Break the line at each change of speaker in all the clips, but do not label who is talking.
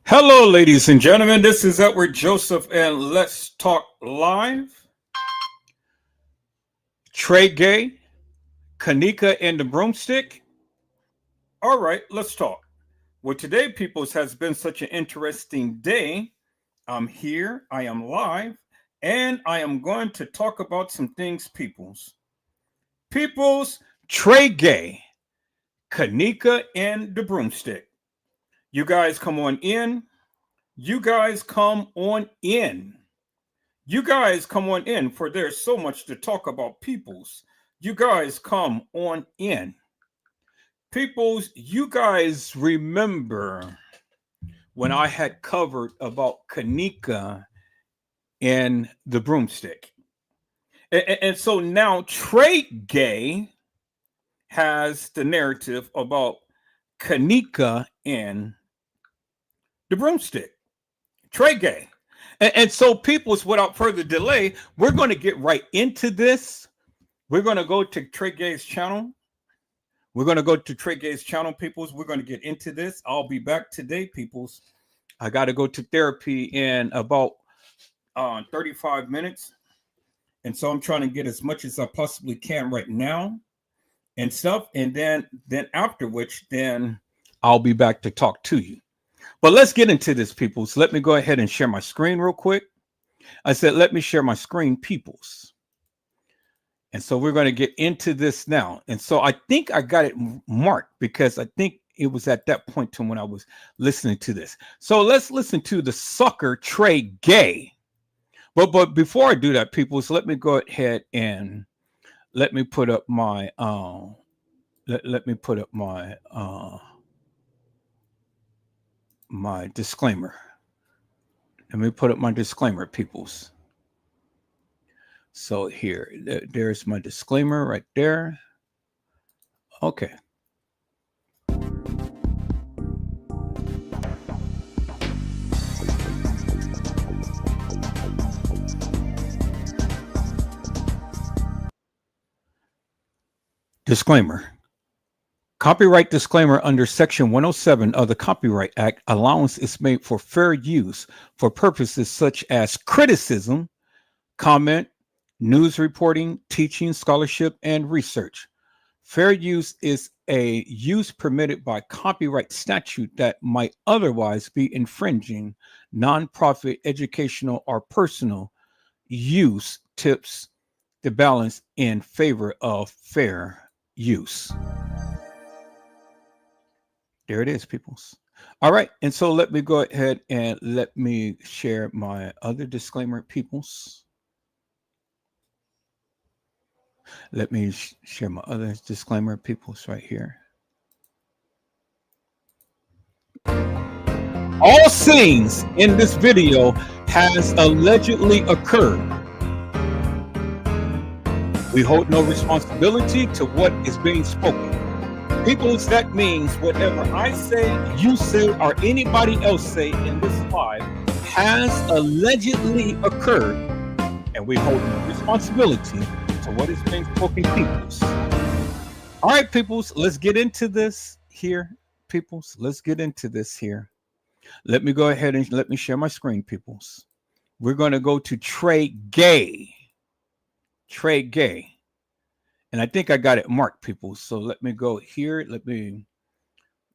Hello, ladies and gentlemen. This is Edward Joseph, and let's talk live. Tregay, Kenneka, and the broomstick. All right, let's talk. Well, today, peoples, has been such an interesting day. I'm here, I am live, and I am going to talk about some things, peoples. Peoples, Tregay, Kenneka, and the broomstick. You guys come on in. You guys come on in. You guys come on in, for there's so much to talk about, peoples. You guys come on in. Peoples, you guys remember when I had covered about Kenneka and the broomstick. And so now Tregay has the narrative about Kenneka and the broomstick. Tregay. And so, peoples, without further delay, we're going to get right into this. We're going to go to Tregay's channel. We're going to go to Tregay's channel, peoples. We're going to get into this. I'll be back today, peoples. I got to go to therapy in about 35 minutes. And so I'm trying to get as much as I possibly can right now and stuff. And then after which, then I'll be back to talk to you. But let's get into this, peoples. Let me go ahead and share my screen real quick. I said, let me share my screen, peoples. And so we're going to get into this now. And so I think I got it marked because I think it was at that point to when I was listening to this. So let's listen to the sucker Tregay. But before I do that, peoples, let me go ahead and let me put up my let me put up my disclaimer. Let me put up my disclaimer, peoples. So here, there's my disclaimer right there. Okay. Disclaimer. Copyright disclaimer under Section 107 of the Copyright Act. Allowance is made for fair use for purposes such as criticism, comment, news reporting, teaching, scholarship, and research. Fair use is a use permitted by copyright statute that might otherwise be infringing nonprofit, educational, or personal use tips the balance in favor of fair use. There it is, peoples. All right. And so let me go ahead and let me share my other disclaimer, peoples. Let me share my other disclaimer, peoples, right here. All scenes in this video has allegedly occurred. We hold no responsibility to what is being spoken. Peoples, that means whatever I say, you say, or anybody else say in this live has allegedly occurred, and we hold no responsibility to what is being spoken, peoples. All right, peoples, let's get into this here, peoples. Let's get into this here. Let me go ahead and let me share my screen, peoples. We're going to go to Tregay. Tregay. And I think I got it marked, people. So let me go here. Let me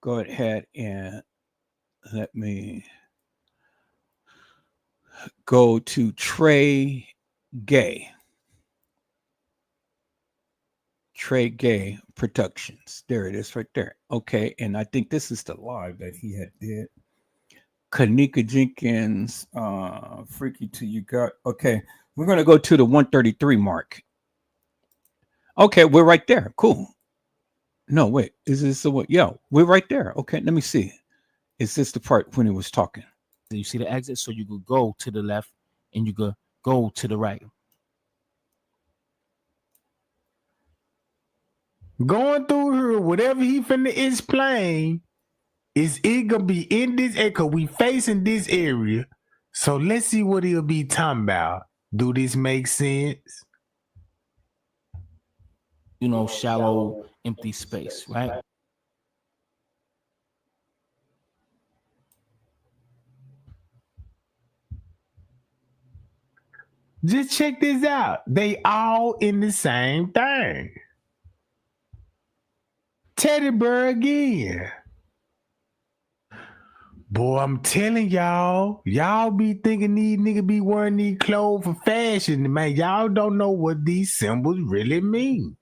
go ahead and let me go to Tregay. Tregay Productions. There it is right there. Okay. And I think this is the live that he had did. Kenneka Jenkins, Freaky Till You Got. Okay. We're going to go to the 133 mark. Okay, we're right there. Cool. No, wait. Is this the what? Yeah, we're right there. Okay, let me see. Is this the part when he was talking?
You see the exit, so you could go to the left and you could go to the right.
Going through here, whatever he finna explain, is it gonna be in this area? Cause we facing this area. So let's see what he'll be talking about. Do this make sense?
Shallow, empty space, right?
Just check this out. They all in the same thing. Teddy bear again. Boy, I'm telling y'all be thinking these niggas be wearing these clothes for fashion. Man, y'all don't know what these symbols really mean.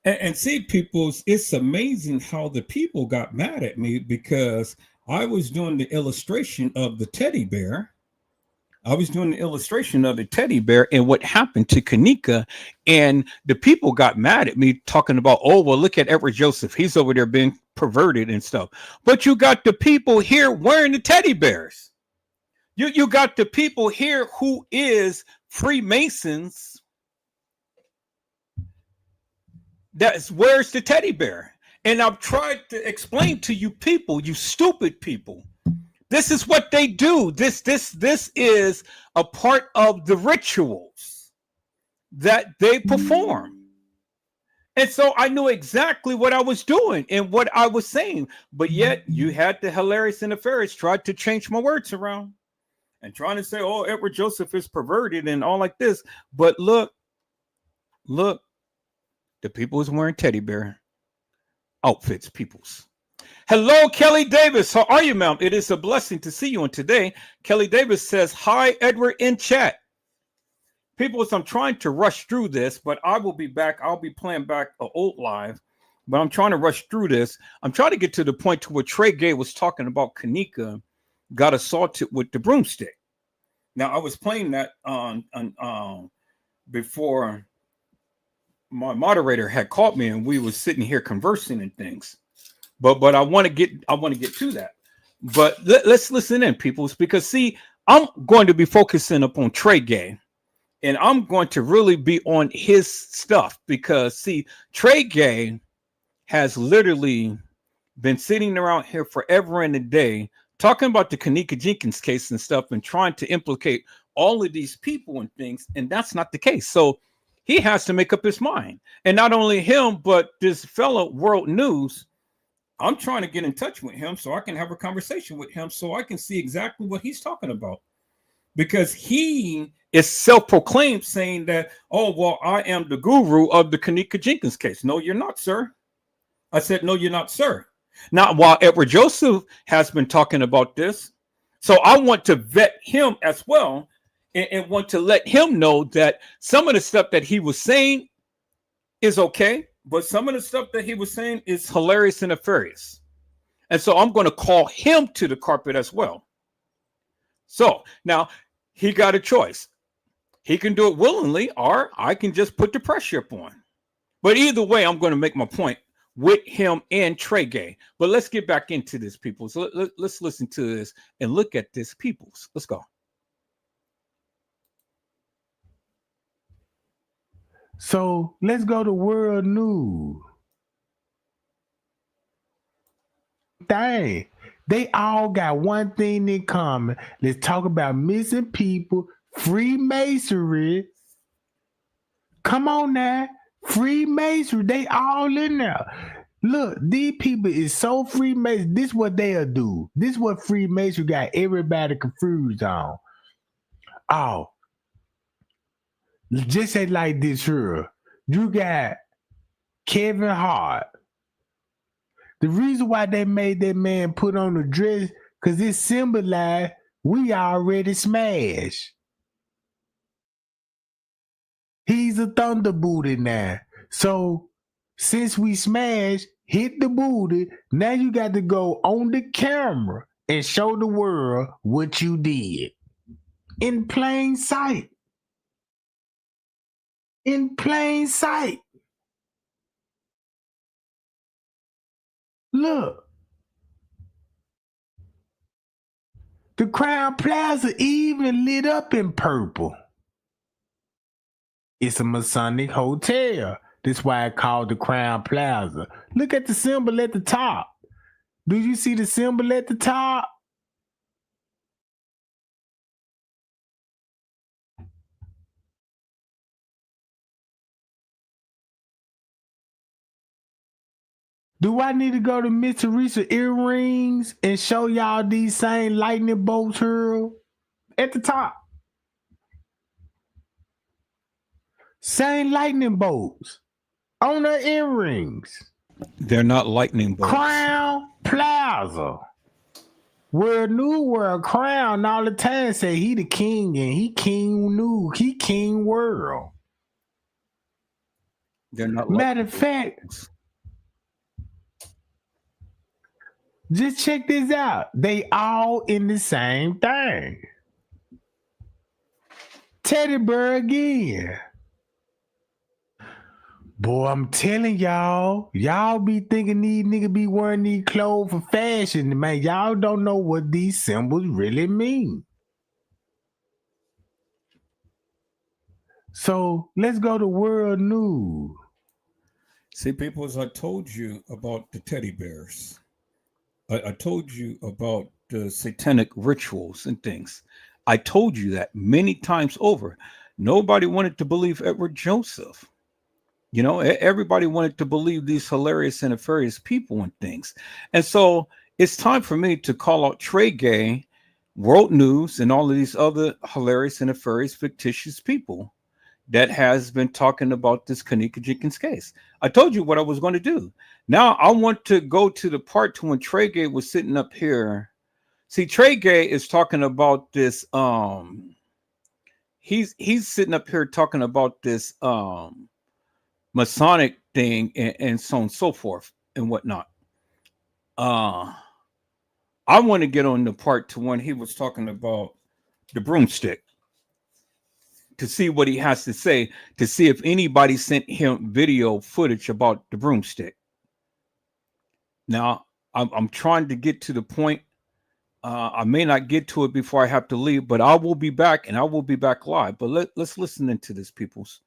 And see, people, it's amazing how the people got mad at me because I was doing the illustration of the teddy bear. I was doing the illustration of the teddy bear and what happened to Kenneka. And the people got mad at me talking about, oh, well, look at Edward Joseph. He's over there being perverted and stuff. But you got the people here wearing the teddy bears. You got the people here who is Freemasons. That's where's the teddy bear? And I've tried to explain to you people, you stupid people. This is what they do. This is a part of the rituals that they perform. And so I knew exactly what I was doing and what I was saying. But yet you had the hilarious and nefarious tried to change my words around and trying to say, oh, Edward Joseph is perverted and all like this. But look, the people is wearing teddy bear outfits, peoples. Hello, Kelly Davis. How are you, ma'am? It is a blessing to see you. And today, Kelly Davis says, hi, Edward, in chat. People, I'm trying to rush through this, but I will be back. I'll be playing back an old live, but I'm trying to rush through this. I'm trying to get to the point to where Tregay was talking about Kenneka got assaulted with the broomstick. Now, I was playing that on before my moderator had caught me and we was sitting here conversing and things. But I want to get to that. But let's listen in, peoples, because see, I'm going to be focusing upon Tregay, and I'm going to really be on his stuff because see, Tregay has literally been sitting around here forever and a day talking about the Kenneka Jenkins case and stuff and trying to implicate all of these people and things, and that's not the case. So he has to make up his mind. And not only him, but this fellow World News, I'm trying to get in touch with him so I can have a conversation with him so I can see exactly what he's talking about. Because he is self-proclaimed saying that, oh, well, I am the guru of the Kenneka Jenkins case. No, you're not, sir. I said, no, you're not, sir. Now, while Edward Joseph has been talking about this, so I want to vet him as well and want to let him know that some of the stuff that he was saying is okay. But some of the stuff that he was saying is hilarious and nefarious. And so I'm going to call him to the carpet as well. So now he got a choice. He can do it willingly, or I can just put the pressure up on. But either way, I'm going to make my point with him and Tregay. But let's get back into this, people. So let's listen to this and look at this, peoples. Let's go.
So let's go to World News. Dang, they all got one thing in common. Let's talk about missing people, Freemasonry. Come on now, Freemasonry. They all in there. Look, these people is so Freemason. This what they'll do. This what Freemasonry got everybody confused on. Oh. Just say like this here. You got Kevin Hart. The reason why they made that man put on a dress, because it symbolized we already smashed. He's a thunder booty now. So since we smashed, hit the booty, now you got to go on the camera and show the world what you did. In plain sight. In plain sight. Look. The Crown Plaza even lit up in purple. It's a Masonic hotel. That's why it's called the Crown Plaza. Look at the symbol at the top. Do you see the symbol at the top? Do I need to go to Miss Teresa Earrings and show y'all these same lightning bolts here at the top? Same lightning bolts on her earrings.
They're not lightning bolts.
Crown Plaza. World New World Crown all the time say he the king and he king new. He king world.
They're not.
Matter of fact, just check this out. They all in the same thing. Teddy bear again. Boy, I'm telling y'all be thinking these niggas be wearing these clothes for fashion. Man, y'all don't know what these symbols really mean. So let's go to world news.
See, people, as I told you about the teddy bears, I told you about the satanic rituals and things. I told you that many times over. Nobody wanted to believe Edward Joseph. You know, everybody wanted to believe these hilarious and nefarious people and things. And so it's time for me to call out Tregay, World News, and all of these other hilarious and nefarious fictitious people that has been talking about this Kenneka Jenkins case. I told you what I was going to do. Now I want to go to the part to when Tregay was sitting up here. See, Tregay is talking about this. He's sitting up here talking about this Masonic thing and so on and so forth and whatnot. I want to get on the part to when he was talking about the broomstick to see what he has to say, to see if anybody sent him video footage about the broomstick. Now, I'm trying to get to the point. I may not get to it before I have to leave, but I will be back, and I will be back live. But let's listen into this, peoples,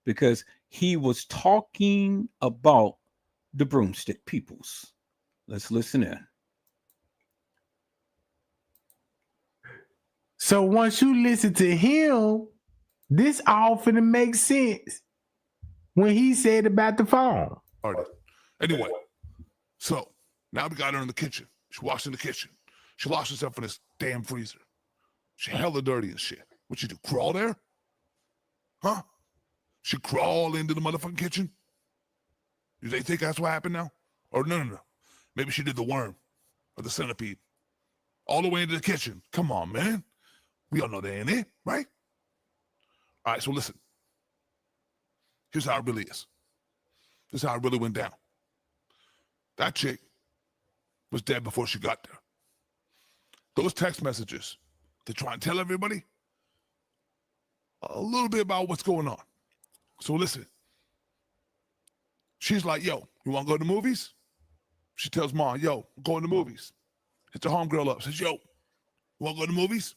because he was talking about the broomstick, peoples. Let's listen in.
So once you listen to him, this all finna make sense when he said about the phone.
All right. Anyway, so now we got her in the kitchen. She walks in the kitchen. She lost herself in this damn freezer. She hella dirty and shit. What you do, crawl there? Huh? She crawled into the motherfucking kitchen? Do they think that's what happened now? Or no. Maybe she did the worm or the centipede. All the way into the kitchen. Come on, man. We all know that ain't it, right? All right, so listen. Here's how it really is. This is how it really went down. That chick was dead before she got there. Those text messages, they try and tell everybody a little bit about what's going on. So listen. She's like, yo, you want to go to the movies? She tells Mom, yo, I'm going to the movies. Hits her homegirl up. Says, yo, you want to go to the movies?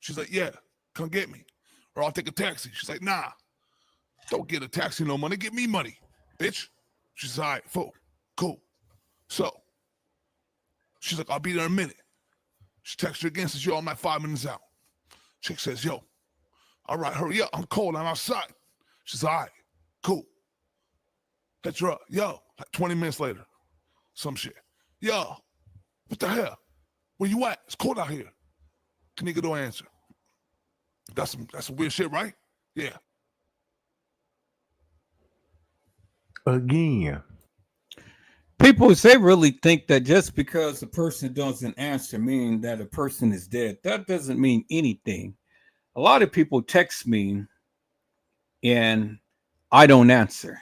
She's like, yeah, come get me. Or I'll take a taxi. She's like, nah, don't get a taxi no money. Get me money, bitch. She's all right, full, cool. So she's like, I'll be there in a minute. She texts her again, says, yo, I'm like 5 minutes out. Chick says, yo, all right, hurry up. I'm cold. I'm outside. She's all right, cool. Hits her up. Yo, like 20 minutes later, some shit. Yo, what the hell? Where you at? It's cold out here. Kenneka don't answer. That's some weird shit, right? Yeah.
Again.
People, they really think that just because a person doesn't answer mean that a person is dead. That doesn't mean anything. A lot of people text me and I don't answer.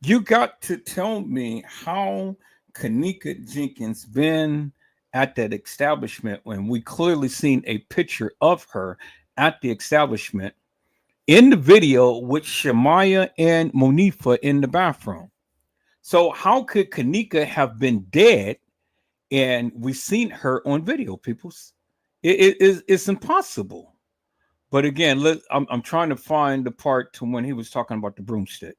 You got to tell me how Kenneka Jenkins been at that establishment when we clearly seen a picture of her at the establishment in the video with Shemaya and Monifa in the bathroom. So how could Kenneka have been dead and we seen her on video, peoples? It's impossible. But again, I'm trying to find the part to when he was talking about the broomstick.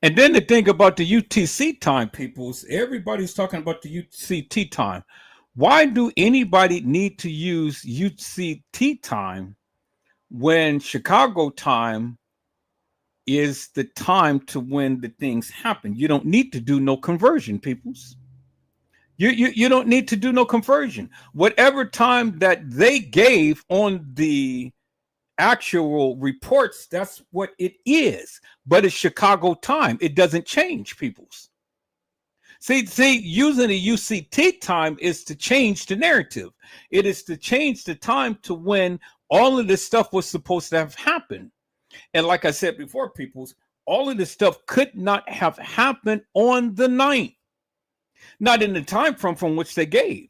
And then the thing about the UTC time, peoples, everybody's talking about the UTC time. Why do anybody need to use UTC time when Chicago time is the time to when the things happen? You don't need to do no conversion, peoples. You don't need to do no conversion. Whatever time that they gave on the actual reports, that's what it is. But it's Chicago time. It doesn't change, people's. See, using the UCT time is to change the narrative. It is to change the time to when all of this stuff was supposed to have happened. And like I said before, peoples, all of this stuff could not have happened on the 9th, not in the time from which they gave.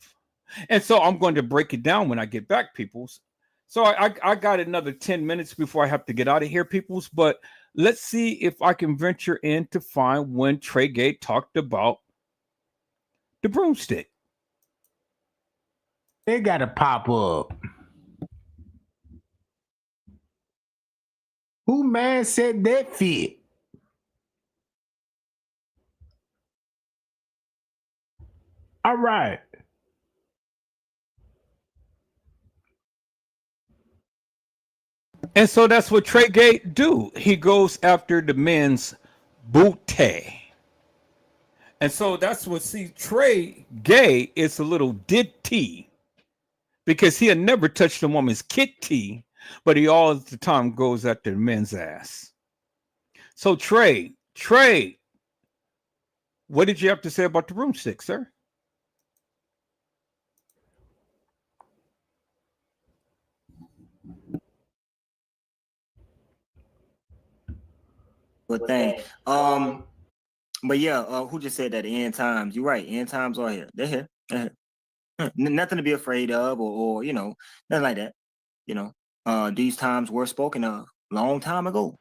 And so I'm going to break it down when I get back, peoples. So I got another 10 minutes before I have to get out of here, peoples. But let's see if I can venture in to find when Tregay talked about the broomstick.
They gotta pop up. Who man said that fit? All right.
And so that's what Tregay do. He goes after the men's booty. And so that's what, see, Tregay is a little ditty because he'll never touch the woman's kitty, but he all the time goes after the men's ass. So Trey, what did you have to say about the broomstick, sir?
Good thing. But yeah, who just said that? The end times. You're right. End times are here. They're here. They're here. Nothing to be afraid of, or you know, nothing like that. You know, these times were spoken of long time ago.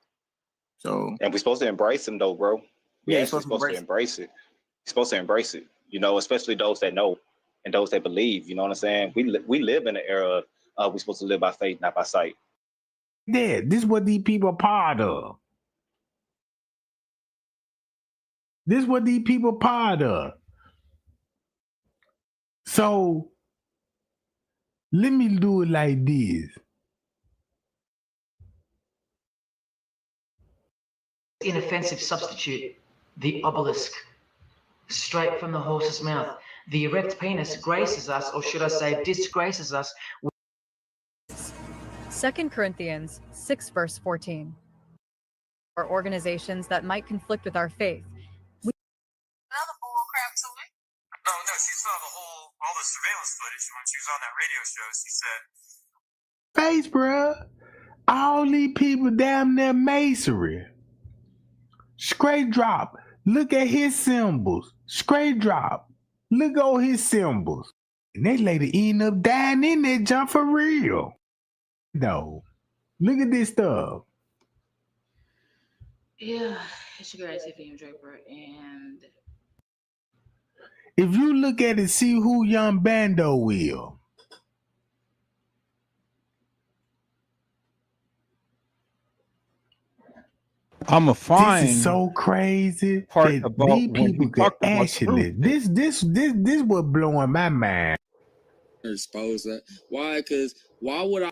So,
And we're supposed to embrace them, though, bro.
yeah,
We're
you're
actually
supposed to
supposed to
embrace it.
embrace it. You're supposed to embrace it. You know, especially those that know and those that believe. You know what I'm saying? We live in an era of we're supposed to live by faith, not by sight.
Yeah, this is what these people are part of. This is what these people are part of. So let me do it like this.
Inoffensive substitute, the obelisk, straight from the horse's mouth. The erect penis graces us, or should I say disgraces us.
2 Corinthians 6 verse 14. Or organizations that might conflict with our faith.
Another bull crap to it. Oh no, she saw all the surveillance footage when she was on that radio show. She said,
Face, bruh. All these people damn near masonry. Straight drop. Look at his symbols. Straight drop. Look at his symbols. And that lady end up dying in that jump for real. No. Look at this stuff.
Yeah, it's your girl Tiffany Draper, and
If you look at it, see who Young Bando will.
I'm a fine.
This is so crazy
part
that
about
these
when he
people could
talked about the
actually.
broomstick.
This was blowing my mind.
Expose that. Why? Because why would I?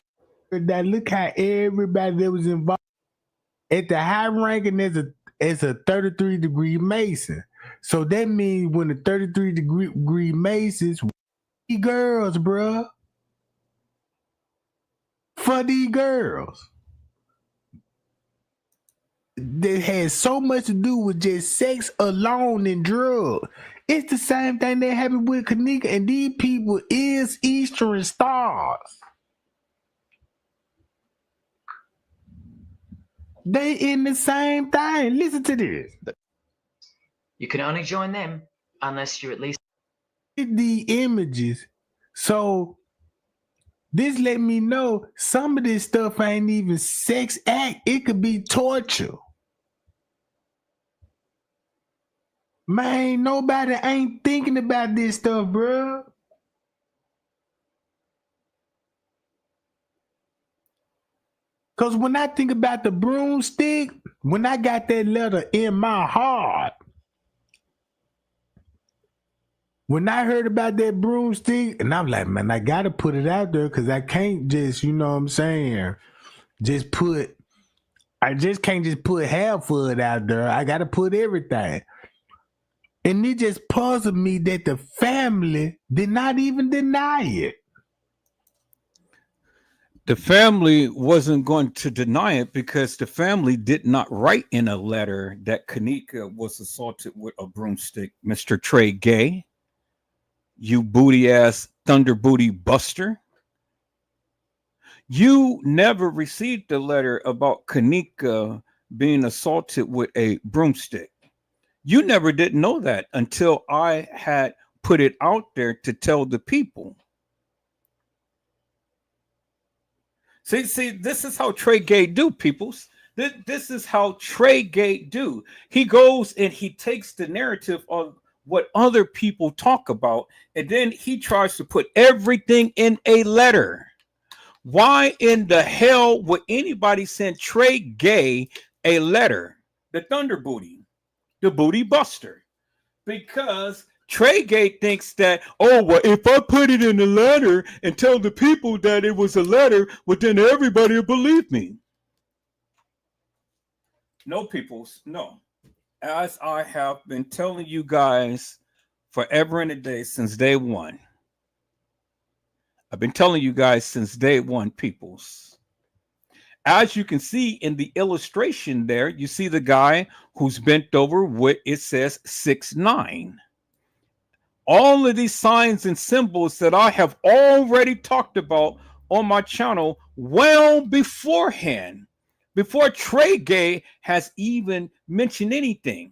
That look how everybody that was involved at the high ranking as a 33-degree Mason. So that means when the 33-degree Masons, girls, bruh. For these girls. That has so much to do with just sex alone and drugs. It's the same thing that happened with Kenneka, and these people is Eastern stars. They in the same thing. Listen to this.
You can only join them unless you're at least
The images. So this let me know some of this stuff ain't even sex act. It could be torture. Man, nobody ain't thinking about this stuff, bro. Cause when I think about the broomstick, when I got that letter in my heart, when I heard about that broomstick, and I'm like, man, I gotta put it out there because I can't just, you know what I'm saying, I just can't just put half of it out there. I gotta put everything. And it just puzzled me that the family did not even deny it.
The family wasn't going to deny it because the family did not write in a letter that Kenneka was assaulted with a broomstick. Mr. Tregay, you booty ass thunder booty buster. You never received a letter about Kenneka being assaulted with a broomstick. You never did know that until I had put it out there to tell the people. See, this is how Tregay do, peoples. This is how Tregay do. He goes and he takes the narrative of what other people talk about, and then he tries to put everything in a letter. Why in the hell would anybody send Tregay a letter? The Thunder Booty, the Booty Buster. Because Tregay thinks that, oh, well, if I put it in a letter and tell the people that it was a letter, well, then everybody will believe me. No, peoples, no. As I have been telling you guys forever and a day since day one. I've been telling you guys since day one, peoples. As you can see in the illustration there, you see the guy who's bent over with, it says 6'9". All of these signs and symbols that I have already talked about on my channel well beforehand, before Tregay has even mentioned anything.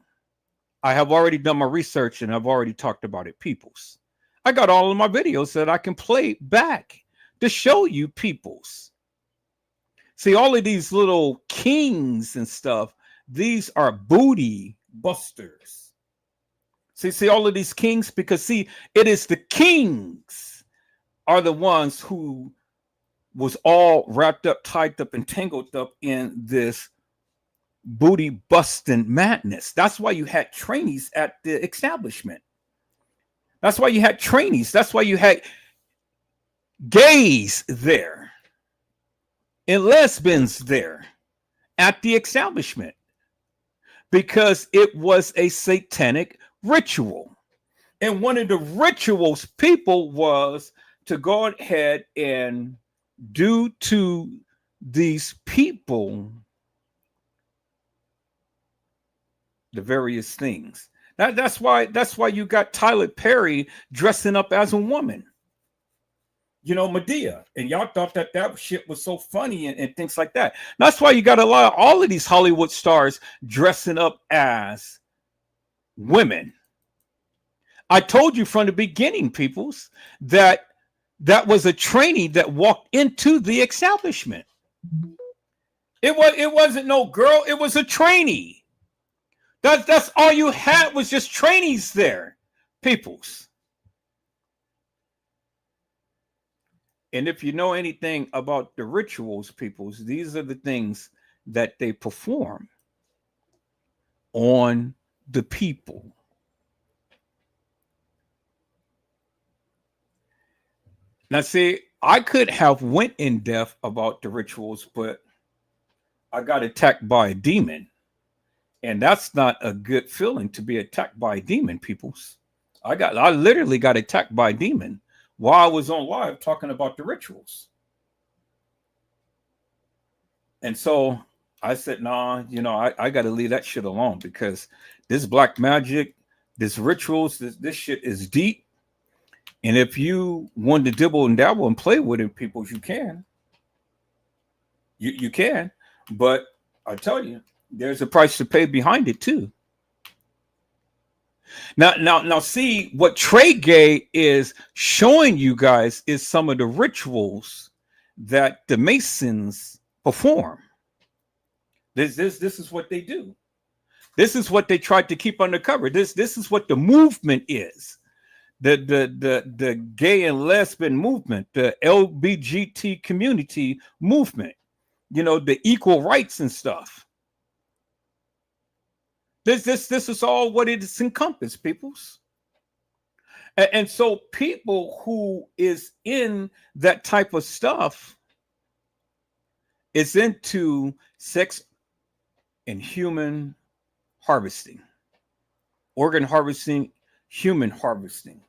I have already done my research and I've already talked about it, peoples. I got all of my videos that I can play back to show you, peoples. See, all of these little kings and stuff, these are booty busters. See all of these kings, because see, it is the kings are the ones who was all wrapped up, tied up, and tangled up in this booty busting madness. That's why you had trainees at the establishment. That's why you had trainees. That's why you had gays there and lesbians there at the establishment, because it was a satanic ritual. And one of the rituals people was to go ahead and do to these people the various things. That's why you got Tyler Perry dressing up as a woman. You know, Medea. And y'all thought that shit was so funny and things like that. That's why you got a lot of all of these Hollywood stars dressing up as women. I told you from the beginning, peoples, that was a trainee that walked into the establishment. It wasn't no girl, it was a trainee. That's all you had, was just trainees there, peoples. And if you know anything about the rituals, peoples, these are the things that they perform on the people. Now, see, I could have went in depth about the rituals, but I got attacked by a demon. And that's not a good feeling, to be attacked by a demon, peoples. I literally got attacked by a demon while I was on live talking about the rituals. And so I said, nah, I got to leave that shit alone, because this black magic, this rituals, this shit is deep. And if you want to dibble and dabble and play with it, people, you can. You can. But I tell you, there's a price to pay behind it too. Now, see, what Tregay is showing you guys is some of the rituals that the Masons perform. This is what they do. This is what they tried to keep undercover. This is what the movement is. The gay and lesbian movement, the LGBT community movement, the equal rights and stuff. This is all what it is encompassed, peoples. And so people who is in that type of stuff is into sex and human harvesting. organ harvesting, human harvesting,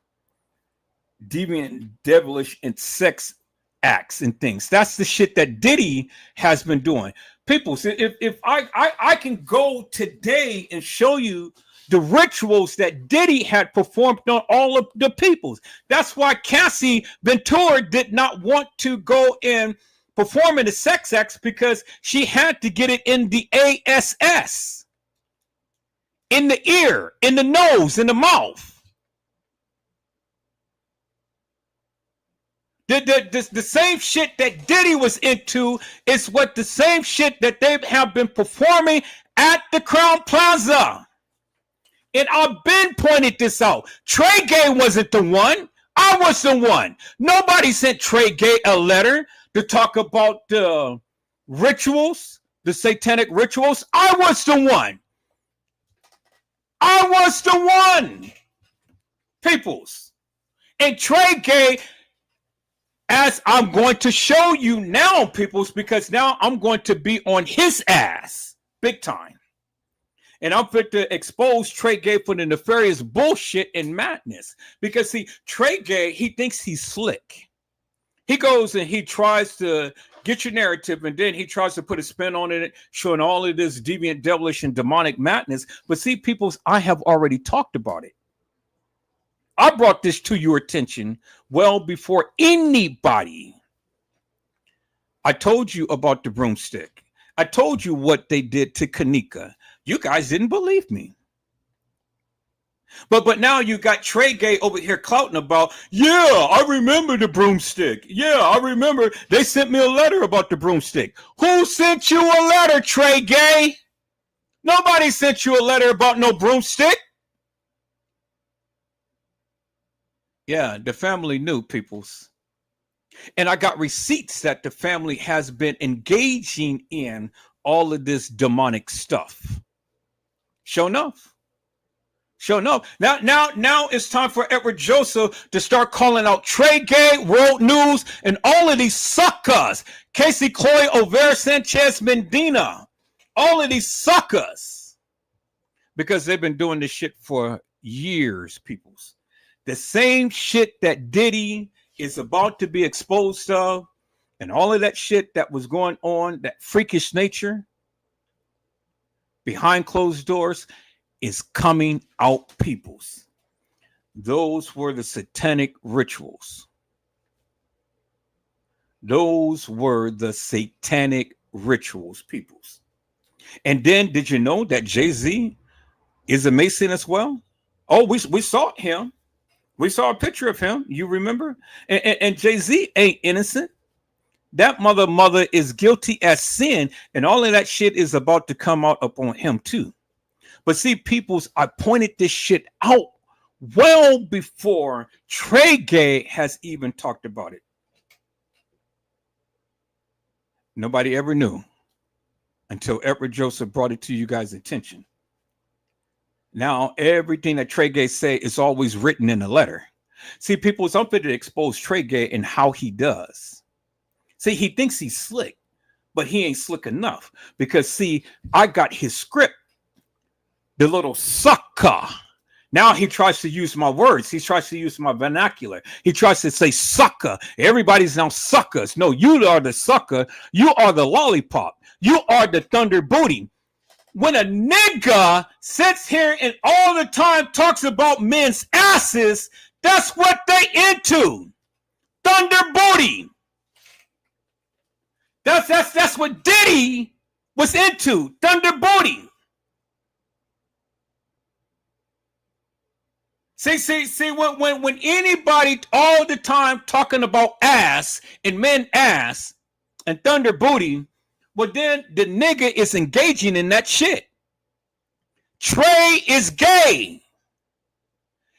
deviant, devilish, and sex acts and things. That's the shit that Diddy has been doing. People, if I can go today and show you the rituals that Diddy had performed on all of the peoples. That's why Cassie Ventura did not want to go and perform in the sex acts, because she had to get it in the ASS, in the ear, in the nose, in the mouth. The same shit that Diddy was into is what the same shit that they have been performing at the Crown Plaza. And I've been pointed this out. Tregay wasn't the one. I was the one. Nobody sent Tregay a letter to talk about the rituals, the satanic rituals. I was the one. I was the one. Peoples. And Tregay, as I'm going to show you now, peoples, because now I'm going to be on his ass big time. And I'm fit to expose Tregay for the nefarious bullshit and madness. Because see, Tregay, he thinks he's slick. He goes and he tries to get your narrative, and then he tries to put a spin on it, showing all of this deviant, devilish, and demonic madness. But see, peoples, I have already talked about it. I brought this to your attention well before anybody. I told you about the broomstick. I told you what they did to Kenneka. You guys didn't believe me. But now you got Tregay over here clouting about, yeah, I remember the broomstick. Yeah, I remember they sent me a letter about the broomstick. Who sent you a letter, Tregay? Nobody sent you a letter about no broomstick. Yeah, the family knew, peoples. And I got receipts that the family has been engaging in all of this demonic stuff. Sure enough. Sure enough. Now it's time for Edward Joseph to start calling out Tregay, World News, and all of these suckers. Casey Cloy, Over Sanchez, Medina. All of these suckers. Because they've been doing this shit for years, peoples. The same shit that Diddy is about to be exposed of, and all of that shit that was going on, that freakish nature behind closed doors, is coming out, peoples. Those were the satanic rituals. Those were the satanic rituals, peoples. And then, did you know that Jay-Z is a Mason as well? Oh, we saw him. We saw a picture of him. You remember? And Jay-Z ain't innocent. That mother is guilty as sin, and all of that shit is about to come out upon him too. But see, peoples, I pointed this shit out well before Tregay has even talked about it. Nobody ever knew until Edward Joseph brought it to you guys' attention. Now, everything that Tregay say is always written in a letter. See, people, I'm fit to expose Tregay and how he does. See, he thinks he's slick, but he ain't slick enough. Because, see, I got his script. The little sucker. Now he tries to use my words. He tries to use my vernacular. He tries to say sucker. Everybody's now suckers. No, you are the sucker. You are the lollipop. You are the thunder booty. When a nigga sits here and all the time talks about men's asses, that's what they into. Thunder booty. That's what Diddy was into. Thunder booty. See, when anybody all the time talking about ass and men ass and thunder booty, well, then the nigga is engaging in that shit. Trey is gay.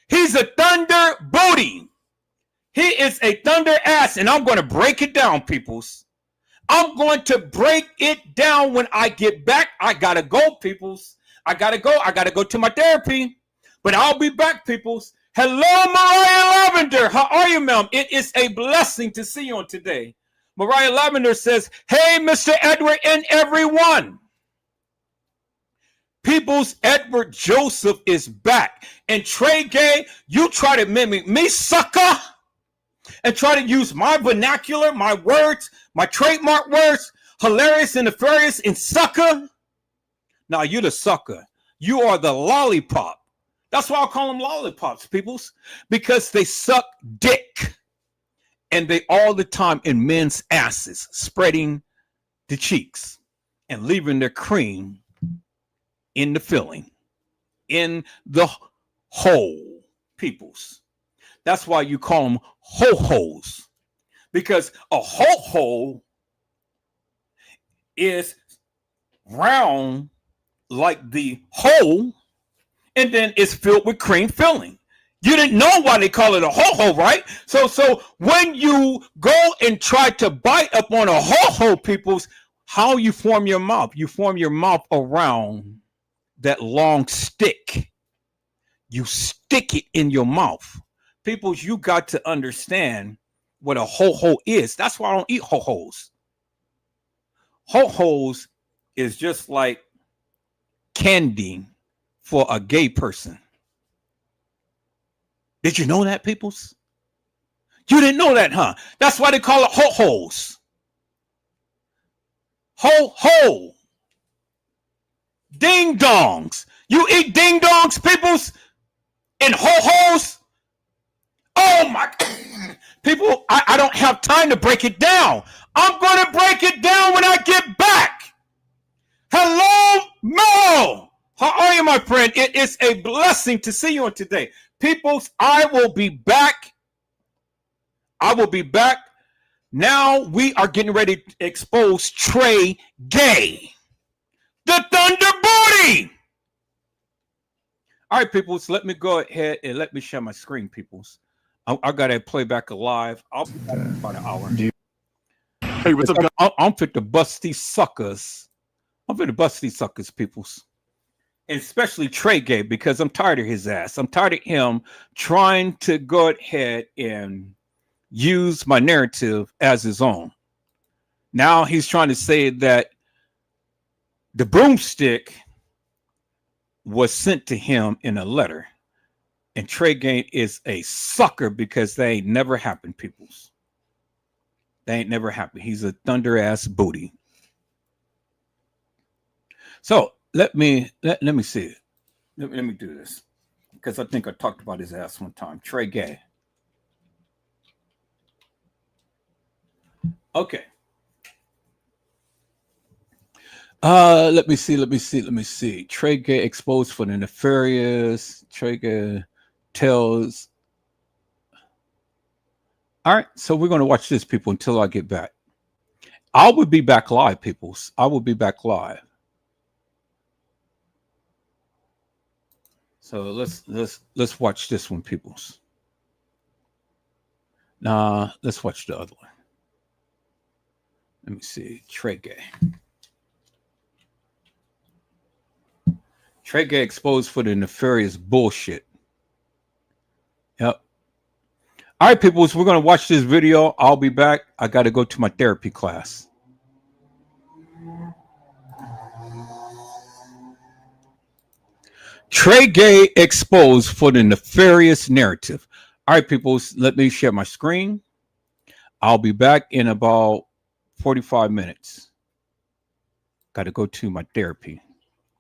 He's a thunder booty. He is a thunder ass, and I'm going to break it down, peoples. I'm going to break it down when I get back. I got to go, peoples. I got to go. I got to go to my therapy. But I'll be back, peoples. Hello, Mariah Lavender. How are you, ma'am? It is a blessing to see you on today. Mariah Lavender says, hey, Mr. Edward and everyone. People's Edward Joseph is back. And Tregay, you try to mimic me, sucker, and try to use my vernacular, my words, my trademark words, hilarious and nefarious and sucker. Now you're the sucker. You are the lollipop. That's why I call them lollipops, peoples, because they suck dick. And they all the time in men's asses, spreading the cheeks and leaving their cream in the filling, in the hole, peoples. That's why you call them ho-hos, because a ho-ho is round like the hole, and then it's filled with cream filling. You didn't know why they call it a ho-ho, right? So when you go and try to bite up on a ho-ho, peoples, how you form your mouth? You form your mouth around that long stick. You stick it in your mouth. Peoples, you got to understand what a ho-ho is. That's why I don't eat ho-hos. Ho-hos is just like candy for a gay person. Did you know that, peoples? You didn't know that, huh? That's why they call it ho-hos. Ho-ho. Ding-dongs. You eat ding-dongs, peoples, and ho-hos? Oh, my. People, I don't have time to break it down. I'm going to break it down when I get back. Hello, Mo. How are you, my friend? It is a blessing to see you on today. Peoples, I will be back. I will be back. Now we are getting ready to expose Tregay, the Thunder Booty. All right, peoples, let me go ahead and let me share my screen, peoples. I got to play back alive. I'll be back in about an hour.
Hey, what's up, guys?
I'm fit to bust these suckers. I'm fit to bust these suckers, peoples. And especially Tregay, because I'm tired of his ass. I'm tired of him trying to go ahead and use my narrative as his own. Now he's trying to say that the broomstick was sent to him in a letter. And Tregay is a sucker because they ain't never happened, peoples. They ain't never happened. He's a thunder ass booty. So let me see it. Let me do this, because I think I talked about his ass one time. Tregay. Okay. Let me see. Tregay exposed for the nefarious. Tregay tells. All right, so we're going to watch this, people, until I get back. I will be back live, peoples. I will be back live. So let's watch this one, peoples. Nah, let's watch the other one. Let me see. Tregay. Tregay exposed for the nefarious bullshit. Yep. All right, people, so we're going to watch this video. I'll be back. I got to go to my therapy class. Tregay exposed for the nefarious narrative. All right, people, let me share my screen. I'll be back in about 45 minutes. Got to go to my therapy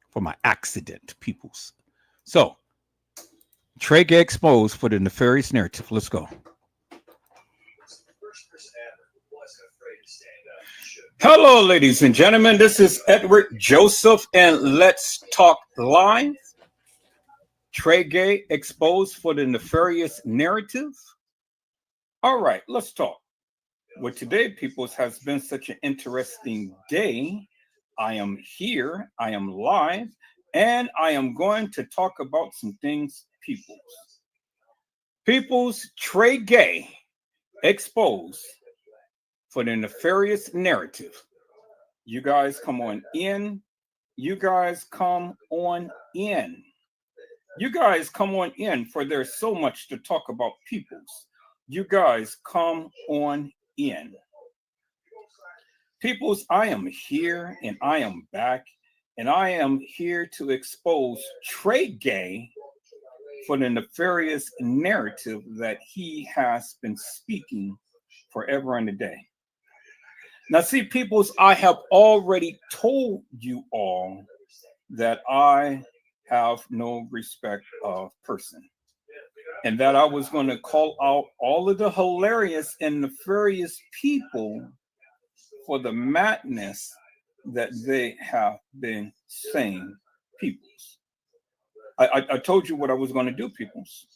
for my accident, peoples. So, Tregay exposed for the nefarious narrative. Let's go. Hello, ladies and gentlemen. This is Edward Joseph, and let's talk live. Tregay exposed for the nefarious narrative. All right, let's talk. Well, today, people, has been such an interesting day. I am here, I am live, and I am going to talk about some things, peoples. Peoples, Tregay exposed for the nefarious narrative. You guys come on in. You guys come on in. You guys come on in, for there's so much to talk about, peoples. You guys come on in. Peoples, I am here and I am back, and I am here to expose Tregay for the nefarious narrative that he has been speaking forever and a day. Now, see, peoples, I have already told you all that I have no respect of person, and that I was going to call out all of the hilarious and nefarious people for the madness that they have been saying, peoples. I told you what I was going to do, peoples.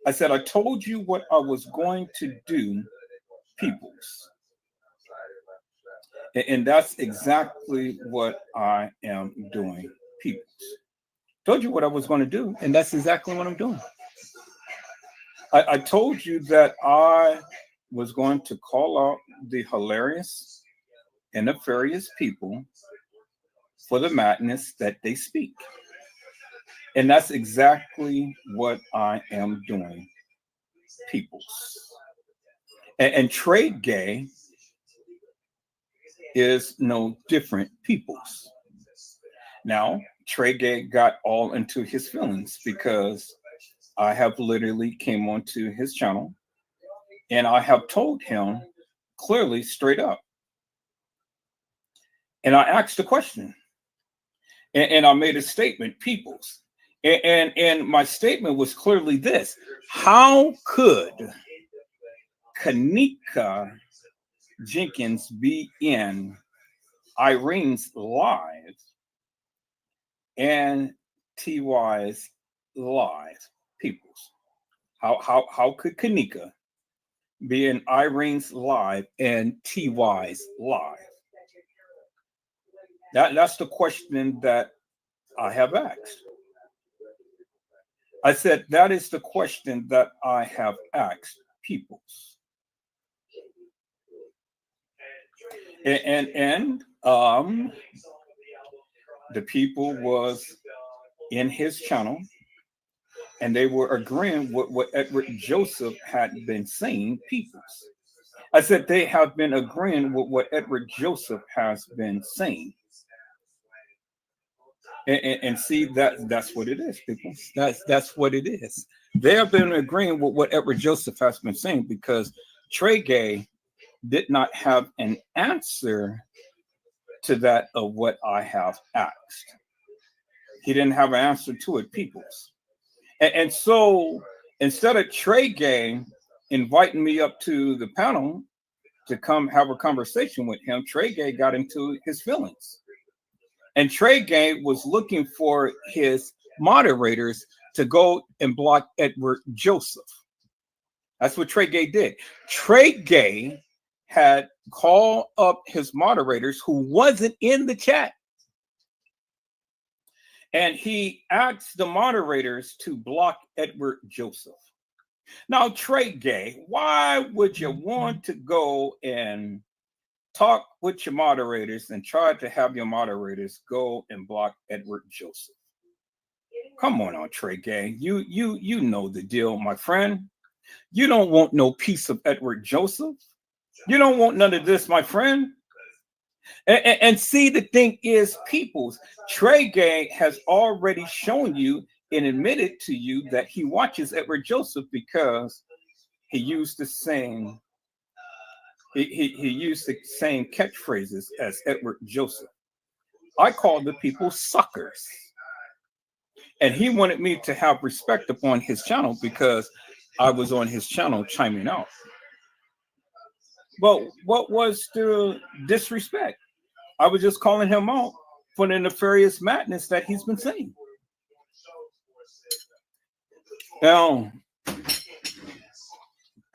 I said, I told you what I was going to do, peoples. And that's exactly what I am doing, peoples. Told you what I was going to do, and that's exactly what I'm doing. I told you that I was going to call out the hilarious and nefarious people for the madness that they speak. And that's exactly what I am doing, peoples. And Tregay is no different, peoples. Now, Tregay got all into his feelings because I have literally came onto his channel and I have told him clearly, straight up. And I asked a question and I made a statement, peoples. And my statement was clearly this: how could Kenneka Jenkins be in Irene's live and TY's live, peoples? How could Kenneka be in Irene's live and TY's live? That's the question that I have asked. I said, that is the question that I have asked, peoples. And the people was in his channel and they were agreeing with what Edward Joseph had been saying, peoples. I said they have been agreeing with what Edward Joseph has been saying. And see, that's what it is, people. That's what it is. They have been agreeing with what Edward Joseph has been saying because Tregay did not have an answer to that of what I have asked. He didn't have an answer to it, peoples. And so instead of Tregay inviting me up to the panel to come have a conversation with him, Tregay got into his feelings. And Tregay was looking for his moderators to go and block Edward Joseph. That's what Tregay did. Tregay had called up his moderators who wasn't in the chat. And he asked the moderators to block Edward Joseph. Now, Tregay, why would you want to go and talk with your moderators and try to have your moderators go and block Edward Joseph? Come on, Tregay. You know the deal, my friend. You don't want no piece of Edward Joseph. You don't want none of this, my friend. And see, the thing is, peoples, Tregay has already shown you and admitted to you that he watches Edward Joseph because he used the same he used the same catchphrases as Edward Joseph. I call the people suckers. And he wanted me to have respect upon his channel because I was on his channel chiming out. But what was the disrespect? I was just calling him out for the nefarious madness that he's been saying. Now,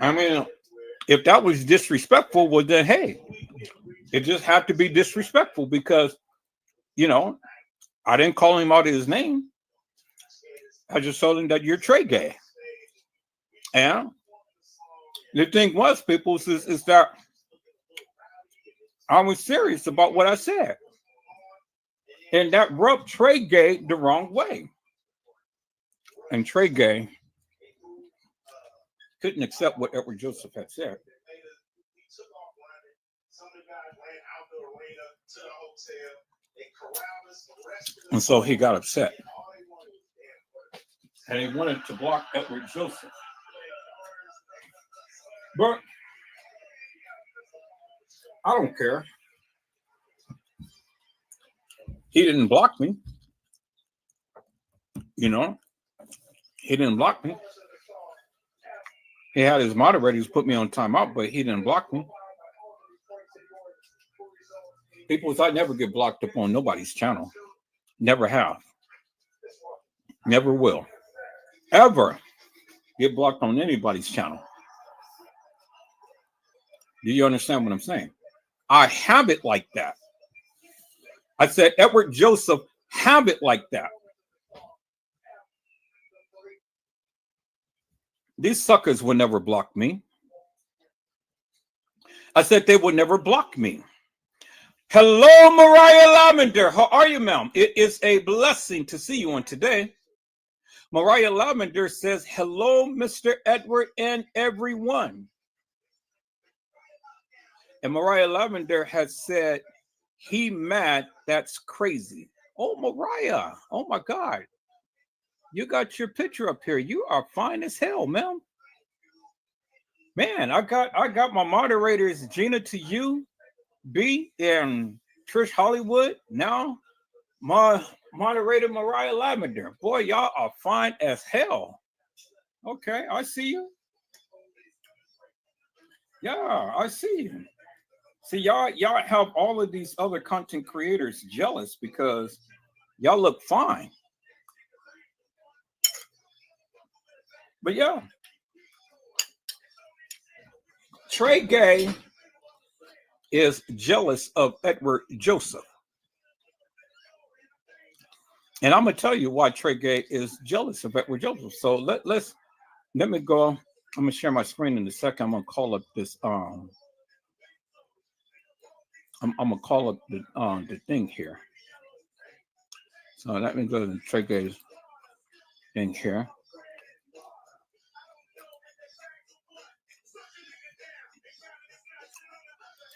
I mean, if that was disrespectful, well, then, hey, it just had to be disrespectful because, you know, I didn't call him out his name. I just told him that you're Tregay. And the thing was, people, is that I was serious about what I said. And that rubbed Tregay the wrong way. And Tregay couldn't accept what Edward Joseph had said. And so he got upset. And he wanted to block Edward Joseph. But I don't care. He didn't block me. You know, he didn't block me. He had his moderators put me on timeout, but he didn't block me. People, I never get blocked up on nobody's channel. Never have. Never will. Ever get blocked on anybody's channel. Do you understand what I'm saying? I have it like that. I said, Edward Joseph have it like that. These suckers will never block me. I said they will never block me. Hello, Mariah Lavender. How are you, ma'am? It is a blessing to see you on today. Mariah Lavender says, hello, Mr. Edward and everyone. And Mariah Lavender has said, he mad, that's crazy. Oh, Mariah. Oh, my God. You got your picture up here. You are fine as hell, ma'am. Man, I got my moderators, Gina to you, B, and Trish Hollywood. Now, my moderator, Mariah Lavender. Boy, y'all are fine as hell. Okay, I see you. Yeah, I see you. See, y'all have all of these other content creators jealous because y'all look fine. But yeah, Tregay is jealous of Edward Joseph. And I'm gonna tell you why Tregay is jealous of Edward Joseph. So let me go. I'm gonna share my screen in a second. I'm gonna call up this I'm gonna call up the thing here. So let me go to Tregay's thing here.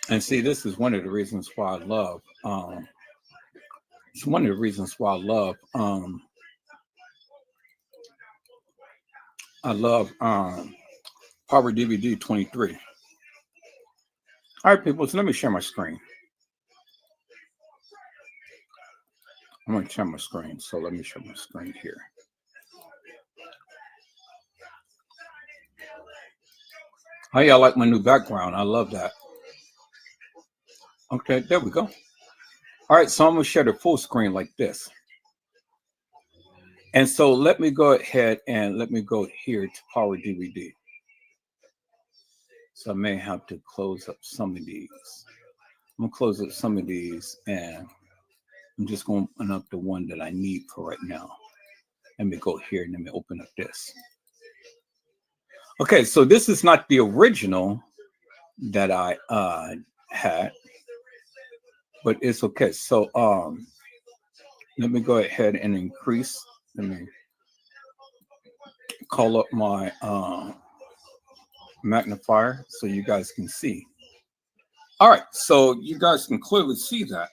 And see, this is one of the reasons why I love it's one of the reasons why I love Power DVD 23. All right, people, so let me share my screen. I'm going to share my screen, so let me share my screen here. Oh, yeah, I like my new background. I love that. Okay, there we go. All right, so I'm going to share the full screen like this. And so let me go ahead and let me go here to Power DVD. So I may have to close up some of these. I'm going to close up some of these, and I'm just going to open up the one that I need for right now. Let me go here and let me open up this. Okay, so this is not the original that I had, but it's okay. So let me go ahead and increase. Let me call up my magnifier so you guys can see. All right, so you guys can clearly see that.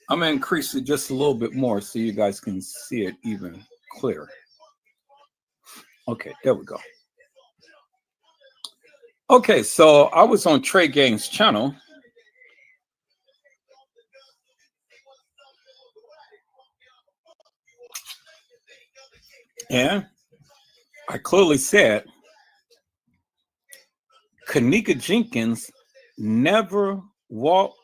I'm gonna increase it just a little bit more so you guys can see it even clearer. Okay, there we go. Okay, so I was on Tregay's channel. And I clearly said Kenneka Jenkins never walked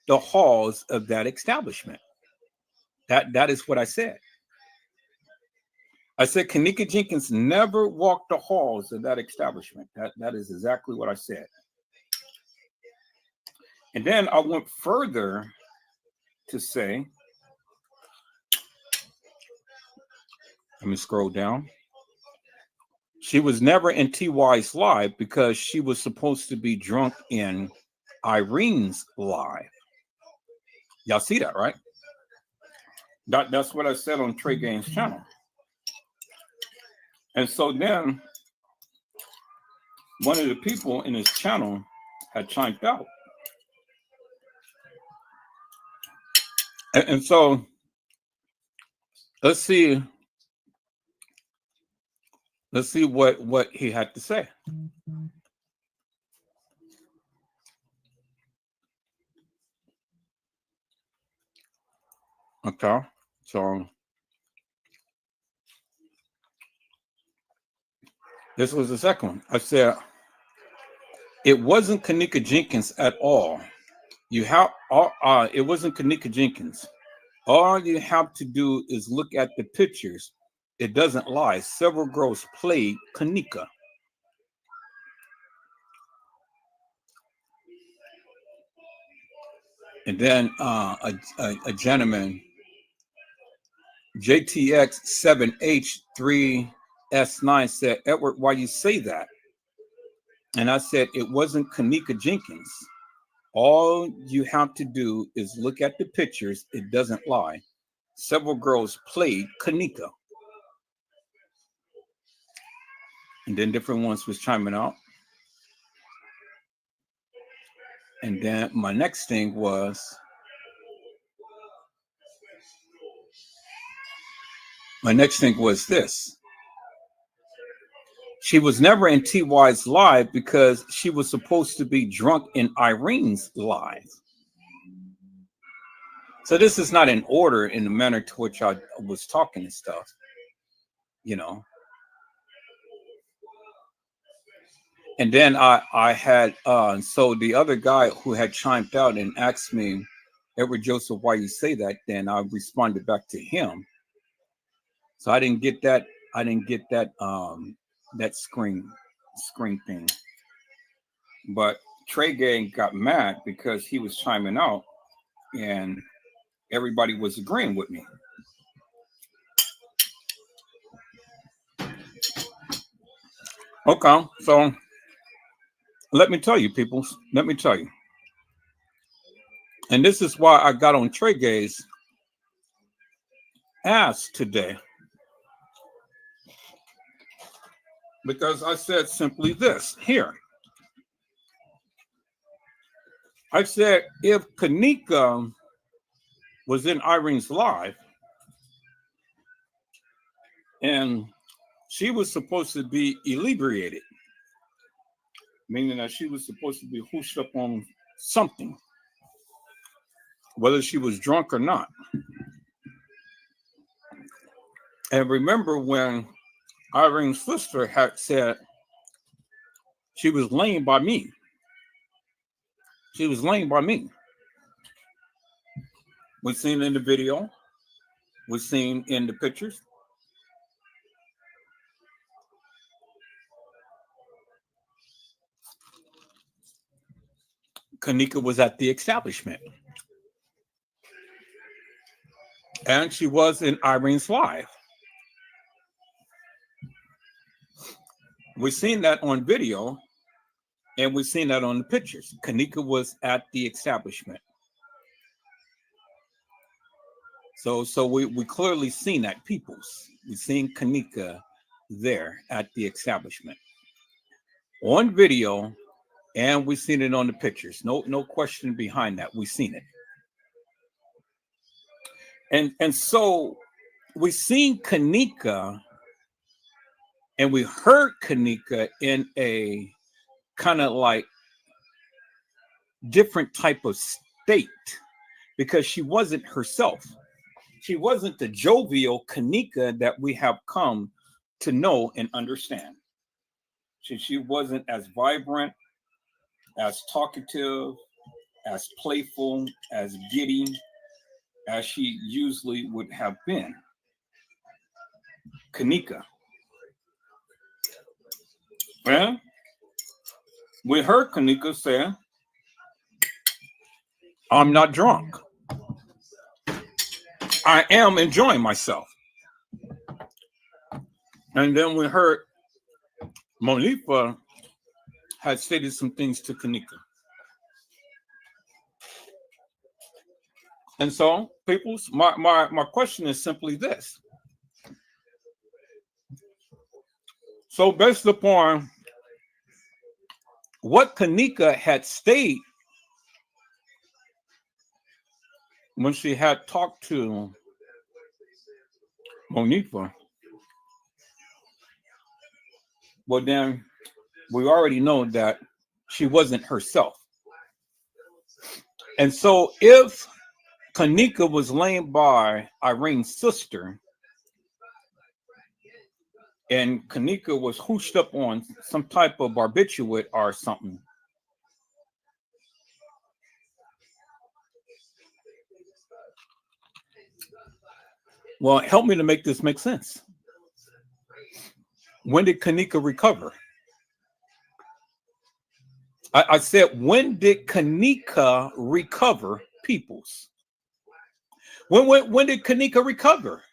the halls of that establishment. That is what I said. I said Kenneka Jenkins never walked the halls of that establishment. That is exactly what I said. And then I went further to say, let me scroll down. She was never in TY's live because she was supposed to be drunk in Irene's live. Y'all see that, right? That's what I said on Tregay's channel. And so then one of the people in his channel had chimed out And so let's see what he had to say. Okay, so this was the second one. I said it wasn't Kenneka Jenkins at all. It wasn't Kenneka Jenkins. All you have to do is look at the pictures. It doesn't lie. Several girls played Kenneka. And then a gentleman, JTX7H3S9 said, Edward, why you say that? And I said, it wasn't Kenneka Jenkins. All you have to do is look at the pictures. It doesn't lie. Several girls played Kenneka. And then different ones was chiming out. And then my next thing was, this. She was never in TY's live because she was supposed to be drunk in Irene's live. So this is not in order in the manner to which I was talking and stuff, you know. And then I had, so the other guy who had chimed out and asked me, Edward Joseph, why you say that? Then I responded back to him. So I didn't get that. That screen thing. But Tregay got mad because he was chiming out and everybody was agreeing with me. Okay, so let me tell you, peoples. Let me tell you. And this is why I got on Tregay's ass today. Because I said simply this here. I said, if Kenneka was in Irene's live and she was supposed to be inebriated, meaning that she was supposed to be hooshed up on something, whether she was drunk or not. And remember when Irene's sister had said she was laying by me. She was laying by me. We've seen in the video. We've seen in the pictures. Kenneka was at the establishment. And she was in Irene's live. We've seen that on video. And we've seen that on the pictures. Kenneka was at the establishment. So we clearly seen that, peoples. We've seen Kenneka there at the establishment. On video, and we've seen it on the pictures. No question behind that. We've seen it. And so we've seen Kenneka, and we heard Kenneka in a kind of like different type of state because she wasn't herself. She wasn't the jovial Kenneka that we have come to know and understand. She wasn't as vibrant, as talkative, as playful, as giddy as she usually would have been. Kenneka. Well, we heard Kenneka say, I'm not drunk. I am enjoying myself. And then we heard Monifa had stated some things to Kenneka. And so, peoples, my question is simply this. So based upon what Kenneka had stated when she had talked to Monifa, well, then we already know that she wasn't herself. And so if Kenneka was laying by Irene's sister, and Kenneka was hooshed up on some type of barbiturate or something, well, help me to make this make sense. When did Kenneka recover? I said, when did Kenneka recover, peoples? When did Kenneka recover?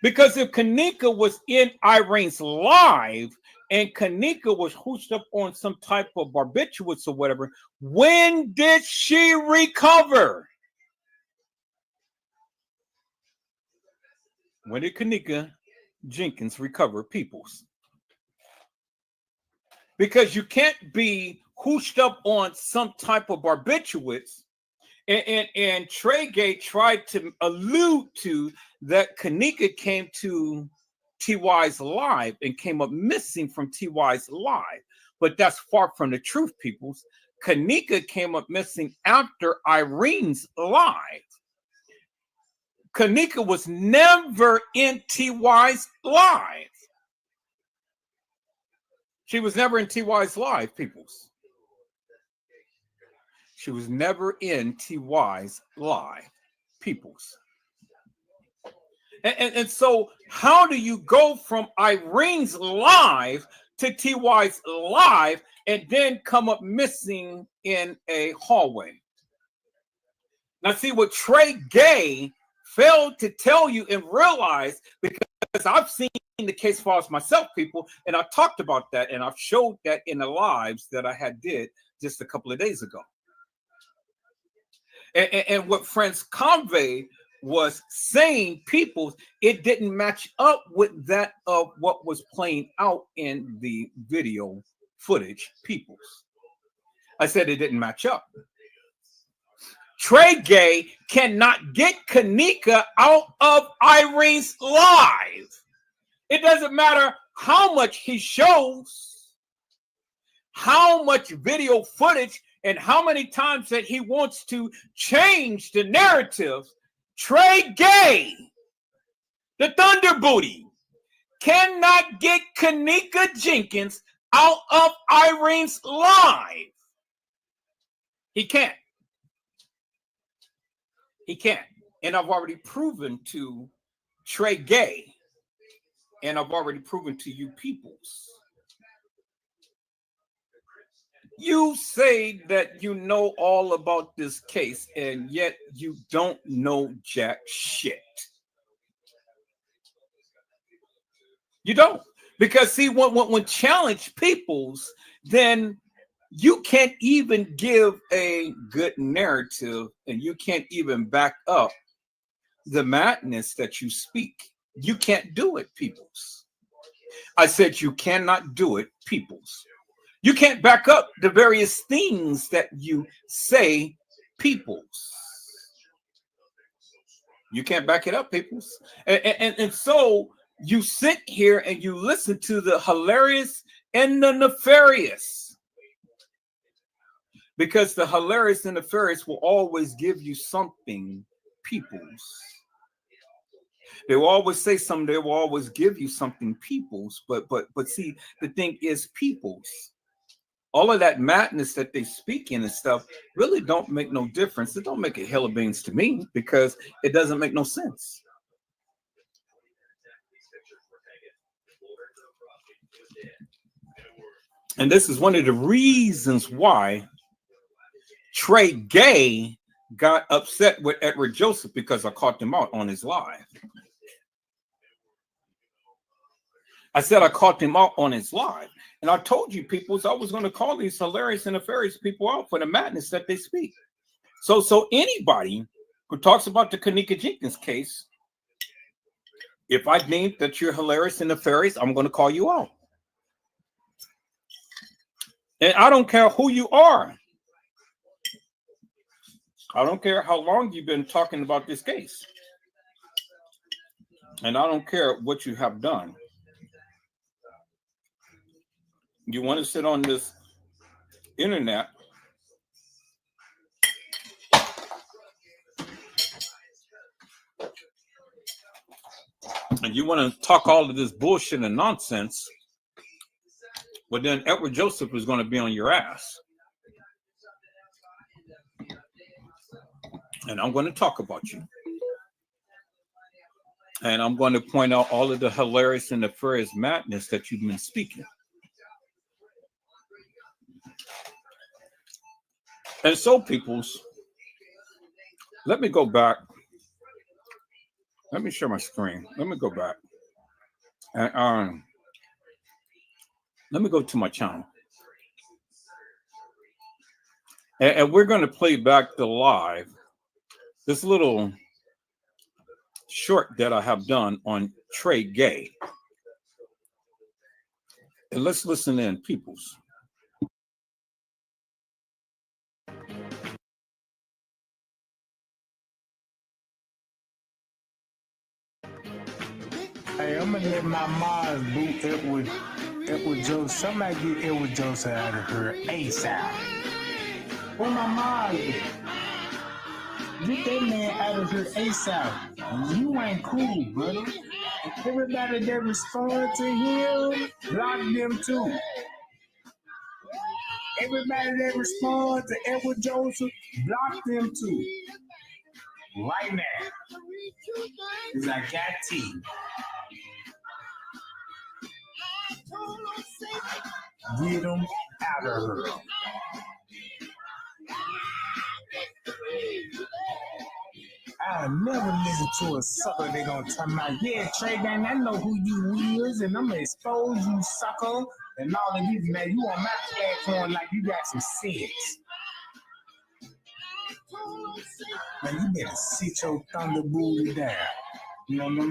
Because if Kenneka was in Irene's live and Kenneka was hooshed up on some type of barbiturates or whatever, when did she recover? When did Kenneka Jenkins recover, peoples? Because you can't be hooshed up on some type of barbiturates. And Tregay tried to allude to that Kenneka came to TY's live and came up missing from TY's live. But that's far from the truth, peoples. Kenneka came up missing after Irene's live. Kenneka was never in TY's live. She was never in TY's live, peoples. She was never in TY's live, peoples. And so how do you go from Irene's live to TY's live and then come up missing in a hallway? Now, see what Tregay failed to tell you and realize, because I've seen the case files myself, people, and I talked about that, and I've showed that in the lives that I had did just a couple of days ago. And what Franz Convey was saying, people, it didn't match up with that of what was playing out in the video footage, people. I said it didn't match up. Tregay cannot get Kenneka out of Irene's live. It doesn't matter how much he shows, how much video footage, and how many times that he wants to change the narrative. Tregay, the Thunder Booty, cannot get Kenneka Jenkins out of Irene's live. He can't. He can't. And I've already proven to Tregay, and I've already proven to you peoples. You say that you know all about this case, and yet you don't know jack shit. You don't. Because see, when challenged peoples, then you can't even give a good narrative, and you can't even back up the madness that you speak. You can't do it, peoples. I said you cannot do it, peoples. You can't back up the various things that you say, peoples. You can't back it up, peoples. And so you sit here and you listen to the hilarious and the nefarious. Because the hilarious and nefarious will always give you something, peoples. They will always say something, they will always give you something, peoples. But see, the thing is, peoples. All of that madness that they speak in and stuff really don't make no difference. It don't make a hell of beans to me because it doesn't make no sense. And this is one of the reasons why Tregay got upset with Edward Joseph, because I caught him out on his live. I said I caught him out on his live. And I told you, people, I was going to call these hilarious and nefarious people out for the madness that they speak. So anybody who talks about the Kenneka Jenkins case, if I think that you're hilarious and nefarious, I'm going to call you out. And I don't care who you are. I don't care how long you've been talking about this case. And I don't care what you have done. You want to sit on this internet and you want to talk all of this bullshit and nonsense, well, then Edward Joseph is going to be on your ass. And I'm going to talk about you. And I'm going to point out all of the hilarious and nefarious madness that you've been speaking. And so, peoples, let me go back. Let me share my screen. Let me go back. And let me go to my channel. And we're going to play back the live, this little short that I have done on Tregay. And let's listen in, peoples.
Hey, I'm gonna let my mom boot Edward Joseph. Somebody get Edward Joseph out of her ASAP. Where my mom is? Get that man out of here ASAP. You ain't cool, brother. Everybody that respond to him, block them too. Everybody that respond to Edward Joseph, block them too. Right now. Because I got tea. Get them out of her. I'll never listen to a sucker they gonna tell me, yeah, Tregay, I know who you is, and I'm gonna expose you, sucker, and all of these. Man, you on my platform like you got some sense. Man, you better sit your thunder booty down. No, and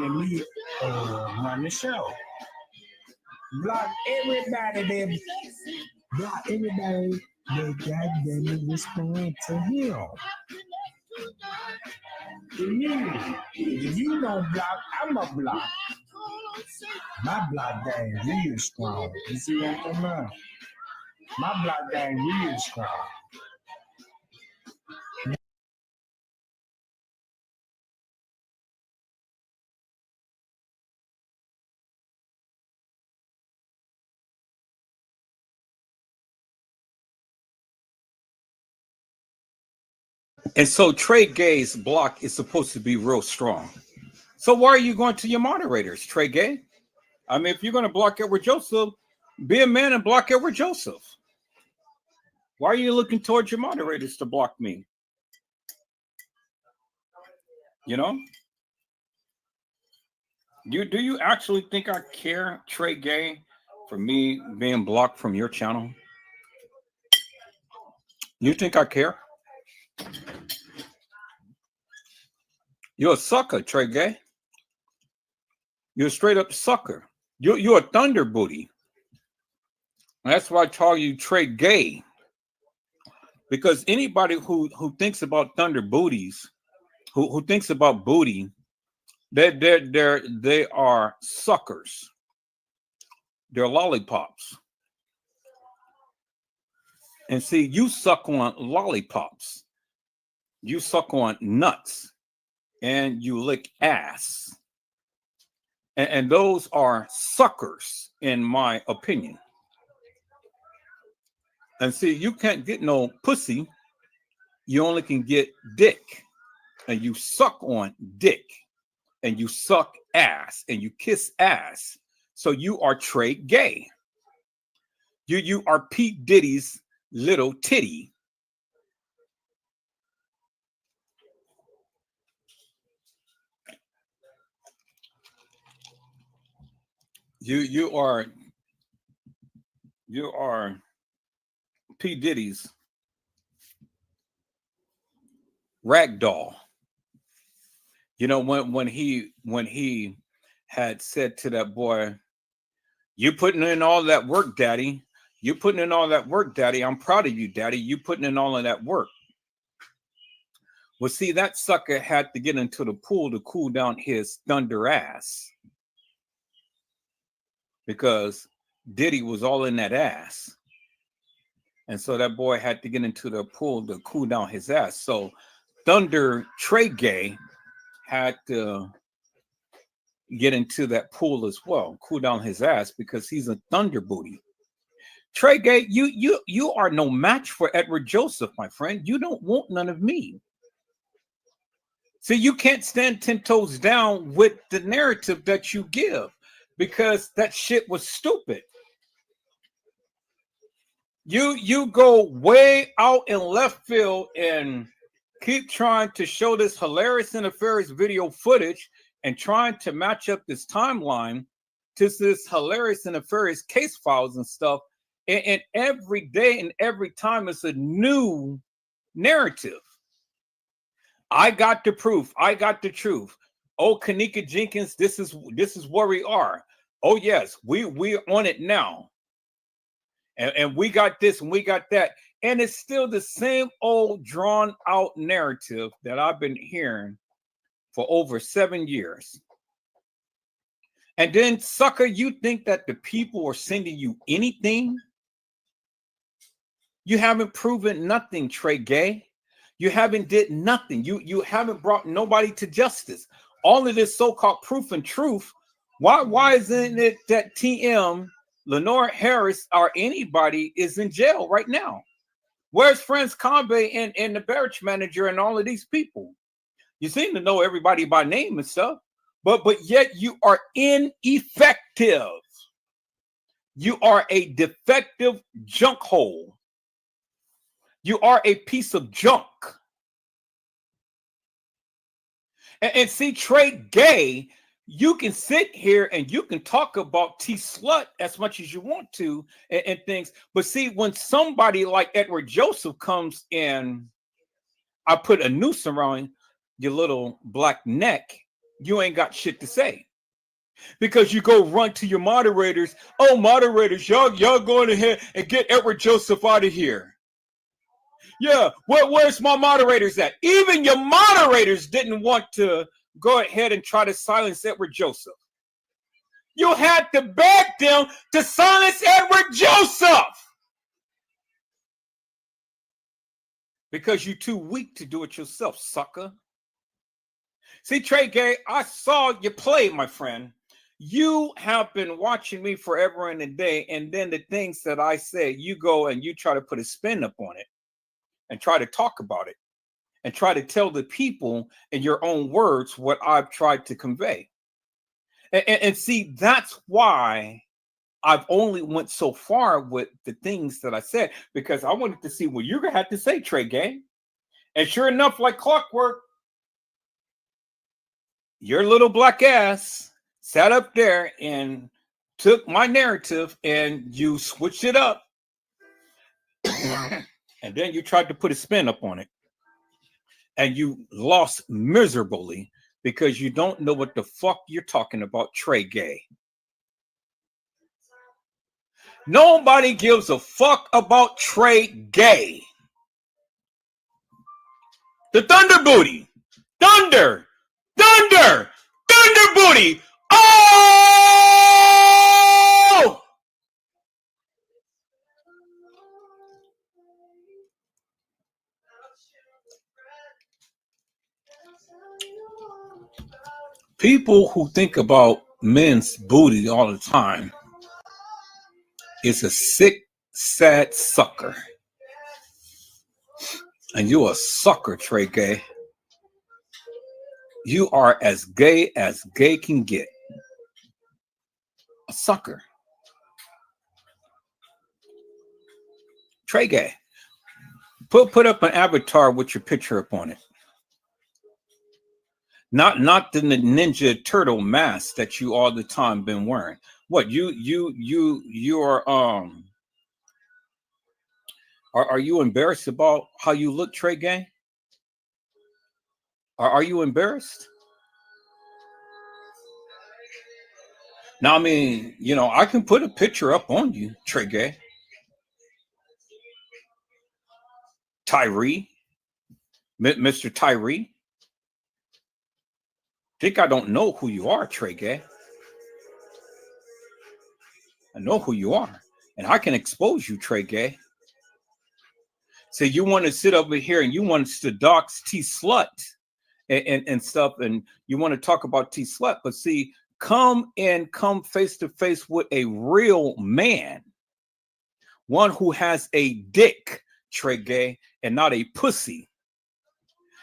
let me run the show. Block everybody that goddamn respond to him. If you don't block, I'm a block. My block game real strong. You see what I'm talking about? My block game real strong.
And so Tregay's block is supposed to be real strong. So why are you going to your moderators, Tregay? I mean, if you're going to block Edward Joseph, be a man and block Edward Joseph. Why are you looking towards your moderators to block me? You know? Do you actually think I care, Tregay, for me being blocked from your channel? You think I care? You're a sucker, Tregay. You're a straight up sucker. You're a thunder booty. That's why I call you Tregay. Because anybody who thinks about thunder booties, who thinks about booty, they are suckers. They're lollipops. And see, you suck on lollipops. You suck on nuts. And you lick ass. And those are suckers, in my opinion. And see, you can't get no pussy. You only can get dick. And you suck on dick. And you suck ass. And you kiss ass. So you are Tregay. You are Pete Diddy's little titty. You are P. Diddy's ragdoll. You know, when he had said to that boy, "You putting in all that work, Daddy. You putting in all that work, Daddy. I'm proud of you, Daddy. You putting in all of that work." Well, see, that sucker had to get into the pool to cool down his thunder ass because Diddy was all in that ass. And so that boy had to get into the pool to cool down his ass. So Thunder Tregay had to get into that pool as well, cool down his ass because he's a thunder booty. Tregay, you are no match for Edward Joseph, my friend. You don't want none of me. See, you can't stand 10 toes down with the narrative that you give because that shit was stupid. You go way out in left field and keep trying to show this hilarious and nefarious video footage and trying to match up this timeline to this hilarious and nefarious case files and stuff. And every day and every time it's a new narrative. I got the proof. I got the truth. Oh, Kenneka Jenkins, this is where we are. Oh, yes, we're on it now. And we got this and we got that. And it's still the same old drawn out narrative that I've been hearing for over 7 years. And then, sucker, you think that the people are sending you anything? You haven't proven nothing, Tregay. You haven't did nothing. You haven't brought nobody to justice. All of this so-called proof and truth. Why isn't it that TM, Lenore Harris, or anybody is in jail right now? Where's Franz Combe and the Barrage manager and all of these people? You seem to know everybody by name and stuff, but yet you are ineffective. You are a defective junk hole. You are a piece of junk. And see, Tregay, you can sit here and you can talk about T-Slut as much as you want to and things. But see, when somebody like Edward Joseph comes in, I put a noose around your little black neck, you ain't got shit to say. Because you go run to your moderators. Oh, moderators, y'all going ahead and get Edward Joseph out of here. Yeah, where's my moderators at? Even your moderators didn't want to go ahead and try to silence Edward Joseph. You had to beg them to silence Edward Joseph. Because you're too weak to do it yourself, sucker. See, Tregay, I saw you play, my friend. You have been watching me forever and a day, and then the things that I say, you go and you try to put a spin up on it. And try to talk about it and try to tell the people in your own words what I've tried to convey. And see, that's why I've only went so far with the things that I said, because I wanted to see what you're going to have to say, Tregay. And sure enough, like clockwork, your little black ass sat up there and took my narrative and you switched it up. And then you tried to put a spin up on it. And you lost miserably because you don't know what the fuck you're talking about, Tregay. Nobody gives a fuck about Tregay. The Thunder Booty. Thunder Booty. Oh! People who think about men's booty all the time is a sick, sad sucker. And you're a sucker, Tregay. You are as gay can get. A sucker. Tregay. Put up an avatar with your picture up on it. Not the Ninja Turtle mask that you all the time been wearing. What you are you embarrassed about how you look, Tregay? Are you embarrassed? Now, I mean, I can put a picture up on you, Tregay. Tyree. Mr. Tyree. Think I don't know who you are, Tregay. I know who you are, and I can expose you, Tregay. So you want to sit over here and you want to dox T Slut and stuff, and you want to talk about T Slut, but see, come face to face with a real man, one who has a dick, Tregay, and not a pussy.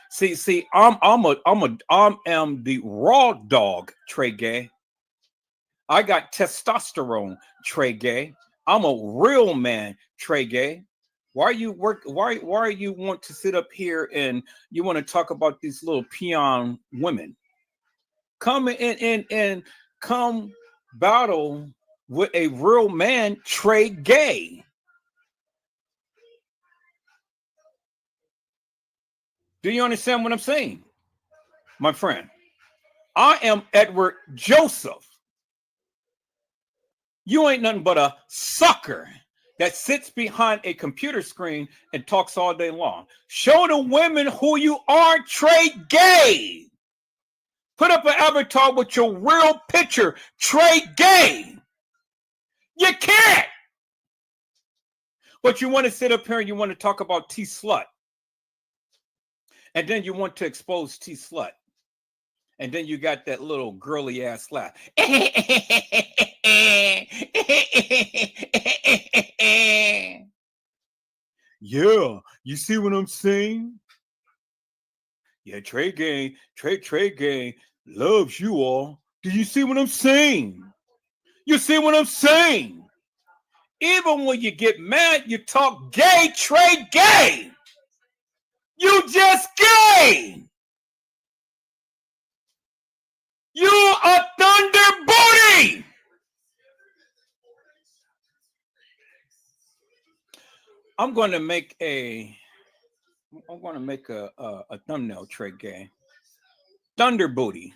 See, I am the raw dog, Tregay. I got testosterone, Tregay. I'm a real man, Tregay. Why you want to sit up here and you want to talk about these little peon women? Come in and come battle with a real man, Tregay. Do you understand what I'm saying, my friend? I am Edward Joseph. You ain't nothing but a sucker that sits behind a computer screen and talks all day long. Show the women who you are, Tregay. Put up an avatar with your real picture, Tregay. You can't. But you want to sit up here and you want to talk about T Slut. And then you want to expose T Slut. And then you got that little girly ass laugh. Yeah, you see what I'm saying? Yeah, Tregay loves you all. Do you see what I'm saying? You see what I'm saying? Even when you get mad, you talk gay, Tregay. You just gay. You a thunder booty. I'm going to make a thumbnail, Tregay. Thunder booty.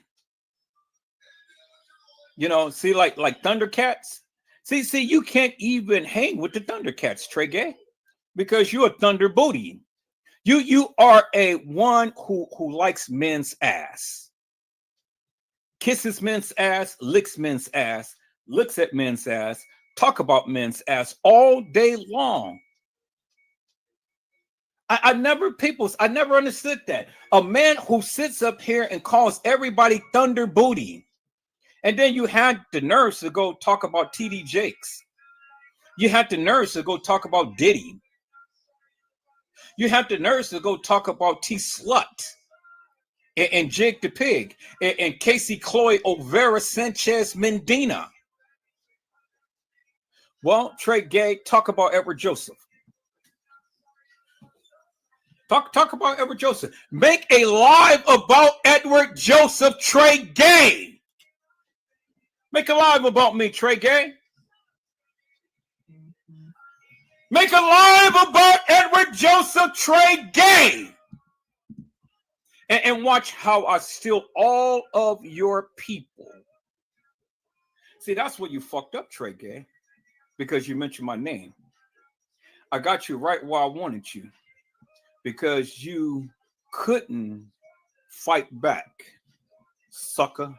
You know, see, like Thundercats. See, you can't even hang with the Thundercats, Tregay, because you're a thunder booty. You are a one who likes men's ass. Kisses men's ass, licks men's ass, looks at men's ass, talk about men's ass all day long. I never understood that. A man who sits up here and calls everybody thunder booty. And then you had the nerves to go talk about TD Jakes. You had the nerves to go talk about Diddy. You had the nerves to go talk about T Slut and Jake the Pig and Casey Chloe Overa Sanchez Mendina. Well, Tregay, talk about Edward Joseph. Talk about Edward Joseph. Make a live about Edward Joseph, Tregay. Make a live about me, Tregay. Make a live about Edward Joseph, Tregay. And watch how I steal all of your people. See, that's what you fucked up, Tregay, because you mentioned my name. I got you right where I wanted you because you couldn't fight back, sucker.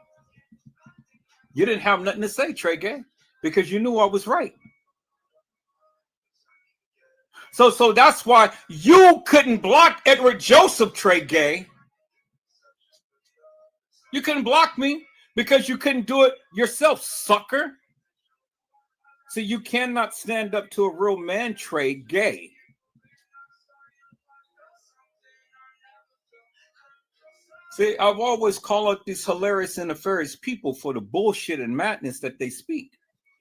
You didn't have nothing to say, Tregay, because you knew I was right. So that's why you couldn't block Edward Joseph, Tregay. You couldn't block me because you couldn't do it yourself, sucker. So you cannot stand up to a real man, Tregay. See, I've always called out these hilarious and nefarious people for the bullshit and madness that they speak.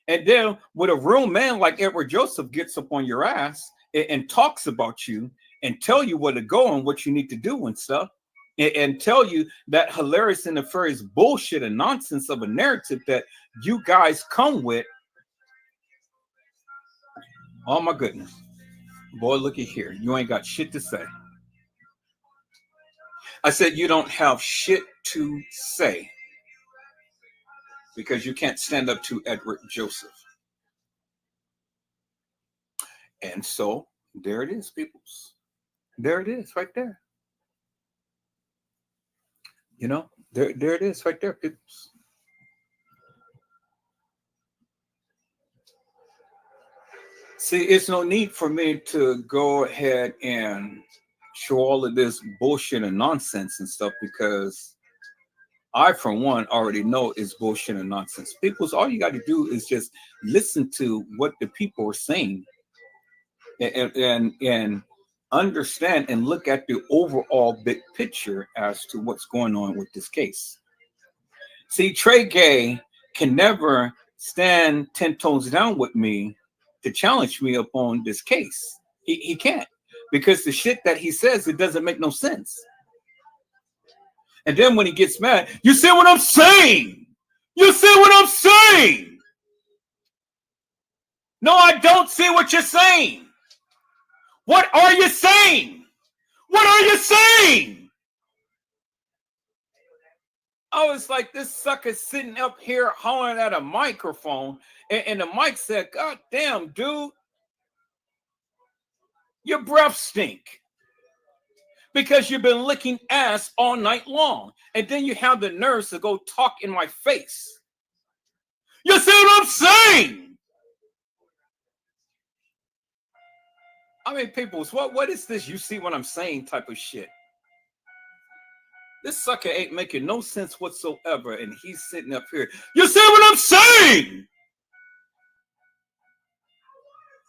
And then with a real man like Edward Joseph gets up on your ass and talks about you and tell you where to go and what you need to do and stuff, and tell you that hilarious and nefarious bullshit and nonsense of a narrative that you guys come with. Oh my goodness. Boy, looky here. You ain't got shit to say. I said you don't have shit to say because you can't stand up to Edward Joseph. And so there it is, peoples. There it is right there. You know, there it is right there, people. See, it's no need for me to go ahead and show all of this bullshit and nonsense and stuff because I, for one, already know it's bullshit and nonsense. People's all you got to do is just listen to what the people are saying and understand and look at the overall big picture as to what's going on with this case. See, Tregay can never stand 10 toes down with me to challenge me upon this case. He can't because the shit that he says, it doesn't make no sense. And then when he gets mad, you see what I'm saying? You see what I'm saying? No, I don't see what you're saying. What are you saying? What are you saying? I was like, this sucker sitting up here hollering at a microphone, and the mic said, God damn, dude, your breath stink. Because you've been licking ass all night long. And then you have the nerves to go talk in my face. You see what I'm saying? I mean, peoples, what is this you see what I'm saying type of shit? This sucker ain't making no sense whatsoever, and he's sitting up here. You see what I'm saying?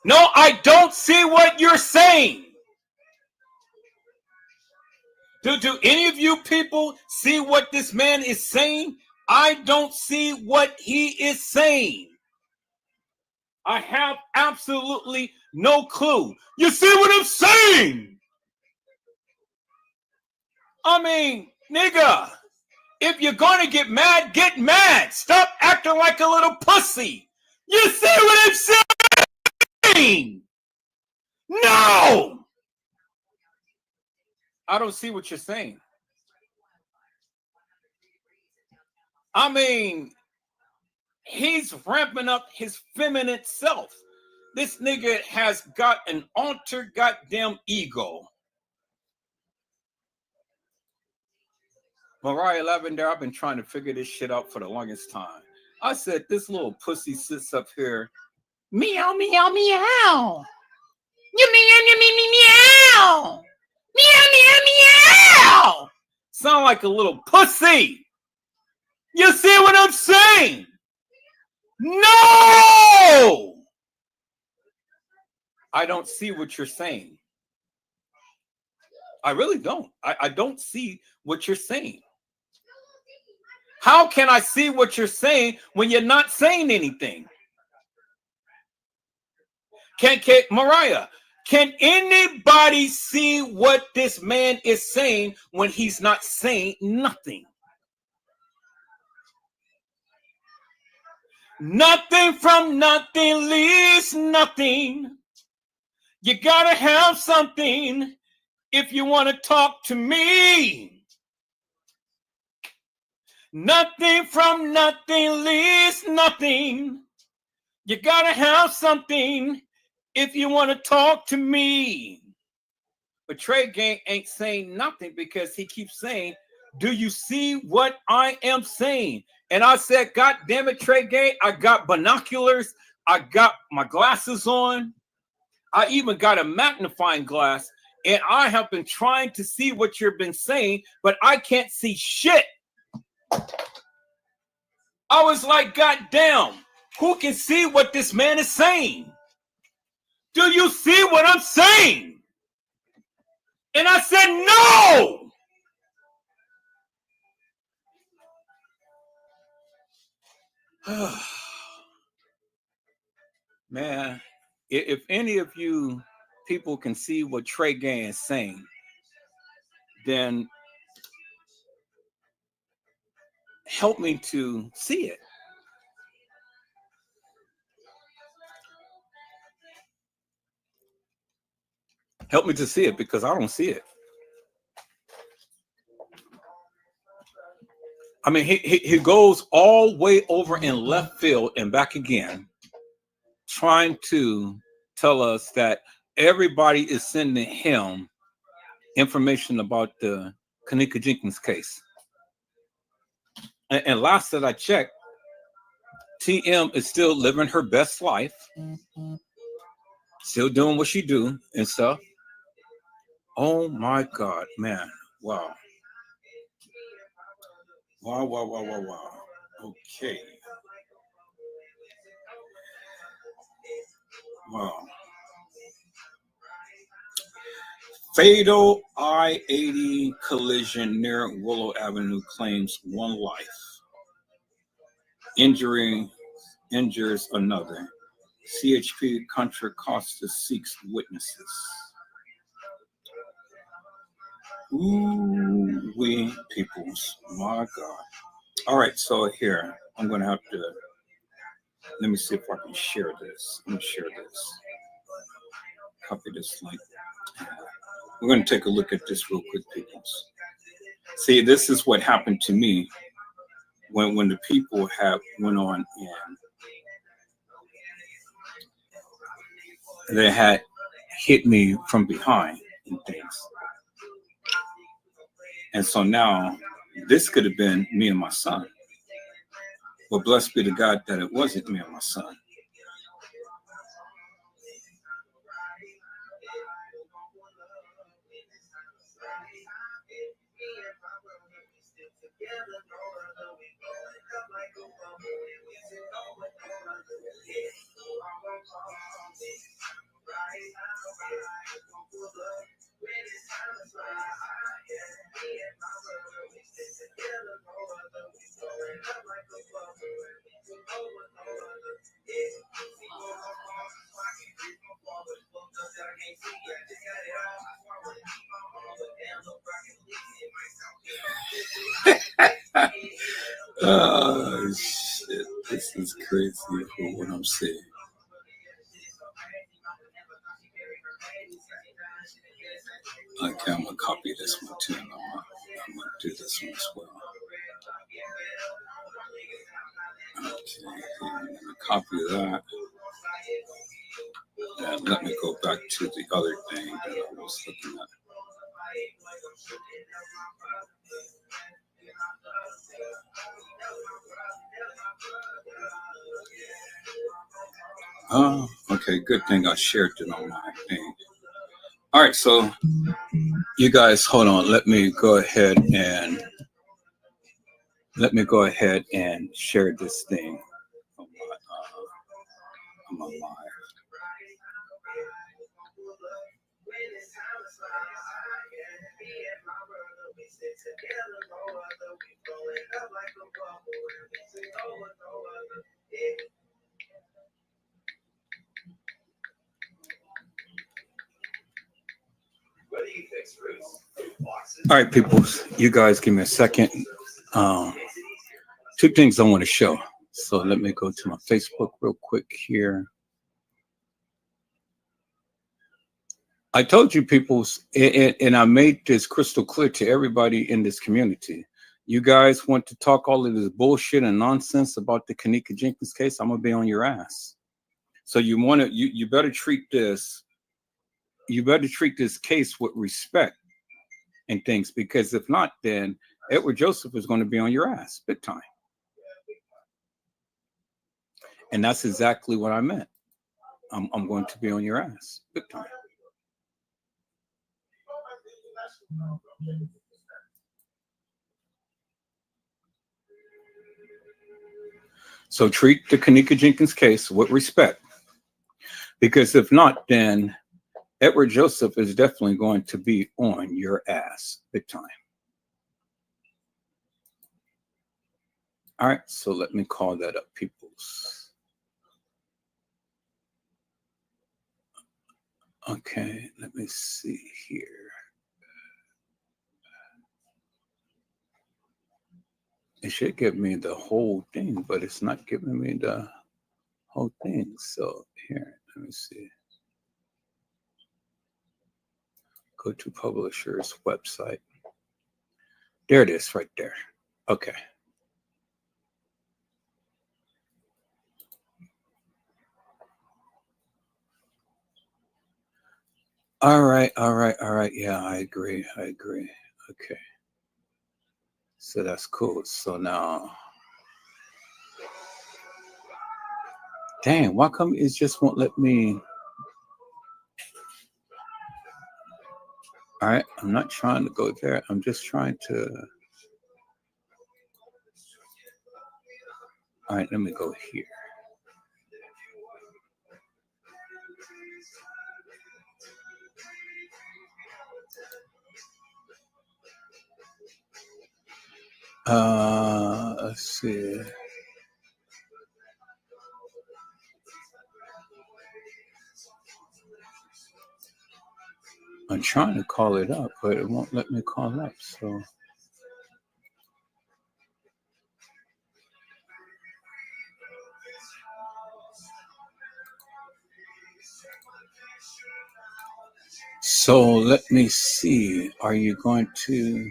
No, I don't see what you're saying. Do any of you people see what this man is saying? I don't see what he is saying. I have absolutely no clue. You see what I'm saying? I mean, nigga, if you're going to get mad, get mad. Stop acting like a little pussy. You see what I'm saying? No! I don't see what you're saying. I mean, he's ramping up his feminine self. This nigga has got an alter goddamn ego. Mariah Lavender, I've been trying to figure this shit out for the longest time. I said, this little pussy sits up here. Meow, meow, meow. You meow, meow, meow, meow. Meow, meow, meow. Sound like a little pussy. You see what I'm saying? No! I don't see what you're saying. I really don't. I don't see what you're saying. How can I see what you're saying when you're not saying anything? Mariah, can anybody see what this man is saying when he's not saying nothing? Nothing from nothing leaves nothing. You gotta have something if you want to talk to me. Nothing from nothing leaves nothing. You gotta have something if you want to talk to me. But Tregay ain't saying nothing because he keeps saying, do you see what I am saying? And I said, God damn it, Tregay, I got binoculars. I got my glasses on. I even got a magnifying glass. And I have been trying to see what you've been saying, but I can't see shit. I was like, God damn, who can see what this man is saying? Do you see what I'm saying? And I said, no! Man, if any of you people can see what Tregay is saying, then help me to see it. Help me to see it because I don't see it. I mean, he goes all the way over in left field and back again, trying to tell us that everybody is sending him information about the Kenneka Jenkins case. And last that I checked, TM is still living her best life, still doing what she do and stuff. Oh my God, man. Wow. Wow, wow, wow, wow, wow. Okay. Wow. Fatal I-80 collision near Willow Avenue claims one life. Injures another. CHP Contra Costa seeks witnesses. Ooh, we peoples. My God. All right, so here, I'm going to have to, let me see if I can share this. Let me share this. Copy this link. We're going to take a look at this real quick, peoples. See, this is what happened to me when the people went on and they had hit me from behind and things. And so now this could have been me and my son. But blessed be to God that it wasn't me and my son. Oh shit, this is crazy for what I'm saying. Okay, I'm gonna copy this one too, and I'm gonna do this one as well. Okay, I'm gonna copy that. And let me go back to the other thing that I was looking at. Oh, okay, good thing I shared it on my thing. All right, so you guys, hold on. Let me go ahead and share this thing on my live. All right, people, you guys give me a second. Two things I want to show. So let me go to my Facebook real quick here. I told you, people, and I made this crystal clear to everybody in this community. You guys want to talk all of this bullshit and nonsense about the Kenneka Jenkins case, I'm gonna be on your ass. So you better treat this. You better treat this case with respect and things, because if not, then Edward Joseph is going to be on your ass big time. And that's exactly what I meant. I'm going to be on your ass big time. So treat the Kenneka Jenkins case with respect, because if not, then Edward Joseph is definitely going to be on your ass big time. All right, so let me call that up, peoples. Okay, let me see here. It should give me the whole thing, but it's not giving me the whole thing. So here, let me see. Go to publisher's website. There it is right there. Okay. All right. Yeah, I agree. Okay. So that's cool. So now Dang, why come it just won't let me? All right, I'm not trying to go there. I'm just trying to. All right, let me go here. Let's see. I'm trying to call it up, but it won't let me call up. So let me see. Are you going to?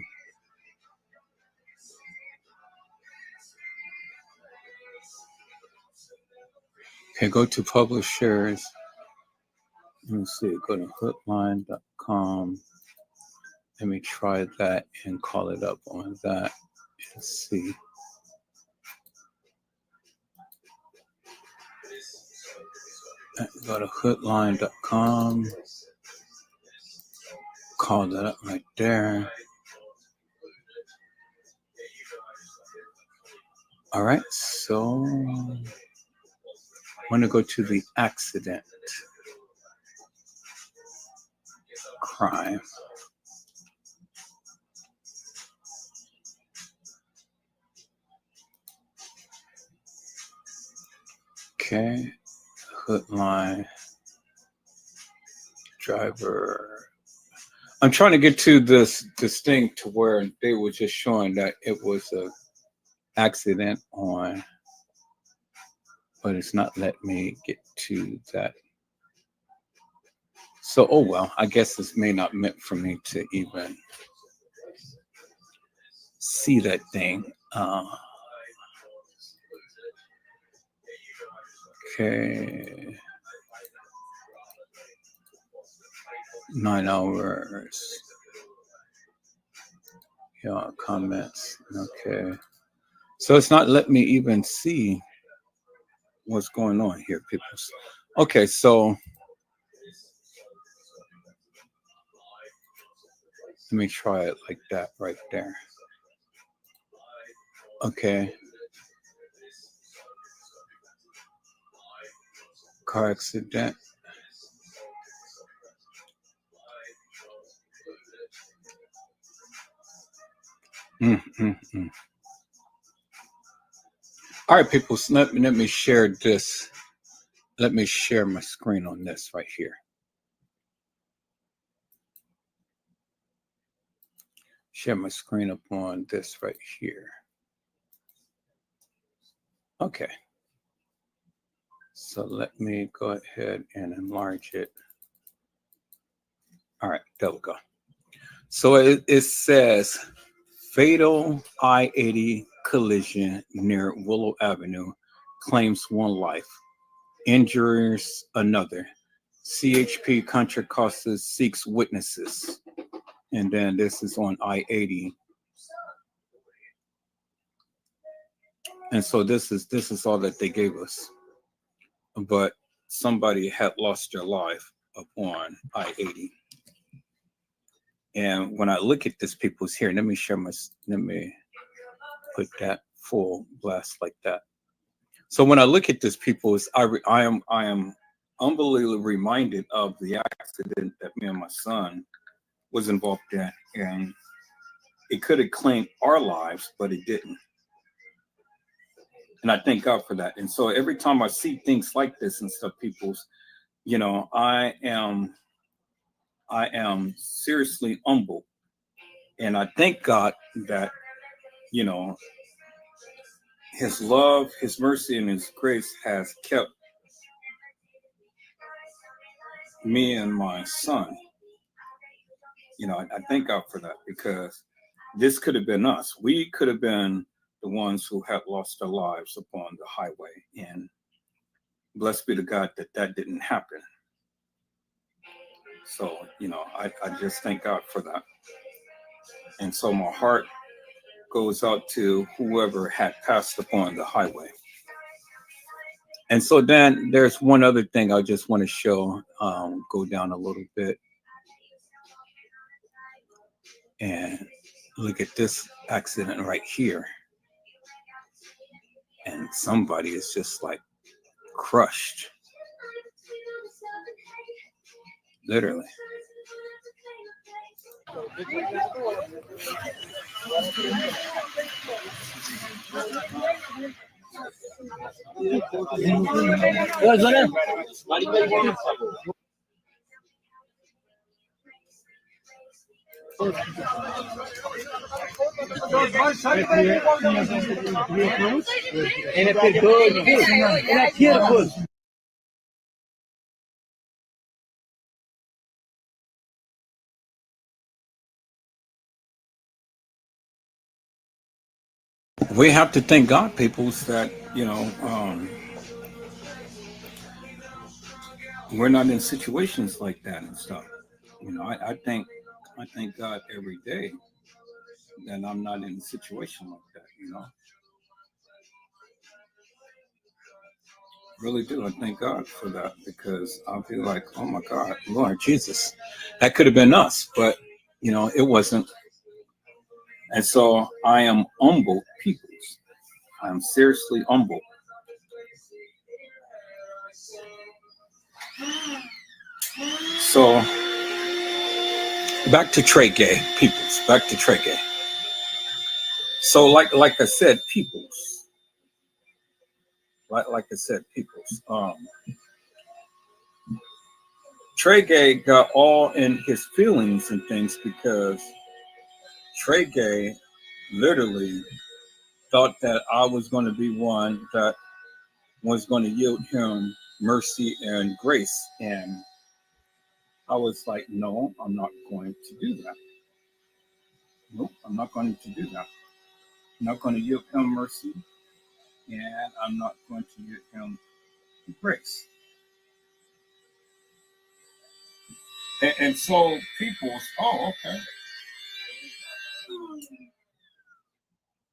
Okay, go to publishers. Let me see. Go to hootline.com. Let me try that and call it up on that and see. Go to hootline.com. Call that up right there. All right, so I'm going to go to the accident crime. Okay, Hootline driver. I'm trying to get to this thing to where they were just showing that it was a accident on, but it's not letting me get to that. So, oh well, I guess this may not meant for me to even see that thing. Okay. 9 hours. Yeah, comments. Okay. So it's not letting me even see what's going on here, people. Okay, so let me try it like that right there. Okay. Car accident. All right, people, so let me share this. Let me share my screen on this right here. Share my screen up on this right here. Okay. So let me go ahead and enlarge it. All right, there we go. So it says fatal I-80 collision near Willow Avenue claims 1 life, injures another. CHP Contra Costa seeks witnesses. And then this is on I-80. And so this is all that they gave us. But somebody had lost their life upon I-80. And when I look at this, people's here, let me put that full blast like that. So when I look at this, people's, I am unbelievably reminded of the accident that me and my son was involved in, and it could have claimed our lives, but it didn't. And I thank God for that. And so every time I see things like this and stuff, people's, you know, I am seriously humbled. And I thank God that, you know, his love, his mercy, and his grace has kept me and my son. You know, I thank God for that, because this could have been us. We could have been the ones who had lost our lives upon the highway. And blessed be to God that that didn't happen. So, you know, I just thank God for that. And so my heart goes out to whoever had passed upon the highway. And so then there's one other thing I just want to show. Go down a little bit and look at this accident right here. And somebody is just like crushed. Literally. We have to thank God, peoples, that we're not in situations like that and stuff. I thank God every day that I'm not in a situation like that. Really do. I thank God for that, because I'll be like, oh my God, Lord Jesus, that could have been us, but it wasn't. And so I am humbled, peoples. I am seriously humbled. So back to Tregay, peoples. Back to Tregay. So like I said, peoples. Like I said, peoples. Tregay got all in his feelings and things because Tregay literally thought that I was going to be one that was going to yield him mercy and grace. And I was like, no, I'm not going to do that. Nope, I'm not going to do that. I'm not going to yield him mercy, and I'm not going to yield him grace. And so people's, okay.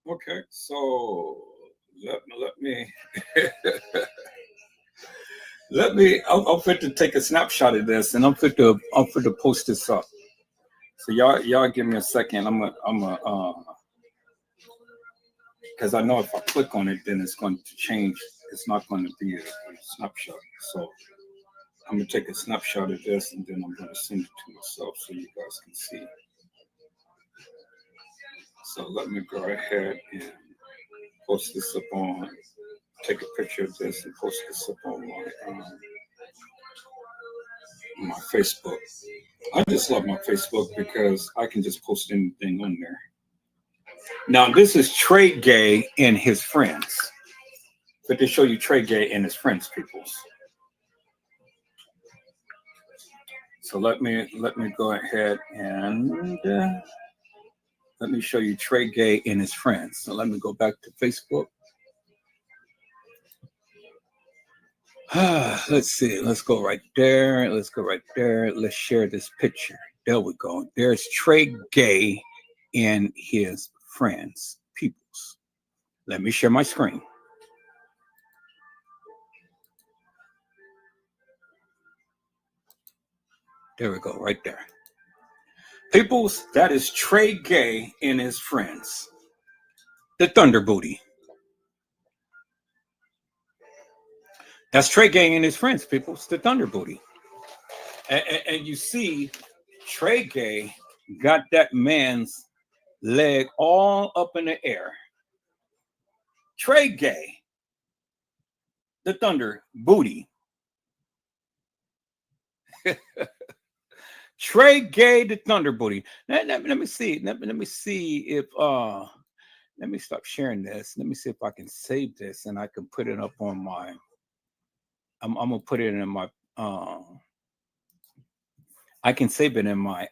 Okay, so let me I'm fit to take a snapshot of this, and I'm fit to post this up. So y'all give me a second. I'm a because I know if I click on it, then it's going to change. It's not going to be a snapshot. So I'm gonna take a snapshot of this, and then I'm gonna send it to myself so you guys can see. So let me go ahead and post this up on. Take a picture of this and post this up on my Facebook. I just love my Facebook because I can just post anything on there. Now this is Tregay and his friends. But to show you Tregay and his friends, peoples. So let me go ahead and let me show you Tregay and his friends. So let me go back to Facebook. Let's see. Let's go right there. Let's go right there. Let's share this picture. There we go. There's Tregay and his friends, peoples. Let me share my screen. There we go, right there. Peoples, that is Tregay and his friends. The Thunder Booty. That's Tregay and his friends, peoples. The Thunder Booty. And you see, Tregay got that man's leg all up in the air. Tregay, the Thunder Booty. Tregay, the Thunder Booty. Let me see. Let me see if let me stop sharing this. Let me see if I can save this and I can put it up on my. I'm gonna put it in my. I can save it in my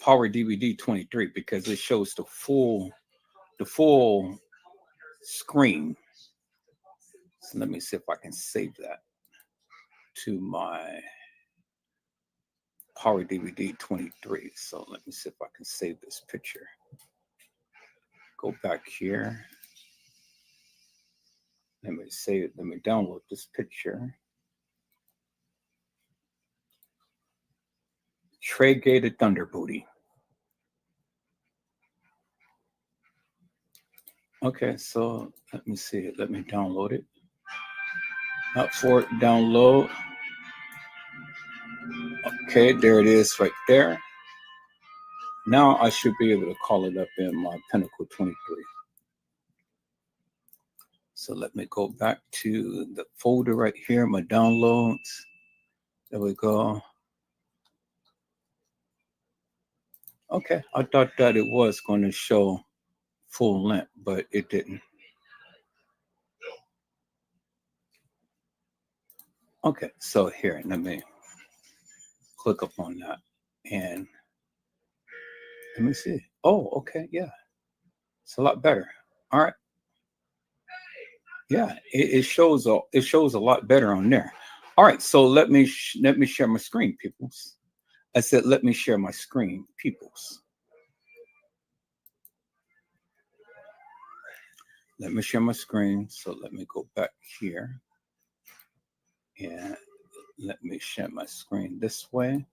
Power DVD 23 because it shows the full screen. So let me see if I can save that to my Power DVD 23. So let me see if I can save this picture. Go back here. Let me save it. Let me download this picture. Tregay the Thunder Booty. Okay, so let me see it. Let me download it. Up for it, download. Okay, there it is right there. Now I should be able to call it up in my Pinnacle 23. So let me go back to the folder right here, my downloads. There we go. Okay, I thought that it was going to show full length, but it didn't. Okay, so here, let me click up on that and let me see. Oh, okay, yeah, it's a lot better. All right, yeah, it shows a lot better on there. All right, so let me share my screen, peoples. I said let me share my screen, peoples. Let me share my screen. So let me go back here and let me share my screen this way.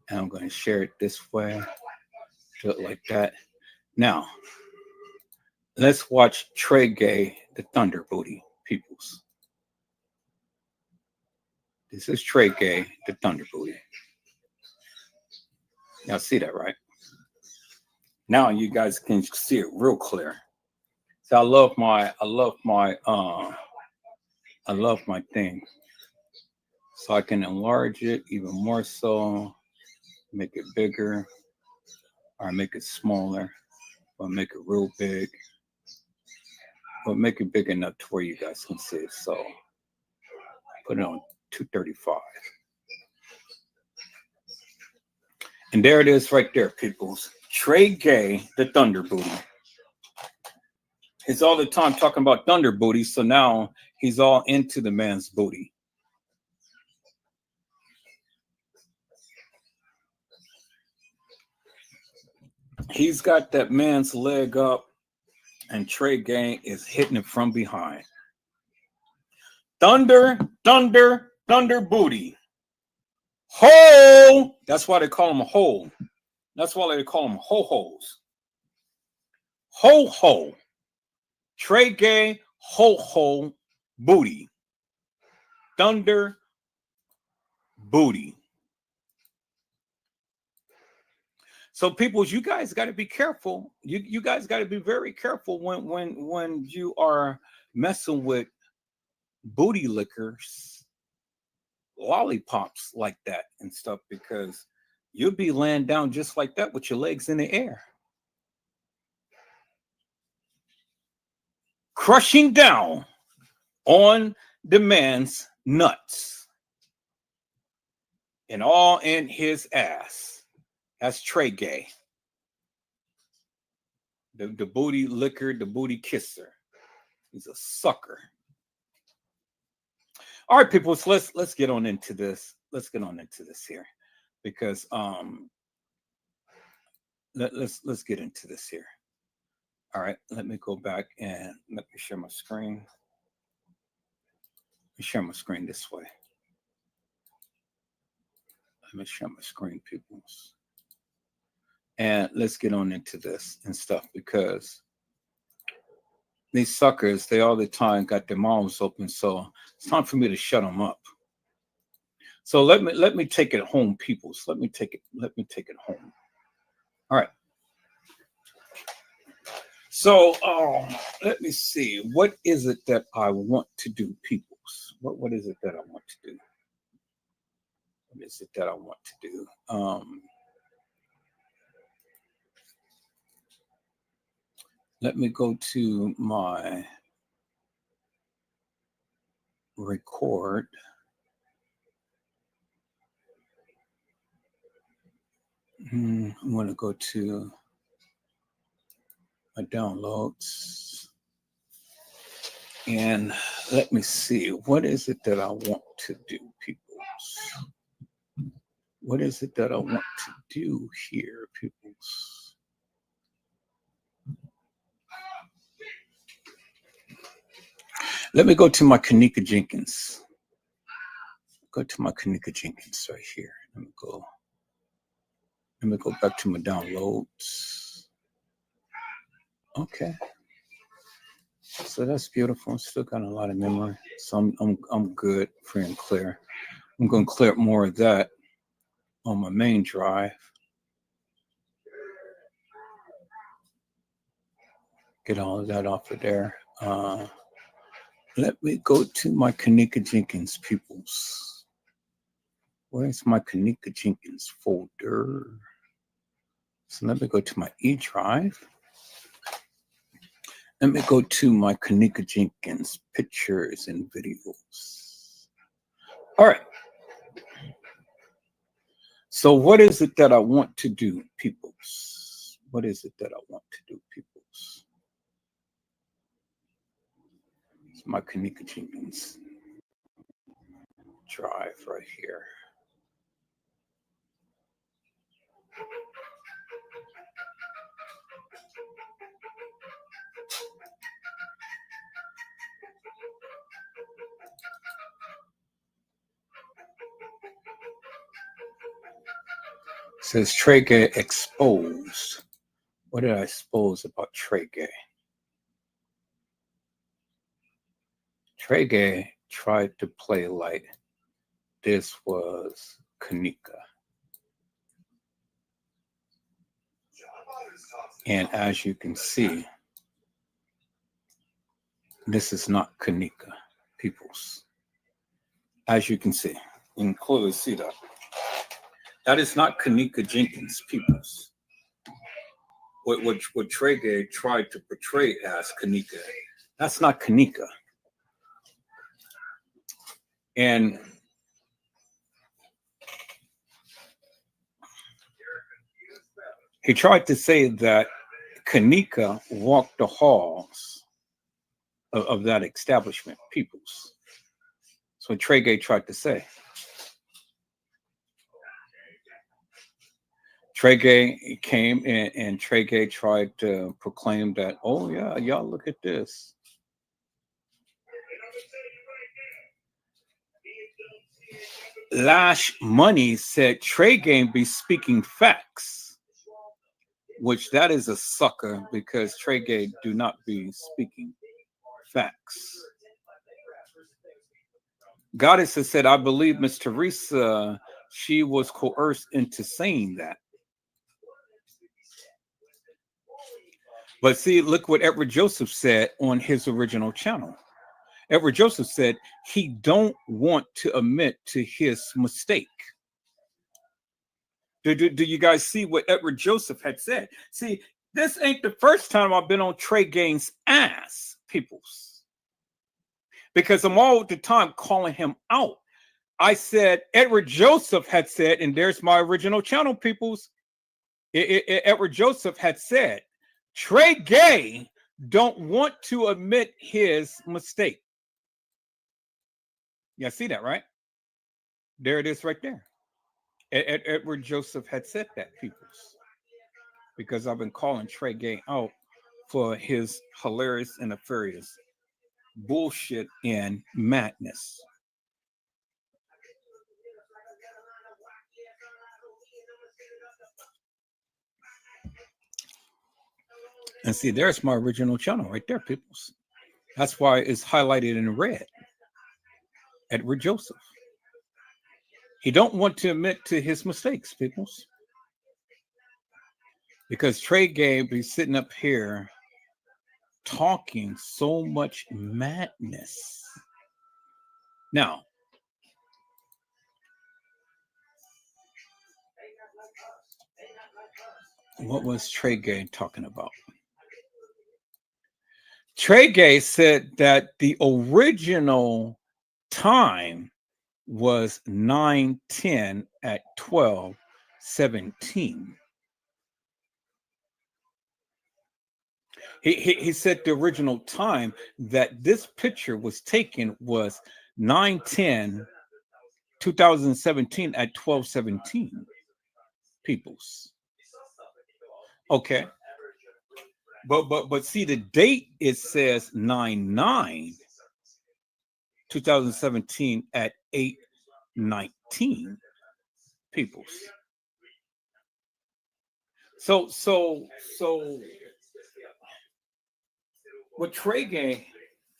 And I'm going to share it this way. Do it like that. Now, let's watch Tregay the Thunder Booty, peoples. This is Tregay the Thunder Booty. Y'all see that, right? Now you guys can see it real clear. So I love my thing. So I can enlarge it even more so, make it bigger, or make it smaller, or make it real big, but make it big enough to where you guys can see it. So put it on 235. And there it is right there, peoples. Tregay the Thunder Booty. He's all the time talking about Thunder Booty, so now he's all into the man's booty. He's got that man's leg up, and Tregay is hitting it from behind. Thunder, thunder, thunder booty. Ho! That's why they call him a hole. That's why they call him ho-hos. Ho-ho. Tregay ho-ho booty. Thunder booty. So, people, you guys got to be careful. You guys got to be very careful when you are messing with booty lickers, lollipops like that and stuff, because you'll be laying down just like that with your legs in the air, crushing down on the man's nuts and all in his ass. That's Tregay. The booty licker, the booty kisser. He's a sucker. All right, people, so let's get on into this. Let's get on into this here, because let's get into this here. All right, let me go back and let me share my screen. Let me share my screen this way. Let me share my screen, people. And let's get on into this and stuff, because these suckers, they all the time got their mouths open. So it's time for me to shut them up. So let me take it home, peoples. Let me take it home. All right. So let me see. What is it that I want to do, peoples? What is it that I want to do? What is it that I want to do? Let me go to my record. I'm going to go to my downloads. And let me see. What is it that I want to do, peoples? What is it that I want to do here, peoples? Let me go to my Kenneka Jenkins. Go to my Kenneka Jenkins right here. Let me go back to my downloads. Okay. So that's beautiful. Still got a lot of memory. So I'm good, free and clear. I'm gonna clear up more of that on my main drive. Get all of that off of there. Let me go to my Kenneka Jenkins peoples. Where's my Kenneka Jenkins folder? So let me go to my E drive. Let me go to my Kenneka Jenkins pictures and videos. All right. So what is it that I want to do, peoples? What is it that I want to do, peoples? It's my Kenneka Jenkins drive right here. It says Tregay exposed. What did I expose about Tregay? Tregay tried to play like this was Kenneka. And as you can see, this is not Kenneka, peoples. As you can see, you can clearly see that. That is not Kenneka Jenkins, peoples. What Tregay tried to portray as Kenneka, that's not Kenneka. And he tried to say that Kenneka walked the halls of that establishment, peoples. That's what Tregay tried to say. Tregay came in and Tregay tried to proclaim that, oh yeah, y'all look at this. Lash Money said Tregay be speaking facts, which that is a sucker because Tregay do not be speaking facts. Goddess has said, I believe Miss Teresa, she was coerced into saying that. But see, look what Edward Joseph said on his original channel. Edward Joseph said he don't want to admit to his mistake. Do you guys see what Edward Joseph had said? See, this ain't the first time I've been on Tregay's ass, peoples. Because I'm all the time calling him out. I said, Edward Joseph had said, and there's my original channel, peoples. Edward Joseph had said, Tregay don't want to admit his mistake. Yeah, see that, right? There it is right there. Edward Joseph had said that, peoples. Because I've been calling Tregay out for his hilarious and nefarious bullshit and madness. And see, there's my original channel right there, peoples. That's why it's highlighted in red. Edward Joseph. He don't want to admit to his mistakes, peoples. Because Tregay be sitting up here talking so much madness. Now, what was Tregay talking about? Tregay said that the original time was 9:10 at 12:17. He said the original time that this picture was taken was 9:10, 2017 at 12:17. Peoples. Okay. But see the date, it says 9/9 2017 at 8:19 peoples. So what Tregay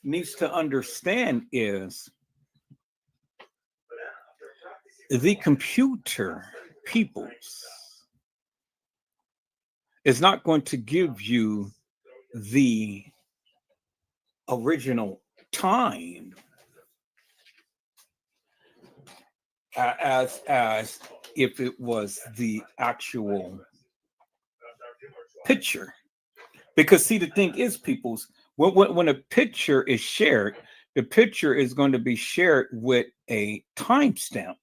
needs to understand is the computer peoples is not going to give you the original time as if it was the actual picture. Because see, the thing is, peoples, when a picture is shared, the picture is going to be shared with a timestamp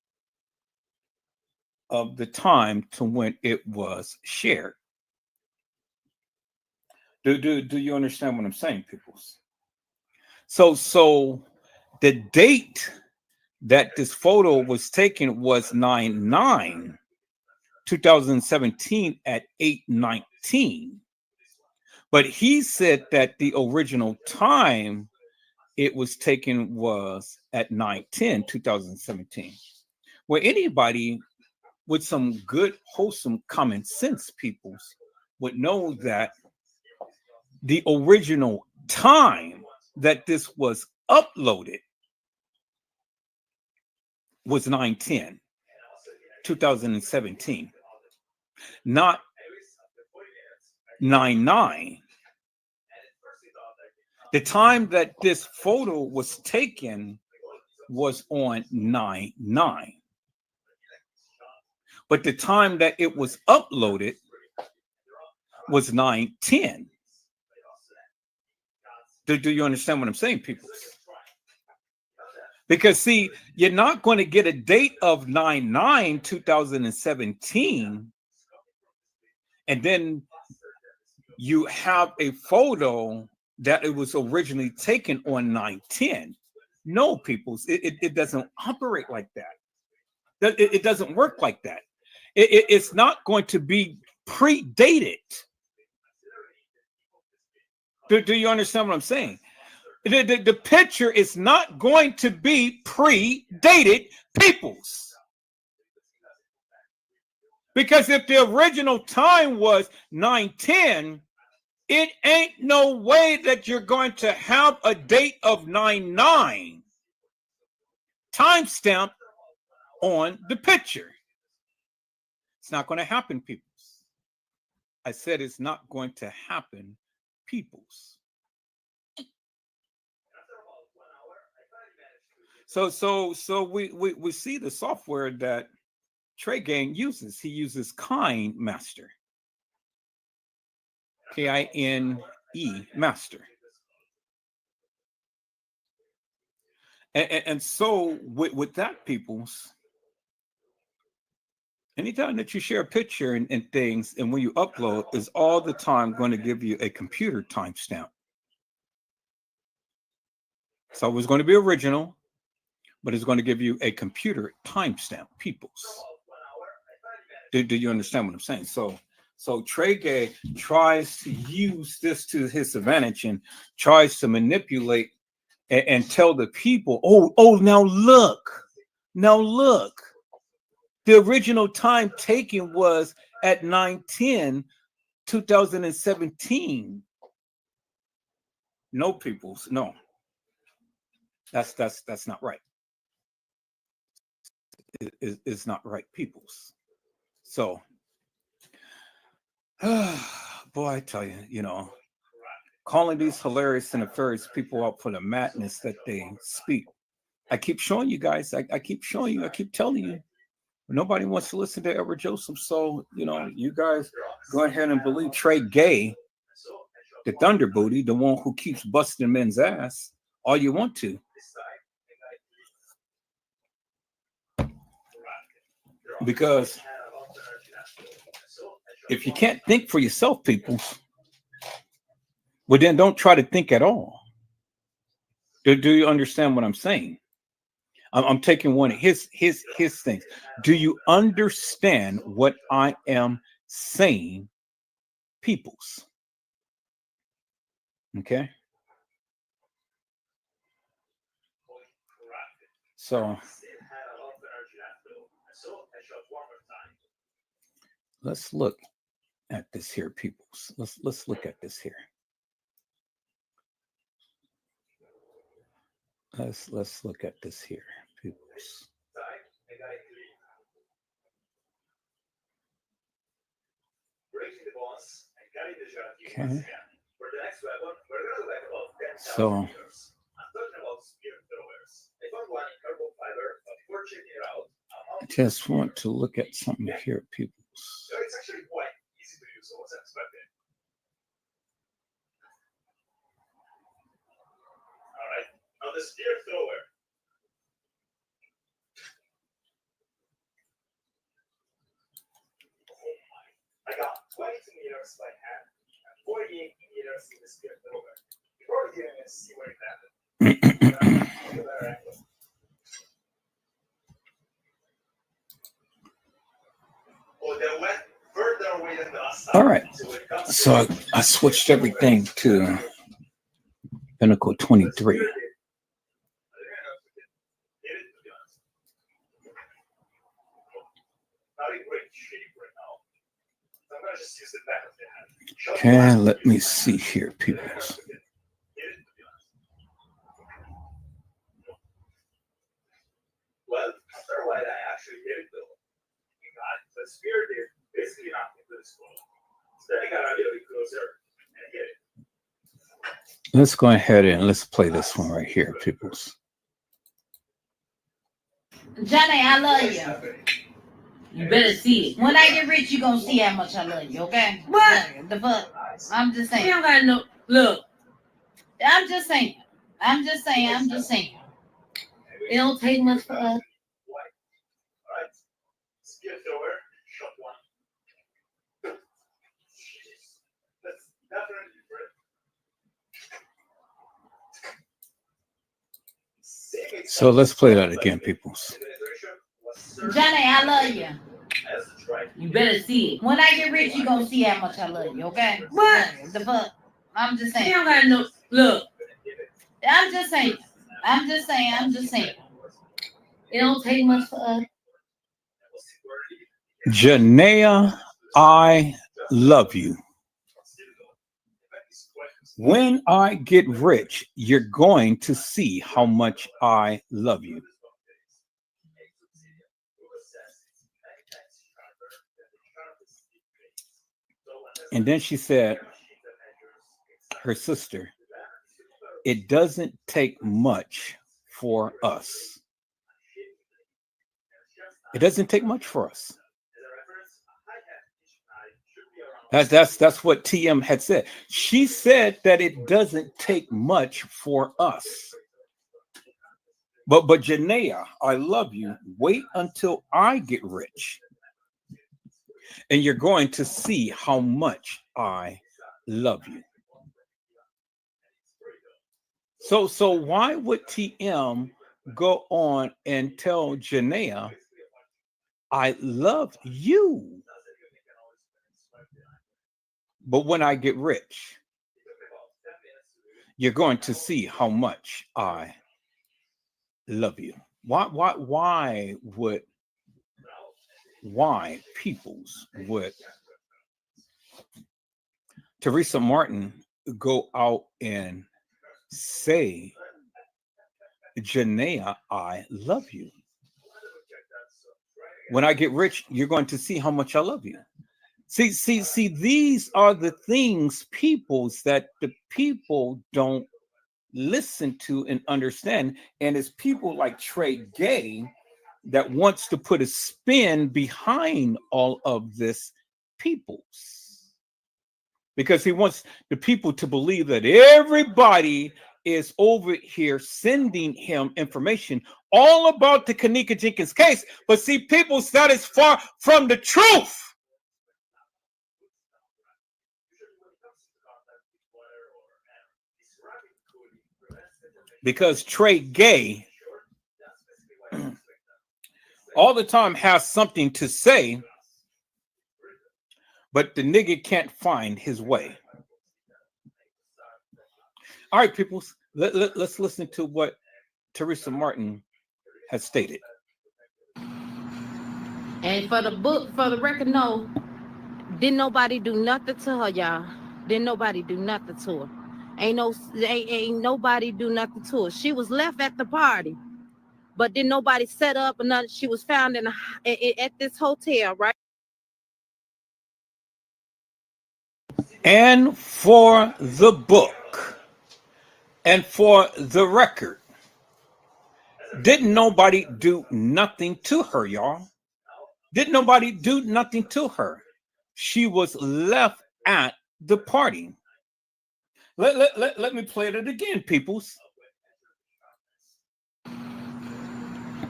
of the time to when it was shared. Do you understand what I'm saying, peoples? So the date that this photo was taken was 9/9/2017 at 8:19. But he said that the original time it was taken was at 9/10/2017. Well, anybody with some good, wholesome common sense peoples would know that the original time that this was uploaded was 9/10/2017, not 9/9. The time that this photo was taken was on 9/9. But the time that it was uploaded was 9/10. Do you understand what I'm saying, people? Because see, you're not going to get a date of 9/9/2017, and then you have a photo that it was originally taken on 9/10. No, peoples, it doesn't operate like that. It doesn't work like that. It's not going to be predated. Do you understand what I'm saying? The picture is not going to be predated, peoples. Because if the original time was 9/10, it ain't no way that you're going to have a date of 9/9 timestamp on the picture. It's not going to happen, peoples. I said it's not going to happen, peoples. So we see the software that Tregay uses. He uses Kind Master. Kine master. And so with that, peoples, anytime that you share a picture and things, and when you upload, is all the time going to give you a computer timestamp. So it's going to be original, but it's going to give you a computer timestamp, peoples. Do you understand what I'm saying? So Tregay tries to use this to his advantage and tries to manipulate and tell the people, oh, now look. The original time taken was at 9/10/2017. No, peoples, no. That's not right. It's not right, peoples. So, boy, I tell you, calling these hilarious and nefarious people out for the madness that they speak. I keep showing you guys. I keep showing you. I keep telling you. Nobody wants to listen to Edward Joseph. So, you guys go ahead and believe Tregay, the Thunder Booty, the one who keeps busting men's ass, all you want to. Because if you can't think for yourself, people, well, then don't try to think at all. Do you understand what I'm saying? I'm taking one of his things. Do you understand what I am saying, peoples? Okay. So let's look at this here, peoples. Let's look at this here. Let's look at this here, peoples. Okay. So I just want to look at something here, peoples.
It's actually quite easy to use, so what's expected. All right, now the spear thrower. Oh my! I got 22 meters by hand and 48 meters in the spear thrower. Before we even see where it landed. Oh, they went further away than the outside.
All right. So I switched everything to Pinnacle 23. Okay, let me see here, people.
Well, after a while, I actually hit it though. You got the spear did basically nothing to this ball. So then I got a little bit closer and hit it.
Let's go ahead and let's play this one right here, peoples.
Johnny, I love you. You better see it. When I get rich, you gonna see how much I love you, okay? What? The fuck? I'm just saying. You don't gotta know. Look. I'm just saying. It don't take much for us.
Alright. Spear thrower, shot one. That's definitely different.
So let's play that again, peoples.
Johnny, I love you. You better see it. When I get rich, you gonna see how much I love you, okay? What? The fuck? I'm just saying. You don't gotta know. Look. I'm just saying. It don't take much for us.
Janaea, I love you. When I get rich, you're going to see how much I love you. And then she said, her sister, it doesn't take much for us. It doesn't take much for us. That's what TM had said. She said that it doesn't take much for us. But Janaea, I love you. Wait until I get rich. And you're going to see how much I love you. So why would TM go on and tell Janaea, I love you, but when I get rich, you're going to see how much I love you? Why peoples would Teresa Martin go out and say, Janaea, I love you. When I get rich, you're going to see how much I love you. See, these are the things, peoples, that the people don't listen to and understand. And it's people like Tregay that wants to put a spin behind all of this, peoples. Because he wants the people to believe that everybody is over here sending him information all about the Kenneka Jenkins case. But see, people, that is far from the truth. Because Tregay all the time has something to say, but the nigga can't find his way. All right, people, let's listen to what Teresa Martin has stated.
And for the record, no, didn't nobody do nothing to her, y'all. Didn't nobody do nothing to her. Ain't nobody do nothing to her. She was left at the party, but didn't nobody set up or nothing. She was found at this hotel, right?
And for the book, and for the record, didn't nobody do nothing to her, y'all. Didn't nobody do nothing to her. She was left at the party. Let me play it again, peoples.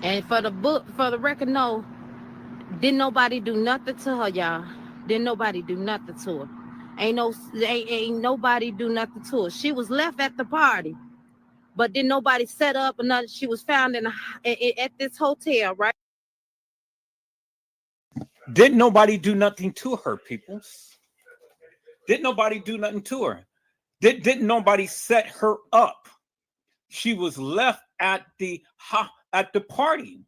And for the record, no, didn't nobody do nothing to her, y'all. Didn't nobody do nothing to her. Ain't nobody do nothing to her. She was left at the party, but didn't nobody set up or nothing. She was found at this hotel, right?
Didn't nobody do nothing to her, peoples. Didn't nobody do nothing to her. Didn't nobody set her up. She was left at the party.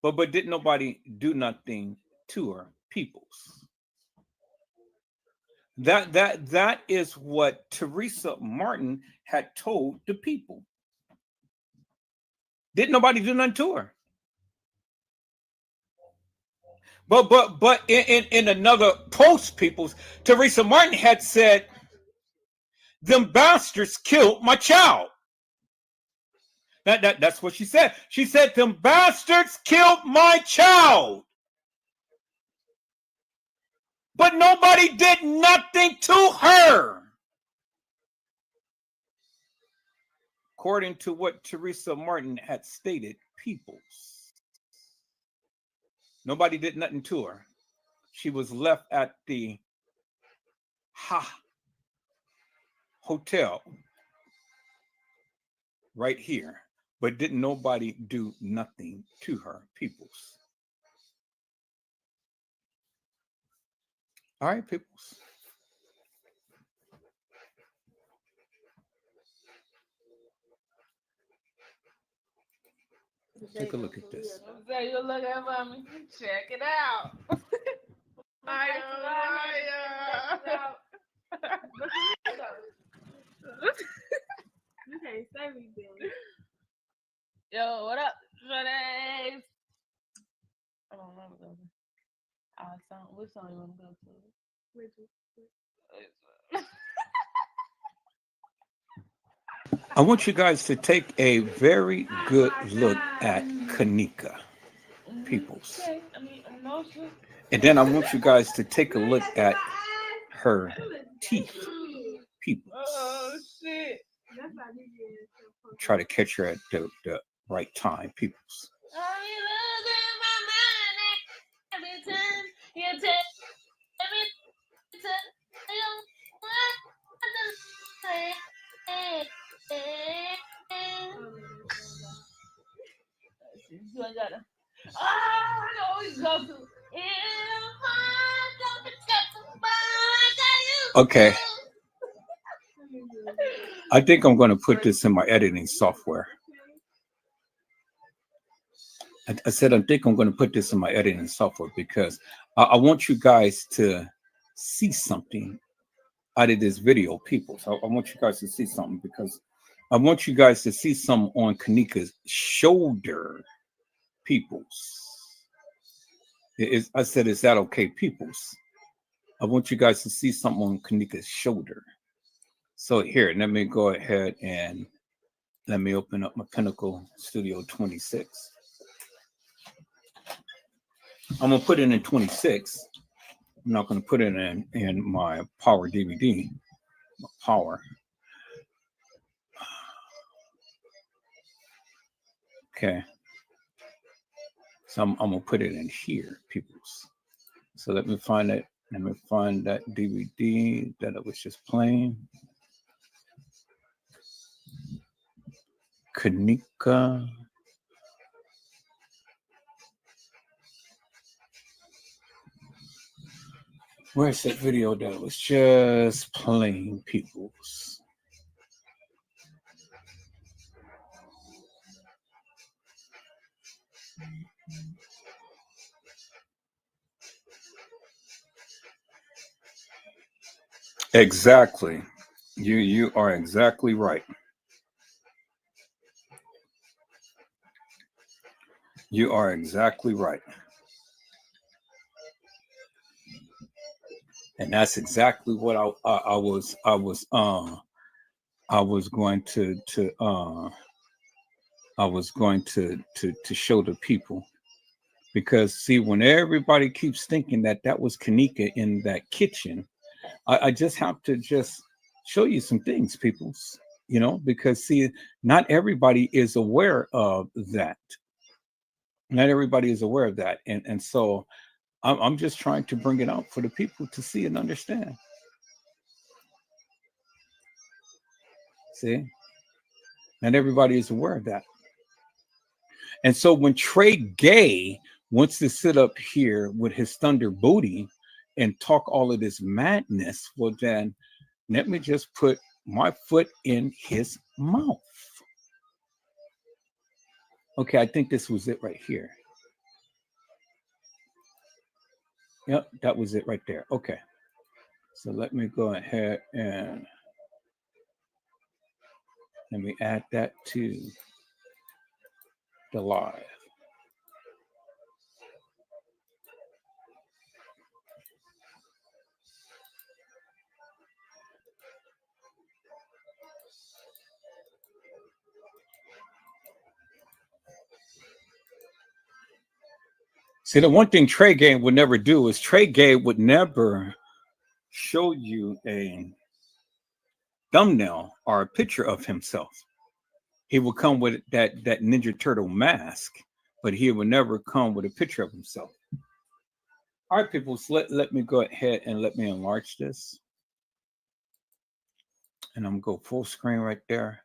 But didn't nobody do nothing to her, peoples. That is what Teresa Martin had told the people. Didn't nobody do nothing to her. But in another post, peoples, Teresa Martin had said, "Them bastards killed my child." That's what she said. She said, "Them bastards killed my child." But nobody did nothing to her. According to what Teresa Martin had stated, peoples. Nobody did nothing to her. She was left at the hotel right here. But didn't nobody do nothing to her, peoples. All right, peoples. Take a look at this.
So you look at mommy. Check it out. Maya. You can't say me then. Yo, what up, Shreddies? I don't remember those. Which song you want to go to?
I want you guys to take a very good look at Kenneka, peoples. And then I want you guys to take a look at her teeth, peoples.
Oh, shit.
Try to catch her at the right time, peoples.
I always go to.
Okay. I think I'm going to put this in my editing software. I said I think I'm going to put this in my editing software because I want you guys to see something out of this video, people. So I want you guys to see something because I want you guys to see some on Kenneka's shoulder, peoples. I said, is that okay, peoples? I want you guys to see something on Kenneka's shoulder. So here, let me go ahead and let me open up my Pinnacle Studio 26. I'm gonna put it in 26. I'm not gonna put it in my Power DVD. Power. Okay. So I'm gonna put it in here, peoples. So let me find it. Let me find that DVD that I was just playing. Kenneka. Where's that video that was just playing, peoples? Exactly. You are exactly right. You are exactly right. And that's exactly what I was going to show the people. Because see, when everybody keeps thinking that that was Kenneka in that kitchen, I just have to just show you some things, peoples. Because see, not everybody is aware of that. Not everybody is aware of that, and so I'm just trying to bring it out for the people to see and understand. See, not everybody is aware of that. And so when Tregay wants to sit up here with his thunder booty and talk all of this madness, well, then let me just put my foot in his mouth. Okay, I think this was it right here. Yep, that was it right there. Okay. So let me go ahead and let me add that to the live. See, the one thing Tregay would never do is Tregay would never show you a thumbnail or a picture of himself. He would come with that Ninja Turtle mask, but he would never come with a picture of himself. All right, people, so let me go ahead and let me enlarge this. And I'm going to go full screen right there.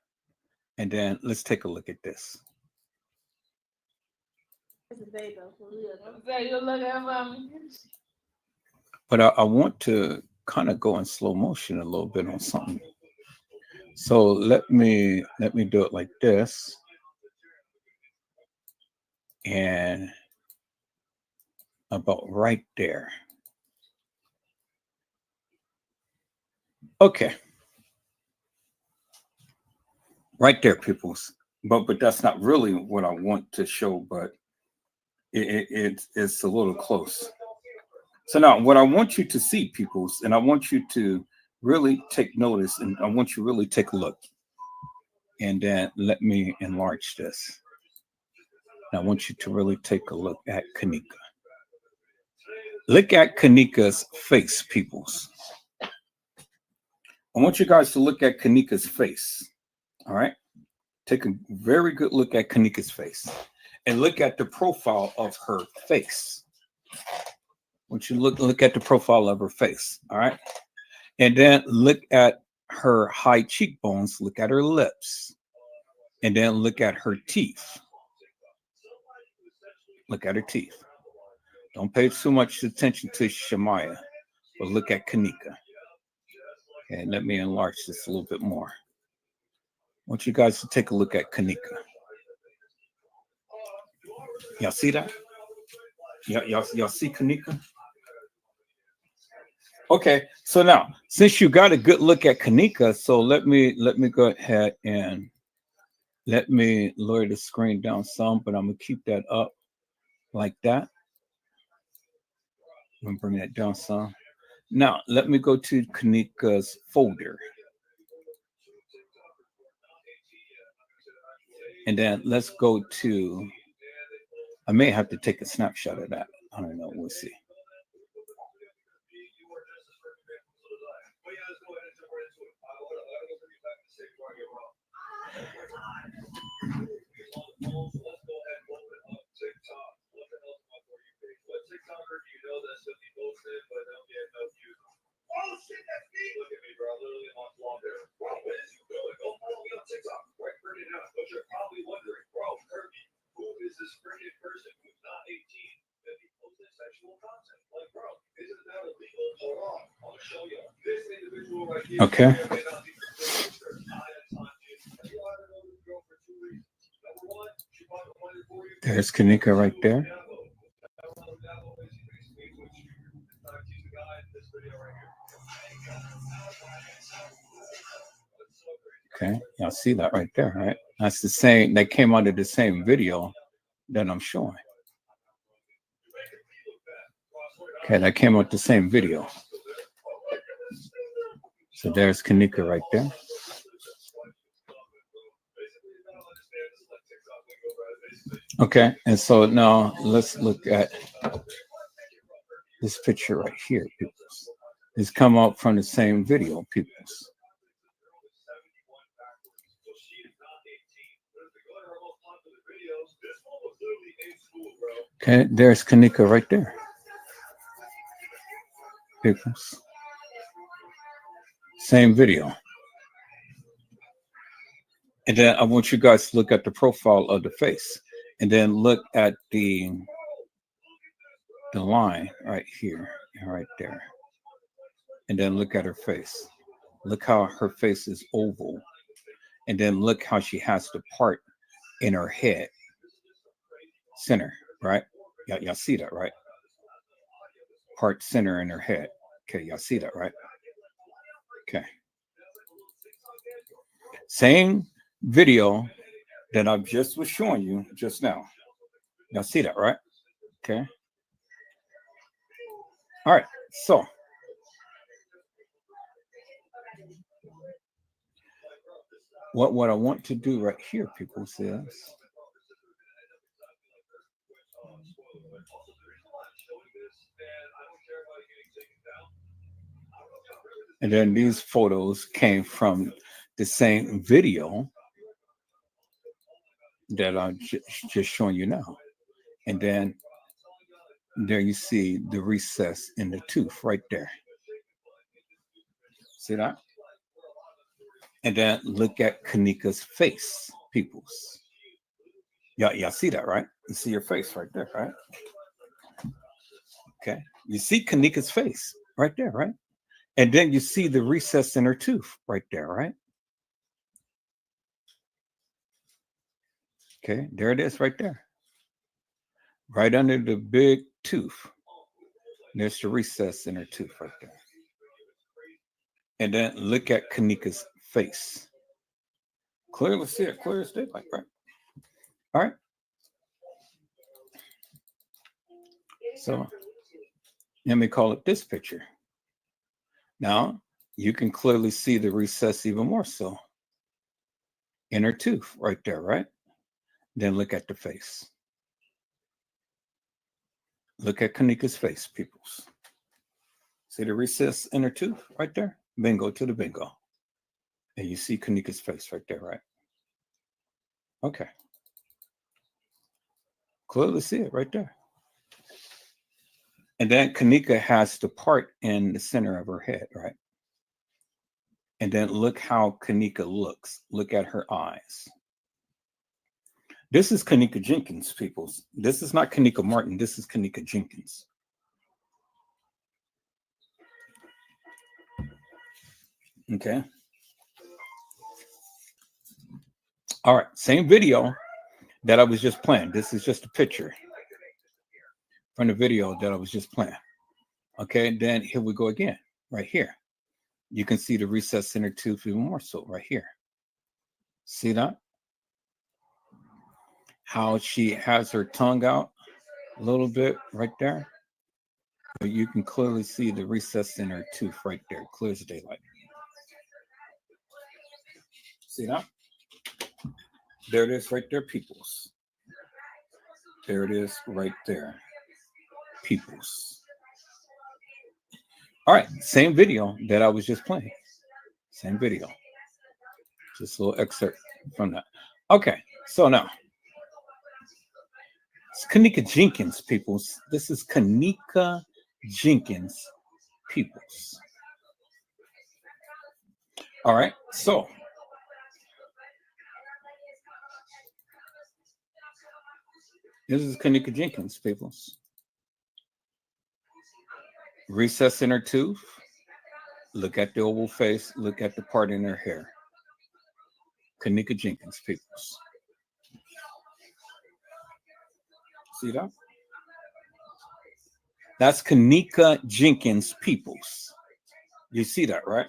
And then let's take a look at this. But I want to kind of go in slow motion a little bit on something. So let me do it like this. And about right there. Okay. Right there, peoples. But that's not really what I want to show, but it's a little close. So now what I want you to see, peoples, and I want you to really take notice, and I want you to really take a look. And then let me enlarge this. I want you to really take a look at Kenneka. Look at Kenneka's face, peoples. I want you guys to look at Kenneka's face. All right. Take a very good look at Kenneka's face and look at the profile of her face. I want you to look at the profile of her face. All right. And then look at her high cheekbones. Look at her lips. And then look at her teeth. Look at her teeth. Don't pay too much attention to Shemaya, but look at Kenneka. And let me enlarge this a little bit more. I want you guys to take a look at Kenneka. Y'all see that? Y'all see Kenneka? Okay, so now since you got a good look at Kenneka, so let me go ahead and let me lower the screen down some, but I'm gonna keep that up like that. I'm gonna bring that down some. Now let me go to Kenneka's folder. And then let's go to, I may have to take a snapshot of that. I don't know, we'll see.
Oh shit, that's me. Look at me, bro. Literally a month longer. Bro, when is you doing? Go follow me on TikTok. Right, pretty enough. But you're probably wondering, bro, Kirby, who is this freaking person who's not 18 that he posted sexual content? Like, bro, isn't that illegal? Hold on. I'll show you. This individual right here.
Okay. There's Kenneka right there. Okay, y'all see that right there, right? That's the same. They came out of the same video that I'm showing. Okay, that came out the same video. So there's Kenneka right there. Okay, and so now let's look at this picture right here, people. It's come out from the same video, people. Okay, there's Kenneka right there. People. Same video. And then I want you guys to look at the profile of the face. And then look at the line right here and right there. And then look at her face. Look how her face is oval. And then look how she has the part in her head. Center, right? Y'all see that, right? Part center in her head. Okay, y'all see that, right? Okay. Same video that I just was showing you just now. Y'all see that, right? Okay. All right. So what I want to do right here, people, says and then these photos came from the same video that I'm just showing you now. And then there you see the recess in the tooth right there. See that? And then look at Kenneka's face, peoples. Y'all see that, right? You see your face right there, right? Okay. You see Kenneka's face right there, right? And then you see the recess in her tooth right there, right? Okay, there it is right there. Right under the big tooth. There's the recess in her tooth right there. And then look at Kenneka's face. Clearly see it, clear as daylight, right? All right. So let me call it this picture. Now you can clearly see the recess even more so. In her tooth right there, right? Then look at the face. Look at Kenneka's face, peoples. See the recess in her tooth right there? Bingo to the bingo. And you see Kenneka's face right there, right? Okay. Clearly see it right there. And then Kenneka has the part in the center of her head, right? And then look how Kenneka looks. Look at her eyes. This is Kenneka Jenkins, people. This is not Kenneka Martin. This is Kenneka Jenkins. Okay. All right. Same video that I was just playing. This is just a picture from the video that I was just playing. Okay. Then here we go again, right here. You can see the recess in her tooth even more so right here. See that? How she has her tongue out a little bit right there. But you can clearly see the recess in her tooth right there, clear as daylight. See that? There it is right there, peoples. There it is right there, peoples. All right, same video that I was just playing. Same video. Just a little excerpt from that. Okay, so now it's Kenneka Jenkins, peoples. This is Kenneka Jenkins, peoples. All right, so this is Kenneka Jenkins, peoples. Recess in her tooth. Look at the oval face. Look at the part in her hair. Kenneka Jenkins, peoples. See that? That's Kenneka Jenkins, peoples. You see that, right?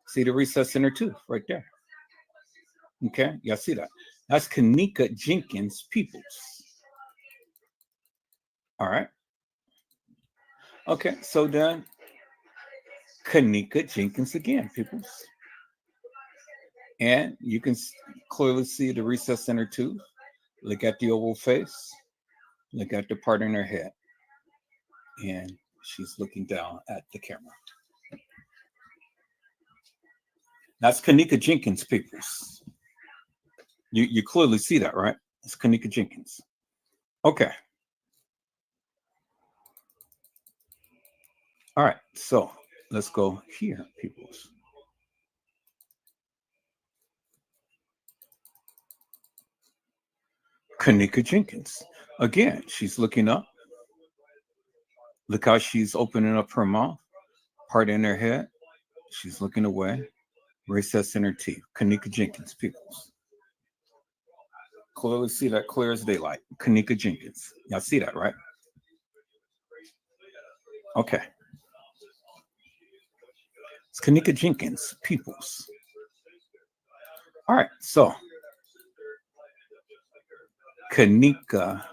See the recess in her tooth right there. Okay, y'all see that? That's Kenneka Jenkins Peoples. All right. Okay, so then Kenneka Jenkins again, Peoples. And you can clearly see the recess in her tooth. Look at the oval face. Look at the part in her head. And she's looking down at the camera. That's Kenneka Jenkins, Peoples. You clearly see that, right? It's Kenneka Jenkins. Okay. All right, so let's go here, Peoples. Kenneka Jenkins. Again, she's looking up. Look how she's opening up her mouth, part in her head. She's looking away, recess in her teeth. Kenneka Jenkins, Peoples. Clearly see that clear as daylight. Kenneka Jenkins. Y'all see that, right? Okay. It's Kenneka Jenkins, Peoples. All right, so Kenneka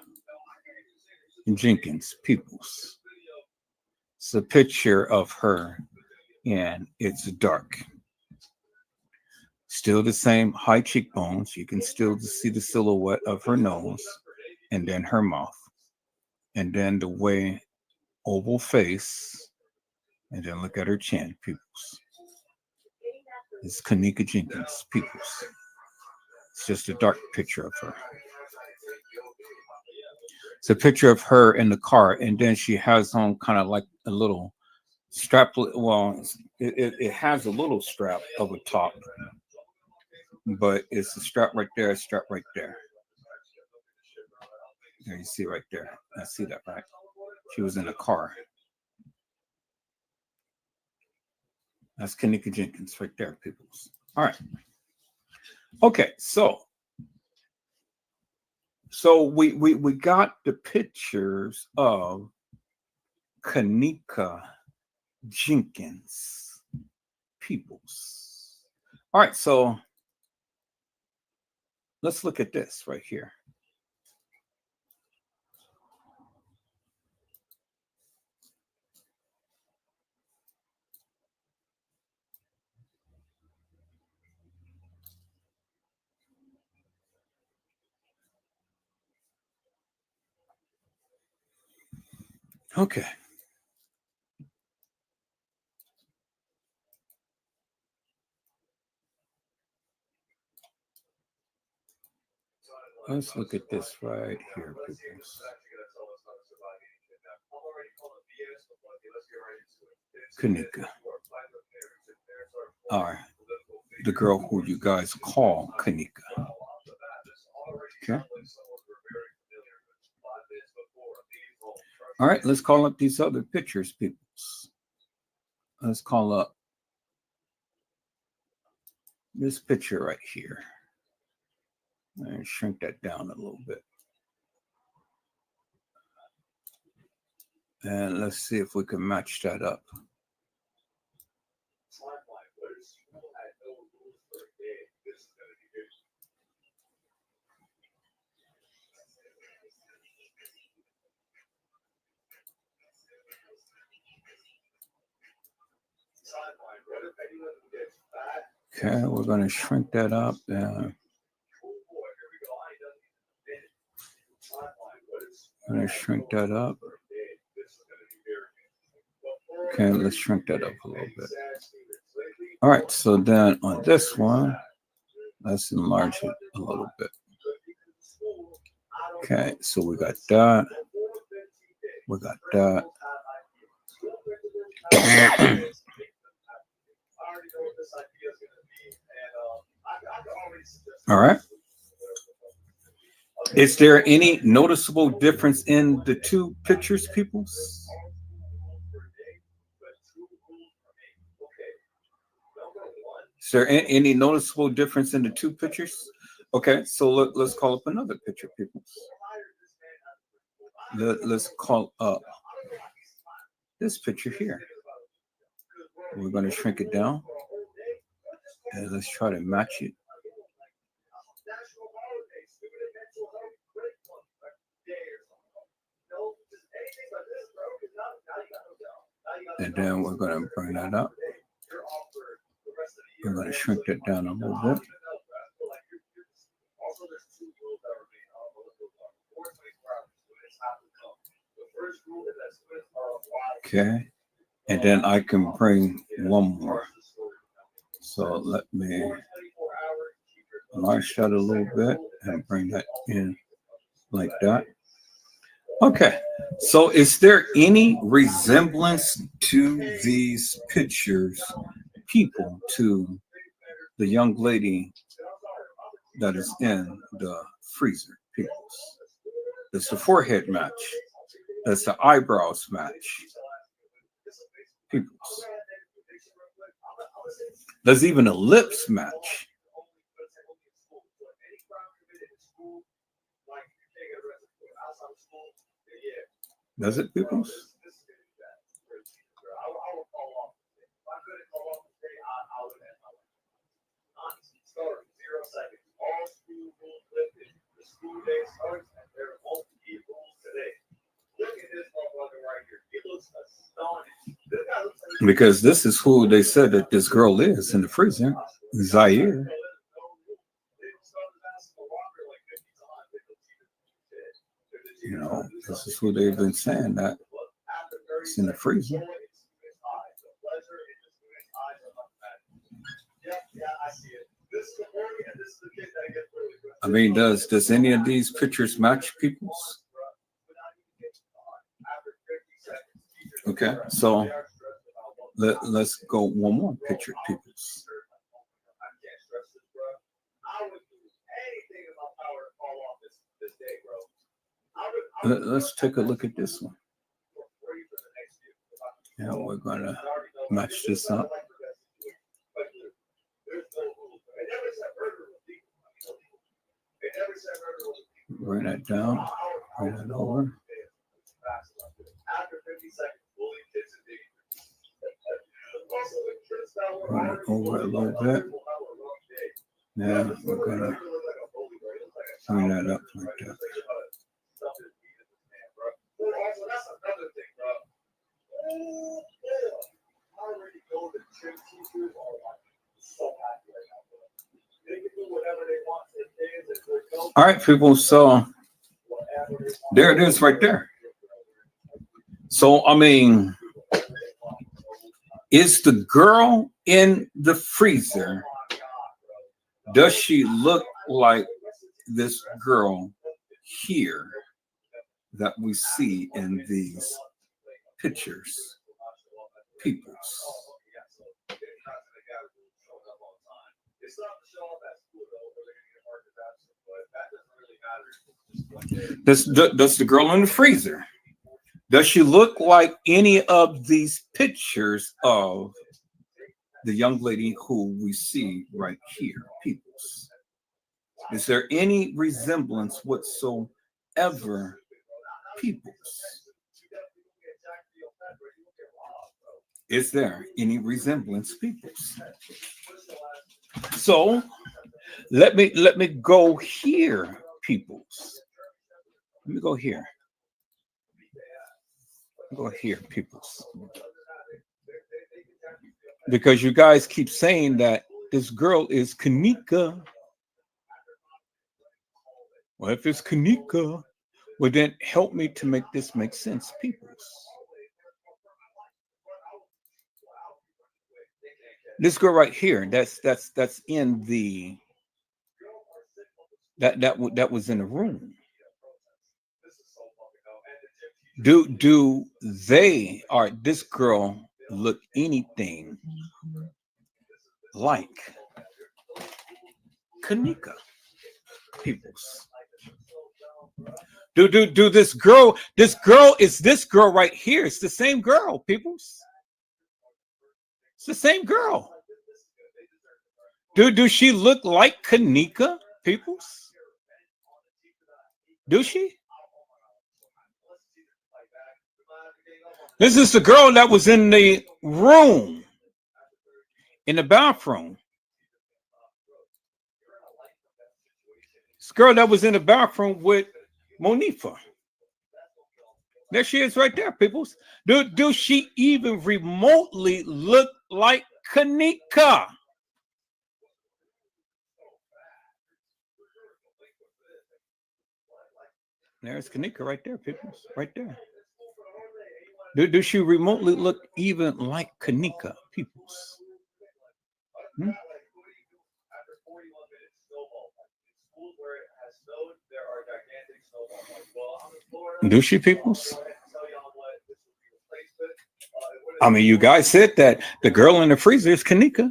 Jenkins, Peoples. It's a picture of her, and it's dark. Still the same high cheekbones. You can still see the silhouette of her nose, and then her mouth, and then the way oval face, and then look at her chin, Peoples. It's Kenneka Jenkins, Peoples. It's just a dark picture of her. It's a picture of her in the car, and then she has on kind of like a little strap. Well, it has a little strap of a top, but it's a strap right there, a strap right there. There you see right there. I see that, right? She was in a car. That's Kenneka Jenkins right there, peoples. All right. Okay, so we got the pictures of Kenneka Jenkins Peoples. All right, so let's look at this right here. Okay. Let's look at this right here, peoples. Kenneka. All right. The girl who you guys call Kenneka. Okay. All right, let's call up these other pictures, peoples. Let's call up this picture right here. And shrink that down a little bit. And let's see if we can match that up. Okay, we're going to shrink that up. I'm going to shrink that up. Okay, let's shrink that up a little bit. All right, so then on this one, let's enlarge it a little bit. Okay, so we got that. We got that. All right. Is there any noticeable difference in the two pictures, peoples? Is there any noticeable difference in the two pictures? Okay, so let's call up another picture, peoples. Let's call up this picture here. We're going to shrink it down. And let's try to match it And then we're going to bring that up. We're going to shrink that down a little bit. Okay. And then I can bring one more. So let me enlarge that a little bit and bring that in like that. Okay. So is there any resemblance to these pictures, people, to the young lady that is in the freezer? People. Does the forehead match? Does the eyebrows match? People. Does even the lips match? Does it, people? Because this is who they said that this girl is in the freezer, Zaire. You know, this is who they've been saying that it's in the freezer. I mean, does any of these pictures match people's? Okay, so let's go one more picture, people's. Let's take a look at this one. Yeah, we're gonna match this up. Bring that down, bring that over. Bring it over a little bit. Yeah, we're gonna bring that up like that. All right, people. So there it is right there. So, I mean, is the girl in the freezer, does she look like this girl here that we see in these pictures? Peoples. Does the girl in the freezer, does she look like any of these pictures of the young lady who we see right here, peoples? Is there any resemblance whatsoever, peoples? Is there any resemblance, peoples? So let me go here, peoples. Let me go here. Go here, peoples. Because you guys keep saying that this girl is Kenneka. Well, if it's Kenneka, well then help me to make this make sense, peoples. This girl right here, that's in the that was in the room. Do they or this girl look anything like Kenneka, peoples? Do this girl is this girl right here? It's the same girl, peoples. It's the same girl. Do she look like Kenneka, peoples? Do she? This is the girl that was in the room, in the bathroom. This girl that was in the bathroom with Monifa. There she is right there, peoples. Do she even remotely look like Kenneka? There's Kenneka right there, peoples. Right there. Do she remotely look even like Kenneka, peoples? Hmm? Do she, peoples? I mean, you guys said that the girl in the freezer is Kenneka.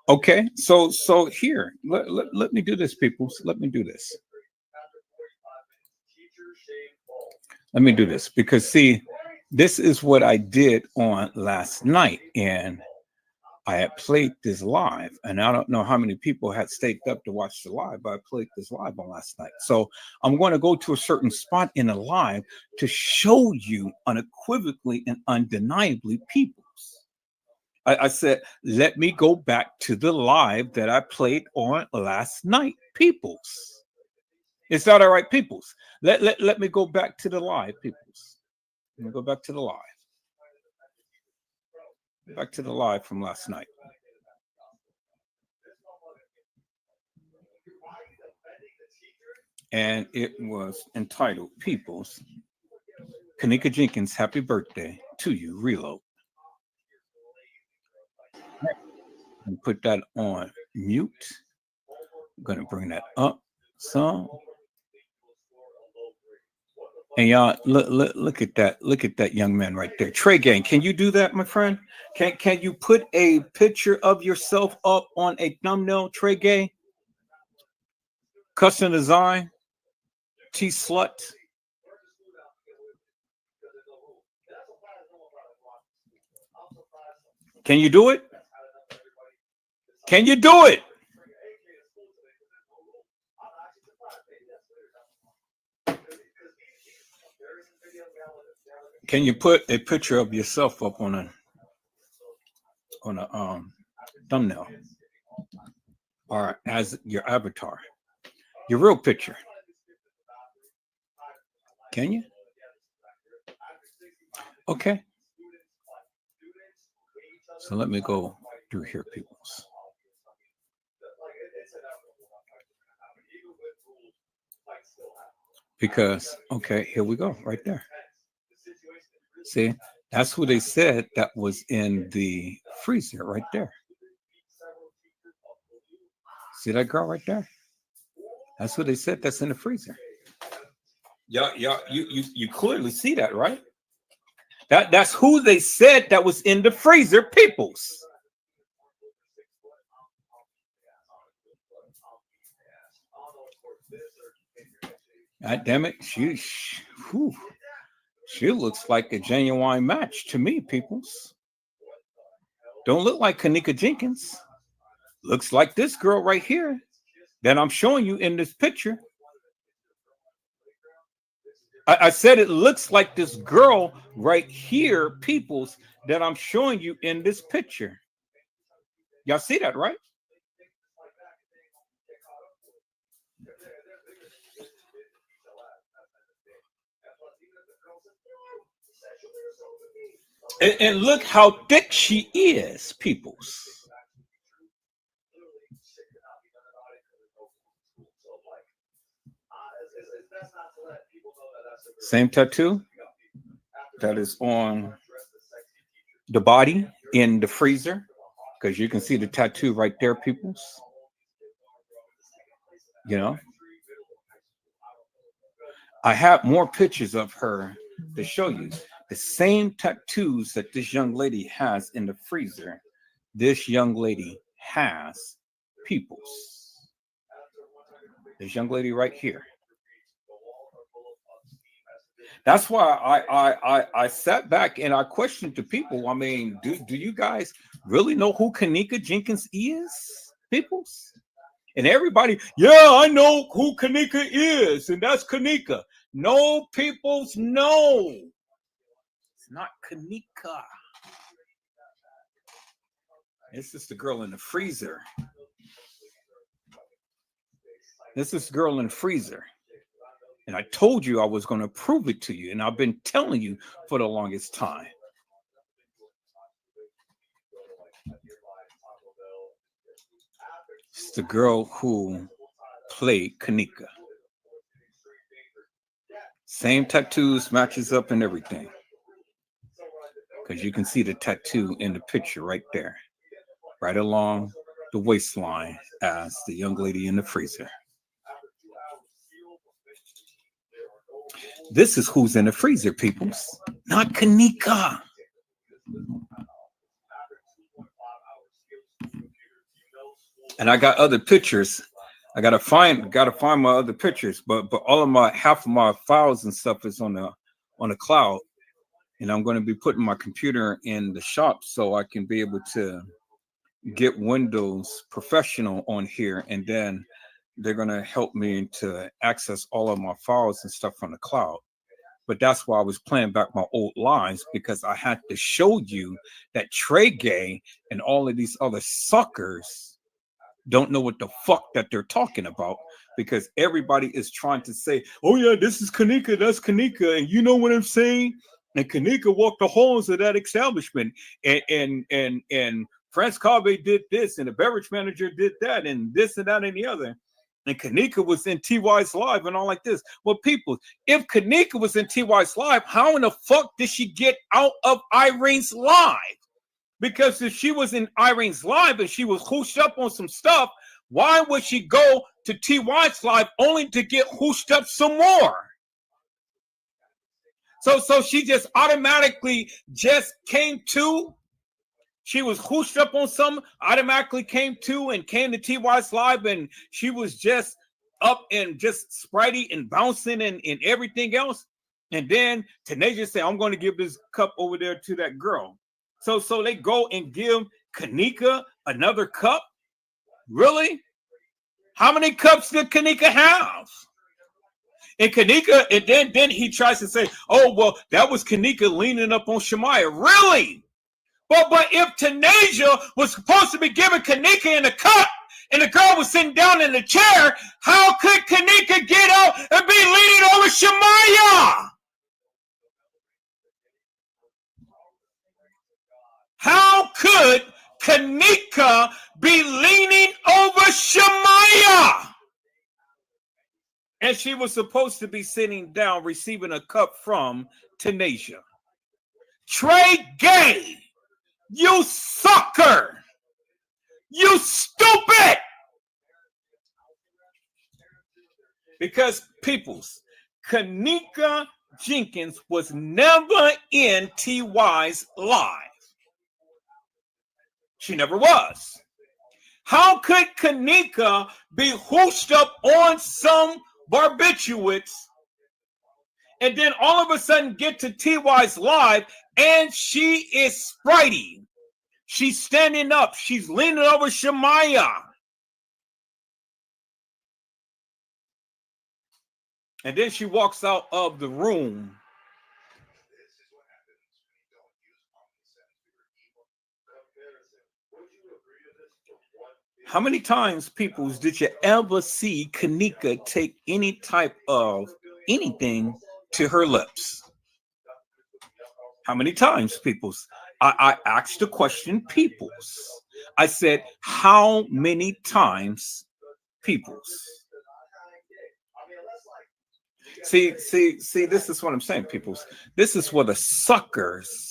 Okay, so here, let me do this, peoples. Let me do this. Let me do this because see, this is what I did on last night, and I had played this live, and I don't know how many people had stayed up to watch the live, but I played this live on last night. So I'm going to go to a certain spot in the live to show you unequivocally and undeniably peoples. I said, let me go back to the live that I played on last night, peoples. Is that all right, peoples? Let me go back to the live, peoples. Let me go back to the live. Back to the live from last night. And it was entitled Peoples. Kenneka Jenkins, happy birthday to you. Reload. And put that on mute. I'm going to bring that up some. And y'all look at that. Look at that young man right there. Tregay, can you do that, my friend? Can you put a picture of yourself up on a thumbnail, Tregay? Custom design. T-Slut. Can you do it? Can you do it? Can you put a picture of yourself up on a thumbnail? All right, as your avatar, your real picture. Can you? Okay. So let me go through here, peoples. Because, okay, here we go, right there. See, that's who they said that was in the freezer right there. See that girl right there? That's what they said that's in the freezer. Yeah, you clearly see that, right? That's who they said that was in the freezer, peoples. God damn it, she looks like a genuine match to me, peoples. Don't look like Kenneka Jenkins. Looks like this girl right here that I'm showing you in this picture. I said it looks like this girl right here, peoples, that I'm showing you in this picture. Y'all see that, right? And look how thick she is, peoples. Same tattoo that is on the body in the freezer, because you can see the tattoo right there, peoples. You know, I have more pictures of her to show you. The same tattoos that this young lady has in the freezer, this young lady has, peoples. This young lady right here. That's why I sat back and I questioned the people. I mean, do you guys really know who Kenneka Jenkins is, peoples? And everybody, yeah, I know who Kenneka is, and that's Kenneka. No, peoples, no. It's not Kenneka. This is the girl in the freezer. This is the girl in the freezer. And I told you I was going to prove it to you. And I've been telling you for the longest time. It's the girl who played Kenneka. Same tattoos, matches up and everything. Because you can see the tattoo in the picture right there. Right along the waistline as the young lady in the freezer. This is who's in the freezer, peoples. Not Kenneka. And I got other pictures. I gotta find my other pictures, but all of my half of my files and stuff is on the cloud. And I'm going to be putting my computer in the shop so I can be able to get Windows Professional on here, and then they're going to help me to access all of my files and stuff from the cloud. But that's why I was playing back my old lines, because I had to show you that Tregay and all of these other suckers don't know what the fuck that they're talking about, because everybody is trying to say, oh yeah, this is Kenneka, that's Kenneka, and you know what I'm saying? And Kenneka walked the halls of that establishment, and France Carbe did this, and the beverage manager did that, and this and that and the other. And Kenneka was in TY's live and all like this. Well, people, if Kenneka was in TY's live, how in the fuck did she get out of Irene's live? Because if she was in Irene's live and she was hooshed up on some stuff, why would she go to TY's live only to get hooshed up some more? So she just automatically just came to. She was hooshed up on some, automatically came to and came to TY's live, and she was just up and just spritey and bouncing and everything else. And then Tanasia said, I'm going to give this cup over there to that girl. So they go and give Kenneka another cup? Really? How many cups did Kenneka have? And Kenneka, and then he tries to say, oh, well, that was Kenneka leaning up on Shemaya. Really? But if Tanasia was supposed to be giving Kenneka in a cup, and the girl was sitting down in the chair, how could Kenneka get up and be leaning over Shemaya? How could Kenneka be leaning over Shemaya? And she was supposed to be sitting down receiving a cup from Tanasia. Tregay, you sucker! You stupid! Because, peoples, Kenneka Jenkins was never in TY's live. She never was. How could Kenneka be hooshed up on some barbiturates and then all of a sudden get to TY's live and she is spritey? She's standing up. She's leaning over Shemaya. And then she walks out of the room. How many times, peoples, did you ever see Kenneka take any type of anything to her lips? How many times, peoples? I asked the question, peoples. I said, how many times, peoples? See, this is what I'm saying, peoples. This is what the suckers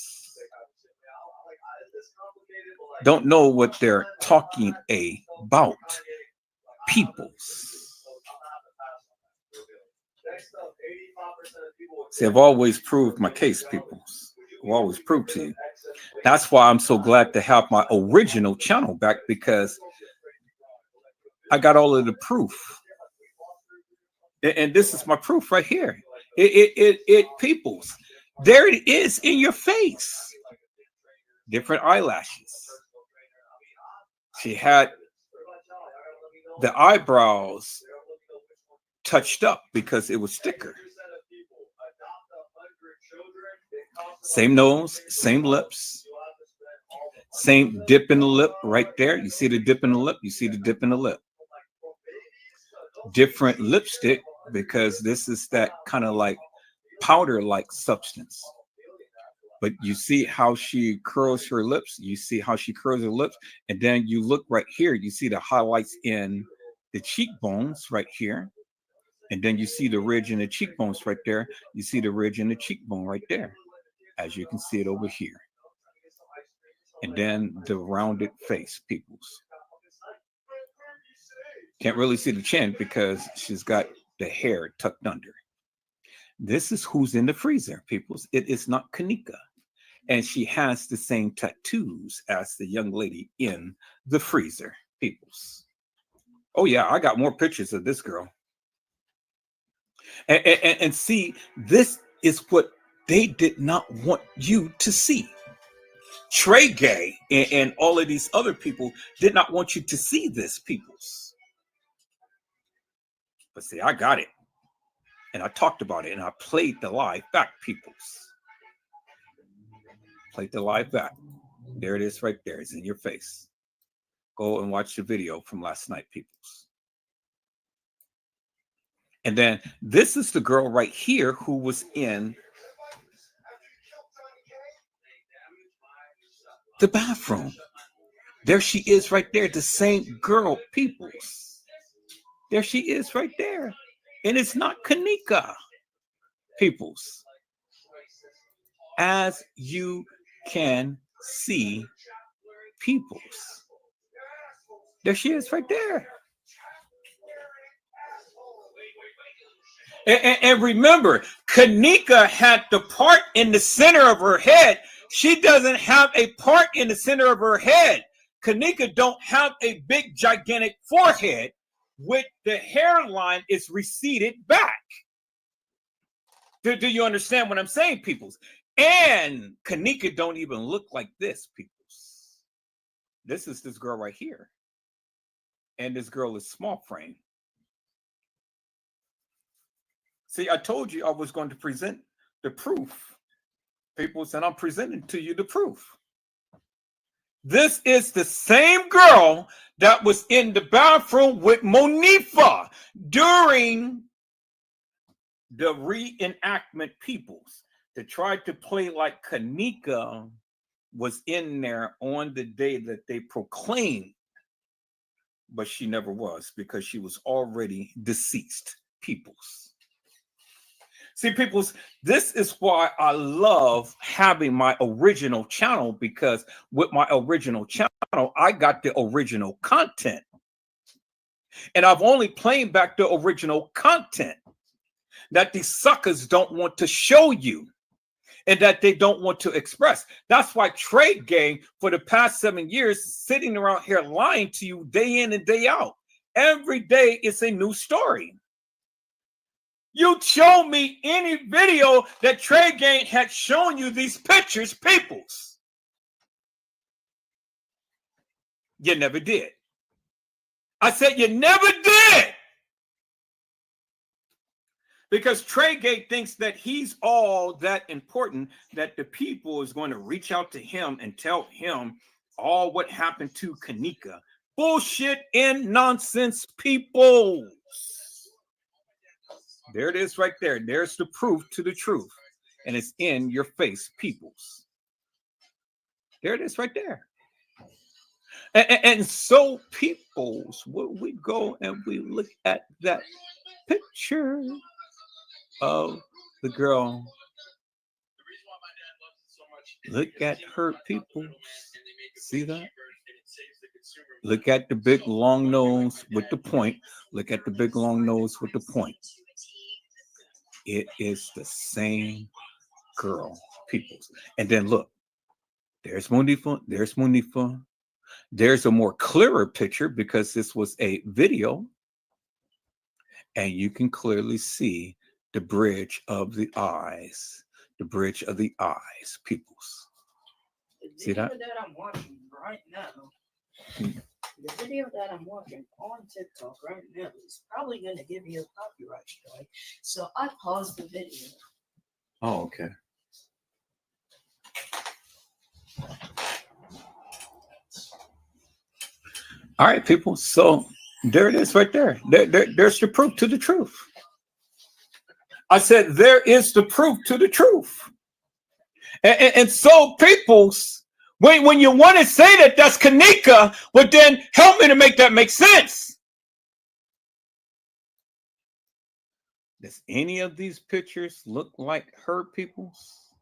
don't know what they're talking about, peoples. See, I've always proved my case, peoples. I've always proved to you. That's why I'm so glad to have my original channel back, because I got all of the proof. And this is my proof right here. It peoples. There it is in your face. Different eyelashes. She had the eyebrows touched up because it was thicker. Same nose, same lips, same dip in the lip right there. You see the dip in the lip? You see the dip in the lip. Different lipstick, because this is that kind of like powder-like substance. But you see how she curls her lips. You see how she curls her lips, and then you look right here. You see the highlights in the cheekbones right here, and then you see the ridge in the cheekbones right there. You see the ridge in the cheekbone right there, as you can see it over here, and then the rounded face, peoples. Can't really see the chin because she's got the hair tucked under. This is who's in the freezer, peoples. It is not Kenneka. And she has the same tattoos as the young lady in the freezer, peoples. Oh, yeah, I got more pictures of this girl. And see, this is what they did not want you to see. Tregay and all of these other people did not want you to see this, peoples. But see, I got it. And I talked about it, and I played the live back, peoples. Played the live back. There it is right there. It's in your face. Go and watch the video from last night, peoples. And then this is the girl right here who was in the bathroom. There she is right there. The same girl, peoples. There she is right there. And it's not Kenneka, peoples. As you can see, peoples. There she is right there. And remember, Kenneka had the part in the center of her head. She doesn't have a part in the center of her head. Kenneka don't have a big, gigantic forehead, with the hairline is receded back. Do you understand what I'm saying, peoples? And Kenneka don't even look like this, peoples. This is this girl right here. And this girl is small frame. See, I told you I was going to present the proof, peoples, and I'm presenting to you the proof. This is the same girl that was in the bathroom with Monifa during the reenactment, peoples, to try to play like Kenneka was in there on the day that they proclaimed, but she never was because she was already deceased, peoples. See, peoples, this is why I love having my original channel, because with my original channel, I got the original content. And I've only played back the original content that these suckers don't want to show you and that they don't want to express. That's why Tregay, for the past 7 years, sitting around here lying to you day in and day out. Every day it's a new story. You show me any video that Tregay had shown you these pictures, peoples. You never did. I said you never did. Because Tregay thinks that he's all that important, that the people is going to reach out to him and tell him all what happened to Kenneka. Bullshit and nonsense, peoples. There it is right there. There's the proof to the truth. And it's in your face, peoples. There it is right there. And so, peoples, when we go and we look at that picture of the girl, look at her, people. See that? Look at the big long nose with the point. Look at the big long nose with the point. It is the same girl, peoples. And then look, there's Monifa, there's Monifa. There's a more clearer picture because this was a video. And you can clearly see the bridge of the eyes. The bridge of the eyes, peoples. See that?
The video that I'm watching right now. The video that I'm watching on TikTok right now is probably going to give you a copyright strike. So I paused the video.
Oh, okay. All right, people. So there it is right there. There's the proof to the truth. I said there is the proof to the truth. And so peoples, when you want to say that that's Kenneka, well then help me to make that make sense. Does any of these pictures look like her peoples?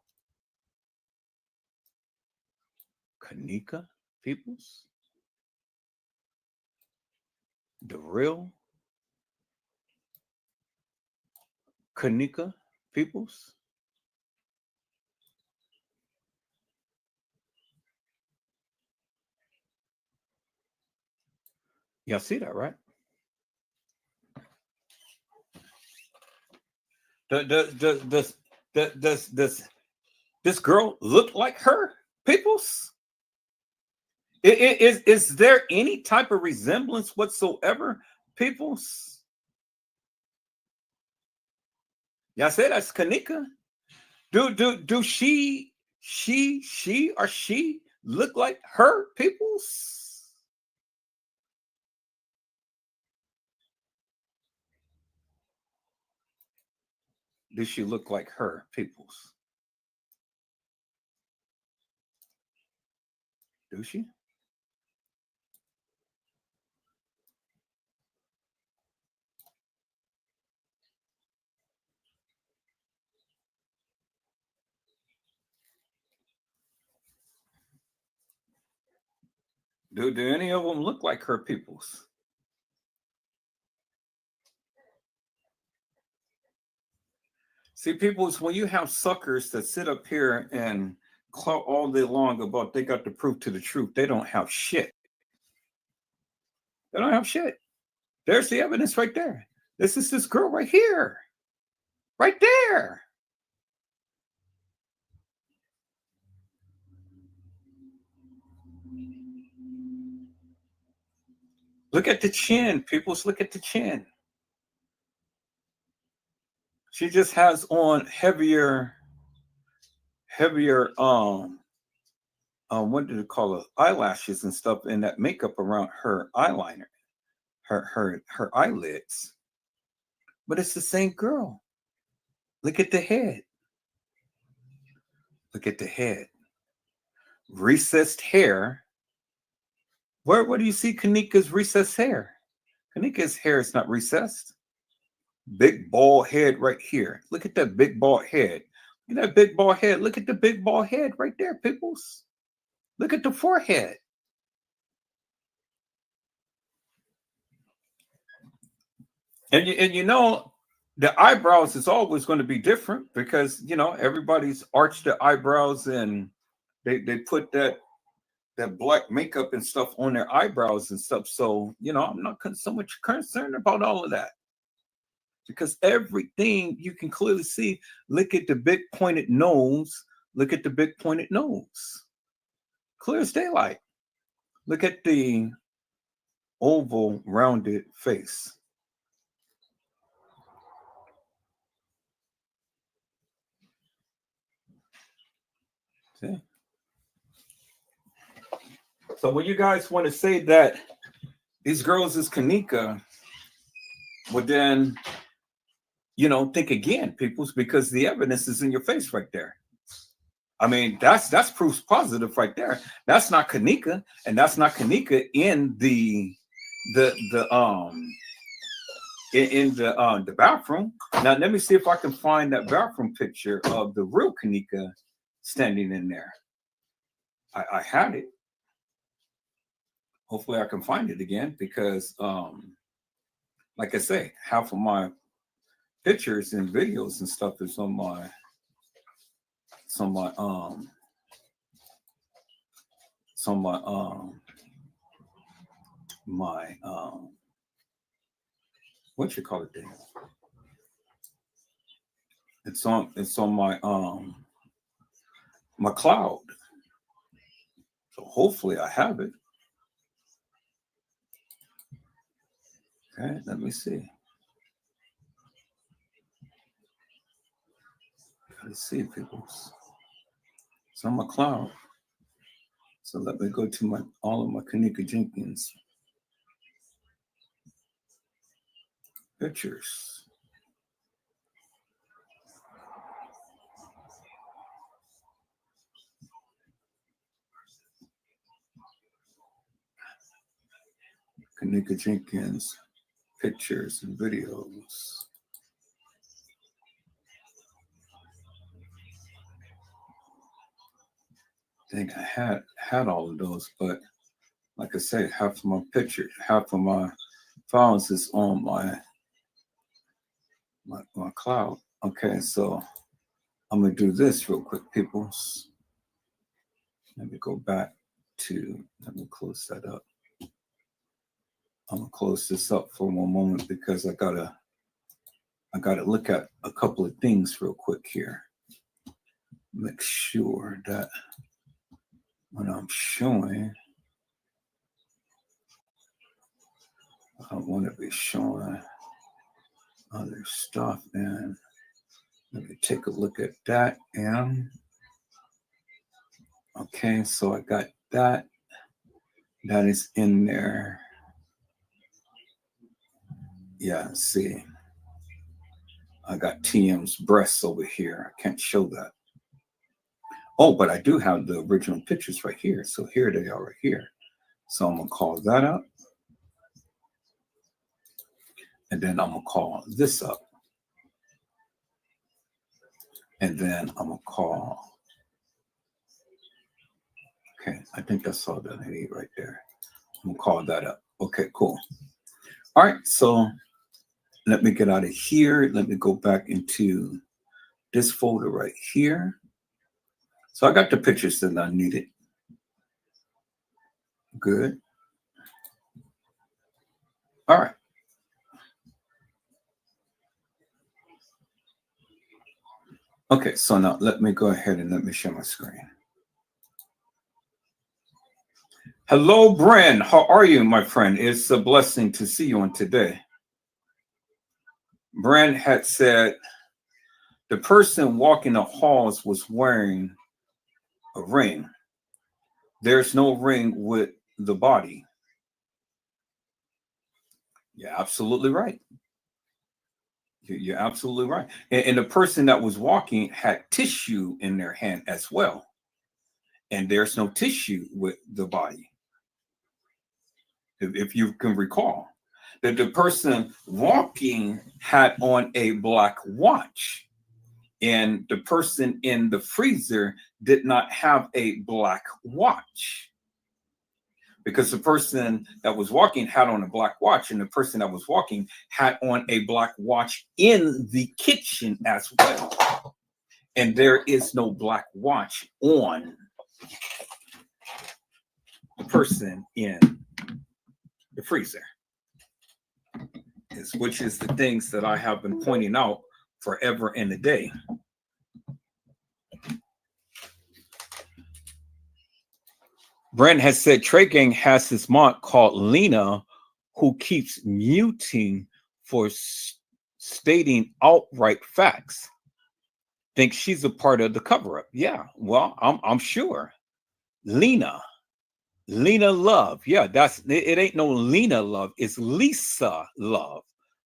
Kenneka peoples? The real Kenneka peoples? Y'all see that, right? Does this girl look like her peoples? Is there any type of resemblance whatsoever, peoples? Y'all say that's Kenneka. Do she look like her peoples? Does she look like her peoples? Do she? Do any of them look like her peoples? See, peoples, when you have suckers that sit up here and clout all day long about they got the proof to the truth, they don't have shit. They don't have shit. There's the evidence right there. This is this girl right here. Right there. Look at the chin, peoples. Look at the chin. She just has on heavier, what did it call it? Eyelashes and stuff, and that makeup around her eyeliner, her eyelids. But it's the same girl. Look at the head. Look at the head. Recessed hair. Where do you see Kenneka's recessed hair? Kenneka's hair is not recessed. Big bald head right here. Look at that big bald head. Look at that big bald head. Look at the big bald head right there, peoples. Look at the forehead. And you know, the eyebrows is always going to be different because, you know, everybody's arched their eyebrows and they put that black makeup and stuff on their eyebrows and stuff. So, you know, I'm not so much concerned about all of that because everything you can clearly see. Look at the big pointed nose. Look at the big pointed nose. Clear as daylight. Look at the oval rounded face. See? So when you guys want to say that these girls is Kenneka, well then, you know, think again, peoples, because the evidence is in your face right there. I mean, that's proof positive right there. That's not Kenneka, and that's not Kenneka in the bathroom. Now let me see if I can find that bathroom picture of the real Kenneka standing in there. I had it. Hopefully I can find it again because like I say, half of my pictures and videos and stuff is on my what you call it there? It's on my cloud. So hopefully I have it. Okay, let me see. Let's see, people. It's on my cloud. So let me go to all of my Kenneka Jenkins pictures. Kenneka Jenkins pictures and videos. I think I had all of those, but like I say, half of my pictures, half of my files is on my cloud. Okay, so I'm gonna do this real quick, people. Let me go back to, let me close that up. I'm gonna close this up for one moment because I gotta look at a couple of things real quick here. Make sure that when I'm showing, I want to be showing other stuff. And let me take a look at that. And okay, so I got that. That is in there. Yeah, see, I got TM's breasts over here. I can't show that. Oh, but I do have the original pictures right here. So here they are right here. So I'm gonna call that up. And then I'm gonna call this up. And then I'm gonna call, okay, I think that's all that I need right there. I'm gonna call that up. Okay, cool. All right, so let me get out of here. Let me go back into this folder right here. So I got the pictures that I needed. Good. All right. Okay, so now let me go ahead and let me share my screen. Hello, Bren. How are you, my friend? It's a blessing to see you on today. Bren had said the person walking the halls was wearing a ring. There's no ring with the body. You're absolutely right. You're absolutely right. And the person that was walking had tissue in their hand as well. And there's no tissue with the body. If you can recall, that the person walking had on a black watch, and the person in the freezer did not have a black watch, because the person that was walking had on a black watch, and the person that was walking had on a black watch in the kitchen as well. And there is no black watch on the person in the freezer, which is the things that I have been pointing out forever and a day. Brent has said Tregay has his mod called Lena, who keeps muting for stating outright facts. Think she's a part of the cover-up. Yeah, well, I'm sure. Lena Love. Yeah, it ain't no Lena Love, it's Lisa Love.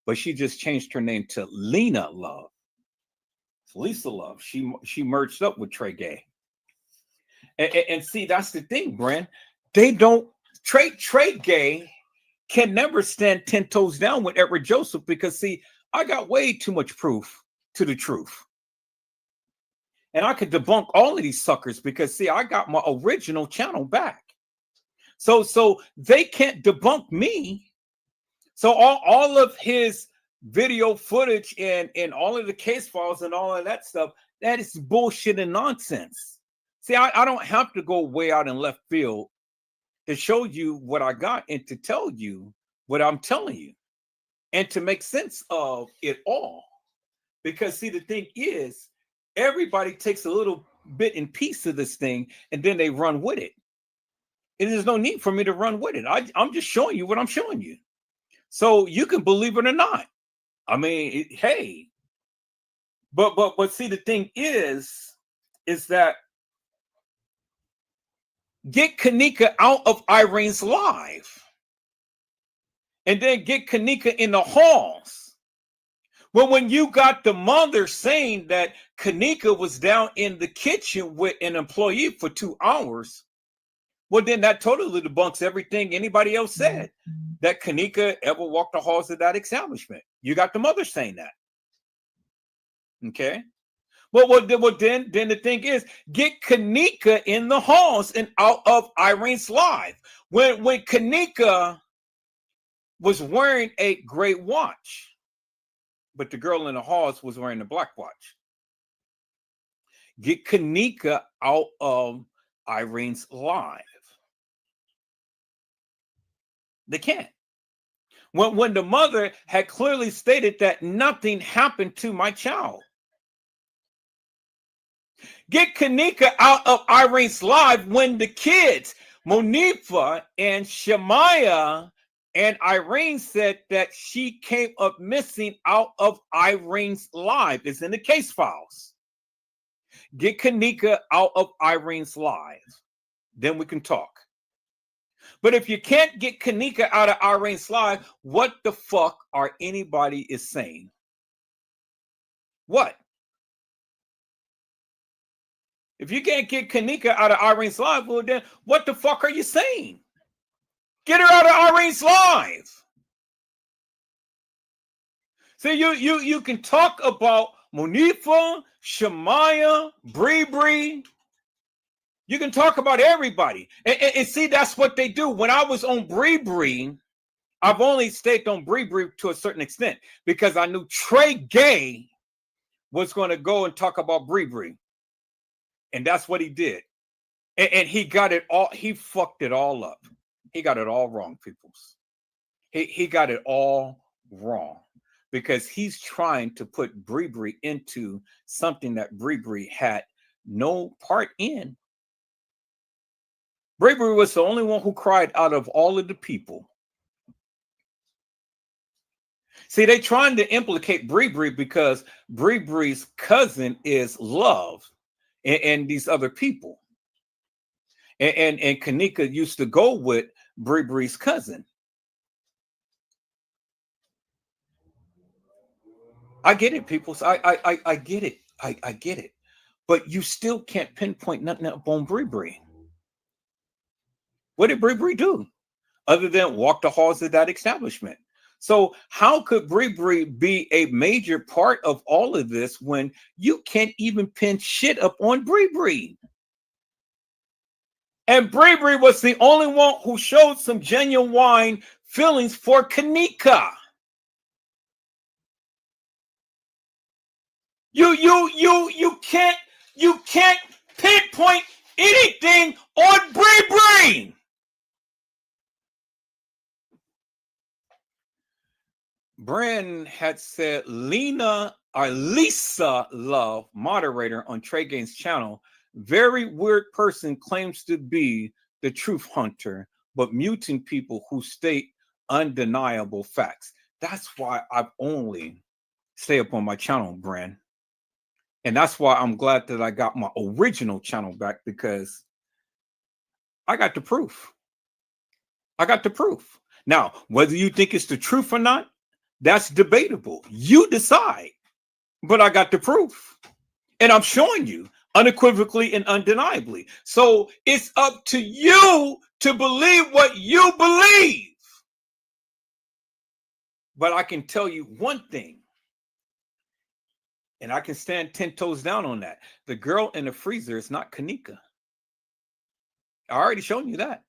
But she just changed her name to Lena Love. It's Lisa Love. She merged up with Tregay. And see, that's the thing, Brand. They don't Tregay can never stand 10 toes down with Edward Joseph, because see, I got way too much proof to the truth. And I could debunk all of these suckers because see, I got my original channel back. So they can't debunk me. So all of his video footage and all of the case files and all of that stuff, that is bullshit and nonsense. See, I don't have to go way out in left field to show you what I got and to tell you what I'm telling you and to make sense of it all. Because see, the thing is, everybody takes a little bit and piece of this thing and then they run with it. And there's no need for me to run with it. I'm just showing you what I'm showing you. So you can believe it or not. I mean, hey. But see, the thing is that get Kenneka out of Irene's life. And then get Kenneka in the halls. Well, when you got the mother saying that Kenneka was down in the kitchen with an employee for 2 hours, well, then that totally debunks everything anybody else said. that Kenneka ever walked the halls of that establishment. You got the mother saying that. Okay. Well, then the thing is, get Kenneka in the halls and out of Irene's life. When Kenneka was wearing a gray watch, but the girl in the halls was wearing a black watch. Get Kenneka out of Irene's life. They can't. When the mother had clearly stated that nothing happened to my child. Get Kenneka out of Irene's life when the kids, Monifa and Shemaiah and Irene, said that she came up missing out of Irene's life. It's in the case files. Get Kenneka out of Irene's life. Then we can talk. But if you can't get Kenneka out of Irene's life, what the fuck are anybody is saying? What? If you can't get Kenneka out of Irene's life, well then what the fuck are you saying? Get her out of Irene's life. See, you can talk about Monifa, Shemaiah, Bree. You can talk about everybody. And see, that's what they do. When I was on Bree, I've only stayed on Bree to a certain extent because I knew Tregay was going to go and talk about Bree. And that's what he did. And he got it all. He fucked it all up. He got it all wrong, peoples. He got it all wrong because he's trying to put Bree into something that Bree had no part in. Bree was the only one who cried out of all of the people. See, they trying to implicate Bree because Bree's cousin is Love and these other people. And Kenneka used to go with Bree's cousin. I get it, people. I get it. I get it. But you still can't pinpoint nothing up on Bree. What did Bree do other than walk the halls of that establishment? So how could Bree be a major part of all of this when you can't even pin shit up on Bree? And Bree was the only one who showed some genuine feelings for Kenneka. You can't pinpoint anything on Bree. Bren had said Lisa Love, moderator on Tregay's channel, very weird person, claims to be the truth hunter, but muting people who state undeniable facts. That's why I've only stay up on my channel, Bren. And that's why I'm glad that I got my original channel back because I got the proof. Now, whether you think it's the truth or not, that's debatable. You decide. But I got the proof. And I'm showing you unequivocally and undeniably. So it's up to you to believe what you believe. But I can tell you one thing. And I can stand 10 toes down on that. The girl in the freezer is not Kenneka. I already shown you that.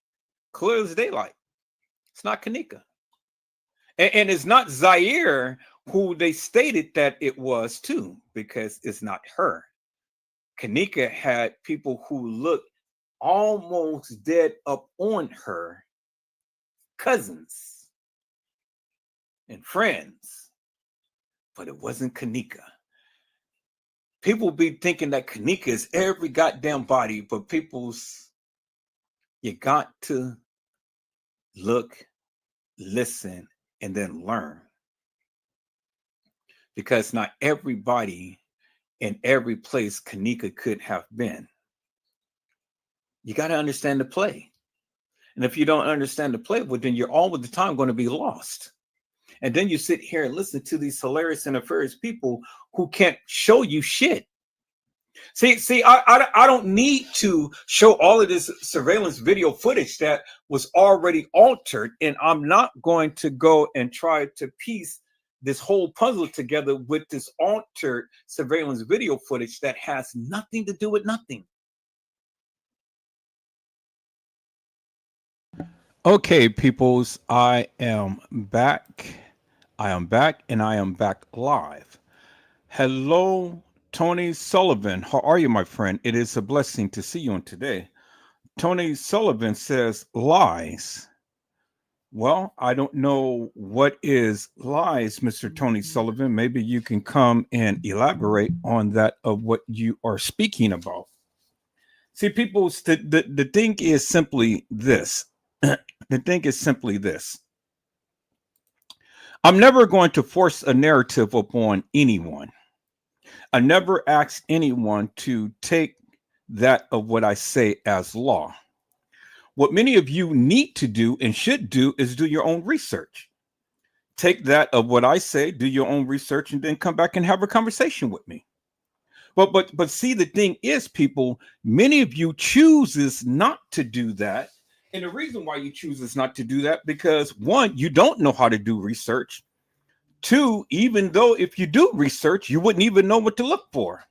Clear as daylight. It's not Kenneka. And it's not Zaire who they stated that it was too, because it's not her. Kenneka had people who looked almost dead up on her, cousins and friends, but it wasn't Kenneka. People be thinking that Kenneka is every goddamn body, but you got to look, listen, and then learn. Because not everybody in every place Kenneka could have been. You got to understand the play. And if you don't understand the play, well, then you're all the time going to be lost. And then you sit here and listen to these hilarious and nefarious people who can't show you shit. I don't need to show all of this surveillance video footage that was already altered, and I'm not going to go and try to piece this whole puzzle together with this altered surveillance video footage that has nothing to do with nothing. Okay, peoples, I am back. I am back, and I am back live. Hello, Tony Sullivan. How are you, my friend? It is a blessing to see you on today. Tony Sullivan says lies. Well, I don't know what is lies, Mr. Tony Sullivan. Maybe you can come and elaborate on that of what you are speaking about. See, people, the thing is simply this. The thing is simply this. I'm never going to force a narrative upon anyone. I never ask anyone to take that of what I say as law. What many of you need to do and should do is do your own research. Take that of what I say, do your own research, and then come back and have a conversation with me. But see, the thing is, people, many of you chooses not to do that. And the reason why you chooses not to do that, because one, you don't know how to do research. Two, even though if you do research, you wouldn't even know what to look for.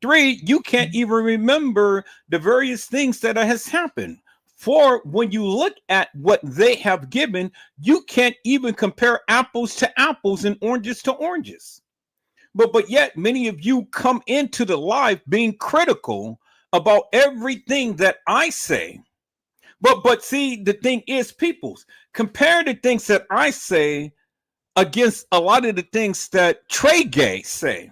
Three, you can't even remember the various things that has happened. Four, when you look at what they have given, you can't even compare apples to apples and oranges to oranges. But yet many of you come into the live being critical about everything that I say. But see, the thing is, peoples, compare the things that I say against a lot of the things that Tregay say,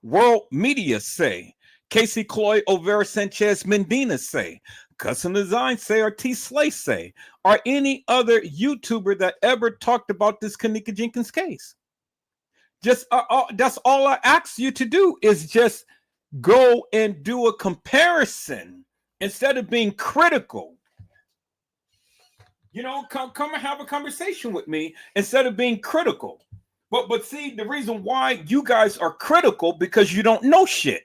world media say, Casey Cloy, Overa Sanchez Mendina say, Custom Design say, or T Slay say, or any other YouTuber that ever talked about this Kenneka Jenkins case. Just that's all I ask you to do is just go and do a comparison instead of being critical. You know, come and have a conversation with me instead of being critical. But see, the reason why you guys are critical because you don't know shit.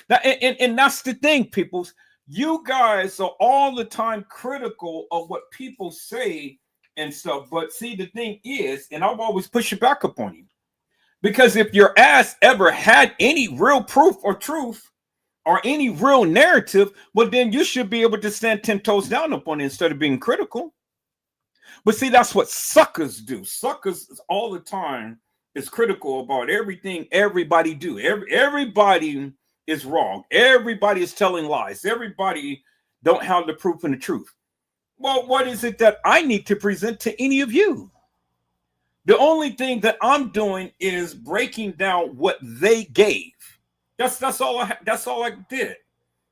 Now, and that's the thing, peoples. You guys are all the time critical of what people say and stuff. But see, the thing is, and I'll always push it back upon you. Because if your ass ever had any real proof or truth or any real narrative, well, then you should be able to stand 10 toes down upon it instead of being critical. But see, that's what suckers do. Suckers all the time is critical about everything everybody do. Everybody is wrong. Everybody is telling lies. Everybody don't have the proof and the truth. Well, what is it that I need to present to any of you? The only thing that I'm doing is breaking down what they gave. That's all I did.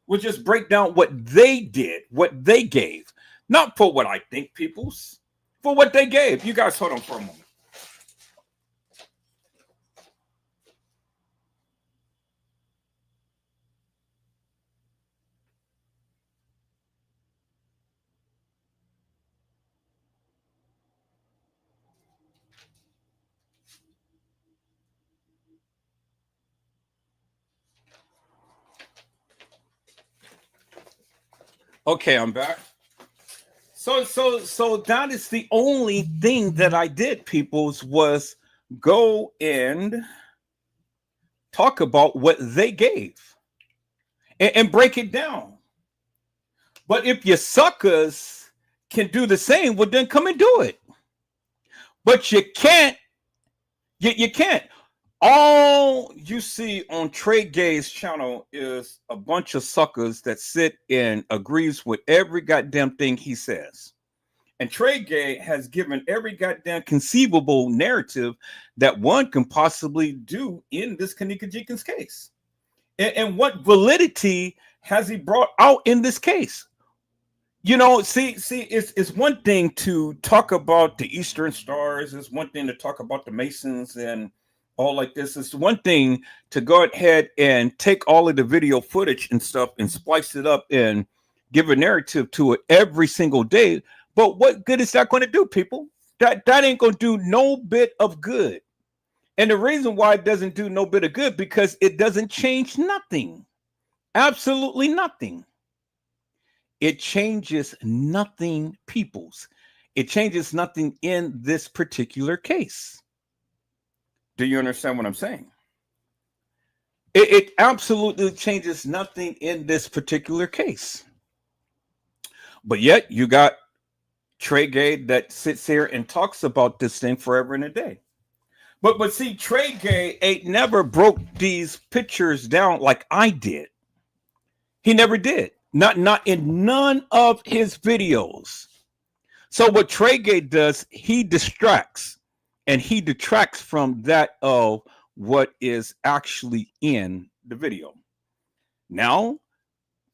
Was just break down what they did, what they gave. Not for what I think, peoples. For what they gave. You guys hold on for a moment. Okay, I'm back. So that is the only thing that I did, peoples, was go and talk about what they gave and break it down. But if your suckers can do the same, well, then come and do it. But you can't. You can't. All you see on Tregay's channel is a bunch of suckers that sit and agrees with every goddamn thing he says. And Tregay has given every goddamn conceivable narrative that one can possibly do in this Kenneka Jenkins case. And what validity has he brought out in this case? You know, see, it's one thing to talk about the Eastern Stars. It's one thing to talk about the Masons and all like this. It's one thing to go ahead and take all of the video footage and stuff and splice it up and give a narrative to it every single day. But what good is that going to do, people? That ain't going to do no bit of good. And the reason why it doesn't do no bit of good, because it doesn't change nothing. Absolutely nothing. It changes nothing, peoples. It changes nothing in this particular case. Do you understand what I'm saying? It absolutely changes nothing in this particular case. But yet you got Tregay that sits here and talks about this thing forever and a day. But see, Tregay ain't never broke these pictures down like I did. He never did. Not in none of his videos. So what Tregay does, he distracts and he detracts from that of what is actually in the video. Now,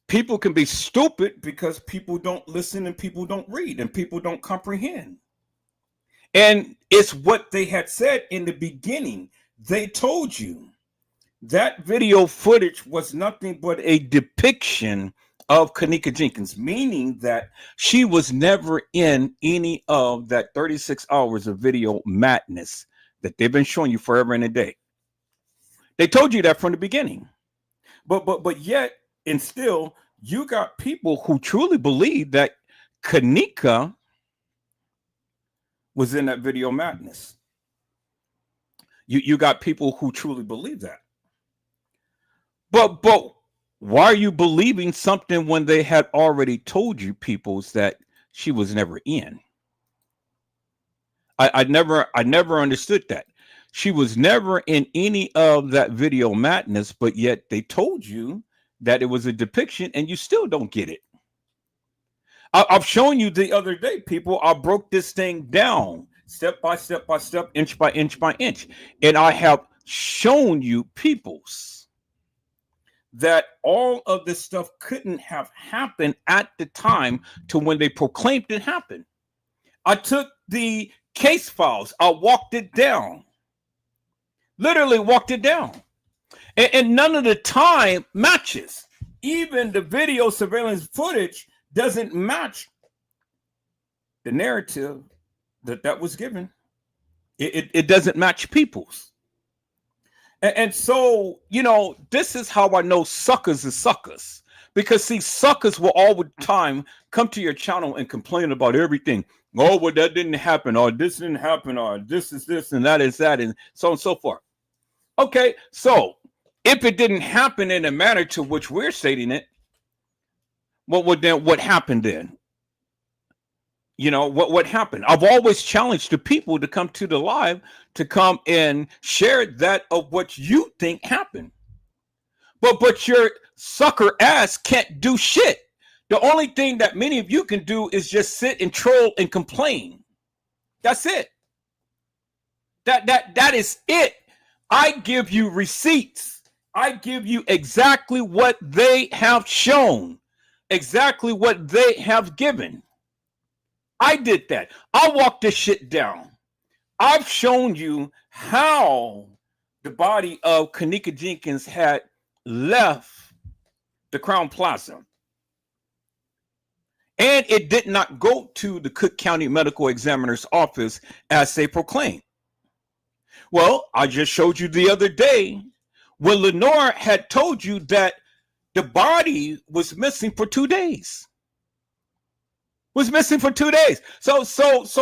people can be stupid because people don't listen and people don't read and people don't comprehend. And it's what they had said in the beginning. They told you that video footage was nothing but a depiction of Kenneka Jenkins, meaning that she was never in any of that 36 hours of video madness that they've been showing you forever and a day. They told you that from the beginning. But yet, and still, you got people who truly believe that Kenneka was in that video madness. You got people who truly believe that. But why are you believing something when they had already told you, peoples, that she was never in? I never understood that. She was never in any of that video madness, but yet they told you that it was a depiction and you still don't get it. I've shown you the other day, people. I broke this thing down step by step by step, inch by inch by inch. And I have shown you, peoples, that all of this stuff couldn't have happened at the time to when they proclaimed it happened. I took the case files, I walked it down, literally walked it down. And none of the time matches. Even the video surveillance footage doesn't match the narrative that was given. It doesn't match people's. And so, you know, this is how I know suckers is suckers. Because, see, suckers will all the time come to your channel and complain about everything. Oh, well, that didn't happen, or this didn't happen, or this is this, and that is that, and so on and so forth. Okay, so if it didn't happen in the manner to which we're stating it, what happened then? You know, what happened? I've always challenged the people to come to the live to come and share that of what you think happened. But your sucker ass can't do shit. The only thing that many of you can do is just sit and troll and complain. That's it. That is it. I give you receipts. I give you exactly what they have shown, exactly what they have given. I did that. I walked this shit down. I've shown you how the body of Kenneka Jenkins had left the Crown Plaza. And it did not go to the Cook County Medical Examiner's office as they proclaimed. Well, I just showed you the other day when Lenore had told you that the body was missing for 2 days. Was missing for 2 days. So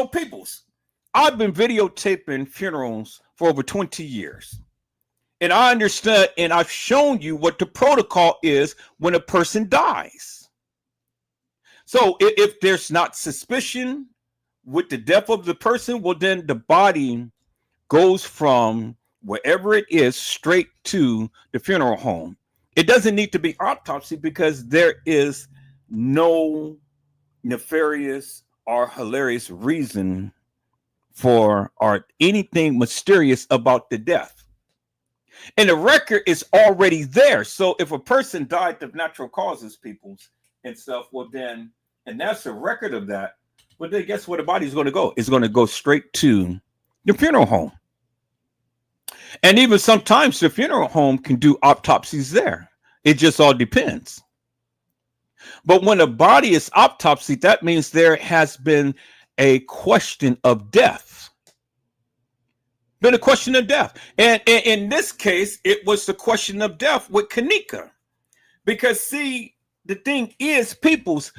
peoples, I've been videotaping funerals for over 20 years. And I understand, and I've shown you what the protocol is when a person dies. So if there's not suspicion with the death of the person, well, then the body goes from wherever it is straight to the funeral home. It doesn't need to be autopsy because there is no nefarious or hilarious reason for or anything mysterious about the death. And the record is already there. So if a person died of natural causes, peoples and stuff, well then, and that's a record of that, well then guess where the body's going to go? It's going to go straight to the funeral home. And even sometimes the funeral home can do autopsies there. It just all depends. But when a body is autopsied, that means there has been a question of death. Been a question of death. And in this case, it was the question of death with Kenneka. Because see, the thing is, people's,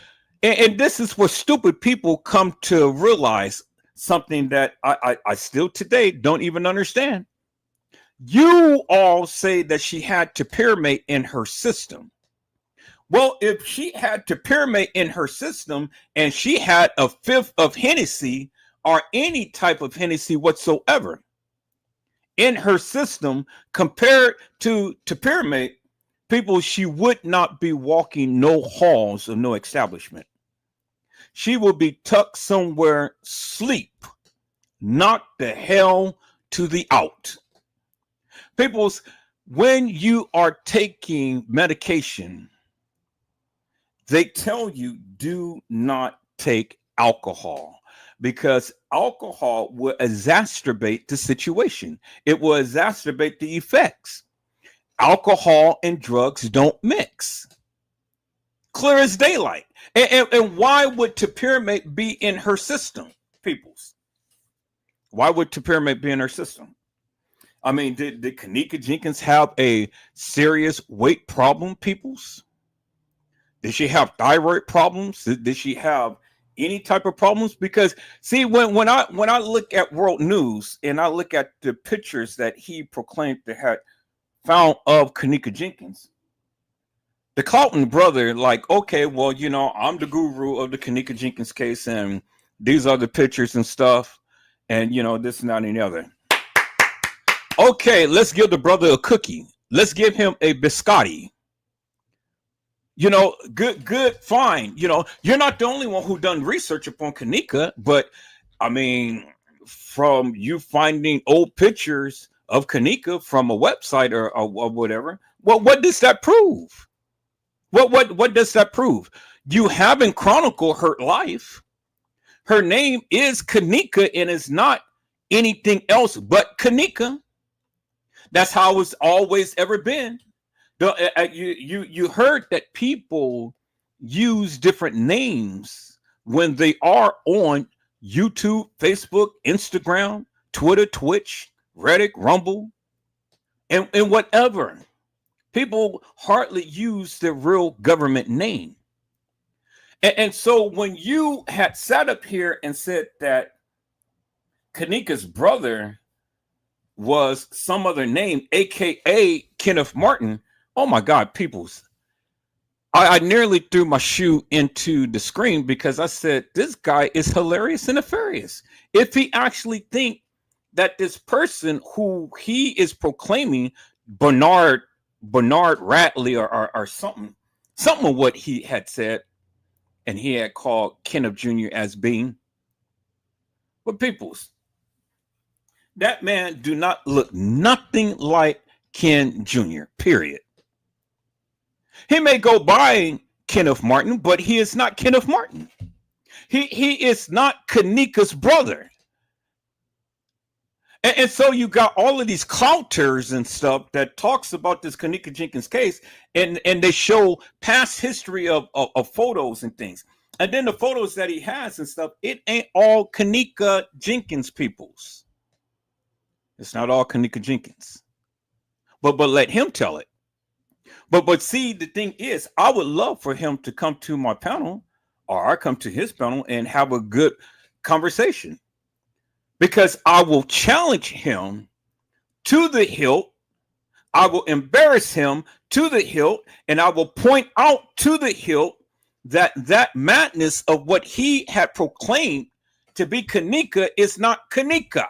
and this is where stupid people come to realize something that I still today don't even understand. You all say that she had topiramate in her system. Well, if she had topiramate in her system and she had a fifth of Hennessy or any type of Hennessy whatsoever in her system compared to topiramate, people, she would not be walking no halls of no establishment. She will be tucked somewhere, sleep, knocked the hell to the out. People's, when you are taking medication, they tell you do not take alcohol because alcohol will exacerbate the situation. It will exacerbate the effects. Alcohol and drugs don't mix. Clear as daylight. And why would topiramate be in her system, peoples? Why would topiramate be in her system? I mean, did Kenneka Jenkins have a serious weight problem, peoples? Did she have thyroid problems? Did she have any type of problems? Because see, when I look at world news and I look at the pictures that he proclaimed to have found of Kenneka Jenkins, the Clouton brother, like, okay, well, you know, I'm the guru of the Kenneka Jenkins case, and these are the pictures and stuff, and you know, this and that and the other. Okay, let's give the brother a cookie. Let's give him a biscotti. You know, good, fine. You know, you're not the only one who done research upon Kenneka, but I mean, from you finding old pictures of Kenneka from a website or whatever, well, what does that prove? What does that prove? You haven't chronicled her life. Her name is Kenneka and is not anything else but Kenneka. That's how it's always ever been. You heard that people use different names when they are on YouTube, Facebook, Instagram, Twitter, Twitch, Reddit, Rumble, and whatever. People hardly use their real government name. And so when you had sat up here and said that Kenneka's brother was some other name, aka Kenneth Martin, oh my God, peoples. I nearly threw my shoe into the screen because I said, this guy is hilarious and nefarious. If he actually think that this person who he is proclaiming, Bernard Ratley or something of what he had said, and he had called Kenneth Jr. as being, but peoples, that man do not look nothing like Ken Jr., period. He may go by Kenneth Martin, but he is not Kenneth Martin. He is not Kenneka's brother. And so you got all of these clouters and stuff that talks about this Kenneka Jenkins case, and they show past history of photos and things. And then the photos that he has and stuff, it ain't all Kenneka Jenkins peoples. It's not all Kenneka Jenkins. But let him tell it. But see, the thing is, I would love for him to come to my panel, or I come to his panel and have a good conversation. Because I will challenge him to the hilt. I will embarrass him to the hilt, and I will point out to the hilt that madness of what he had proclaimed to be Kenneka is not Kenneka.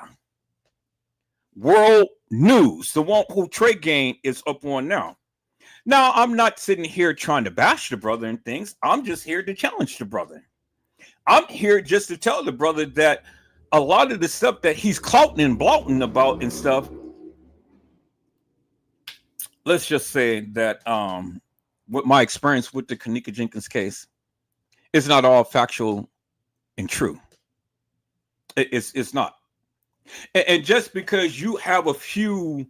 World News, the one who Tregay is up on now. Now, I'm not sitting here trying to bash the brother and things. I'm just here to challenge the brother. I'm here just to tell the brother that a lot of the stuff that he's clouting and blouting about and stuff, let's just say that with my experience with the Kenneka Jenkins case, it's not all factual and true. It's not. And just because you have a few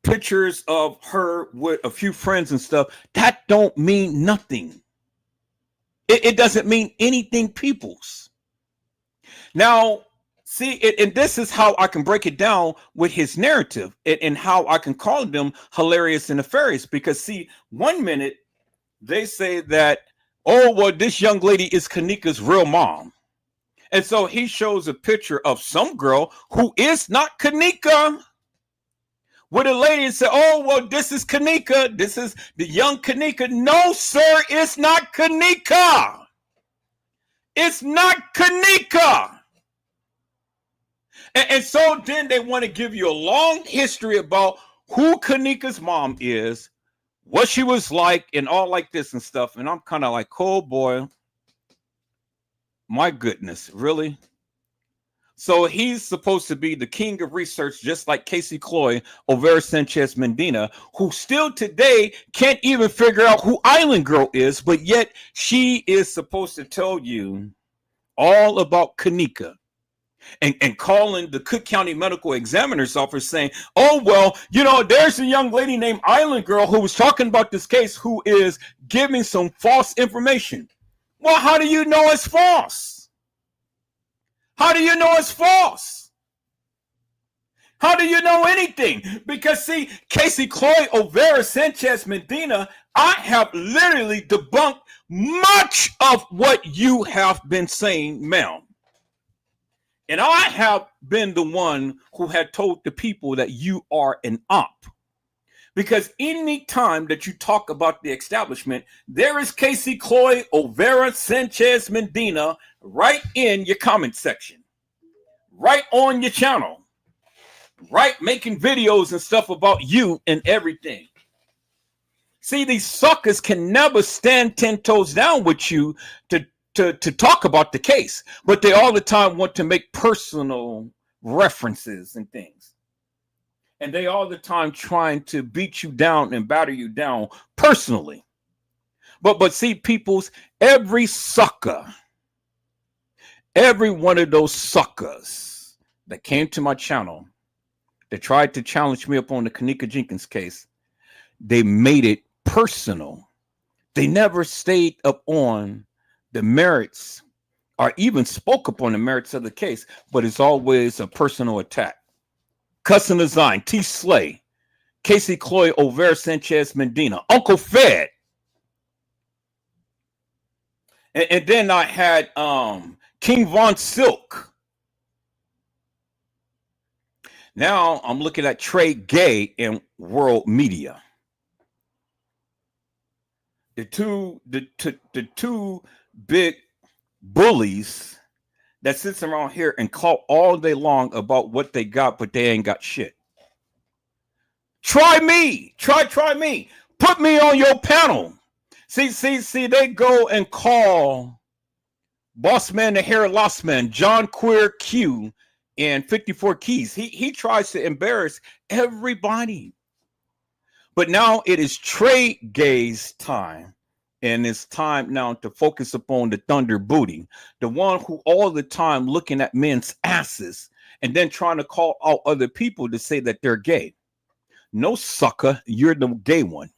pictures of her with a few friends and stuff, that don't mean nothing. It doesn't mean anything, peoples. Now, See, and this is how I can break it down with his narrative and how I can call them hilarious and nefarious. Because, see, 1 minute they say that, oh, well, this young lady is Kenneka's real mom. And so he shows a picture of some girl who is not Kenneka with a lady and say, oh, well, this is Kenneka. This is the young Kenneka. No, sir, it's not Kenneka. It's not Kenneka. And so then they want to give you a long history about who Kenneka's mom is, what she was like, and all like this and stuff. And I'm kind of like, oh boy, my goodness, really? So he's supposed to be the king of research, just like Casey Cloy, Olvera Sanchez Medina, who still today can't even figure out who Island Girl is, but yet she is supposed to tell you all about Kenneka. And calling the Cook County Medical Examiner's Office saying, oh, well, you know, there's a young lady named Island Girl who was talking about this case who is giving some false information. Well, how do you know it's false? How do you know it's false? How do you know anything? Because, see, Casey Cloy, Olvera Sanchez Medina, I have literally debunked much of what you have been saying, ma'am. And I have been the one who had told the people that you are an op. Because any time that you talk about the establishment, there is Casey Cloy, Olvera Sanchez Medina right in your comment section, right on your channel, right making videos and stuff about you and everything. See, these suckers can never stand 10 toes down with you to talk about the case, but they all the time want to make personal references and things. And they all the time trying to beat you down and batter you down personally. But see, peoples, every sucker, every one of those suckers that came to my channel, that tried to challenge me up on the Kenneka Jenkins case, they made it personal. They never stayed up on the merits or even spoke upon the merits of the case, but it's always a personal attack. Custom Design, T. Slay, Casey Cloy, Olvera Sanchez Medina, Uncle Fed. And then I had King Von Silk. Now I'm looking at Tregay in world media. The two big bullies that sits around here and talk all day long about what they got, but they ain't got shit. Try me. Try me. Put me on your panel. See, they go and call Boss Man the Hair Lost Man, John Queer Q, and 54 Keys. He tries to embarrass everybody. But now it is Tregay's time. And it's time now to focus upon the Thunder Booty, the one who all the time looking at men's asses and then trying to call out other people to say that they're gay. No, sucker, you're the gay one.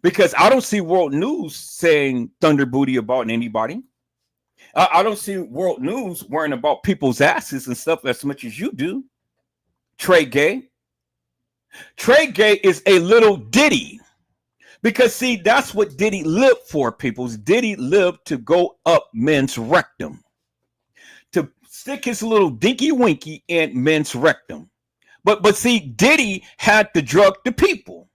Because I don't see World News saying Thunder Booty about anybody. I don't see World News worrying about people's asses and stuff as much as you do. Tregay. Tregay is a little ditty. Because, see, that's what Diddy lived for, peoples. Diddy lived to go up men's rectum. To stick his little dinky winky in men's rectum. But see, Diddy had to drug the people.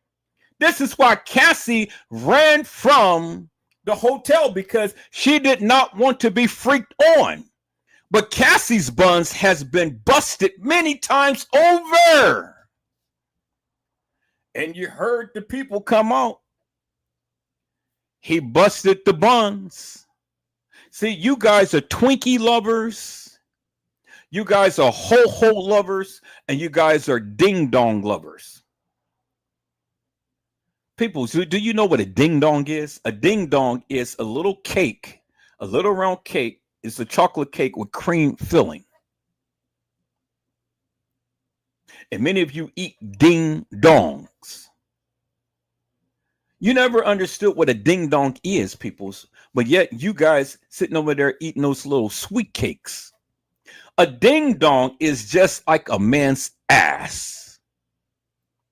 This is why Cassie ran from the hotel, because she did not want to be freaked on. But Cassie's buns has been busted many times over. And you heard the people come out. He busted the buns. See, you guys are Twinkie lovers. You guys are ho-ho lovers. And you guys are ding-dong lovers. People, do you know what a ding-dong is? A ding-dong is a little cake, a little round cake. It's a chocolate cake with cream filling. And many of you eat ding-dongs. You never understood what a ding-dong is, peoples, but yet you guys sitting over there eating those little sweet cakes. A ding dong is just like a man's ass.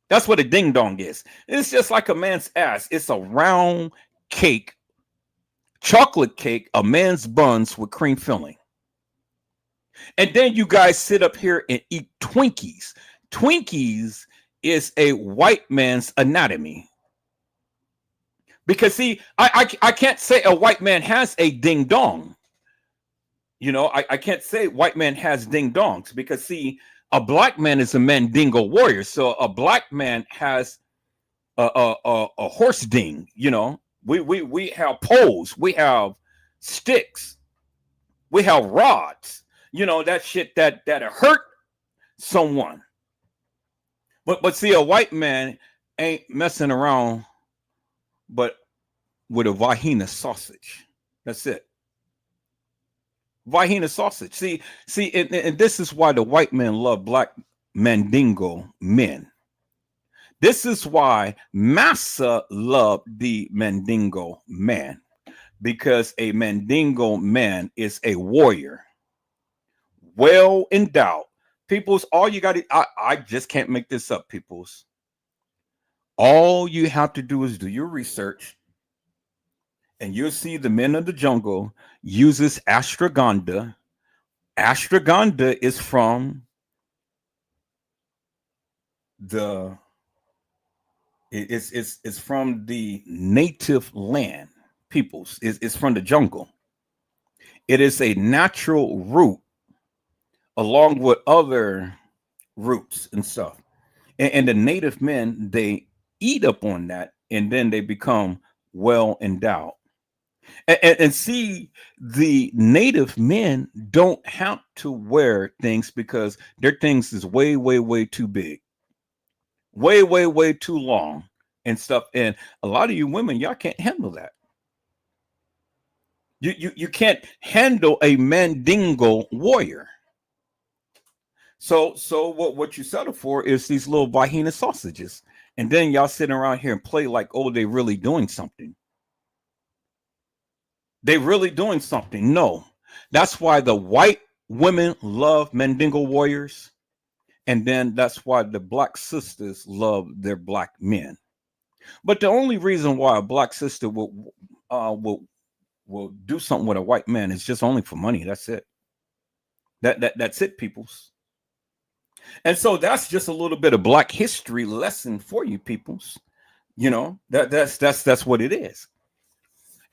That's what a ding dong is. It's just like a man's ass. It's a round cake, chocolate cake, a man's buns with cream filling. And then you guys sit up here and eat Twinkies. Twinkies is a white man's anatomy. Because see, I can't say a white man has a ding dong. You know, I can't say white man has ding dongs because see, a black man is a mandingo warrior. So a black man has a horse ding. You know, we have poles, we have sticks, we have rods. You know, that shit that hurt someone. But see, a white man ain't messing around, but with a vagina sausage. That's it. Vagina sausage. See, and this is why the white men love black mandingo men. This is why Massa loved the mandingo man, because a mandingo man is a warrior, well endowed. Peoples, all you got to, I just can't make this up, peoples. All you have to do is do your research, and you'll see the men of the jungle uses ashwagandha. Ashwagandha is from the it's from the native land peoples. It's from the jungle. It is a natural root along with other roots and stuff. And the native men, they eat up on that, and then they become well endowed. And see, the native men don't have to wear things because their things is way, way, way too big, way, way, way too long and stuff. And a lot of you women, y'all can't handle that. You can't handle a mandingo warrior. So what you settle for is these little vagina sausages, and then y'all sitting around here and play like, oh, they really doing something. They really doing something. No, that's why the white women love mandingo warriors, and then that's why the black sisters love their black men. But the only reason why a black sister will do something with a white man is just only for money. That's it. That's it, peoples. And so that's just a little bit of black history lesson for you, peoples. You know, that's what it is.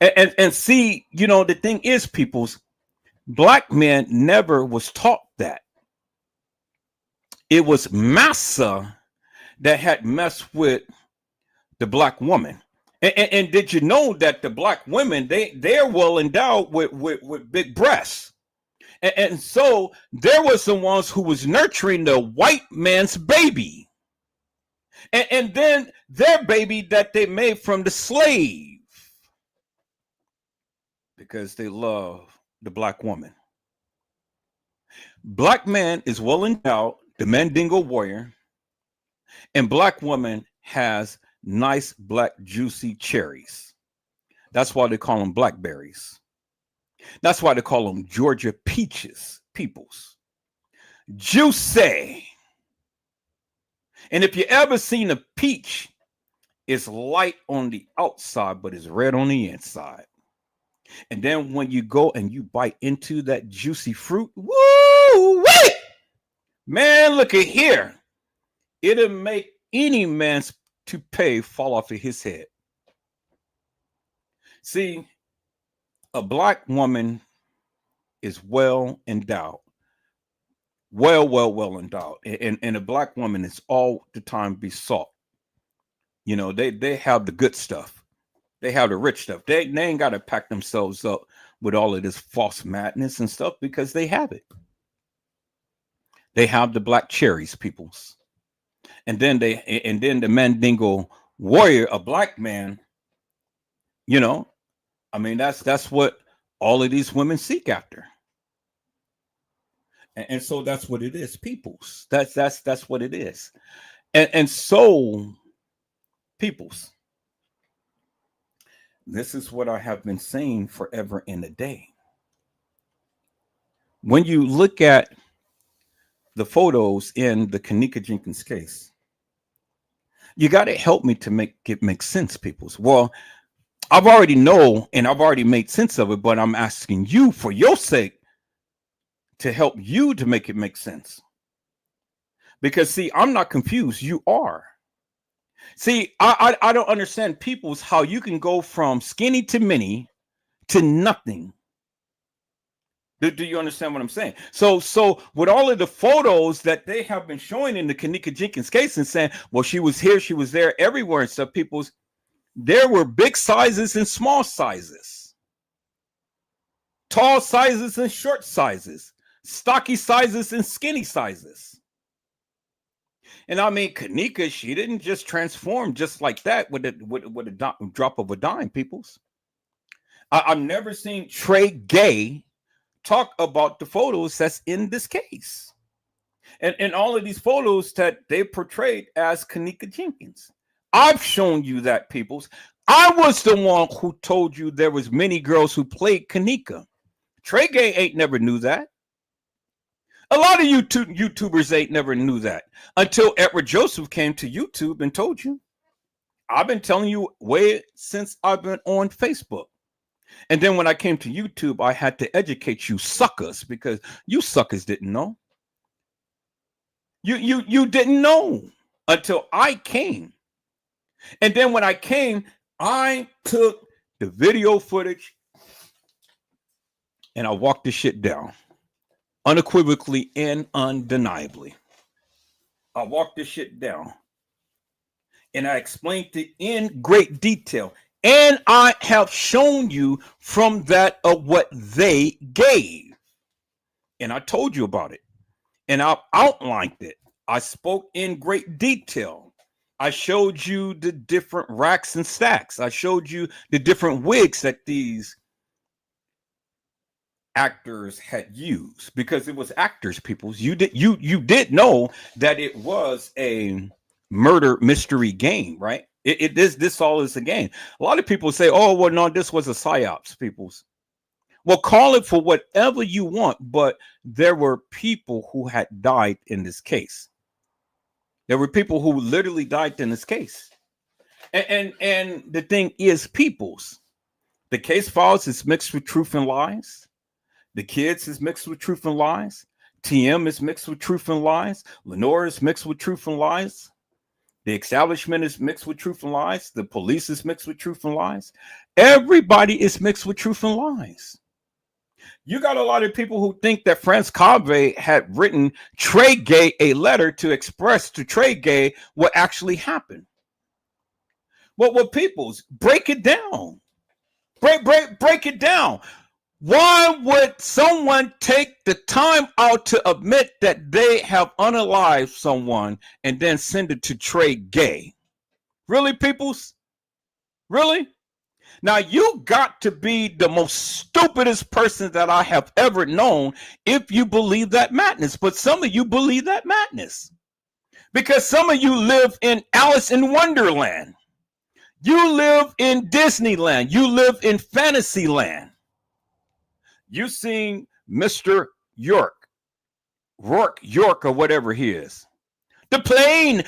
And see, you know, the thing is, peoples, black men never was taught that. It was Massa that had messed with the black woman. And did you know that the black women, they're well endowed with big breasts? And so there was the ones who was nurturing the white man's baby. And then their baby that they made from the slave. Because they love the black woman. Black man is well endowed, the mandingo warrior, and black woman has nice black juicy cherries. That's why they call them blackberries. That's why they call them Georgia peaches, peoples. Juicy. And if you ever seen a peach, it's light on the outside, but it's red on the inside. And then when you go and you bite into that juicy fruit, woo, wait, man, look at here. It'll make any man's toupee fall off of his head. See, a black woman is well endowed, well endowed, and a black woman is all the time besought. You know, they have the good stuff. They have the rich stuff. They ain't got to pack themselves up with all of this false madness and stuff because they have it. They have the black cherries, peoples. And then the mandingo warrior, a black man, you know, I mean, that's what all of these women seek after. And so that's what it is, peoples. That's what it is. And so, peoples, this is what I have been saying forever and a day. When you look at the photos in the Kenneka Jenkins case. You got to help me to make it make sense, peoples. Well, I've already know and I've already made sense of it, but I'm asking you for your sake to help you to make it make sense. Because see, I'm not confused. You are. See, I don't understand people's how you can go from skinny to mini to nothing. Do you understand what I'm saying? So with all of the photos that they have been showing in the Kenneka Jenkins case and saying, well, she was here, she was there, everywhere and stuff, people's, there were big sizes and small sizes, tall sizes and short sizes, stocky sizes and skinny sizes. And I mean, Kenneka, she didn't just transform just like that with a drop of a dime, peoples. I've never seen Tregay talk about the photos that's in this case. And all of these photos that they portrayed as Kenneka Jenkins. I've shown you that, peoples. I was the one who told you there was many girls who played Kenneka. Tregay ain't never knew that. A lot of YouTubers ain't never knew that until Edward Joseph came to YouTube and told you. I've been telling you way since I've been on Facebook. And then when I came to YouTube, I had to educate you suckers because you suckers didn't know. You didn't know until I came. And then when I came, I took the video footage and I walked this shit down unequivocally and undeniably. I walked this shit down and I explained it in great detail. And I have shown you from that of what they gave. And I told you about it. And I outlined it. I spoke in great detail. I showed you the different racks and stacks. I showed you the different wigs that these actors had used because it was actors, peoples. You did know that it was a murder mystery game, right? This all is a game. A lot of people say, oh, well, no, this was a psyops, peoples. Well, call it for whatever you want, but there were people who had died in this case. There were people who literally died in this case. And the thing is, peoples, the case files is mixed with truth and lies. The kids is mixed with truth and lies. TM is mixed with truth and lies. Lenore is mixed with truth and lies. The establishment is mixed with truth and lies. The police is mixed with truth and lies. Everybody is mixed with truth and lies. You got a lot of people who think that Franz Cave had written Tregay a letter to express to Tregay what actually happened. Well, peoples, break it down. Break it down. Why would someone take the time out to admit that they have unalived someone and then send it to Tregay? Really, peoples? Really? Now, you got to be the most stupidest person that I have ever known if you believe that madness. But some of you believe that madness because some of you live in Alice in Wonderland. You live in Disneyland. You live in Fantasyland. You seen Mr. York, or whatever he is. The plane.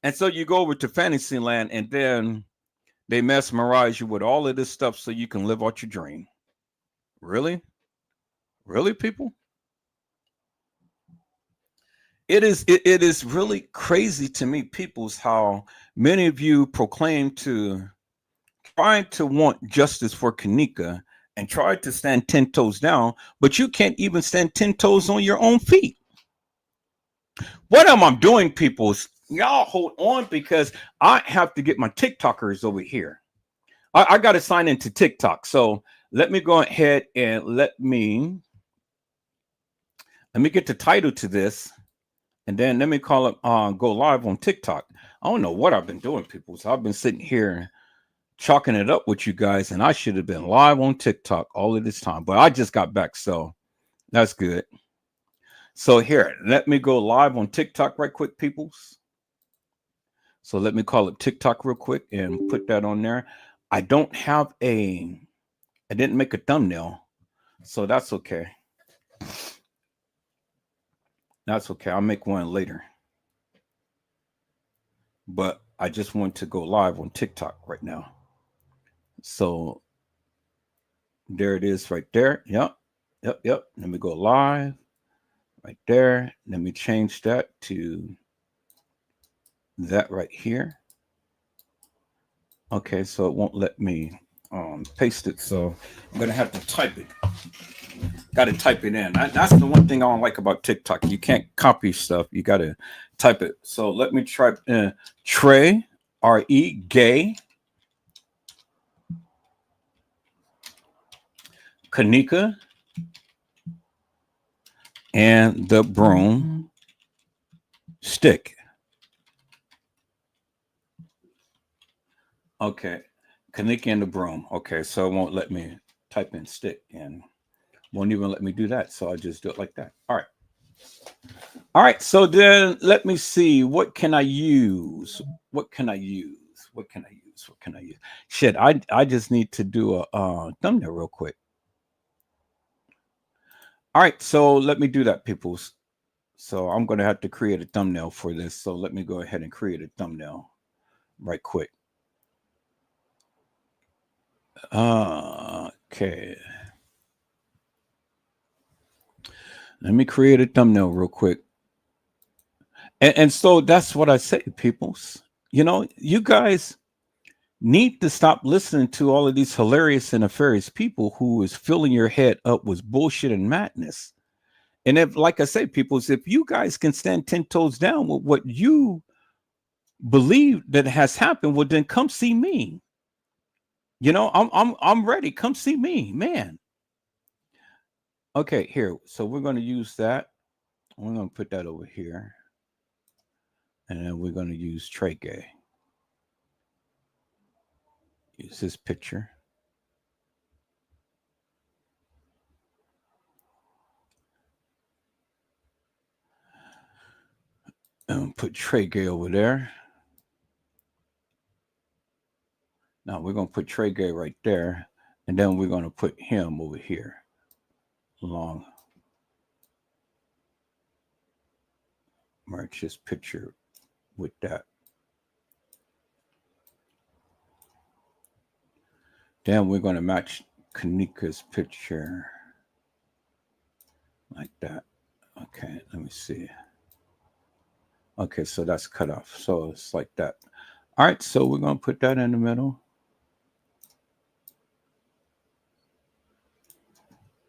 And so you go over to Fantasyland and then they mesmerize you with all of this stuff so you can live out your dream. Really? Really, people? It is really crazy to me, peoples, how many of you proclaim to trying to want justice for Kenneka and try to stand 10 toes down, but you can't even stand 10 toes on your own feet. What am I doing, peoples? Y'all hold on because I have to get my TikTokers over here. I got to sign into TikTok. So let me go ahead and let me get the title to this. And then let me call it go live on TikTok. I don't know what I've been doing, people. So I've been sitting here chalking it up with you guys, and I should have been live on TikTok all of this time. But I just got back, so that's good. So here, let me go live on TikTok right quick, peoples. So let me call it TikTok real quick and put that on there. I didn't make a thumbnail. So that's okay. That's okay. I'll make one later. But I just want to go live on TikTok right now. So there it is right there. Yep. Yep. Yep. Let me go live right there. Let me change that to that right here. Okay. So it won't let me paste it. So I'm going to have to type it. Got to type it in. That's the one thing I don't like about TikTok. You can't copy stuff. You got to type it. So let me try Trey, R-E, gay. Kenneka and the broom stick. Okay. Kenneka and the broom. Okay. So it won't let me type in stick and won't even let me do that. So I'll just do it like that. All right. All right. So then let me see. What can I use? What can I use? What can I use? What can I use? Shit. I just need to do a thumbnail real quick. All right. So let me do that, peoples. So I'm going to have to create a thumbnail for this. So let me go ahead and create a thumbnail right quick. Okay. Let me create a thumbnail real quick. And so that's what I say, peoples. You know, you guys need to stop listening to all of these hilarious and nefarious people who is filling your head up with bullshit and madness. And if, like I say, peoples, if you guys can stand 10 toes down with what you believe that has happened, well, then come see me. You know, I'm ready. Come see me, man. Okay, here. So we're going to use that. We're going to put that over here. And then we're going to use Tregay. Use this picture. And put Tregay over there. Now we're going to put Tregay right there. And then we're going to put him over here. Along. Merge this picture with that. Then we're going to match Kenneka's picture. Like that. Okay, let me see. Okay, so that's cut off. So it's like that. All right, so we're going to put that in the middle.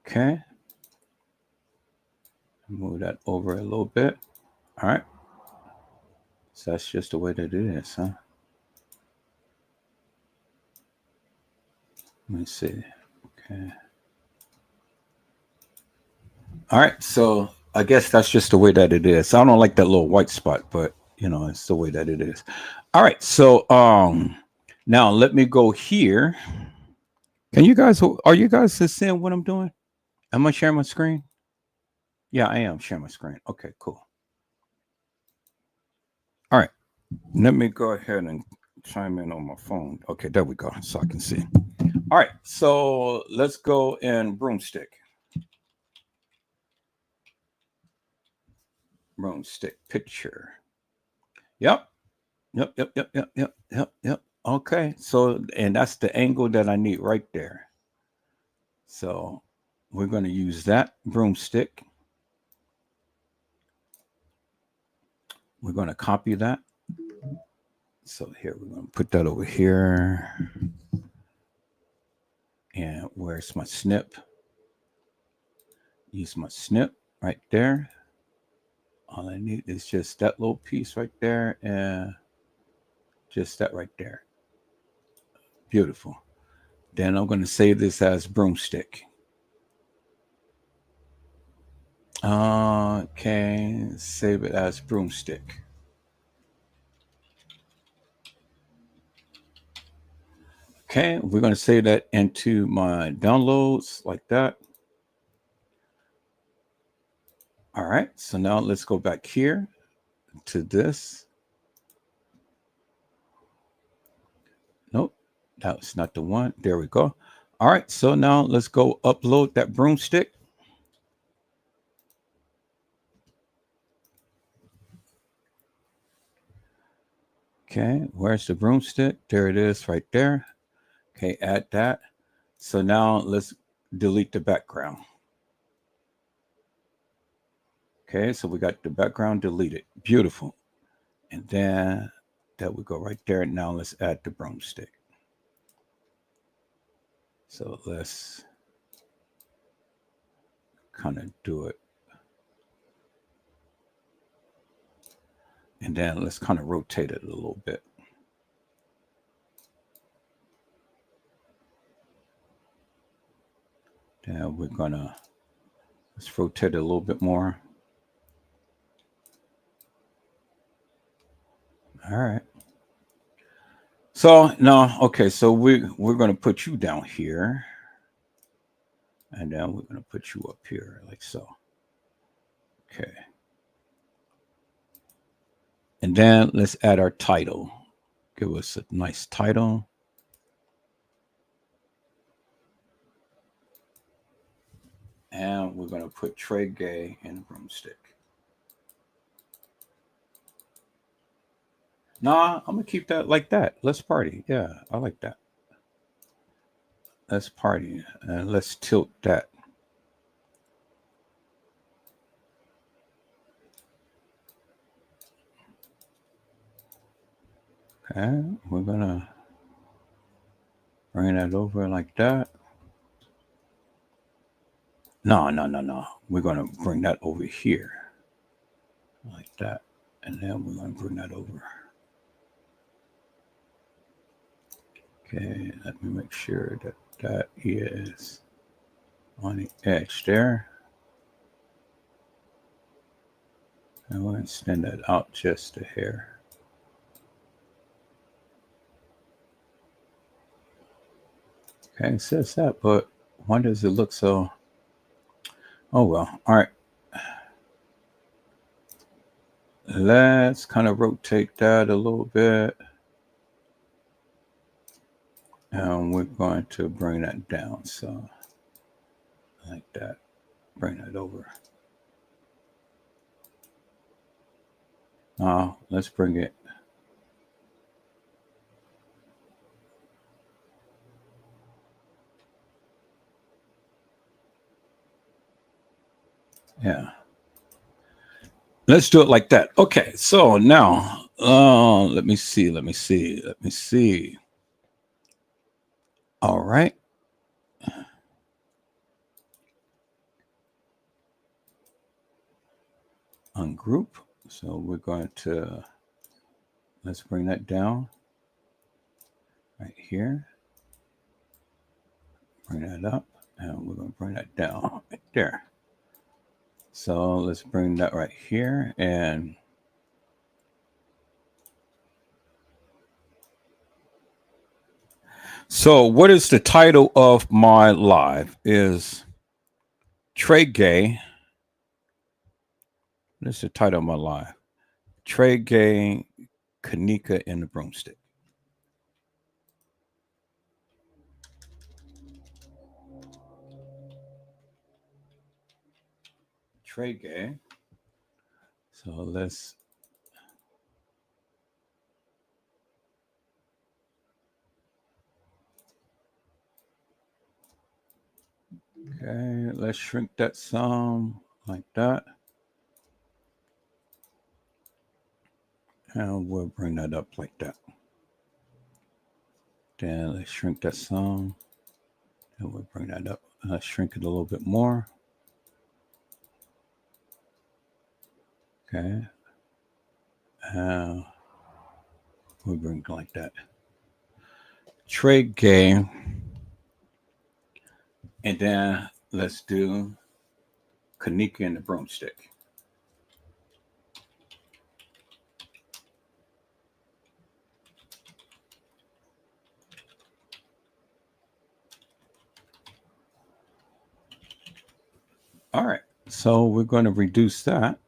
Okay. Move that over a little bit. All right. So that's just the way that it is, huh? Let me see. Okay. All right. So I guess that's just the way that it is. I don't like that little white spot, but you know, it's the way that it is. All right. So now let me go here. Are you guys just seeing what I'm doing? Am I sharing my screen? Yeah, I am sharing my screen. Okay, cool. All right. Let me go ahead and chime in on my phone. Okay, there we go. So I can see. All right. So let's go in broomstick. Broomstick picture. Yep. Yep. Okay. So, and that's the angle that I need right there. So we're going to use that broomstick. We're going to copy that. So here, we're going to put that over here. And where's my snip? Use my snip right there. All I need is just that little piece right there and just that right there. Beautiful. Then I'm going to save this as broomstick. Okay, save it as broomstick. Okay, we're going to save that into my downloads like that. All right, so now let's go back here to this. Nope, that was not the one. There we go. All right, so now let's go upload that broomstick. Okay, where's the broomstick? There it is right there. Okay, add that. So now let's delete the background. Okay, so we got the background deleted. Beautiful. And then that would go right there. Now let's add the broomstick. So let's kind of do it. And then let's kind of rotate it a little bit. Then we're gonna, let's rotate it a little bit more. All right. So now, okay, so we're gonna put you down here. And then we're gonna put you up here like so. Okay. And then let's add our title. Give us a nice title. And we're going to put Tregay in the broomstick. Nah, I'm going to keep that like that. Let's party. Yeah, I like that. Let's party. And let's tilt that. Okay, we're going to bring that over like that. No. We're going to bring that over here. Like that. And then we're going to bring that over. Okay, let me make sure that that is on the edge there. And we'll extend that out just a hair. Okay, it says that, but why does it look so? Oh, well, all right. Let's kind of rotate that a little bit. And we're going to bring that down. So like that, bring that over. Now let's bring it. Yeah. Let's do it like that. Okay, so now let me see. All right. Ungroup. So we're going to, let's bring that down right here. Bring that up, and we're going to bring that down right there. So let's bring that right here. And so what is the title of my live? Is Tregay. What is the title of my live? Tregay, Kenneka, and the broomstick. Tregay. So let's. Okay, let's shrink that some like that. And we'll bring that up like that. Then let's shrink that some. And we'll bring that up. Let's shrink it a little bit more. Okay. We'll bring it like that. Tregay. And then let's do Kenneka and the broomstick. All right. So we're going to reduce that.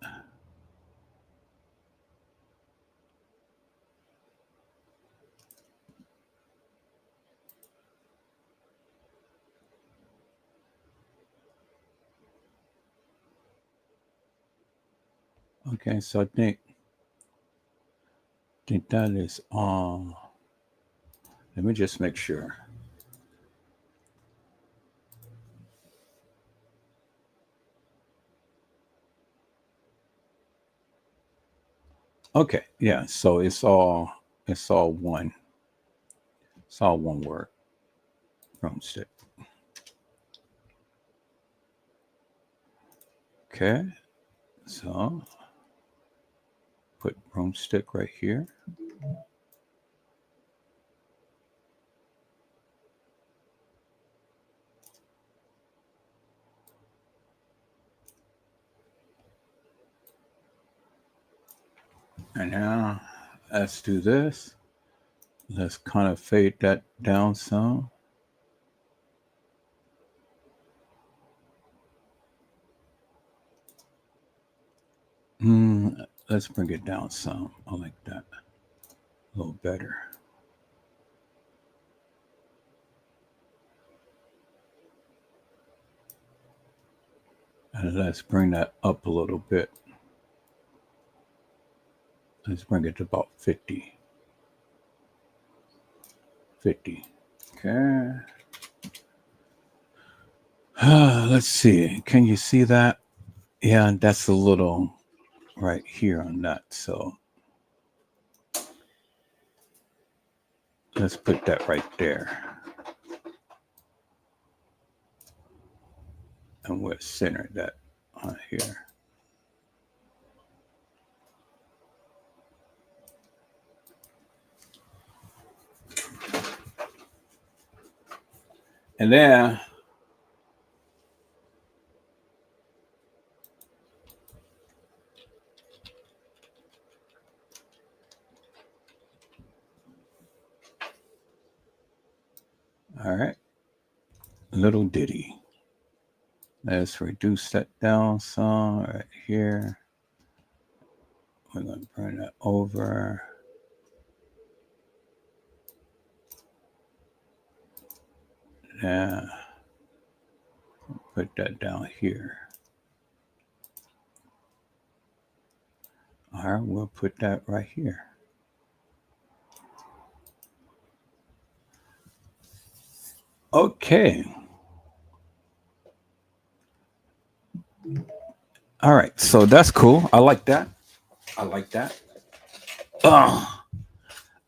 Okay, so I think that is on. Let me just make sure. Okay, yeah. So it's all one. It's all one word. Broomstick. Okay. So put broomstick right here. And now let's do this. Let's kind of fade that down some. Let's bring it down some. I like that. A little better. And let's bring that up a little bit. Let's bring it to about 50. 50. Okay. Let's see. Can you see that? Yeah, that's a little right here on that. So let's put that right there. And we'll center that on here. And then all right, little ditty. Let's reduce that down some right here. We're going to bring that over. Yeah. Put that down here. All right, we'll put that right here. Okay. All right, so that's cool. I like that. I like that. I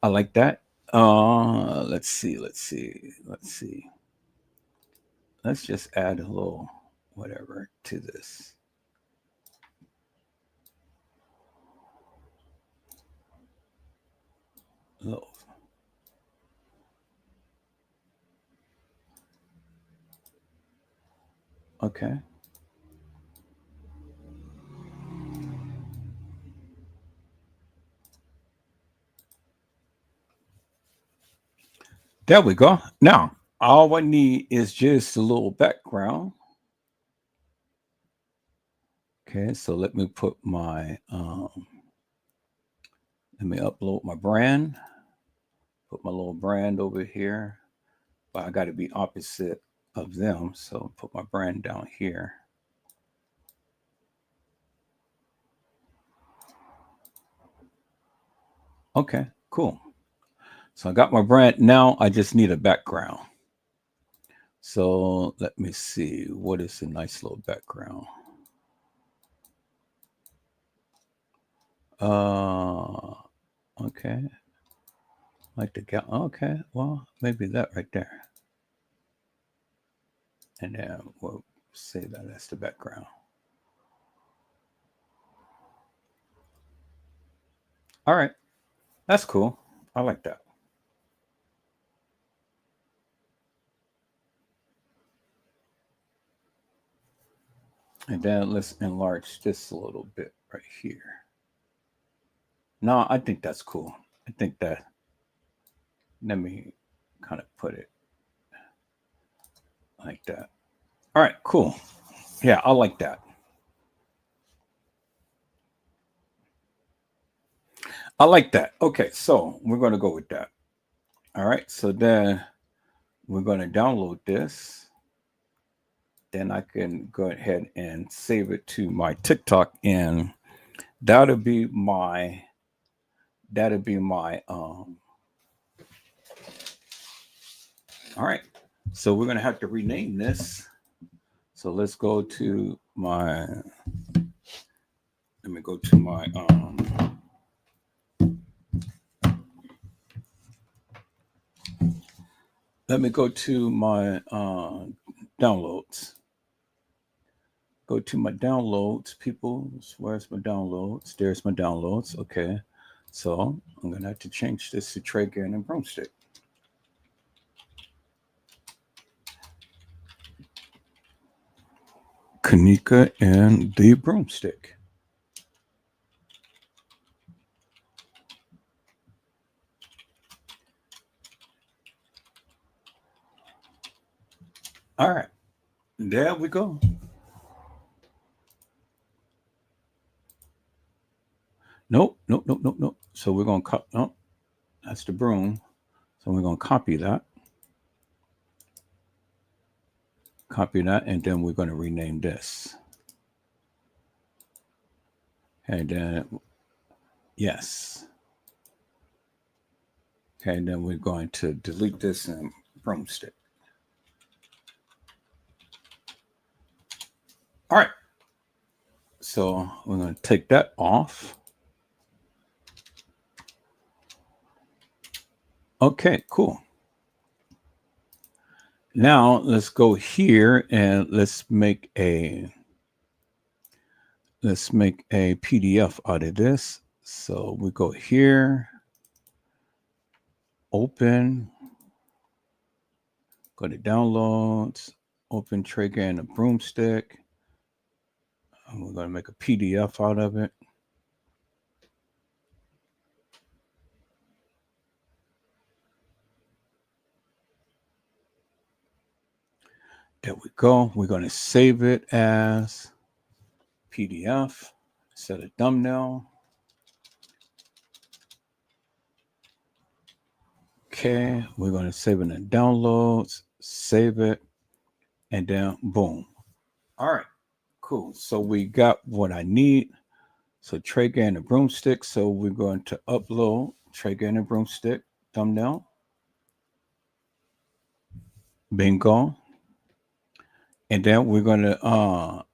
like that. Let's see. Let's just add a little whatever to this. Little. Okay. There we go. Now, all I need is just a little background. Okay, so let me put my, let me upload my brand. Put my little brand over here. But I got to be opposite of them. So put my brand down here. Okay, cool. So I got my brand. Now I just need a background. So let me see. What is a nice little background? Okay. Like the gal. Okay, well, maybe that right there. And then we'll say that that's the background. All right. That's cool. I like that. And then let's enlarge this a little bit right here. No, I think that's cool. I think that, let me kind of put it like that. All right, cool. Yeah, I like that. I like that. Okay, so we're going to go with that. All right, so then we're going to download this. Then I can go ahead and save it to my TikTok, and That'll be my all right. So we're gonna have to rename this. So let's go to my let me go to my let me go to my downloads. Go to my downloads, people. Where's my downloads? There's my downloads. Okay. So I'm gonna have to change this to Tregay and broomstick. Kenneka and the broomstick. All right. There we go. Nope. So we're gonna cut. Nope. That's the broom. So we're gonna copy that. Copy that, and then we're gonna rename this. And then yes. Okay, and then we're going to delete this and broomstick. All right. So we're going to take that off. Okay, cool. Now let's go here and let's make a PDF out of this. So we go here, open, go to downloads, open Tregay and a broomstick. And we're going to make a PDF out of it. There we go. We're going to save it as PDF, set a thumbnail. Okay, we're going to save it in downloads, save it, and then boom. All right, cool. So we got what I need. So Tregay and a broomstick. So we're going to upload Tregay and a broomstick thumbnail. Bingo. And then we're going to,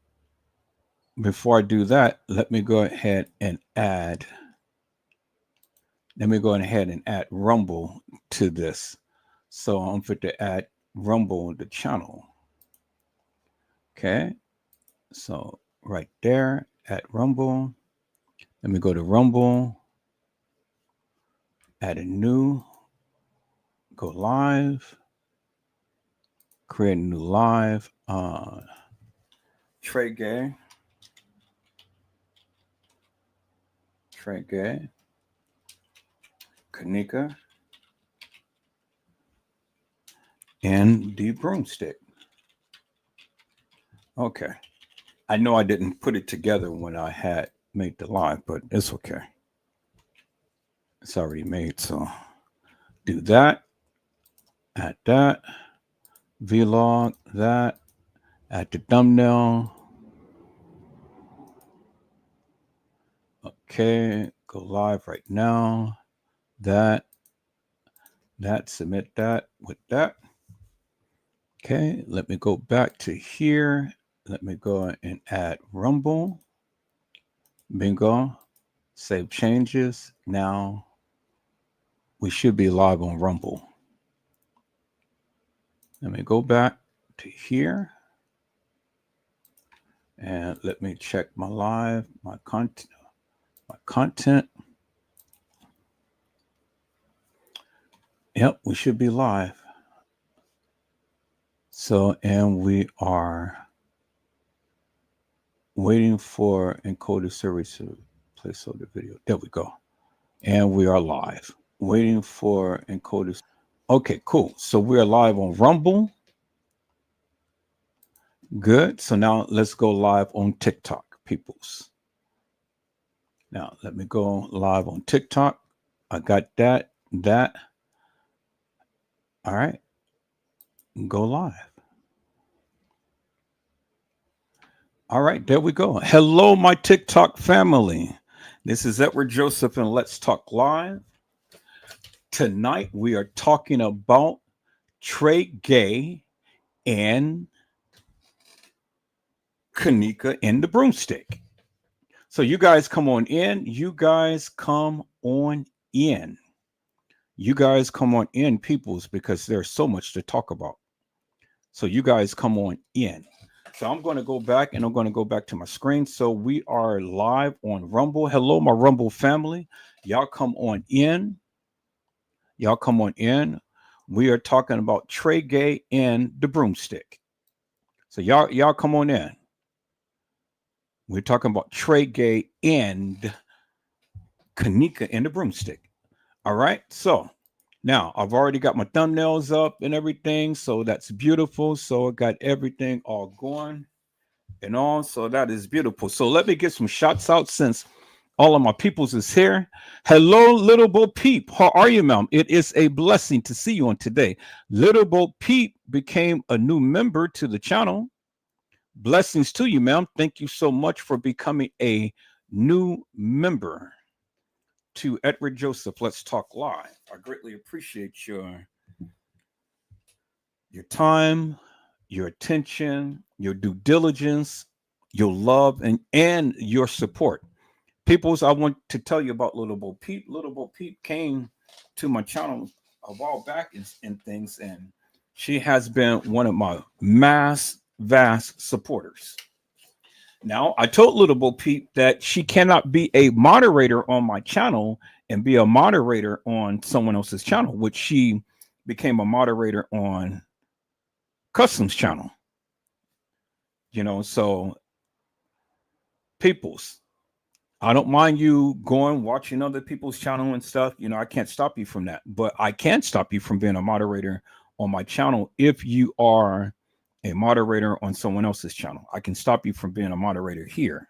before I do that, let me go ahead and add Rumble to this. So I'm going to add Rumble the channel. Okay. So right there at Rumble. Let me go to Rumble. Add a new. Go live. Create a new live. Tregay. Kenneka. And the broomstick. Okay. I know I didn't put it together when I had made the live, but it's okay. It's already made, so do that. Add that. Vlog, that. Add the thumbnail. Okay, go live right now. That, submit that with that. Okay, let me go back to here. Let me go and add Rumble. Bingo. Save changes. Now we should be live on Rumble. Let me go back to here. And let me check my live, my content. Yep, we should be live. So, and we are waiting for encoder service to place the video. There we go. And we are live. Waiting for encoders. Okay, cool. So we're live on Rumble. Good. So now let's go live on TikTok, peoples. Now let me go live on TikTok. I got that. All right. Go live. All right, there we go. Hello, my TikTok family. This is Edward Joseph and Let's Talk Live. Tonight we are talking about Tregay and Kenneka and the broomstick. So you guys come on in. You guys come on in. You guys come on in, peoples, because there's so much to talk about. So you guys come on in. So I'm going to go back and I'm going to go back to my screen. So we are live on Rumble. Hello, my Rumble family. Y'all come on in. Y'all come on in. We are talking about Tregay and the broomstick. So y'all come on in. We're talking about Tregay and Kenneka and the broomstick. All right. So now I've already got my thumbnails up and everything. So that's beautiful. So I got everything all going and all. So that is beautiful. So let me get some shots out since all of my peoples is here. Hello, Little Bo Peep. How are you, ma'am? It is a blessing to see you on today. Little Bo Peep became a new member to the channel. Blessings to you, ma'am. Thank you so much for becoming a new member to Edward Joseph. Let's Talk Live. I greatly appreciate your time, your attention, your due diligence, your love, and your support. Peoples, I want to tell you about Little Bo Peep. Little Bo Peep came to my channel a while back and things, and she has been one of my vast supporters. Now, I told Little Bo Peep that she cannot be a moderator on my channel and be a moderator on someone else's channel, which she became a moderator on Custom's channel. You know, so peoples, I don't mind you going watching other people's channel and stuff. You know, I can't stop you from that, but I can stop you from being a moderator on my channel if you are a moderator on someone else's channel. I can stop you from being a moderator here.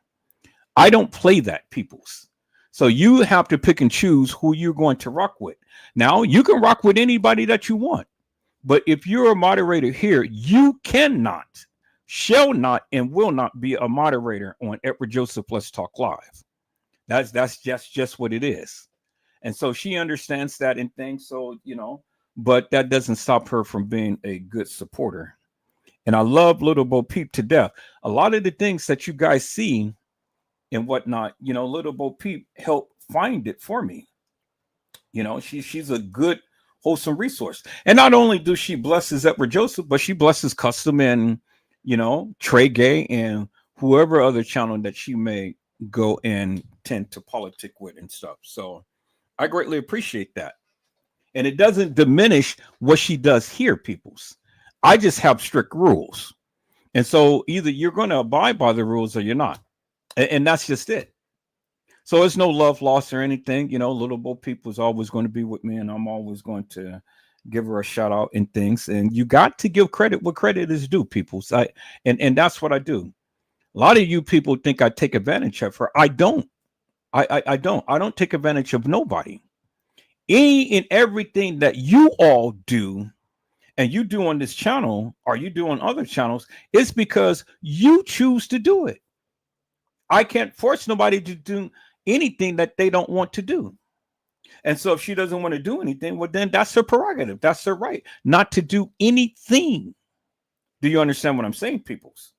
I don't play that, peoples. So you have to pick and choose who you're going to rock with. Now, you can rock with anybody that you want, but if you're a moderator here, you cannot, shall not, and will not be a moderator on Edward Joseph Let's Talk Live. That's just what it is. And so she understands that and things. So, you know, but that doesn't stop her from being a good supporter. And I love Little Bo Peep to death. A lot of the things that you guys see and whatnot, you know, Little Bo Peep helped find it for me. You know, she's a good, wholesome resource. And not only do she blesses Edward Joseph, but she blesses Custom and, you know, Tregay and whoever other channel that she may go and tend to politic with and stuff. So I greatly appreciate that. And it doesn't diminish what she does here, peoples. I just have strict rules. And so either you're going to abide by the rules or you're not. And that's just it. So it's no love lost or anything. You know, Little Bo Peep was always going to be with me, and I'm always going to give her a shout out and things. And you got to give credit what credit is due, people. And that's what I do. A lot of you people think I take advantage of her. I don't. I don't. I don't take advantage of nobody. Any and everything that you all do and you do on this channel or you do on other channels, it's because you choose to do it. I can't force nobody to do anything that they don't want to do. And so if she doesn't want to do anything, well, then that's her prerogative. That's her right not to do anything. Do you understand what I'm saying, peoples?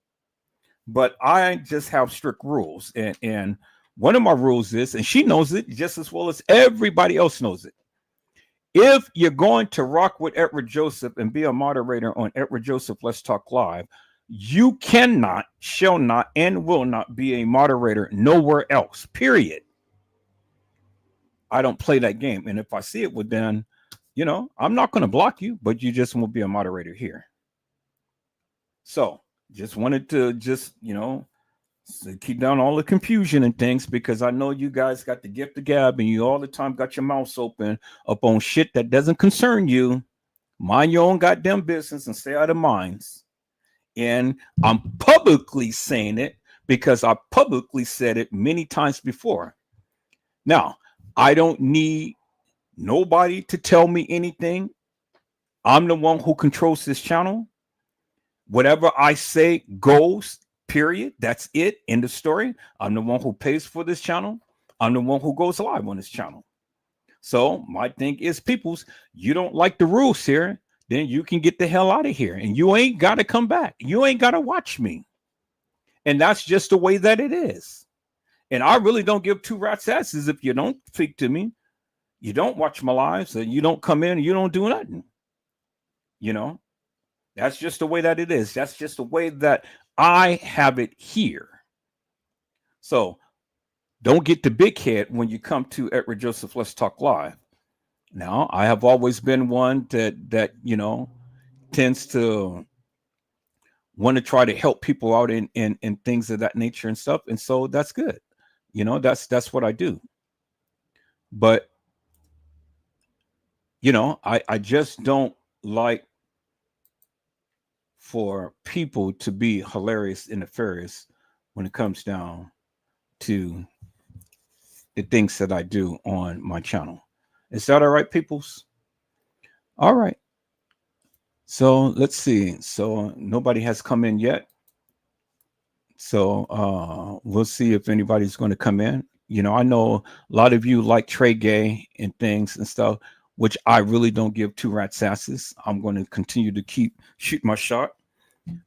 But I just have strict rules. And one of my rules is, and she knows it just as well as everybody else knows it. If you're going to rock with Edward Joseph and be a moderator on Edward Joseph Let's Talk Live, you cannot, shall not, and will not be a moderator nowhere else, period. I don't play that game. And if I see it, well, then, you know, I'm not going to block you, but you just won't be a moderator here. So just wanted to just, you know, keep down all the confusion and things, because I know you guys got the gift of gab and you all the time got your mouths open up on shit that doesn't concern you. Mind your own goddamn business and stay out of minds. And I'm publicly saying it because I publicly said it many times before. Now, I don't need nobody to tell me anything. I'm the one who controls this channel. Whatever I say goes, period. That's it. End of story. I'm the one who pays for this channel. I'm the one who goes live on this channel. So my thing is, peoples, you don't like the rules here, then you can get the hell out of here. And you ain't got to come back. You ain't got to watch me. And that's just the way that it is. And I really don't give two rat's asses if you don't speak to me, you don't watch my lives, and you don't come in, and you don't do nothing. You know, that's just the way that it is. That's just the way that I have it here. So don't get the big head when you come to Edward Joseph Let's Talk Live. Now, I have always been one that you know tends to want to try to help people out in things of that nature and stuff, and so that's good. You know, that's what I do. But you know, I just don't like for people to be hilarious and nefarious when it comes down to the things that I do on my channel. Is that all right, peoples? All right. So let's see. So nobody has come in yet. So we'll see if anybody's going to come in. You know, I know a lot of you like Tregay and things and stuff, which I really don't give two rat's asses. I'm going to continue to keep shoot my shot.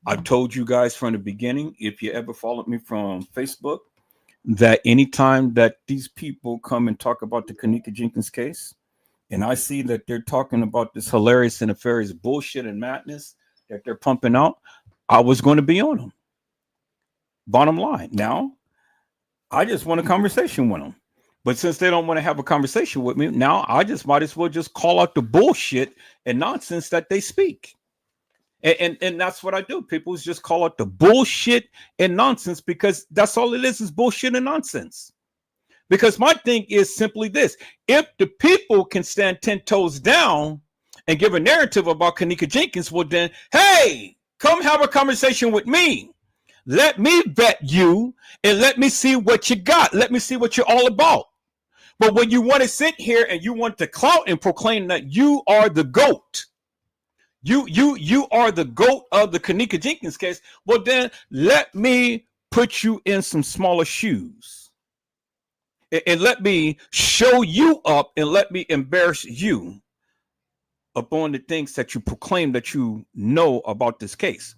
I've told you guys from the beginning, if you ever followed me from Facebook, that anytime that these people come and talk about the Kenneka Jenkins case, and I see that they're talking about this hilarious and nefarious bullshit and madness that they're pumping out, I was going to be on them. Bottom line. Now, I just want a conversation with them. But since they don't want to have a conversation with me, now I just might as well just call out the bullshit and nonsense that they speak. And that's what I do. People just call out the bullshit and nonsense, because that's all it is bullshit and nonsense. Because my thing is simply this: if the people can stand 10 toes down and give a narrative about Kenneka Jenkins, well then, hey, come have a conversation with me. Let me vet you and let me see what you got. Let me see what you're all about. But when you want to sit here and you want to clout and proclaim that you are the GOAT, you are the GOAT of the Kenneka Jenkins case, well then let me put you in some smaller shoes. And let me show you up and let me embarrass you upon the things that you proclaim that you know about this case.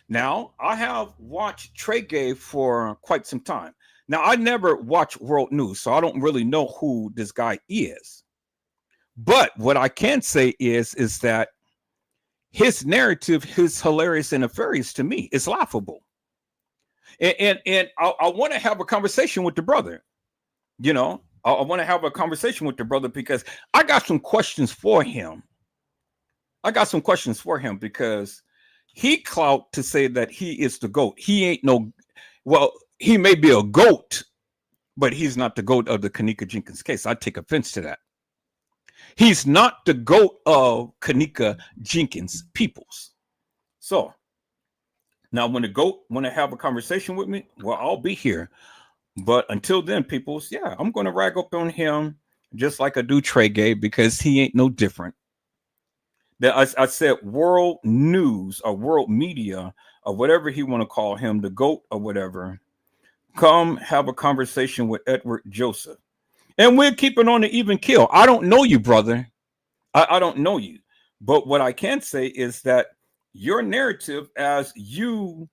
Now, I have watched Tregay for quite some time. Now, I never watch world news, so I don't really know who this guy is. But what I can say is that his narrative is hilarious and nefarious to me. It's laughable. And I want to have a conversation with the brother. You know, I want to have a conversation with the brother because I got some questions for him. Because he clout to say that he is the GOAT. He ain't no, well, he may be a GOAT, but he's not the GOAT of the Kenneka Jenkins case. I take offense to that. He's not the GOAT of Kenneka Jenkins peoples. So now when the GOAT want to have a conversation with me, well, I'll be here. But until then, peoples, yeah, I'm going to rag up on him just like I do Tregay, because he ain't no different. I said world news or world media or whatever he want to call him, the GOAT or whatever, come have a conversation with Edward Joseph. And we're keeping on the even kill. I don't know you, brother. I don't know you. But what I can say is that your narrative, as you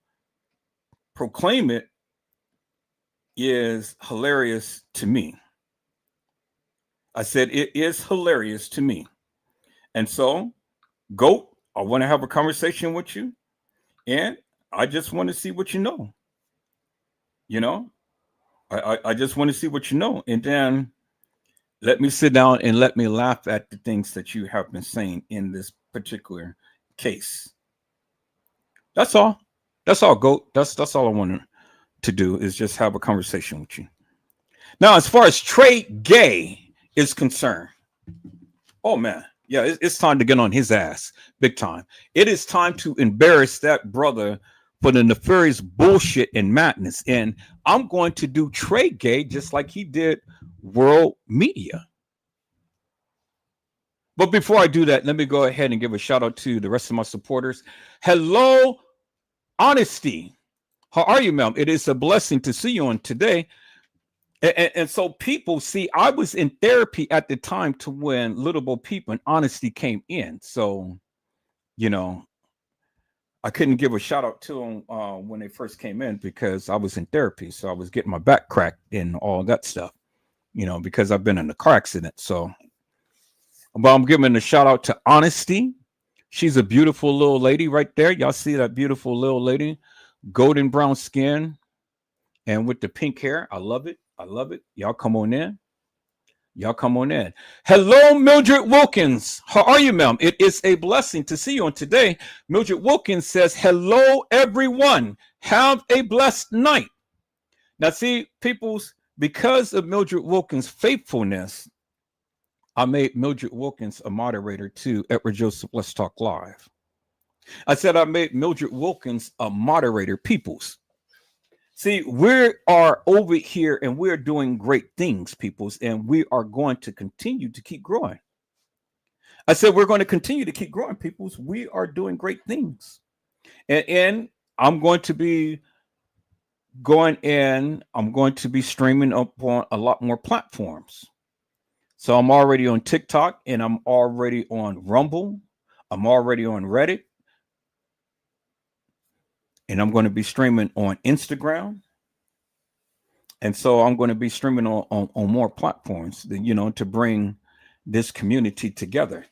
proclaim it, is hilarious to me. I said it is hilarious to me. And so, GOAT, I want to have a conversation with you. And I just want to see what you know. You know, I just want to see what you know. And then let me sit down and let me laugh at the things that you have been saying in this particular case. That's all. That's all, GOAT. That's all I want to do, is just have a conversation with you. Now, as far as Tregay is concerned, oh man, yeah, it's time to get on his ass big time. It is time to embarrass that brother for the nefarious bullshit and madness. And I'm going to do Tregay just like he did world media. But before I do that, let me go ahead and give a shout out to the rest of my supporters. Hello, Honesty. How are you, ma'am? It is a blessing to see you on today. And so people see, I was in therapy at the time to when Little Bo Peep and Honesty came in. So, you know, I couldn't give a shout out to them when they first came in because I was in therapy. So I was getting my back cracked and all that stuff, you know, because I've been in a car accident. So, but I'm giving a shout out to Honesty. She's a beautiful little lady right there. Y'all see that beautiful little lady, golden brown skin and with the pink hair. I love it. I love it. Y'all come on in. Y'all come on in. Hello, Mildred Wilkins. How are you, ma'am? It is a blessing to see you on today. Mildred Wilkins says, hello, everyone. Have a blessed night. Now, see, peoples, because of Mildred Wilkins' faithfulness, I made Mildred Wilkins a moderator to Edward Joseph Let's Talk Live. I said I made Mildred Wilkins a moderator, peoples. See, we are over here and we're doing great things, peoples, and we are going to continue to keep growing. I said we're going to continue to keep growing, peoples. We are doing great things. And I'm going to be going in, I'm going to be streaming up on a lot more platforms. So I'm already on TikTok and I'm already on Rumble. I'm already on Reddit. And I'm going to be streaming on Instagram. And so I'm going to be streaming on more platforms, you know, to bring this community together.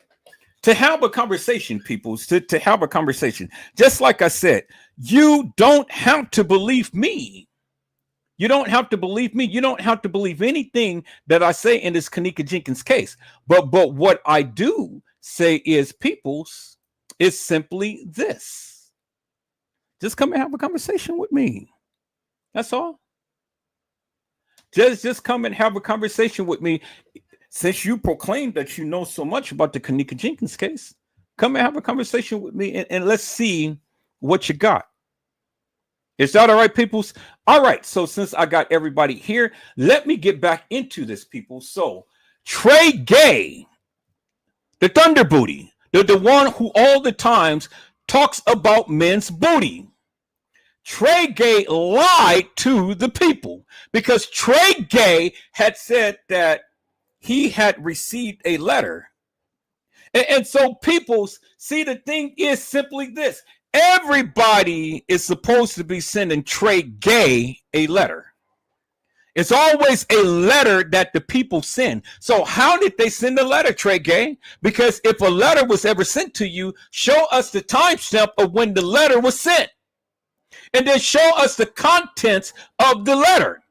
To have a conversation, people, to have a conversation. Just like I said, you don't have to believe me. You don't have to believe me. You don't have to believe anything that I say in this Kenneka Jenkins case. But what I do say is, peoples, is simply this. Just come and have a conversation with me. That's all. Just come and have a conversation with me. Since you proclaim that you know so much about the Kenneka Jenkins case, come and have a conversation with me and let's see what you got. Is that all right, peoples? All right. So since I got everybody here, let me get back into this, people. So Tregay, the Thunder Booty, the one who all the times talks about men's booty. Tregay lied to the people because Tregay had said that he had received a letter. And so peoples, see, the thing is simply this. Everybody is supposed to be sending Tregay a letter. It's always a letter that the people send. So how did they send a letter, Tregay? Because if a letter was ever sent to you, show us the timestamp of when the letter was sent. And then show us the contents of the letter.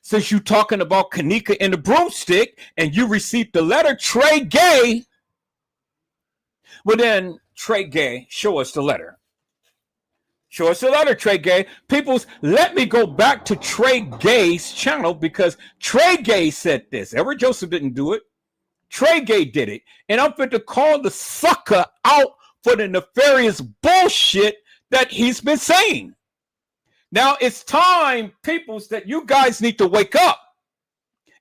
Since you're talking about Kenneka and the broomstick, and you received the letter, Tregay, well then, Tregay, show us the letter. Show us the letter, Tregay. Peoples, let me go back to Tregay's channel because Tregay said this. Edward Joseph didn't do it. Tregay did it. And I'm going to call the sucker out for the nefarious bullshit that he's been saying. Now it's time, peoples, that you guys need to wake up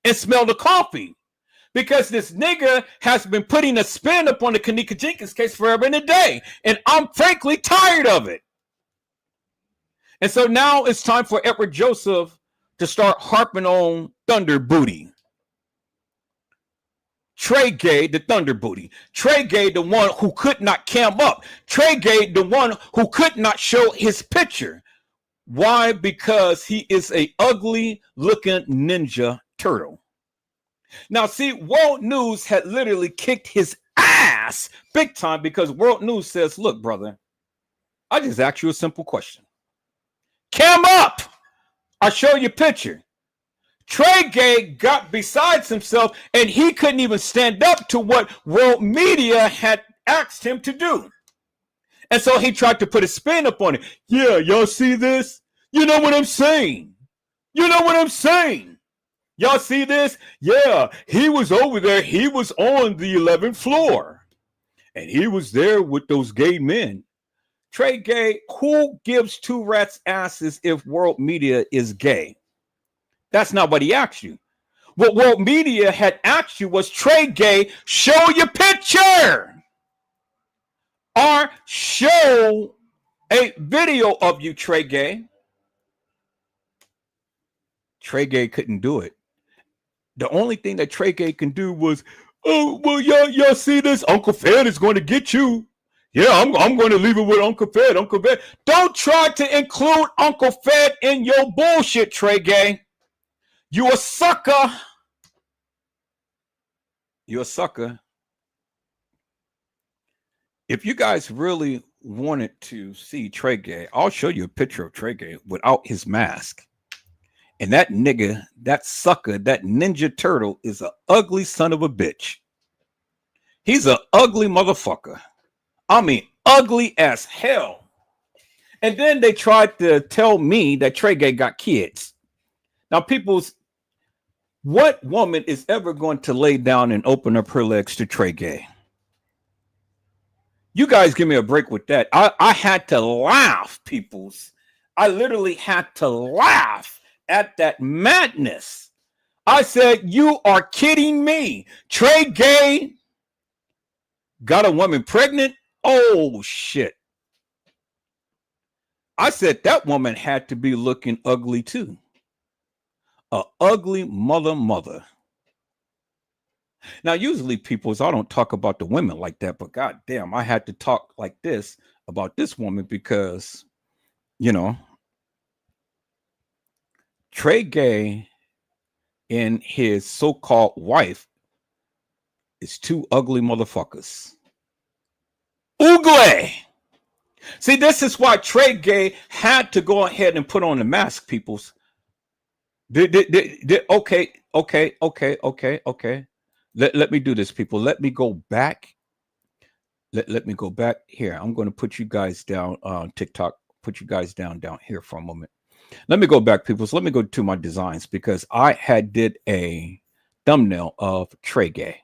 and smell the coffee. Because this nigga has been putting a spin upon the Kenneka Jenkins case forever and a day. And I'm frankly tired of it. And so now it's time for Edward Joseph to start harping on Thunder Booty. Tregay, the Thunder Booty. Tregay, the one who could not cam up. Tregay, the one who could not show his picture. Why? Because he is a ugly looking ninja turtle. Now, see, World News had literally kicked his ass big time because World News says, look, brother, I just asked you a simple question. Cam up! I'll show you a picture. Tregay got besides himself and he couldn't even stand up to what World Media had asked him to do. And so he tried to put a spin up on it. Yeah, y'all see this? You know what I'm saying? You know what I'm saying? Y'all see this? Yeah, he was over there. He was on the 11th floor. And he was there with those gay men. Tregay, who gives two rats' asses if World Media is gay? That's not what he asked you. What World Media had asked you was, Tregay, show your picture. Or show a video of you, Tregay. Tregay couldn't do it. The only thing that Tregay can do was, oh, well, y'all see this? Uncle Fed is going to get you. Yeah, I'm going to leave it with Uncle Fed. Uncle Fed. Don't try to include Uncle Fed in your bullshit, Tregay. You a sucker. You're a sucker. If you guys really wanted to see Tregay, I'll show you a picture of Tregay without his mask. And that nigga, that sucker, that Ninja Turtle is an ugly son of a bitch. He's an ugly motherfucker. I mean, ugly as hell. And then they tried to tell me that Tregay got kids. Now, what woman is ever going to lay down and open up her legs to Tregay? You guys give me a break with that. I had to laugh, peoples. I literally had to laugh at that madness. I said, you are kidding me. Tregay got a woman pregnant? Oh, shit. I said that woman had to be looking ugly, too. A ugly mother. Now, usually, peoples, I don't talk about the women like that, but goddamn, I had to talk like this about this woman because, you know, Tregay and his so-called wife is two ugly motherfuckers. Ugly. See, this is why Tregay had to go ahead and put on the mask, peoples. Okay. Let me do this, people. Let me go back. Let me go back here. I'm going to put you guys down on TikTok. Put you guys down here for a moment. Let me go back, people. So let me go to my designs because I had did a thumbnail of Tregay.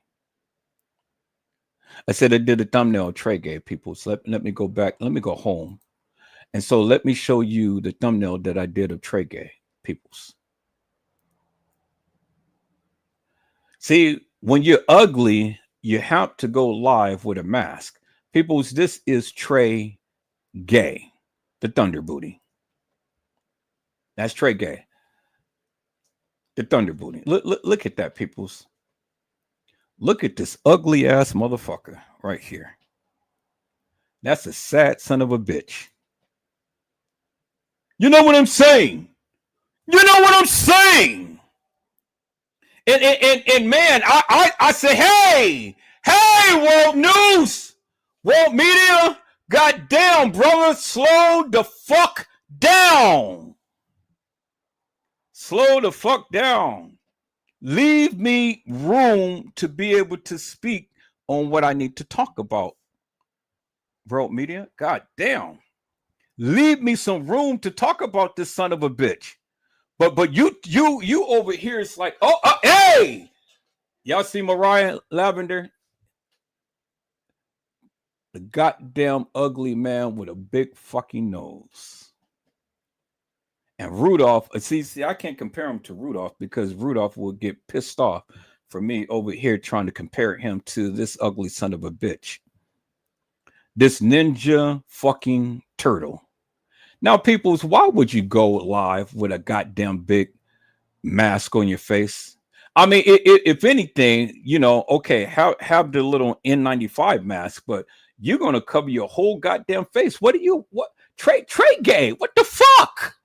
I said I did a thumbnail of Tregay, people. So let me go back. Let me go home. And so let me show you the thumbnail that I did of Tregay, peoples. See, when you're ugly, you have to go live with a mask. Peoples, this is Tregay, the Thunder Booty. That's Tregay, the Thunder Booty. Look at that, peoples. Look at this ugly ass motherfucker right here. That's a sad son of a bitch. You know what I'm saying? You know what I'm saying? And man, I say, hey, World News, World Media, goddamn, brother, slow the fuck down. Slow the fuck down. Leave me room to be able to speak on what I need to talk about. World Media, goddamn. Leave me some room to talk about this son of a bitch. But you over here is like, hey, y'all see Mariah Lavender? The goddamn ugly man with a big fucking nose. And Rudolph, see, I can't compare him to Rudolph because Rudolph will get pissed off for me over here trying to compare him to this ugly son of a bitch. This ninja fucking turtle. Now, peoples, why would you go live with a goddamn big mask on your face? I mean, if anything, you know, okay, have the little N95 mask, but you're going to cover your whole goddamn face. Tregay, what the fuck?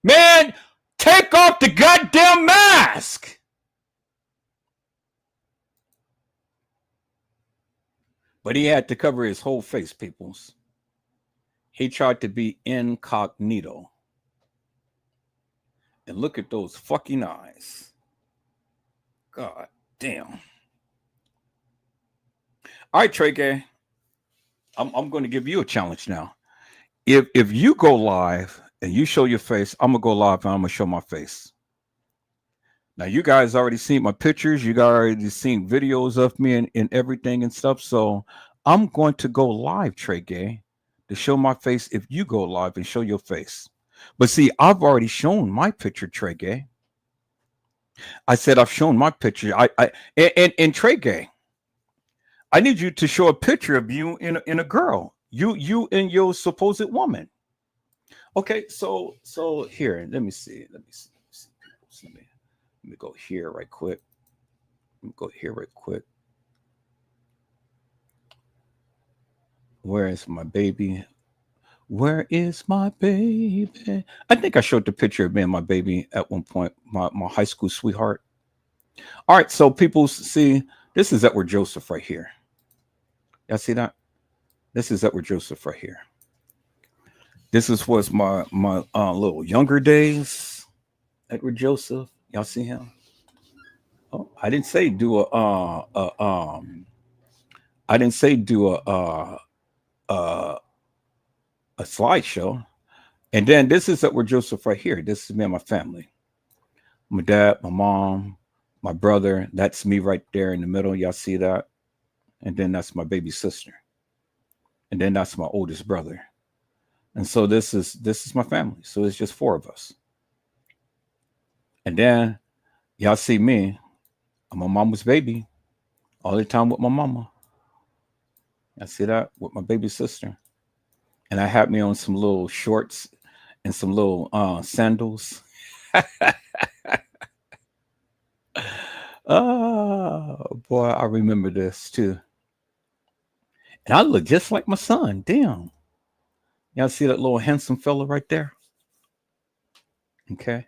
Man, take off the goddamn mask. But he had to cover his whole face, peoples. He tried to be incognito. And look at those fucking eyes. God damn. All right, Tregay. I'm going to give you a challenge now. If you go live and you show your face, I'm going to go live and I'm going to show my face. Now, you guys already seen my pictures. You guys already seen videos of me and everything and stuff. So I'm going to go live, Tregay, to show my face if you go live and show your face. But see, I've already shown my picture, Tregay. I said I've shown my picture. And Tregay, I need you to show a picture of you in a girl. You and your supposed woman. Okay, so here, let me see. Let me go here right quick. Let me go here right quick. Where is my baby? Where is my baby? I think I showed the picture of me and my baby at one point, my high school sweetheart. All right, so people see, this is Edward Joseph right here. Y'all see that? This is Edward Joseph right here. This was my little younger days. Edward Joseph. Y'all see him? Oh, I didn't say do I didn't say do a slideshow. And then this is Edward Joseph right here. This is me and my family. My dad, my mom, my brother. That's me right there in the middle. Y'all see that? And then that's my baby sister. And then that's my oldest brother. And so this is my family. So it's just 4 of us. And then y'all see me. I'm my mama's baby. All the time with my mama. I see that with my baby sister. And I had me on some little shorts and some little sandals. Oh boy, I remember this too. And I look just like my son. Damn. Y'all see that little handsome fella right there? Okay.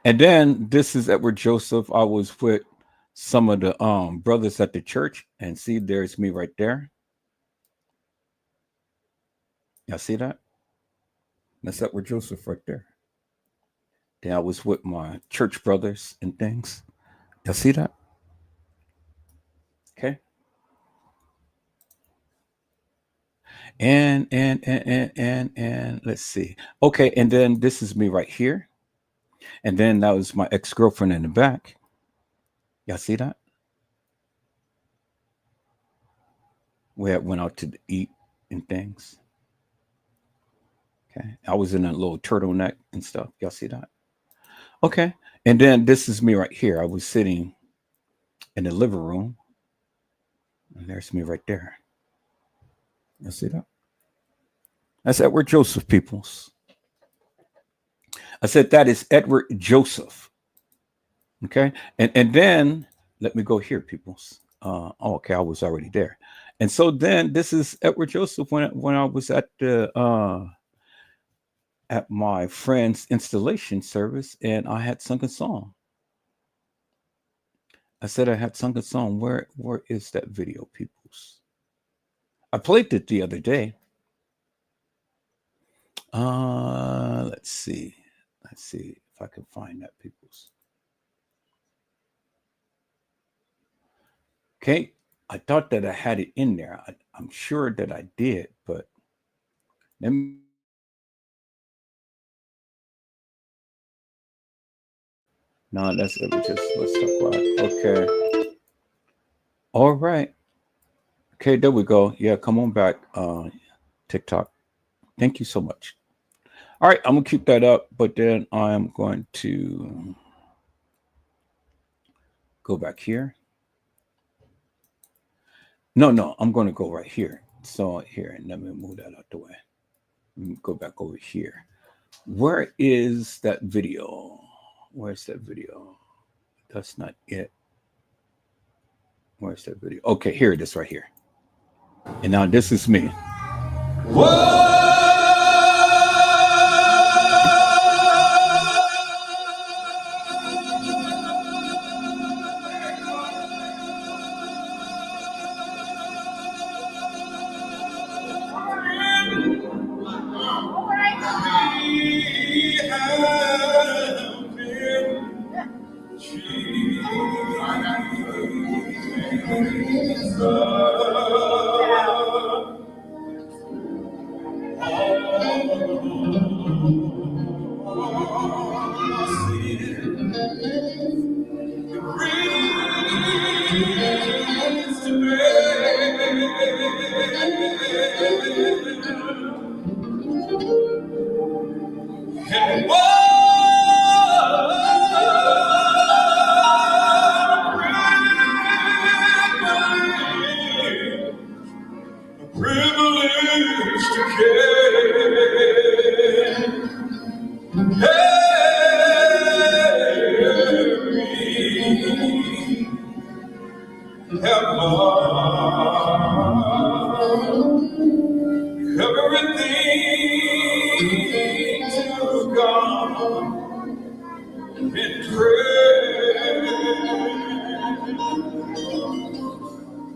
And then this is Edward Joseph. I was with some of the brothers at the church, and see, there's me right there. Y'all see that? That's Edward Joseph right there. Then I was with my church brothers and things. Y'all see that? Okay. And let's see. Okay, and then this is me right here. And then that was my ex-girlfriend in the back. Y'all see that? We went out to eat and things. Okay. I was in a little turtleneck and stuff. Y'all see that? Okay. And then this is me right here. I was sitting in the living room. And there's me right there. You see that? That's Edward Joseph, peoples. I said that is Edward Joseph. Okay. And then let me go here, peoples. Okay, I was already there. And so then this is Edward Joseph when I was at the at my friend's installation service, and I had sung a song. I said I had sung a song. Where is that video, peoples? I played it the other day. Let's see. Let's see if I can find that, peoples. Okay, I thought that I had it in there. I'm sure that I did, but let me. No, that's it. Let's talk about it. Okay. All right. Okay, there we go. Yeah, come on back, TikTok. Thank you so much. All right, I'm gonna keep that up, but then I'm going to go back here. No, I'm going to go right here. So here, and let me move that out the way. Let me go back over here. Where is that video? Where's that video? That's not it. Where's that video? Okay, here it is right here. And now this is me. Whoa! Privilege to care. Hey. and pray.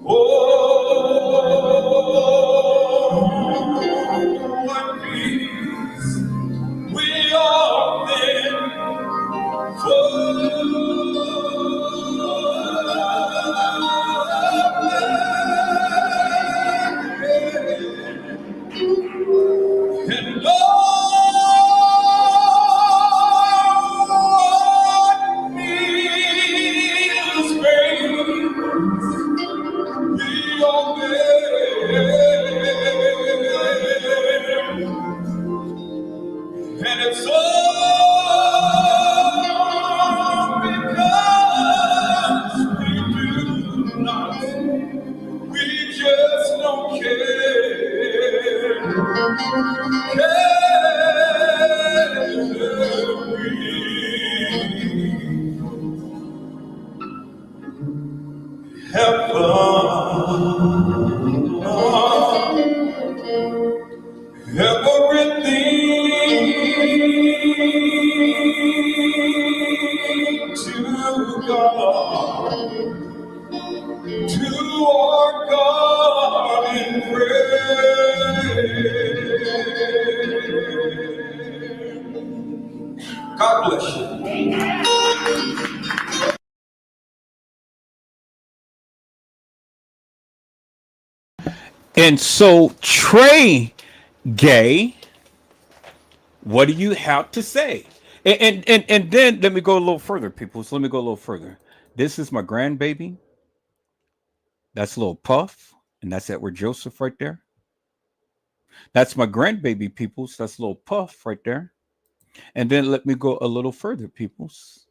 Oh, what peace we all then and Lord feels great. We obey. And it's all because we do not, we just don't care. We have everything to God, to our God in prayer. God bless you. And so, Tregay, what do you have to say? And then let me go a little further, people. So let me go a little further. This is my grandbaby. That's a little Puff, and that's Edward Joseph right there. That's my grandbaby, peoples. That's a little Puff right there. And then let me go a little further, peoples.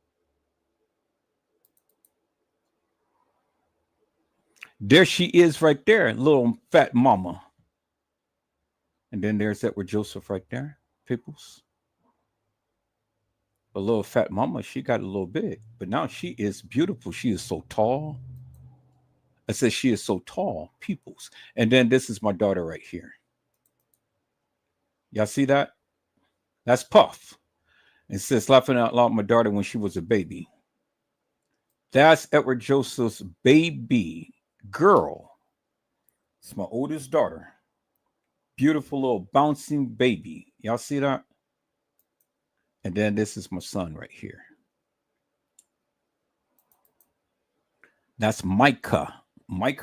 There she is right there, little fat mama. And then there's Edward Joseph right there, peoples. A little fat mama, she got a little big, but now she is beautiful. She is so tall. I said she is so tall, peoples. And then this is my daughter right here. Y'all see that? That's Puff. It says laughing out loud, my daughter when she was a baby. That's Edward Joseph's baby girl. It's my oldest daughter. Beautiful little bouncing baby. Y'all see that? And then this is my son right here. That's Micah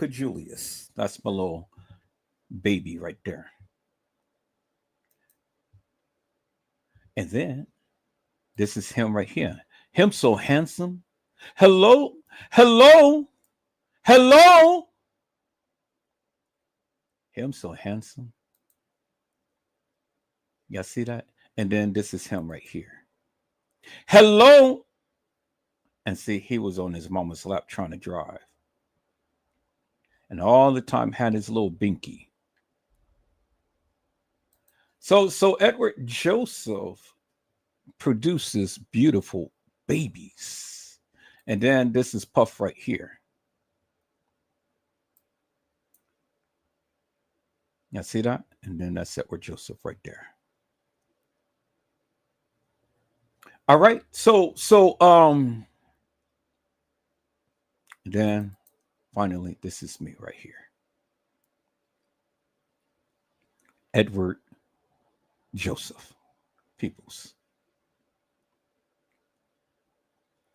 Julius. That's my little baby right there. And then this is him right here. Him so handsome. Hello. Him so handsome. Y'all see that? And then this is him right here. Hello. And see, he was on his mama's lap trying to drive. And all the time had his little binky. So Edward Joseph produces beautiful babies. And then this is Puff right here. You see that? And then that's Edward Joseph right there. All right. So then finally, this is me right here. Edward Joseph Peoples.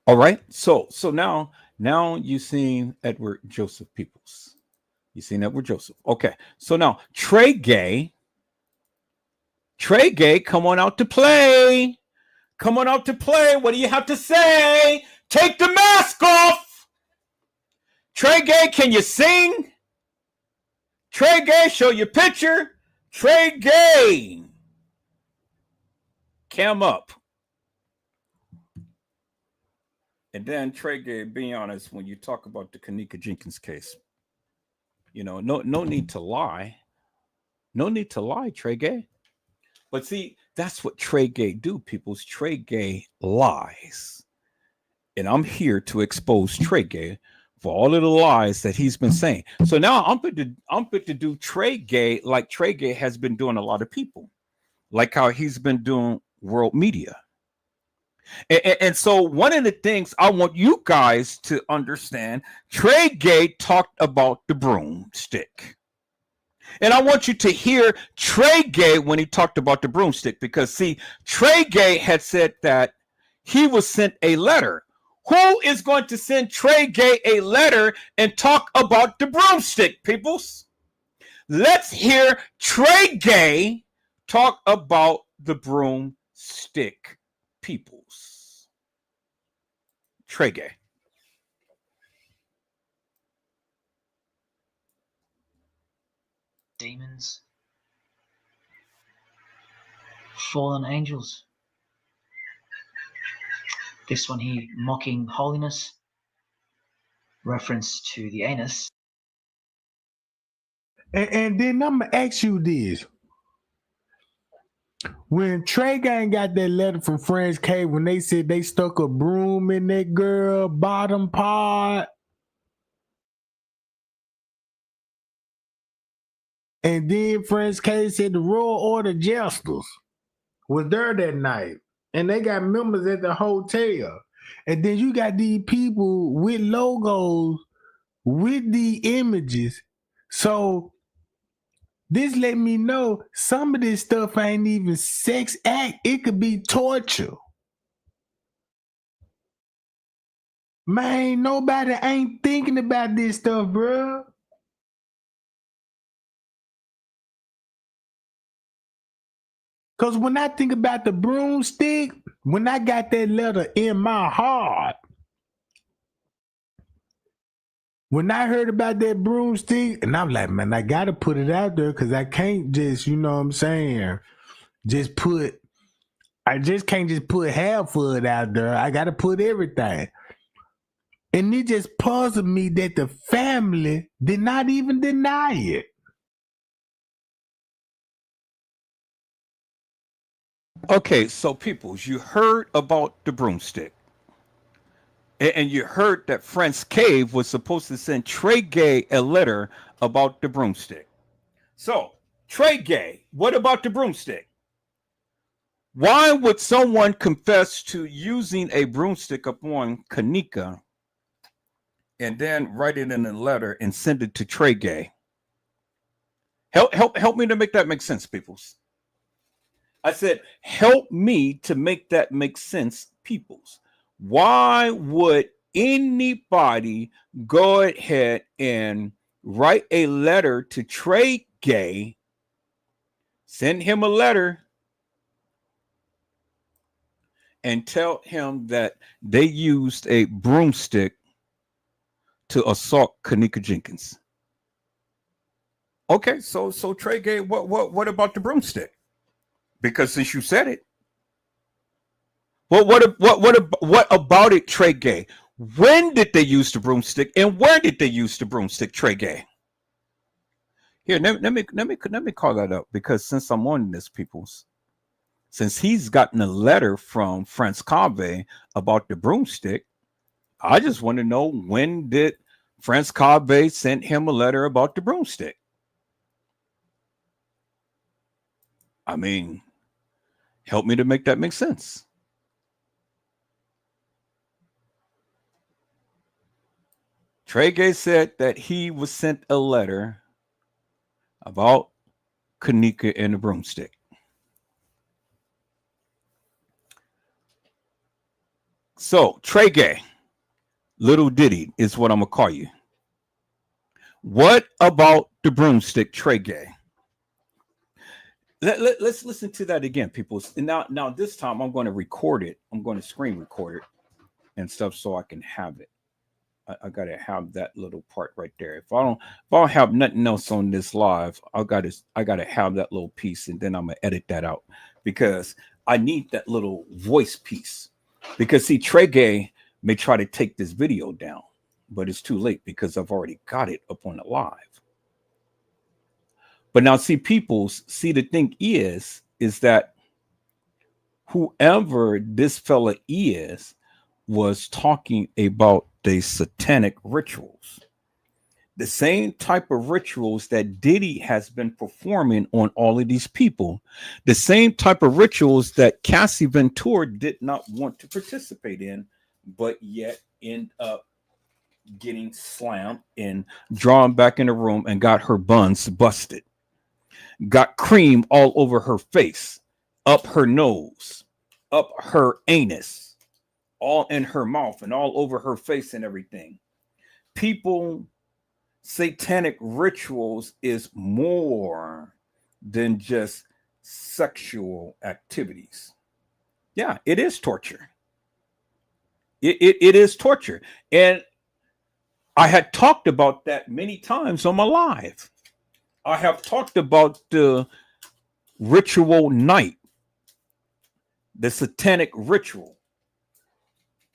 All right. So now you seen Edward Joseph Peoples. You seen Edward Joseph. Okay. So now Tregay, come on out to play. Come on out to play. What do you have to say? Take the mask off. Tregay, can you sing? Tregay, show your picture. Tregay. Cam up. And then Tregay, being honest, when you talk about the Kenneka Jenkins case, you know, no need to lie. No need to lie, Tregay. But see, that's what Tregay do, people. Tregay lies. And I'm here to expose Tregay for all of the lies that he's been saying. So now I'm fit to do Tregay like Tregay has been doing a lot of people. Like how he's been doing world media. And so one of the things I want you guys to understand, Tregay talked about the broomstick. And I want you to hear Tregay when he talked about the broomstick, because see, Tregay had said that he was sent a letter. Who is going to send Tregay a letter and talk about the broomstick, peoples? Let's hear Tregay talk about the broomstick, peoples. Tregay.
Demons, fallen angels. This one here, mocking holiness, reference to the anus.
And then I'm gonna ask you this. When Tregay got that letter from Friends Cave when they said they stuck a broom in that girl bottom part, and then Friends Cave said the Royal Order Jesters was there that night, and they got members at the hotel, and then you got these people with logos with the images. So this let me know some of this stuff ain't even sex act. It could be torture. Man, nobody ain't thinking about this stuff, bro. Because when I think about the broomstick, when I got that letter in my heart, when I heard about that broomstick, and I'm like, man, I got to put it out there because I can't just, you know what I'm saying, I just can't just put half of it out there. I got to put everything. And it just puzzled me that the family did not even deny it.
Okay, so peoples, you heard about the broomstick. And you heard that Friends Cave was supposed to send Tregay a letter about the broomstick. So, Tregay, what about the broomstick? Why would someone confess to using a broomstick upon Kenneka and then write it in a letter and send it to Tregay? Help me to make that make sense, peoples. I said, help me to make that make sense, peoples. Why would anybody go ahead and write a letter to Tregay, send him a letter, and tell him that they used a broomstick to assault Kenneka Jenkins? Okay, so Tregay, what about the broomstick? Because since you said it, well, what about it, Tregay? When did they use the broomstick, and where did they use the broomstick, Tregay? Here, let me call that up, because since I'm on this, people's, since he's gotten a letter from Franz Cave about the broomstick, I just want to know, when did Franz Cave send him a letter about the broomstick? I mean, help me to make that make sense. Tregay said that he was sent a letter about Kenneka and the broomstick. So, Tregay, Little Diddy is what I'm going to call you. What about the broomstick, Tregay? Let's listen to that again, people. Now this time I'm going to record it. I'm going to screen record it and stuff so I can have it. I got to have that little part right there. If I don't have nothing else on this live, I got to have that little piece, and then I'm gonna edit that out, because I need that little voice piece. Because see, Tregay may try to take this video down, but it's too late because I've already got it up on the live. But now, see, the thing is that whoever this fella is was talking about the satanic rituals. The same type of rituals that Diddy has been performing on all of these people, the same type of rituals that Cassie Ventura did not want to participate in, but yet end up getting slammed and drawn back in the room and got her buns busted, got cream all over her face, up her nose, up her anus, all in her mouth and all over her face and everything. People, satanic rituals is more than just sexual activities. Yeah, it is torture. It is torture. And I had talked about that many times on my live. I have talked about the ritual night, the satanic ritual,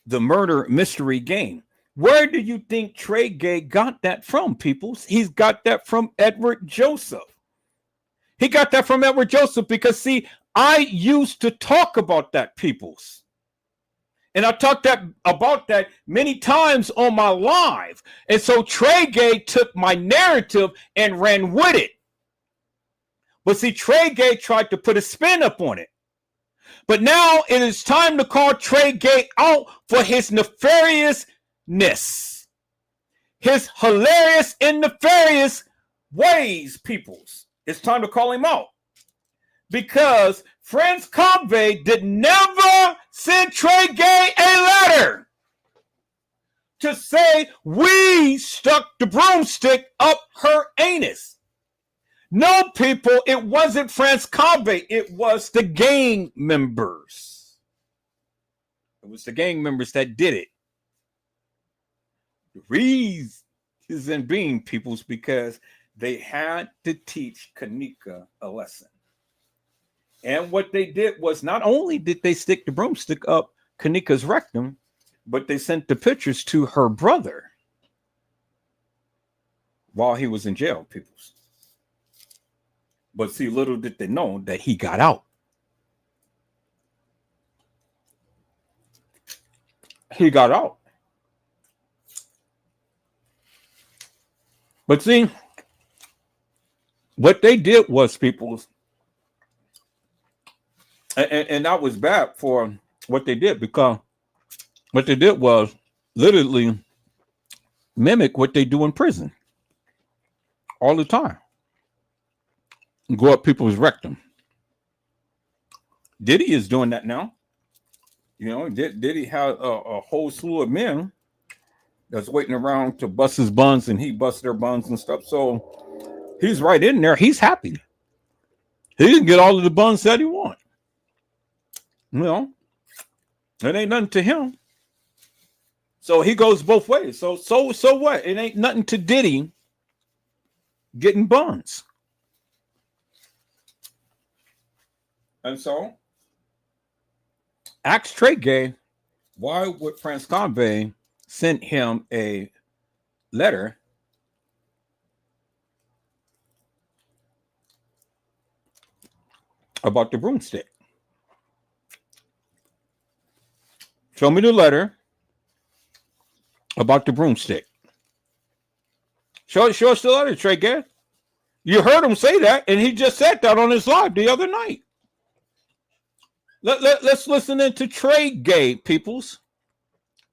the murder mystery game. Where do you think Tregay got that from, peoples? He's got that from Edward Joseph. He got that from Edward Joseph because, see, I used to talk about that, peoples. And I talked about that many times on my live. And so Tregay took my narrative and ran with it. But see, Tregay tried to put a spin up on it. But now it is time to call Tregay out for his nefariousness, his hilarious and nefarious ways, peoples. It's time to call him out. Because Franz Convey did never send Tregay a letter to say we stuck the broomstick up her anus. No, people, it wasn't Franz Convey. It was the gang members. It was the gang members that did it. The reason being, peoples, because they had to teach Kenneka a lesson. And what they did was not only did they stick the broomstick up Kenneka's rectum, but they sent the pictures to her brother while he was in jail, peoples. But see, little did they know that he got out. He got out. But see, what they did was, people, and that was bad for what they did, because what they did was literally mimic what they do in prison all the time. Go up people's rectum. Diddy is doing that now. You know, Diddy had a whole slew of men that's waiting around to bust his buns, and he busts their buns and stuff. So he's right in there. He's happy. He can get all of the buns that he wants. You know, it ain't nothing to him. So he goes both ways. So what? It ain't nothing to Diddy getting buns. And so, ask Tregay, why would Franz Convey send him a letter about the broomstick? Show me the letter about the broomstick. Show us the letter, Tregay. You heard him say that, and he just said that on his live the other night. Let's listen into Tregay, peoples.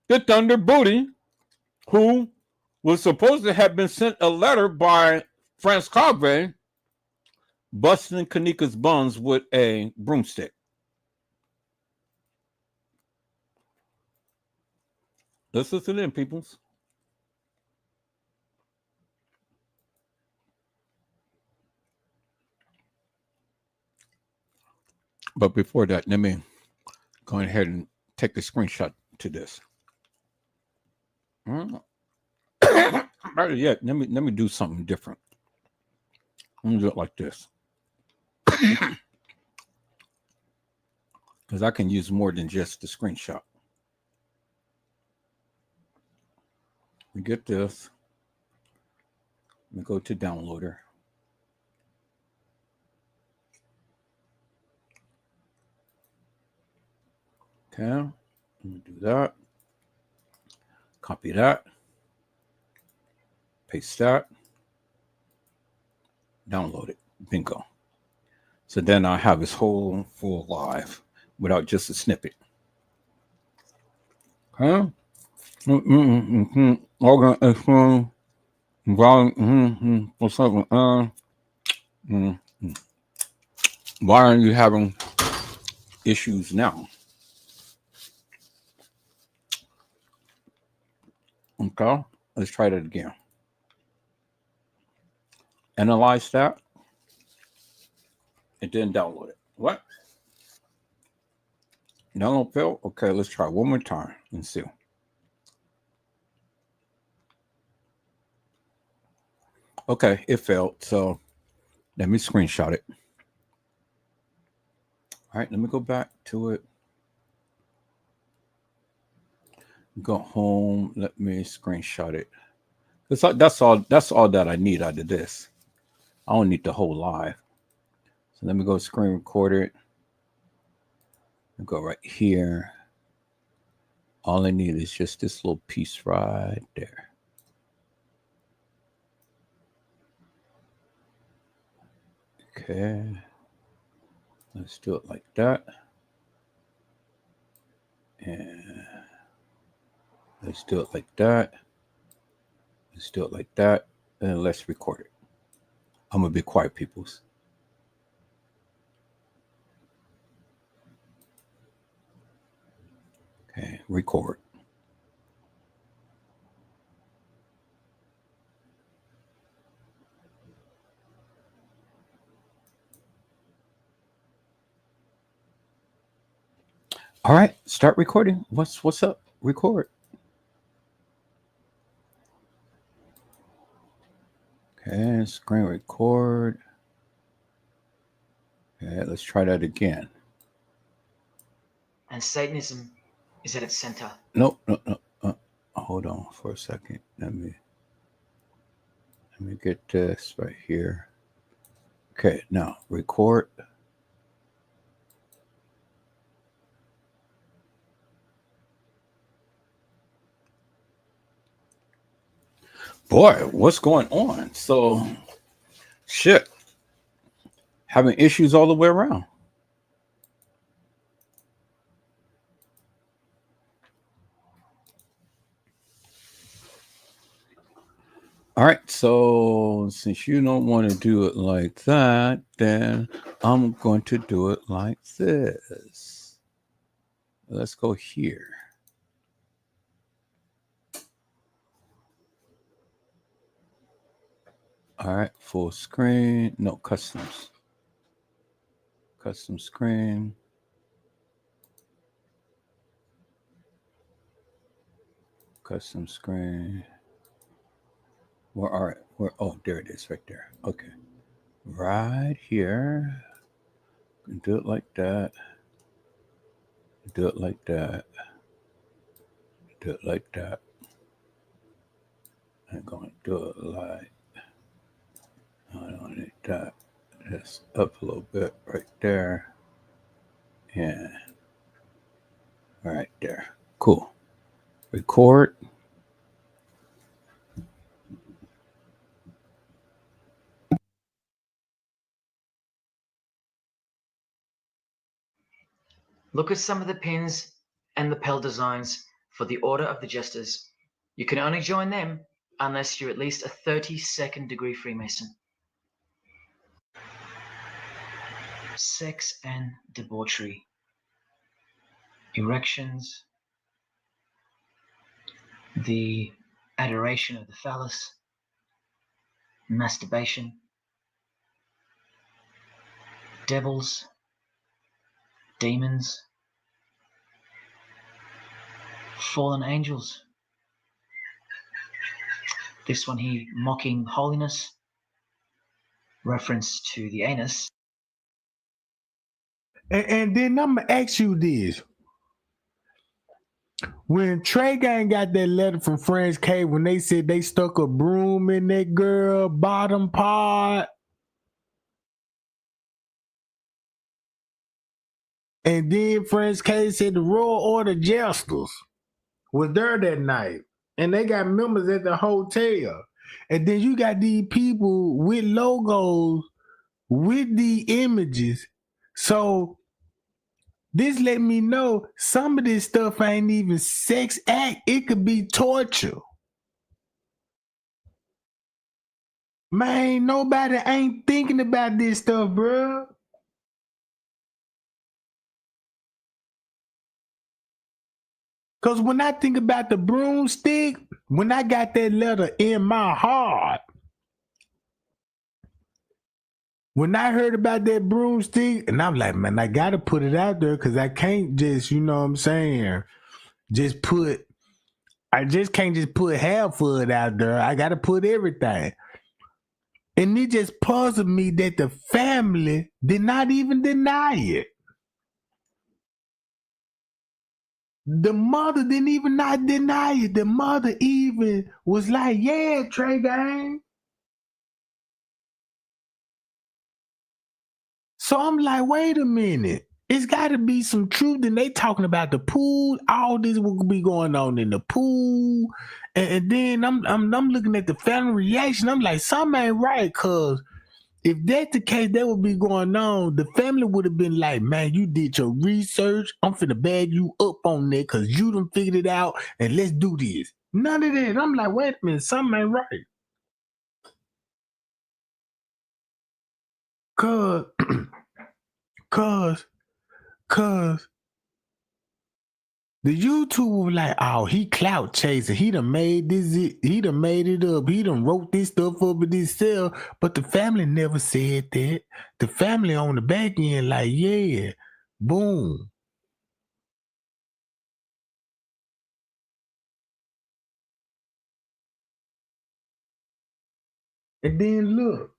The Thunder Booty, who was supposed to have been sent a letter by Franz Convey busting Kenneka's buns with a broomstick. Let's listen in, peoples. But before that, let me go ahead and take a screenshot to this. Better yet, let me do something different. Let me do it like this. Because I can use more than just the screenshot. We get this. Let me go to downloader. Okay, let me do that. Copy that. Paste that. Download it. Bingo. So then I have his whole full live without just a snippet. Okay. Organ volume. What's up? Why are you having issues now? Okay. Let's try that again. Analyze that. And then download it. What? Download failed? Okay, let's try one more time and see. Okay, it failed. So let me screenshot it. All right, let me go back to it. Go home. Let me screenshot it. That's all that I need out of this. I don't need the whole live. So let me go screen record it. Go right here. All I need is just this little piece right there. Okay. Let's do it like that. And let's do it like that. Let's do it like that. And let's record it. I'm gonna be quiet, peoples. Okay, record. All right, start recording. What's up? Record. Okay, screen record. Okay, let's try that again.
And Satanism is at its center.
No. Hold on for a second. Let me get this right here. Okay, now record. Boy, what's going on? So, shit. Having issues all the way around. All right, so since you don't want to do it like that, then I'm going to do it like this. Let's go here. All right, full screen. No, customs. Custom screen. Custom screen. Where are it? Where? Oh, there it is, right there. Okay, right here. Do it like that. Do it like that. Do it like that. I'm going to do it like. I don't need that. Just up a little bit right there. Yeah. Right there. Cool. Record.
Look at some of the pins and lapel designs for the Order of the Jesters. You can only join them unless you're at least a 32nd degree Freemason. Sex and debauchery. Erections. The adoration of the phallus. Masturbation. Devils. Demons. Fallen angels. This one here, mocking holiness. Reference to the anus.
And then I'm gonna ask you this. When Tregay got that letter from French K when they said they stuck a broom in that girl bottom part, and then French K said the Royal Order Jesters was there that night, and they got members at the hotel. And then you got these people with logos with the images. So this let me know some of this stuff ain't even sex act. It could be torture. Man, nobody ain't thinking about this stuff, bro. Cause when I think about the broomstick, when I got that letter in my heart, when I heard about that broomstick, and I'm like, man, I gotta put it out there because I can't just, you know what I'm saying, I just can't just put half of it out there. I gotta put everything. And it just puzzled me that the family did not even deny it. The mother didn't even not deny it. The mother even was like, yeah, Tregay. So I'm like, wait a minute. It's got to be some truth. And they talking about the pool. All this will be going on in the pool. And then I'm looking at the family reaction. I'm like, something ain't right. Cause if that's the case, that would be going on. The family would have been like, man, you did your research. I'm finna bag you up on that because you done figured it out. And let's do this. None of that. I'm like, wait a minute. Something ain't right. Cause, cause, cause. The YouTube was like, oh, he clout chasing. He done made this. He done made it up. He done wrote this stuff up in this cell. But the family never said that. The family on the back end, like, yeah, boom. And then look,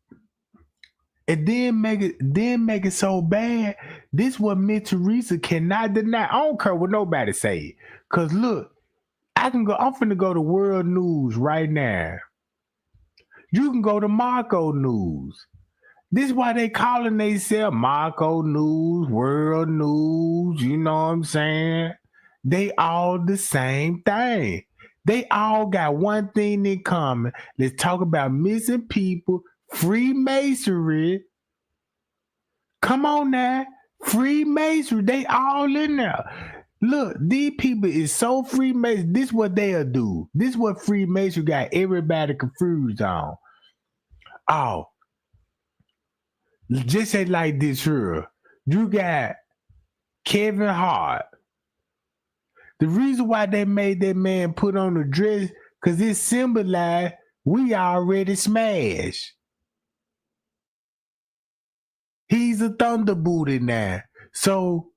and then make it so bad. This what Miss Teresa cannot deny. I don't care what nobody say. Cause look, I'm finna go to World News right now. You can go to Marco News. This is why they calling themselves Marco News, World News, you know what I'm saying? They all the same thing. They all got one thing in common. Let's talk about missing people, Freemasonry. Come on now. Freemasonry. They all in there. Look, these people is so Freemason. This what they'll do. This what Freemasonry got everybody confused on. Oh, just say like this here. You got Kevin Hart. The reason why they made that man put on a dress, because it symbolized we already smashed. He's a thunder booty now. So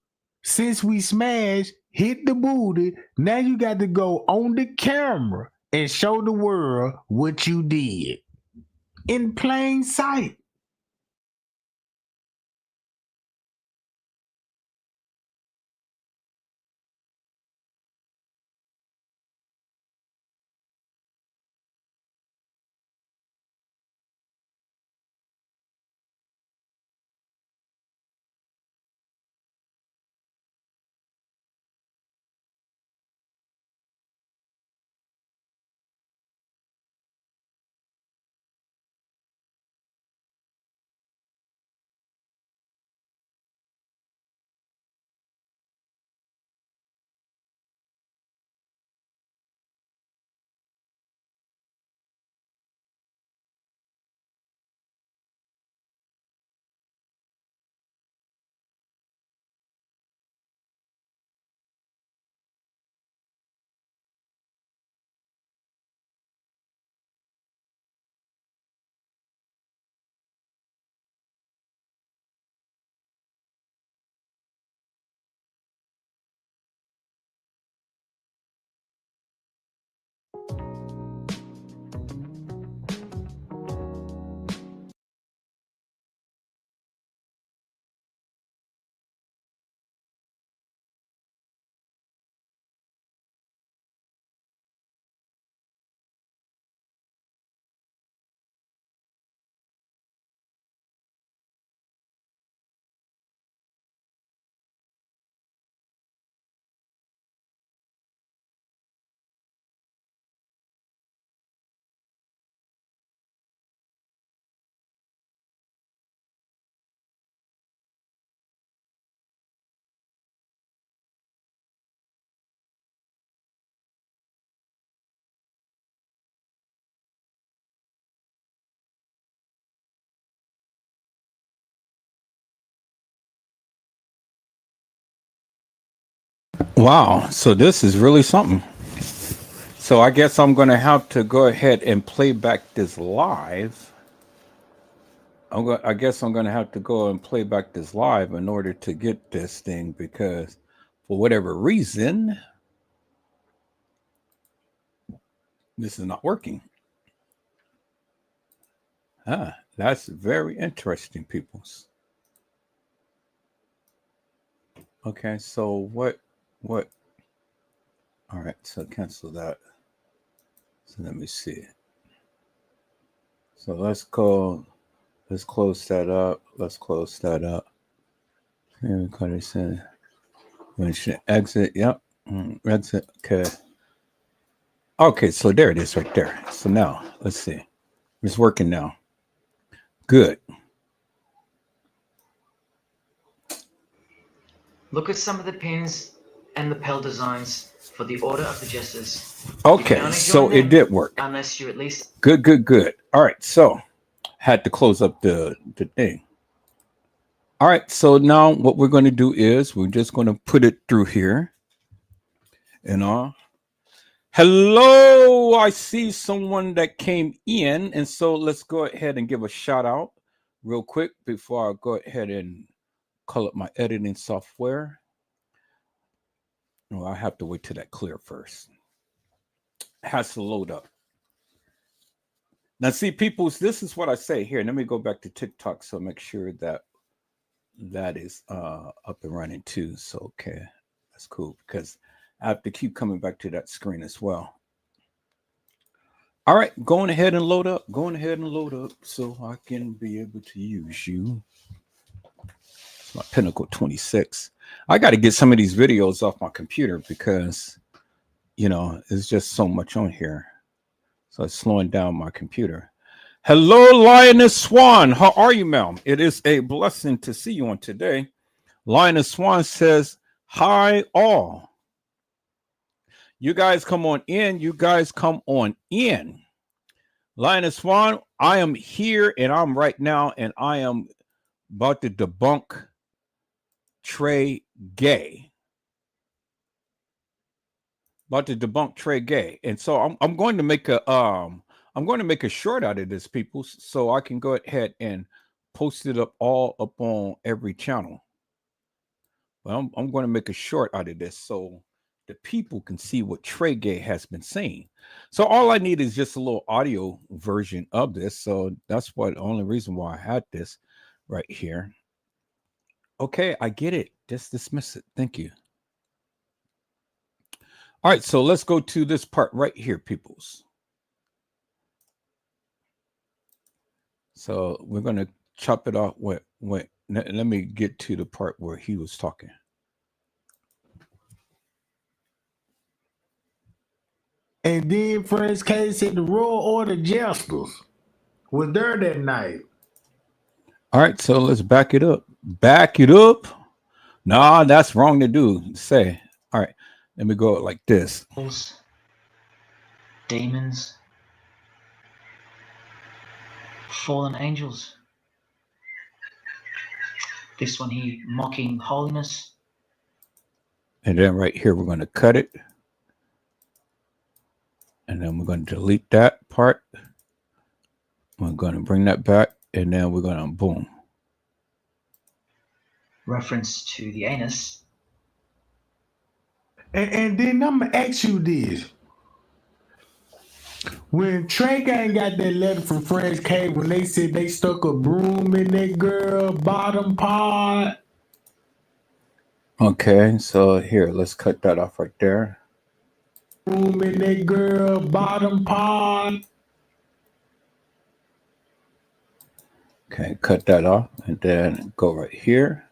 since we smashed, hit the booty, now you got to go on the camera and show the world what you did. In plain sight.
Wow. So this is really something. So I guess I'm going to have to go ahead and play back this live. I guess I'm going to have to go and play back this live in order to get this thing, because for whatever reason, this is not working. That's very interesting, peoples. Okay, so what? All right, so cancel that. So let me see. So let's close that up. Let's close that up. Exit. Yep. Exit. Okay. Okay, so there it is right there. So now let's see. It's working now. Good.
Look at some of the pins and lapel designs for the Order of the Jesters.
Okay, so it did work.
Unless you at least
Good. All right, so had to close up the thing. All right, so now what we're going to do is we're just going to put it through here. And hello, I see someone that came in, and so let's go ahead and give a shout out real quick before I go ahead and call up my editing software. No, I have to wait till that clear first. It has to load up. Now, see, peoples, this is what I say here. Let me go back to TikTok so make sure that that is up and running too. So, okay, that's cool, because I have to keep coming back to that screen as well. All right, going ahead and load up. Going ahead and load up so I can be able to use you. It's my Pinnacle 26. I got to get some of these videos off my computer because, you know, it's just so much on here. So it's slowing down my computer. Hello, Lioness Swan. How are you, ma'am? It is a blessing to see you on today. Lioness Swan says, hi, all. You guys come on in. You guys come on in. Lioness Swan, I am here and I'm right now and I am about to debunk Tregay. About to debunk Tregay. And so I'm going to make a short out of this, people, so I can go ahead and post it up all up on every channel. Well, I'm going to make a short out of this so the people can see what Tregay has been saying. So all I need is just a little audio version of this. So that's the only reason why I had this right here. Okay, I get it. Just dismiss it. Thank you. All right, so let's go to this part right here, peoples. So we're going to chop it off. Wait. Let me get to the part where he was talking.
And then Fresh K said the Royal Order Jesters was there that night.
All right, so let's back it up. Back it up. Nah, that's wrong to do. Say. All right, let me go like this.
demons, fallen angels. This one here, mocking holiness.
And then right here, we're going to cut it. And then we're going to delete that part. We're going to bring that back. And then we're going to boom.
Reference to the anus.
And then I'm going to ask you this. When Tregay got that letter from Fresh K, when they said they stuck a broom in that girl bottom part.
Okay, so here, let's cut that off right there.
Broom in that girl bottom part.
Okay, cut that off and then go right here.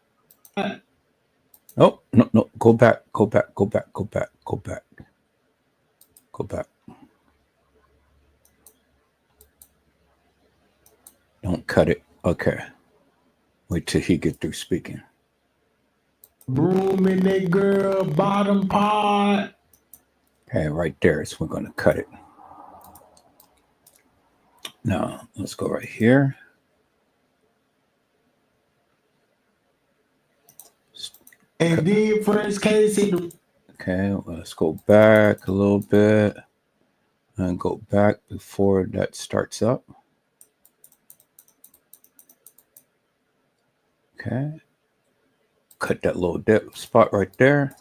Oh, no, go back. Don't cut it. Okay. Wait till he get through speaking.
Broom in that girl bottom part.
Okay, right there. So we're going to cut it. Now, let's go right here.
And then Fresh K said
Okay, let's go back a little bit and go back before that starts up. Okay, cut that little dip spot right there.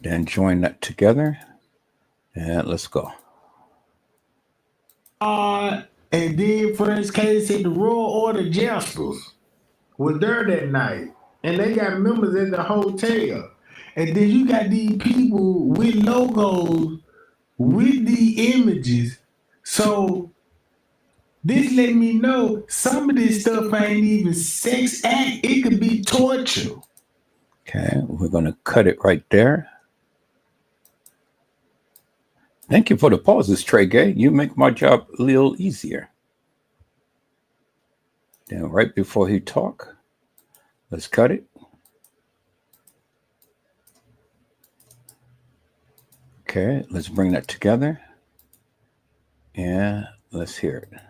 Then join that together, and let's go.
And then French Case said the Royal Order Jesters was there that night, and they got members at the hotel. And then you got these people with logos with the images. So this let me know some of this stuff ain't even sex act. It could be torture.
Okay, we're gonna cut it right there. Thank you for the pauses, Tregay. You make my job a little easier. Then right before he talk, let's cut it. Okay, let's bring that together. And let's hear it.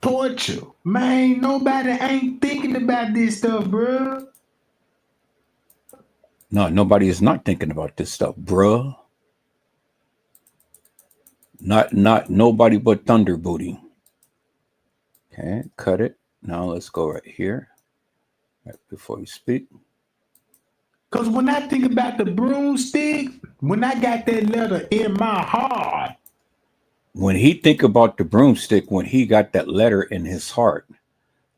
Torture. Man, nobody ain't thinking about this stuff, bro.
No, nobody is not thinking about this stuff, bruh. Not nobody but Thunder Booty. Okay, cut it. Now let's go right here. Right before you speak.
Because when I think about the broomstick, when I got that letter in my heart.
When he think about the broomstick, when he got that letter in his heart.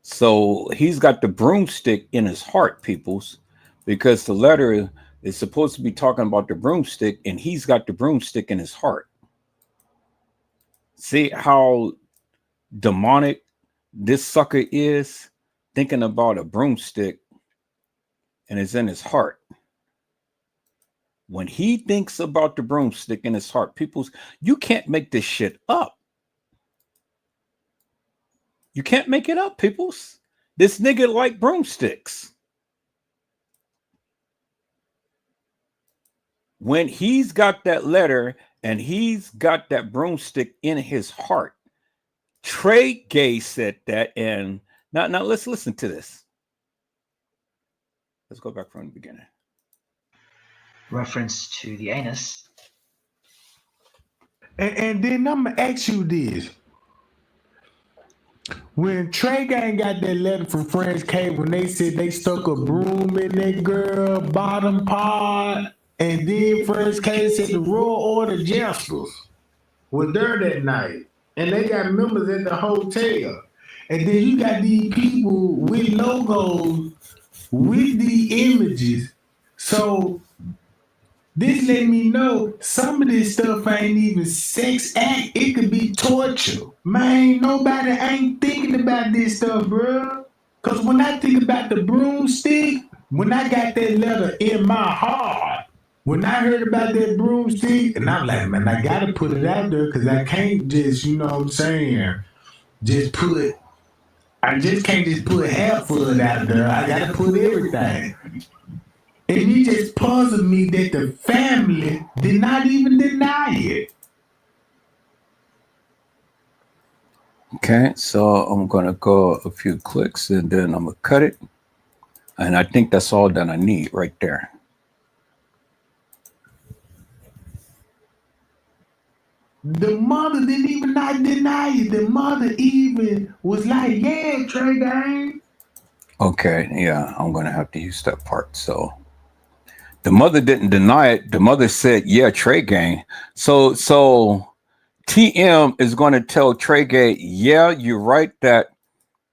So he's got the broomstick in his heart, peoples, because the letter is supposed to be talking about the broomstick, and he's got the broomstick in his heart. See how demonic this sucker is, thinking about a broomstick, and it's in his heart. When he thinks about the broomstick in his heart, peoples, you can't make this shit up. You can't make it up, peoples. This nigga like broomsticks. When he's got that letter and he's got that broomstick in his heart, Tregay said that, and now let's listen to this. Let's go back from the beginning.
Reference to the anus.
And then I'm going to ask you this. When Tregay got that letter from French K, when they said they stuck a broom in that girl bottom part, and then French K said the Royal Order Jesters was there that night, and they got members at the hotel. And then you got these people with logos, with the images. So this let me know some of this stuff ain't even sex act. It could be torture. Man, nobody ain't thinking about this stuff, bro. Because when I think about the broomstick, when I got that letter in my heart, when I heard about that broomstick, and I'm like, man, I got to put it out there because I can't just, you know what I'm saying, I just can't just put half of it out there. I got to put everything. And it just puzzled me that the family did not even deny it.
Okay, so I'm going to go a few clicks and then I'm going to cut it. And I think that's all that I need right there.
The mother didn't even not deny it. The mother even was like, yeah, Tregay.
Okay, yeah, I'm going to have to use that part. So the mother didn't deny it. The mother said, yeah, Tregay. So TM is going to tell Tregay, yeah, you're right that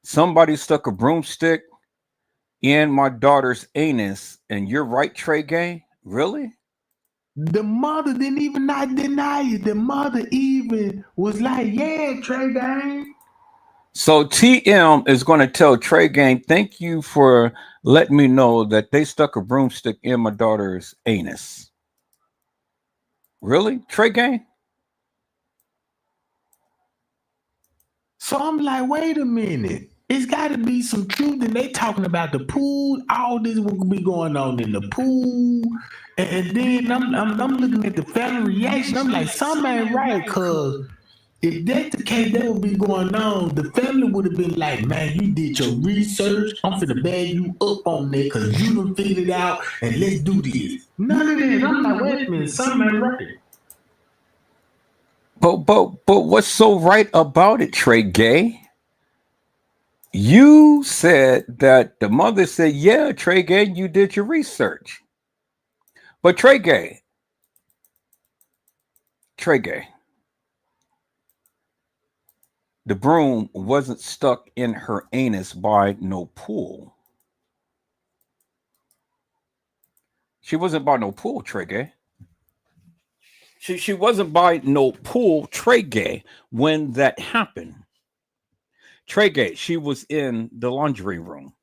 somebody stuck a broomstick in my daughter's anus. And you're right, Tregay? Really?
The mother didn't even not deny it. The mother even was like, yeah, Tregay.
So TM is going to tell Tregay, thank you for letting me know that they stuck a broomstick in my daughter's anus. Really, Tregay?
So I'm like, wait a minute. It's got to be some truth. And they talking about the pool. All this will be going on in the pool. And then I'm looking at the family reaction. I'm like, something ain't right, cuz if that's the case, that would be going on. The family would have been like, man, you did your research. I'm finna bag you up on that because you done figured it out, and let's do this. None of that. I'm like, wait a minute, something ain't right.
But what's so right about it, Tregay? You said that the mother said, yeah, Tregay, you did your research. But Tregay, the broom wasn't stuck in her anus by no pool. She wasn't by no pool, Tregay. She wasn't by no pool, Tregay, when that happened. Tregay, she was in the laundry room.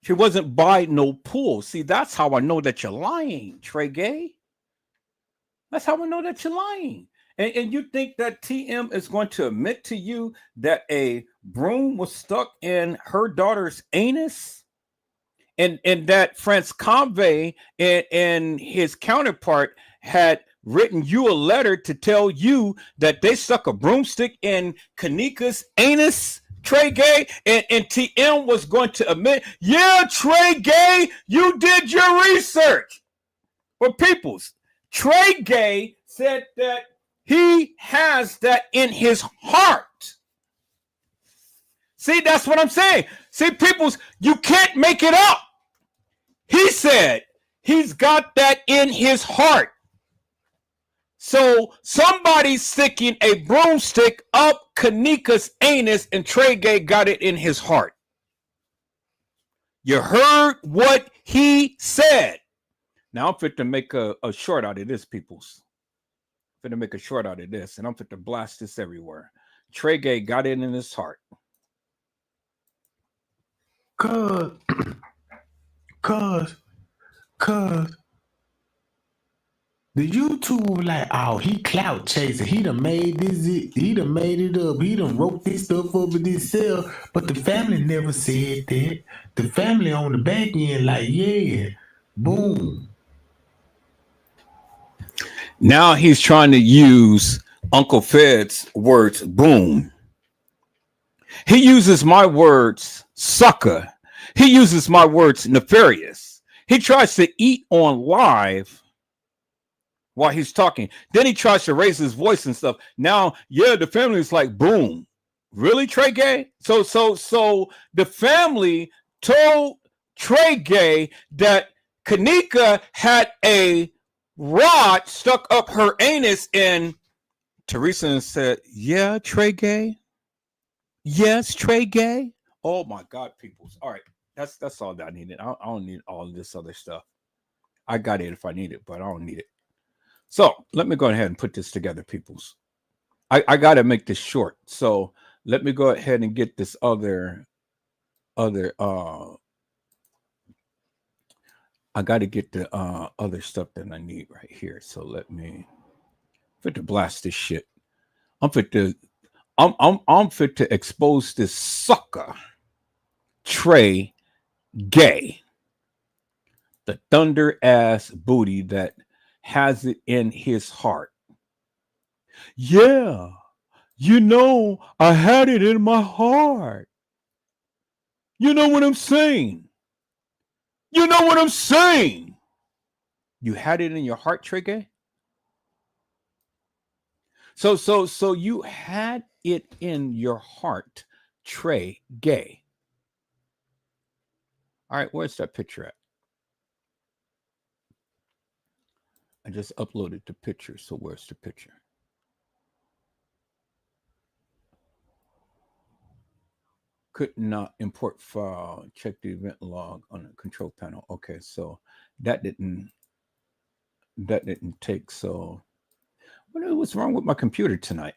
She wasn't by no pool. See, that's how I know that you're lying, Tregay. That's how I know that you're lying. And you think that TM is going to admit to you that a broom was stuck in her daughter's anus? And that France Convey and his counterpart had written you a letter to tell you that they stuck a broomstick in Kenneka's anus, Tregay, and TM was going to admit, yeah, Tregay, you did your research. But peoples, Tregay said that he has that in his heart. See, that's what I'm saying. See, peoples, you can't make it up. He said he's got that in his heart. So somebody's sticking a broomstick up Kenneka's anus and Tregay got it in his heart. You heard what he said. Now I'm fit to make a short out of this, peoples. I'm fit to make a short out of this, and I'm fit to blast this everywhere. Tregay got it in his heart.
Cause the YouTube like, oh, he clout chasing. He done made this. He done made it up. He done wrote this stuff up with himself. But the family never said that. The family on the back end like, yeah, boom.
Now he's trying to use Uncle Fed's words, boom. He uses my words, sucker. He uses my words, nefarious. He tries to eat on live while he's talking. Then he tries to raise his voice and stuff. Now, yeah, the family's like, boom. Really, Tregay? So the family told Tregay that Kenneka had a rod stuck up her anus, and Teresa said, yeah, Tregay. Yes, Tregay. Oh my God, peoples. All right, that's all that I needed. I don't need all of this other stuff. I got it if I need it, but I don't need it. So let me go ahead and put this together, peoples. I got to make this short. So let me go ahead and get this other. I got to get the other stuff that I need right here. So let me fit to blast this shit. I'm fit to expose this sucker, Tregay, the thunder ass booty that has it in his heart. Yeah, you know, I had it in my heart. You know what I'm saying? You know what I'm saying? You had it in your heart, Tregay? So you had it in your heart, Tregay. All right, where's that picture at? I just uploaded the picture, so where's the picture? Could not import file. Check the event log on the control panel. Okay, so that didn't take. So what's wrong with my computer tonight?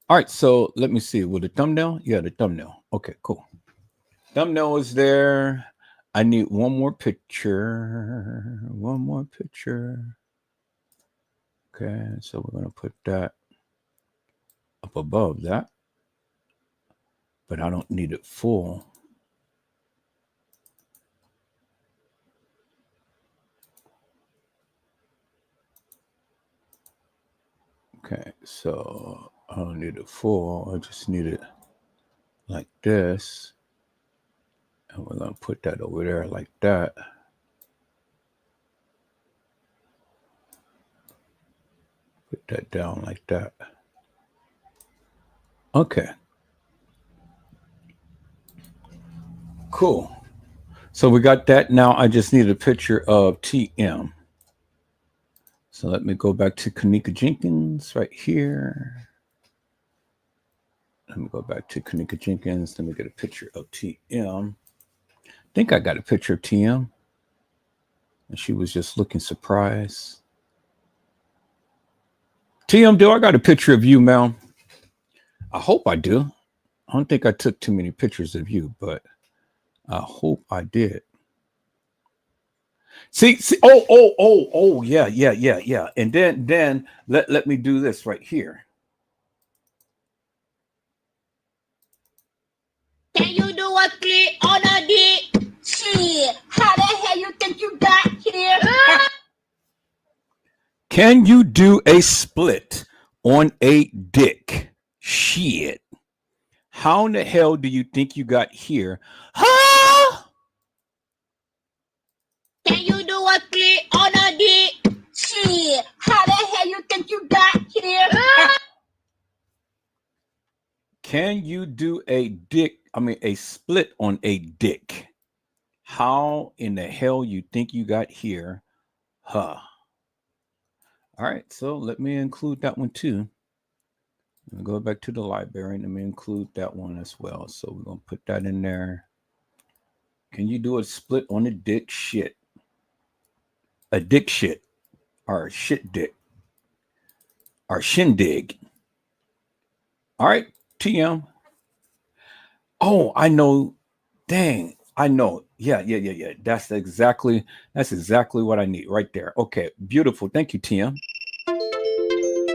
All right, so let me see. With the thumbnail? Yeah, the thumbnail. Okay, cool. Thumbnail is there. I need one more picture. One more picture. Okay, so we're gonna put that up above that. But I don't need it full. Okay, so I don't need it full. I just need it like this. And we're going to put that over there like that. Put that down like that. Okay. Cool. So we got that. Now I just need a picture of TM. So let me go back to Kenneka Jenkins right here. Let me go back to Kenneka Jenkins. Let me get a picture of TM. I think I got a picture of TM. And she was just looking surprised. TM, do I got a picture of you, Mel? I hope I do. I don't think I took too many pictures of you, but I hope I did. See, yeah. And then let me do this right here.
Can you do a click on a dick? Shit, how the hell you think you got here?
Can you do a split on a dick? Shit. How in the hell do you think you got here? Huh?
Can you do a click on a dick? Shit, how the hell you think you got here?
Can you do a split on a dick? How in the hell you think you got here? Huh. All right, so let me include that one too. Let me go back to the library and let me include that one as well. So we're gonna put that in there. Can you do a split on a dick shit? A dick shit. Or a shit dick. Or shindig. All right, TM. Oh, I know. Dang, I know. Yeah. That's exactly what I need right there. Okay, beautiful. Thank you, TM.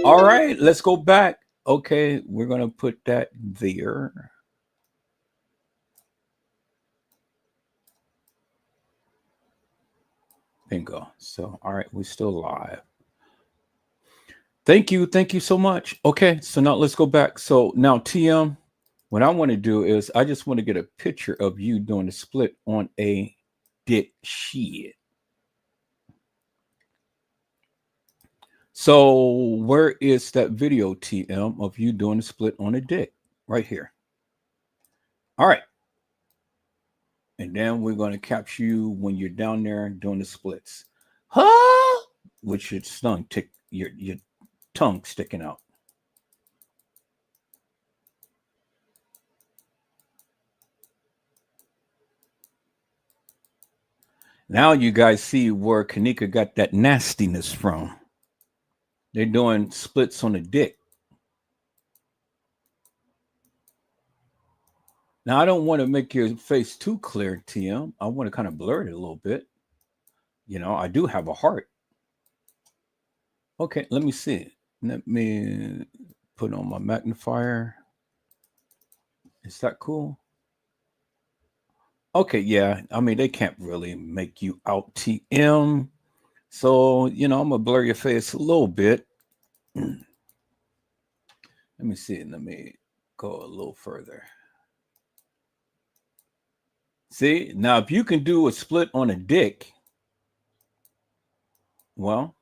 All right, let's go back. Okay, we're gonna put that there. Bingo. So, all right, we're still live. Thank you so much. Okay, so now let's go back. So now, TM, what I want to do is I just want to get a picture of you doing a split on a dick shit. So where is that video, TM, of you doing a split on a dick? Right here. All right. And then we're going to capture you when you're down there doing the splits. Huh? With your your tongue sticking out. Now you guys see where Kenneka got that nastiness from. They're doing splits on the dick. Now I don't want to make your face too clear, TM. I want to kind of blur it a little bit. You know, I do have a heart. Okay, let me see. Let me put on my magnifier. Is that cool? Okay, yeah. I mean, they can't really make you out, TM. So, you know, I'm going to blur your face a little bit. Let me see. Let me go a little further. See, now if you can do a split on a dick, well,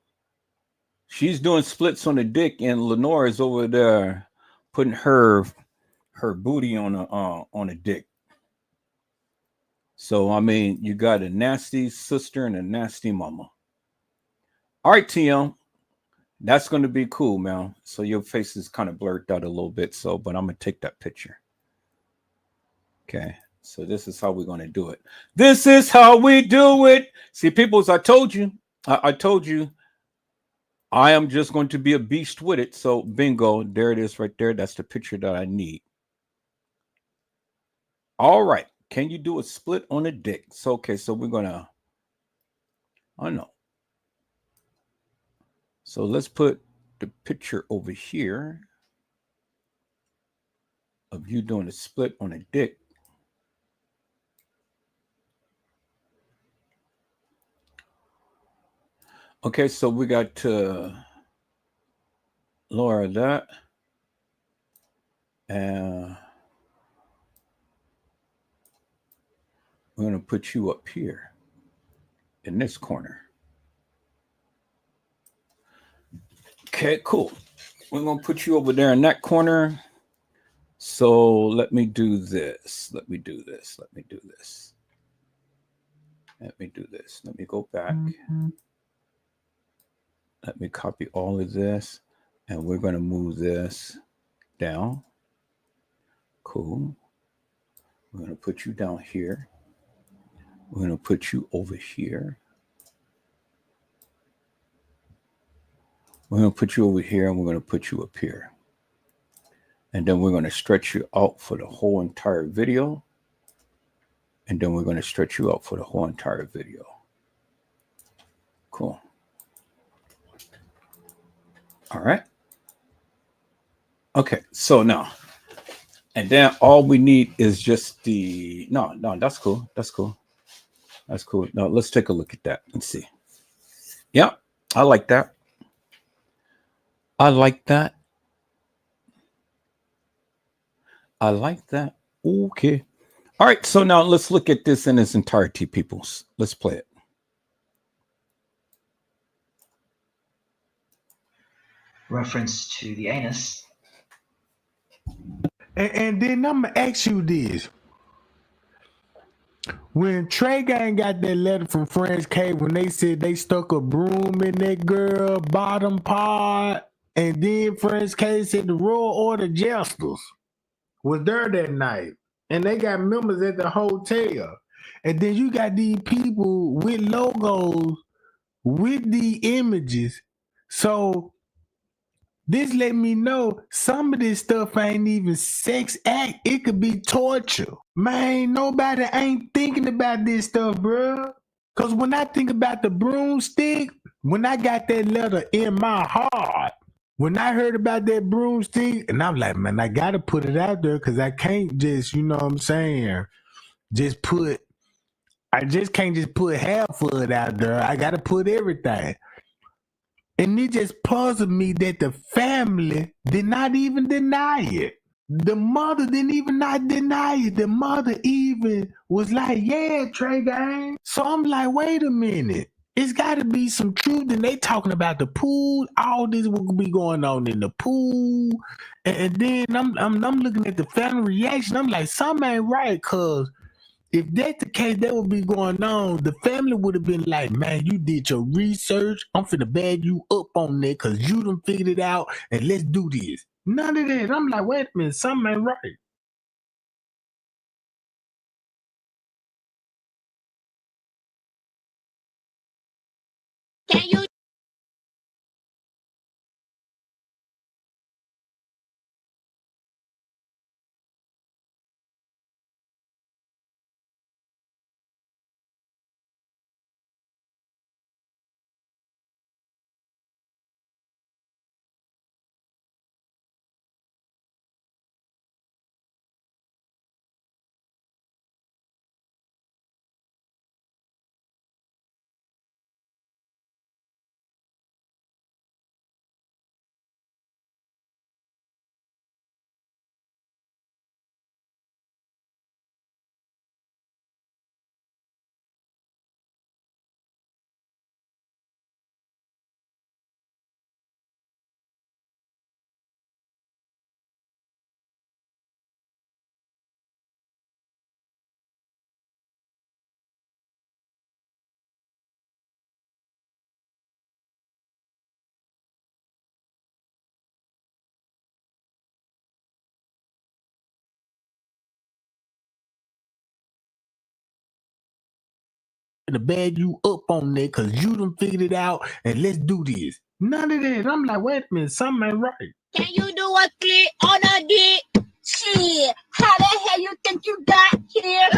she's doing splits on a dick, and Lenore is over there putting her booty on a dick. So I mean, you got a nasty sister and a nasty mama. All right, TM, that's going to be cool, man. So your face is kind of blurred out a little bit. So, but I'm gonna take that picture. Okay. So this is how we're going to do it. This is how we do it. See, peoples, I told you, I told you, I am just going to be a beast with it. So bingo, there it is right there. That's the picture that I need. All right. Can you do a split on a dick? So, okay. So we're going to, I know. So let's put the picture over here of you doing a split on a dick. Okay, so we got lower that. And we're going to put you up here in this corner. Okay, cool. We're going to put you over there in that corner. So let me do this. Let me do this. Let me do this. Let me do this. Let me go back. Let me copy all of this. And we're going to move this down. Cool. We're going to put you down here. We're going to put you over here. We're going to put you over here, and we're going to put you up here. And then we're going to stretch you out for the whole entire video. And then we're going to stretch you out for the whole entire video. Cool. All right. Okay, so now, and then all we need is just the, no, that's cool. That's cool. That's cool. Now let's take a look at that and see. Yeah, I like that. I like that. I like that. Okay. All right, so now let's look at this in its entirety, peoples. Let's play it.
Reference to the anus.
And then I'm gonna ask you this. When Tregay got that letter from Friends Cave when they said they stuck a broom in that girl bottom part, and then Friends Cave said the Royal Order Jesters was there that night, and they got members at the hotel, and then you got these people with logos with the images, so this let me know some of this stuff ain't even sex act. It could be torture. Man, nobody ain't thinking about this stuff, bro. Because when I think about the broomstick, when I got that letter in my heart, when I heard about that broomstick, and I'm like, man, I got to put it out there because I can't just, you know what I'm saying, I just can't just put half of it out there. I got to put everything. And it just puzzled me that the family did not even deny it. The mother didn't even not deny it. The mother even was like, yeah, Tregay. So I'm like, wait a minute. It's got to be some truth. And they talking about the pool. All this will be going on in the pool. And then I'm looking at the family reaction. I'm like, something ain't right, cause if that's the case, that would be going on. The family would have been like, man, you did your research. I'm finna bag you up on that because you done figured it out and let's do this. None of that. I'm like, wait a minute, something ain't right.
Can you
To bag you up on that because you done figured it out and let's do this. None of that. I'm like, wait a minute, something ain't right.
can you do a click on a dick? Shit, how the hell you think you got here?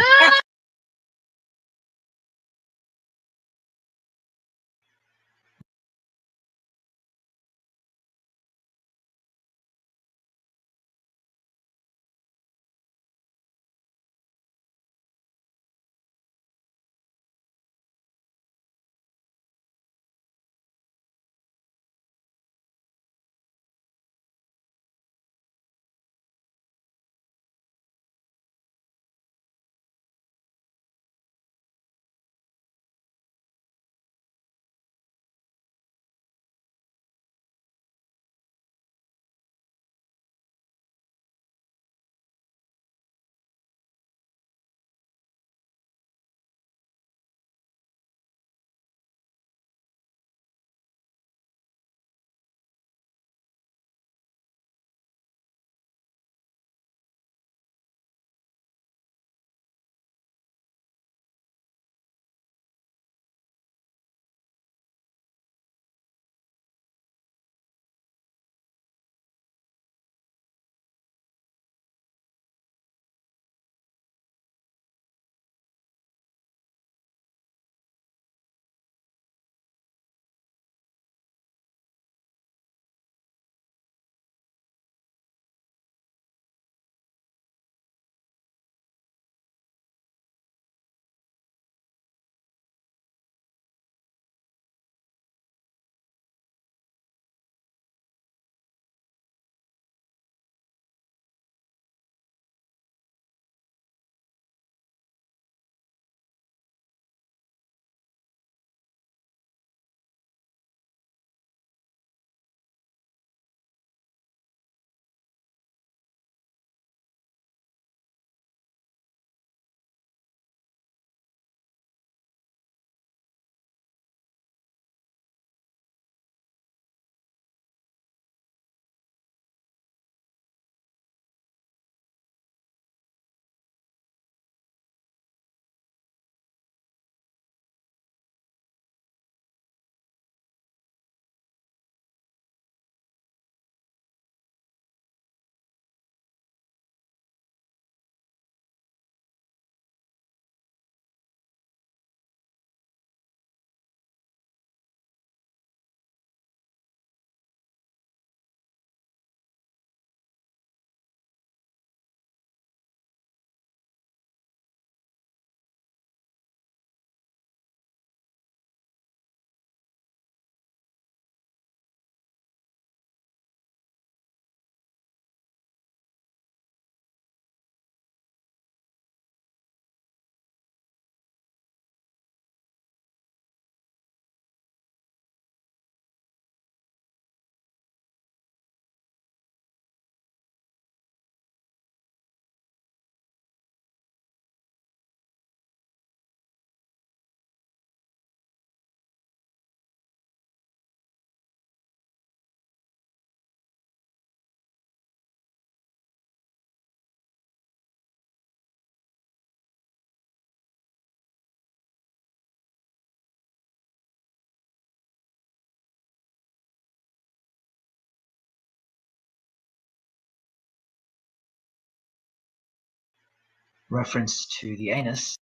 reference to the anus.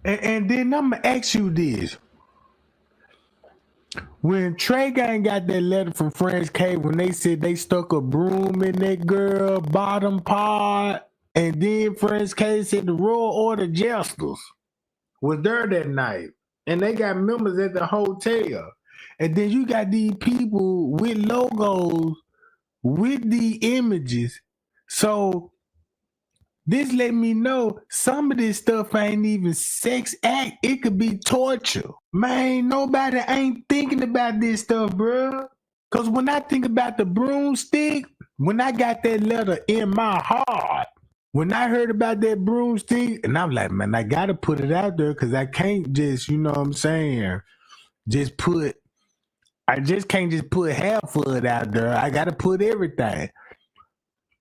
And then I'm gonna ask you this. When Tregay got that letter from French K when they said they stuck a broom in that girl bottom part, and then French K said the Royal Order Jesters was there that night, and they got members at the hotel, and then you got these people with logos with the images. So this let me know some of this stuff ain't even sex act. It could be torture. Man, nobody ain't thinking about this stuff, bro. Cause when I think about the broomstick, when I got that letter in my heart, when I heard about that broomstick, and I'm like, man, I gotta put it out there because I can't just, you know what I'm saying, I just can't just put half of it out there. I gotta put everything.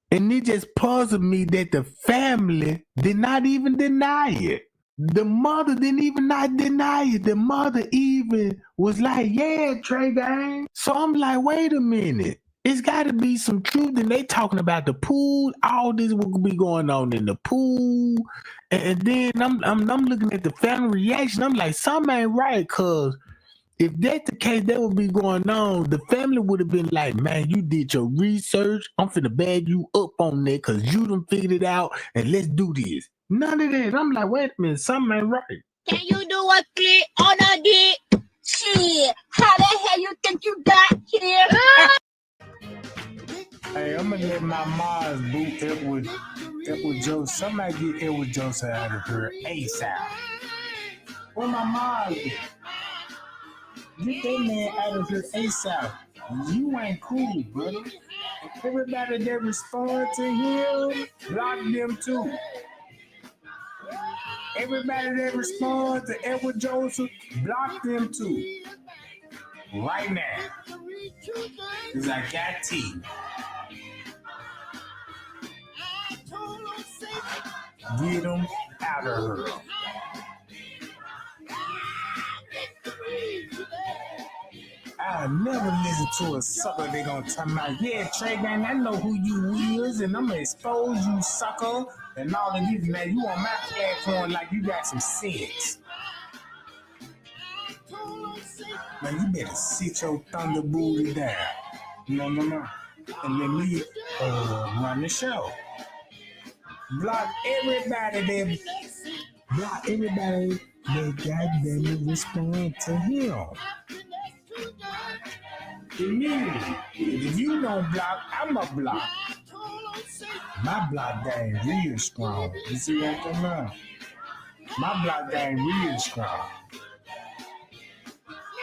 And it just puzzled me that the family did not even deny it. The mother didn't even not deny it. The mother even was like, yeah, Tregay. So I'm like, wait a minute. It's got to be some truth. And they talking about the pool. All this will be going on in the pool. And then I'm looking at the family reaction. I'm like, something ain't right, cause if that's the case, that would be going on. The family would have been like, man, you did your research. I'm finna bag you up on that because you done figured it out and let's do this. None of that. I'm like, wait a minute, something ain't right.
Can you do a click on a dick? Shit, how the hell you think you got here?
Hey, I'm gonna let my Mars boot Edward Joseph. Somebody get Edward Joseph out of her ASAP. Where my Mars at? Get that man out of here ASAP. You ain't cool, brother. Everybody that respond to him, block them too. Everybody that respond to Edward Joseph, block them too. Right now. Because I got tea. Get them out of her. I'll never listen to a sucker they gonna tell me, yeah, Tregay, I know who you is, and I'm gonna expose you, sucker, and all of this. Now you on my platform like you got some sense. Man, you better sit your thunder booty down. No. And let me run the show. Block everybody that goddamn respond to him. Immediately. If you don't block, I'ma block. My block game real strong. You see what I'm talking? My block game real strong.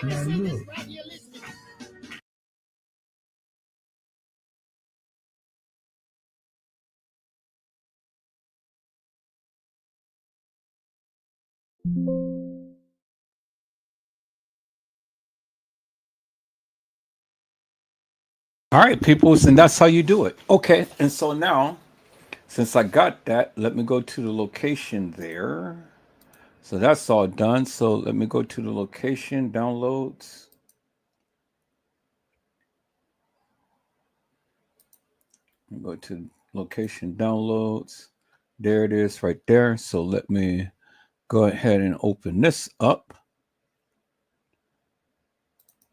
Now look.
All right, peoples, and that's how you do it. Okay, and so now, since I got that, let me go to the location there. So that's all done. So let me go to the location, downloads. Go to location, downloads. There it is right there. So let me go ahead and open this up.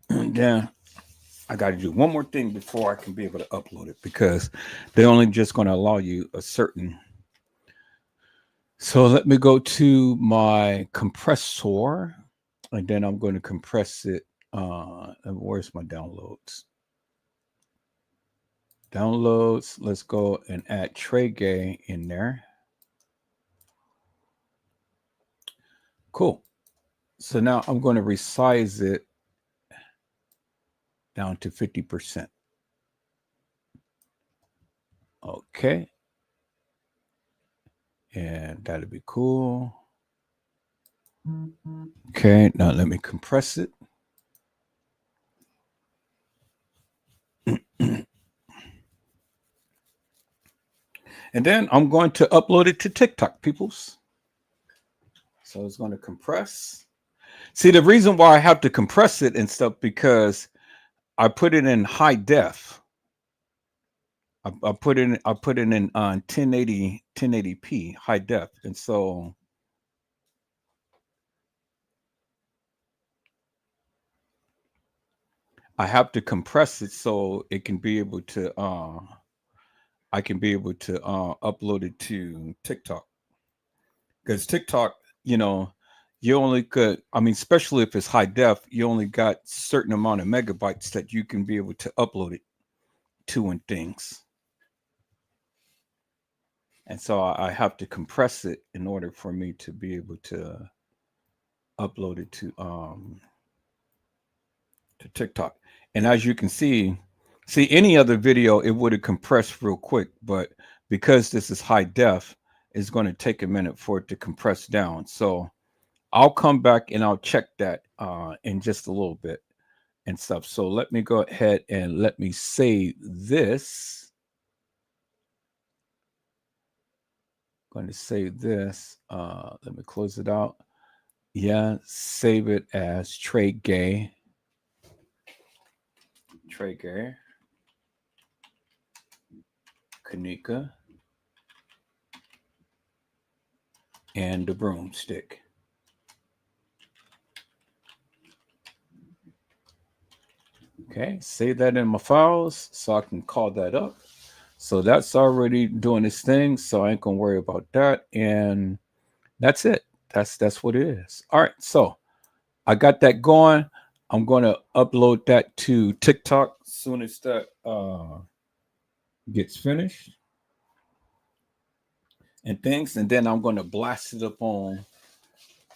And then I got to do one more thing before I can be able to upload it because they're only just going to allow you a certain. So let me go to my compressor and then I'm going to compress it. Where's my downloads? Downloads. Let's go and add Tregay in there. Cool. So now I'm going to resize it down to 50%. Okay. And that'll be cool. Okay, now let me compress it. And then I'm going to upload it to TikTok, peoples. So it's going to compress. See, the reason why I have to compress it and stuff because I put it in high def. I put it in 1080p high def, and so I have to compress it so it can be able to I can be able to upload it to TikTok, because TikTok, you know, you only could, I mean, especially if it's high def, you only got certain amount of megabytes that you can be able to upload it to and things. And so I have to compress it in order for me to be able to upload it to TikTok. And as you can see any other video, it would have compressed real quick, but because this is high def, it's going to take a minute for it to compress down. So I'll come back and I'll check that in just a little bit and stuff. So let me go ahead and let me save this. Going to save this. Let me close it out. Yeah, save it as Tregay. Tregay. Kenneka. And the broomstick. Okay, save that in my files so I can call that up. So that's already doing its thing, so I ain't gonna worry about that. And that's it. That's what it is. All right, so I got that going. I'm gonna upload that to TikTok as soon as that gets finished and things, and then I'm gonna blast it up on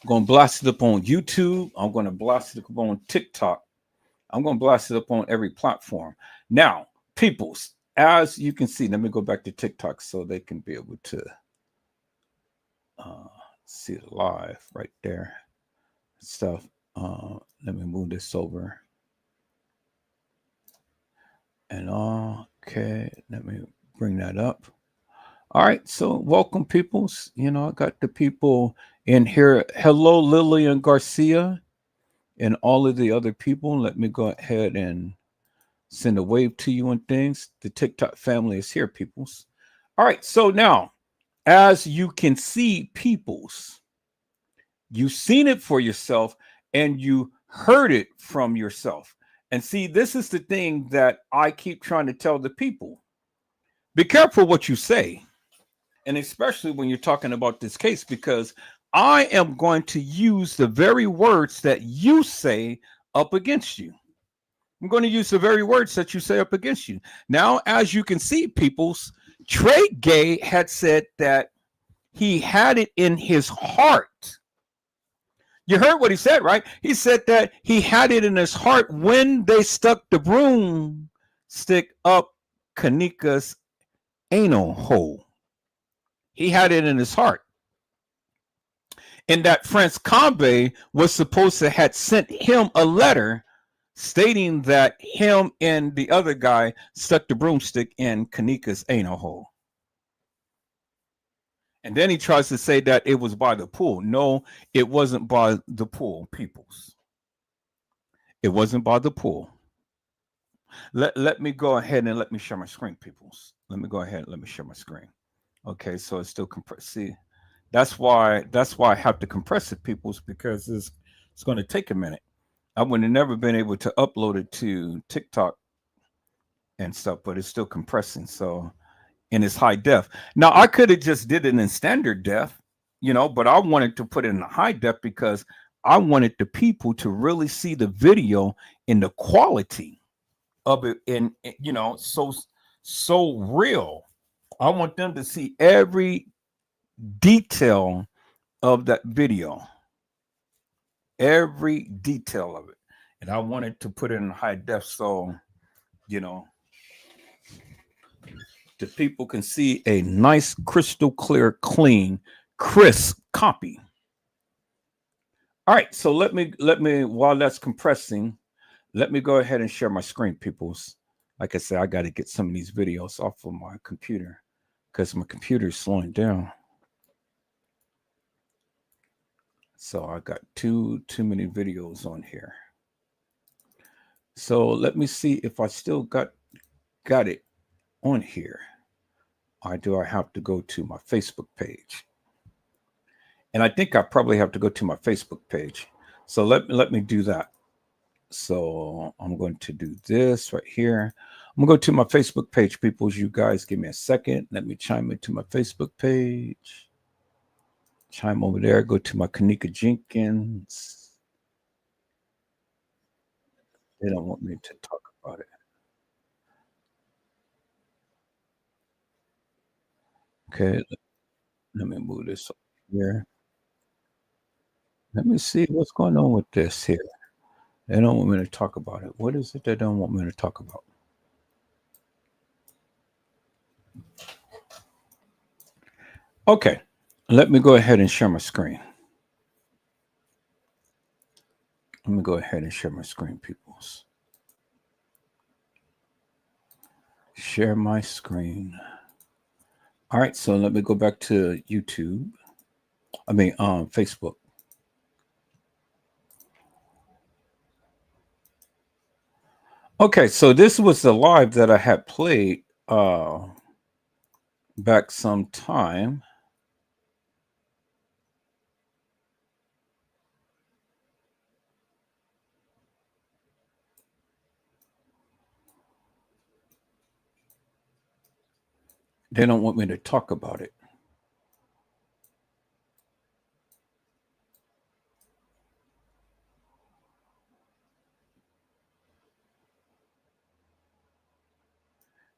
YouTube. I'm gonna blast it up on TikTok. I'm gonna blast it up on every platform. Now, peoples, as you can see, let me go back to TikTok so they can be able to see it live right there. Stuff. Let me move this over. And okay, let me bring that up. All right, so welcome, peoples. You know, I got the people in here. Hello, Lillian Garcia, and all of the other people. Let me go ahead and send a wave to you and things. The TikTok family is here, peoples. All right, so now, as you can see, peoples, you've seen it for yourself and you heard it from yourself. And see, this is the thing that I keep trying to tell the people. Be careful what you say. And especially when you're talking about this case, because I am going to use the very words that you say up against you. I'm going to use the very words that you say up against you. Now, as you can see, peoples, Tregay had said that he had it in his heart. You heard what he said, right? He said that he had it in his heart when they stuck the broomstick up Kenneka's anal hole. He had it in his heart. And that France Combe was supposed to have sent him a letter stating that him and the other guy stuck the broomstick in Kenneka's anal hole. And then he tries to say that it was by the pool. No, it wasn't by the pool, peoples. It wasn't by the pool. Let me go ahead and let me share my screen, peoples. Let me go ahead and let me share my screen. Okay, so it's still compressed. See, that's why I have to compress it, peoples, because it's going to take a minute. I would have never been able to upload it to TikTok and stuff, but it's still compressing. So, and it's high def. Now I could have just did it in standard def, you know, but I wanted to put it in a high def because I wanted the people to really see the video in the quality of it, and you know, so real. I want them to see every detail of that video, every detail of it, and I wanted to put it in high def so, you know, the people can see a nice, crystal clear, clean, crisp copy. All right, so let me while that's compressing, let me go ahead and share my screen, peoples. Like I said, I got to get some of these videos off of my computer because my computer is slowing down. So I got too many videos on here. So let me see if I still got it on here, or do I have to go to my Facebook page? And I think I probably have to go to my Facebook page. So let me do that. So I'm going to do this right here. I'm going to go to my Facebook page, people. You guys give me a second. Let me chime into my Facebook page. Chime over there. Go to my Kenneka Jenkins. They don't want me to talk about it. Okay. Let me move this up here. Let me see what's going on with this here. They don't want me to talk about it. What is it they don't want me to talk about? Okay. Let me go ahead and share my screen. Let me go ahead and share my screen, peoples. Share my screen. All right, so let me go back to YouTube. Facebook. Okay, so this was the live that I had played back some time. They don't want me to talk about it.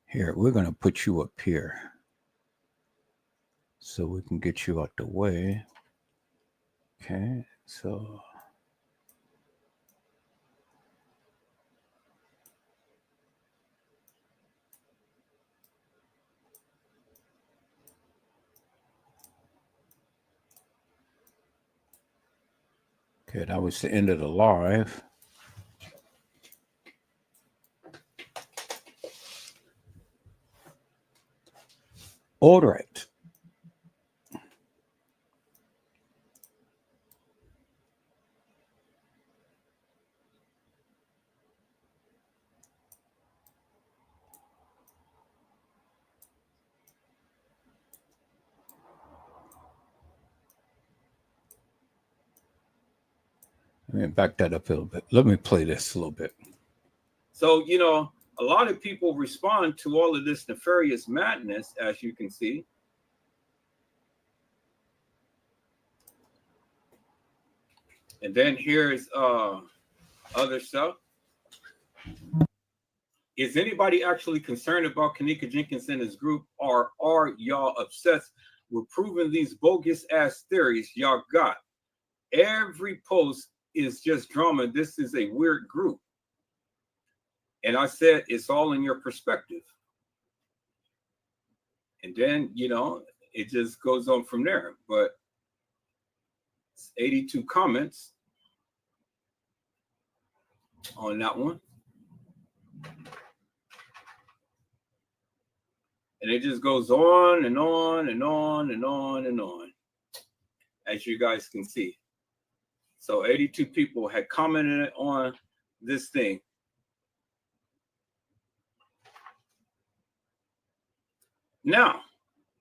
Here, we're going to put you up here so we can get you out the way. Okay, so okay, that was the end of the live. All right. Let me back that up a little bit. Let me play this a little bit. So, a lot of people respond to all of this nefarious madness, as you can see. And then here's other stuff. Is anybody actually concerned about Kenneka Jenkins and his group, or are y'all obsessed with proving these bogus ass theories y'all got? Every post is just drama. This is a weird group. And I said, it's all in your perspective. And then, it just goes on from there. But it's 82 comments on that one. And it just goes on and on and on and on and on, as you guys can see. So 82 people had commented on this thing. Now,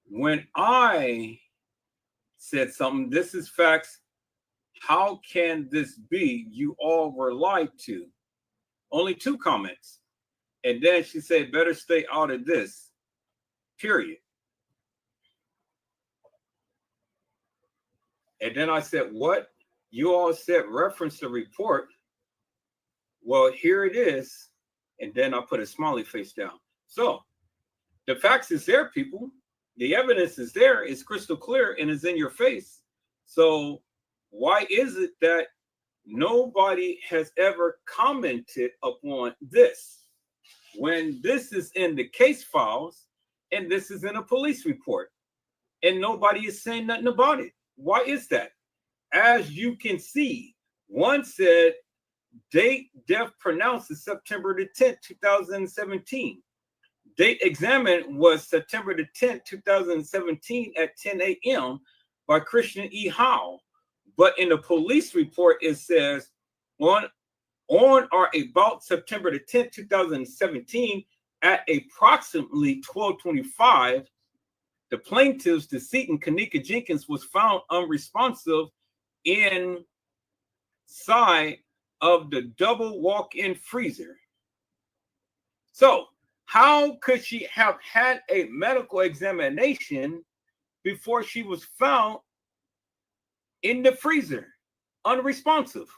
when I said something, this is facts. How can this be? You all were lied to. Only 2 comments. And then she said, better stay out of this, period. And then I said, what? You all said reference the report. Well, here it is. And then I put a smiley face down. So the facts is there, people. The evidence is there. It's crystal clear and is in your face. So why is it that nobody has ever commented upon this when this is in the case files and this is in a police report and nobody is saying nothing about it? Why is that? As you can see, one said date death pronounced is September the 10th, 2017. Date examined was September the 10th, 2017 at 10 a.m. by Christian E. Howe. But in the police report, it says on or about September the 10th, 2017, at approximately 12:25, the plaintiff's decedent, Kenneka Jenkins, was found unresponsive inside of the double walk-in freezer. So, how could she have had a medical examination before she was found in the freezer, unresponsive?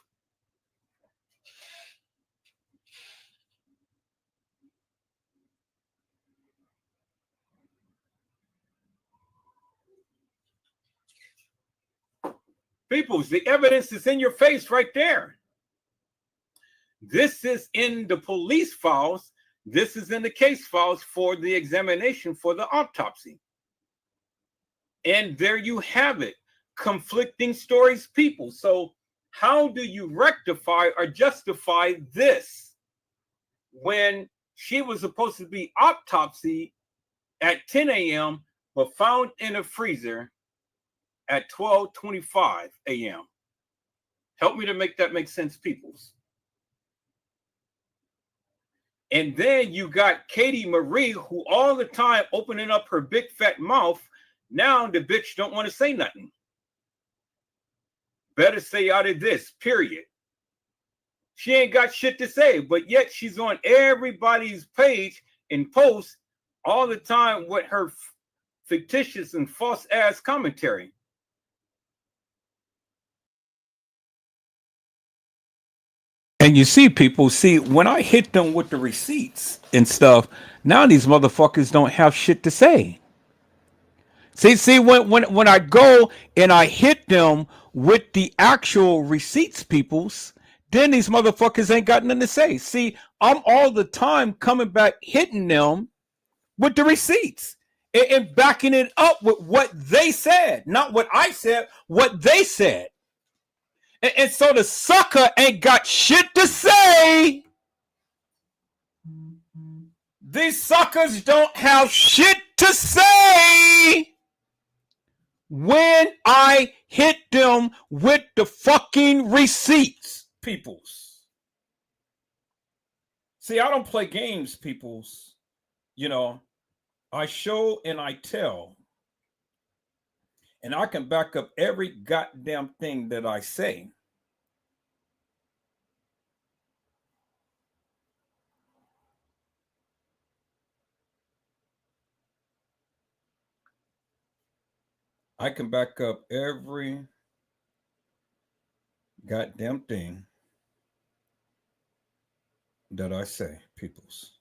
Peoples, the evidence is in your face right there. This is in the police files. This is in the case files for the examination for the autopsy. And there you have it. Conflicting stories, people. So how do you rectify or justify this when she was supposed to be autopsied at 10 a.m. but found in a freezer at 12:25 a.m.? Help me to make that make sense, peoples. And then you got Katie Marie, who all the time opening up her big fat mouth. Now the bitch don't want to say nothing. Better stay out of this, period. She ain't got shit to say, but yet she's on everybody's page and posts all the time with her fictitious and false ass commentary. And you see, people, when I hit them with the receipts and stuff, now these motherfuckers don't have shit to say. See, when I go and I hit them with the actual receipts, peoples, then these motherfuckers ain't got nothing to say. See, I'm all the time coming back, hitting them with the receipts and backing it up with what they said, not what I said, what they said. And so the sucker ain't got shit to say. These suckers don't have shit to say when I hit them with the fucking receipts, peoples. See, I don't play games, peoples. You know, I show and I tell. And I can back up every goddamn thing that I say. I can back up every goddamn thing that I say, peoples.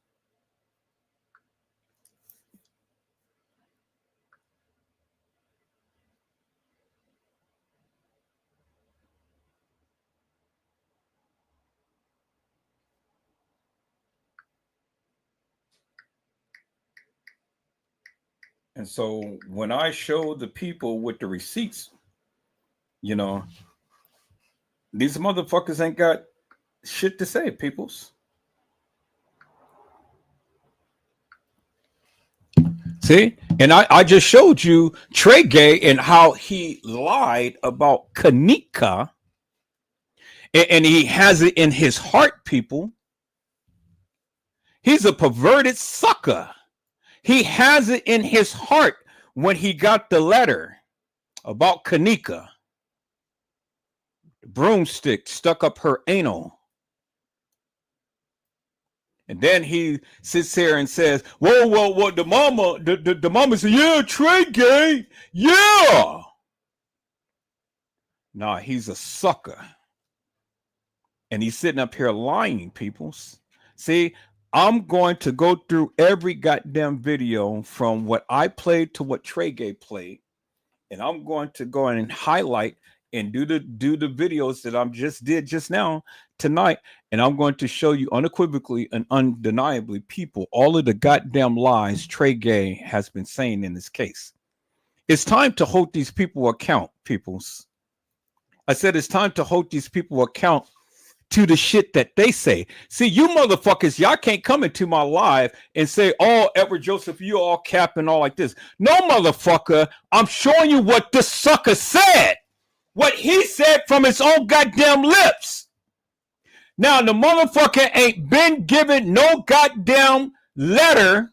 And so when I show the people with the receipts, you know, these motherfuckers ain't got shit to say, peoples. See? And I just showed you Tregay and how he lied about Kenneka. And he has it in his heart, people. He's a perverted sucker. He has it in his heart when he got the letter about Kenneka. The broomstick stuck up her anal. And then he sits here and says, whoa, the mama said, yeah, Tregay, yeah. Nah, he's a sucker. And he's sitting up here lying, peoples. See, I'm going to go through every goddamn video from what I played to what Tregay played. And I'm going to go in and highlight and do the videos that I just did just now tonight. And I'm going to show you unequivocally and undeniably, people, all of the goddamn lies Tregay has been saying in this case. It's time to hold these people account, peoples. I said it's time to hold these people account to the shit that they say. See, you motherfuckers, y'all can't come into my live and say, oh, Edward Joseph, you all cap and all like this. No, motherfucker, I'm showing you what this sucker said. What he said from his own goddamn lips. Now, the motherfucker ain't been given no goddamn letter,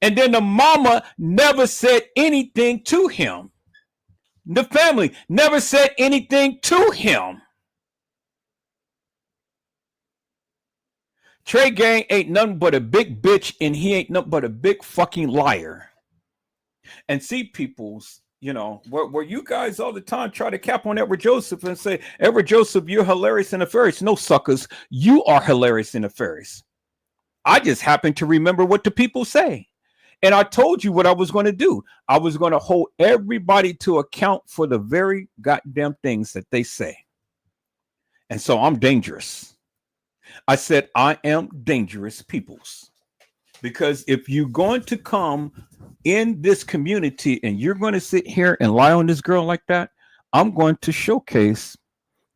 and then the mama never said anything to him. The family never said anything to him. Tregay ain't nothing but a big bitch, and he ain't nothing but a big fucking liar. And see, peoples, you know, where you guys all the time try to cap on Edward Joseph and say, Edward Joseph, you're hilarious and nefarious. No, suckers, you are hilarious and nefarious. I just happen to remember what the people say. And I told you what I was going to do. I was going to hold everybody to account for the very goddamn things that they say. And so I'm dangerous. I said, I am dangerous, peoples. Because if you're going to come in this community and you're going to sit here and lie on this girl like that, I'm going to showcase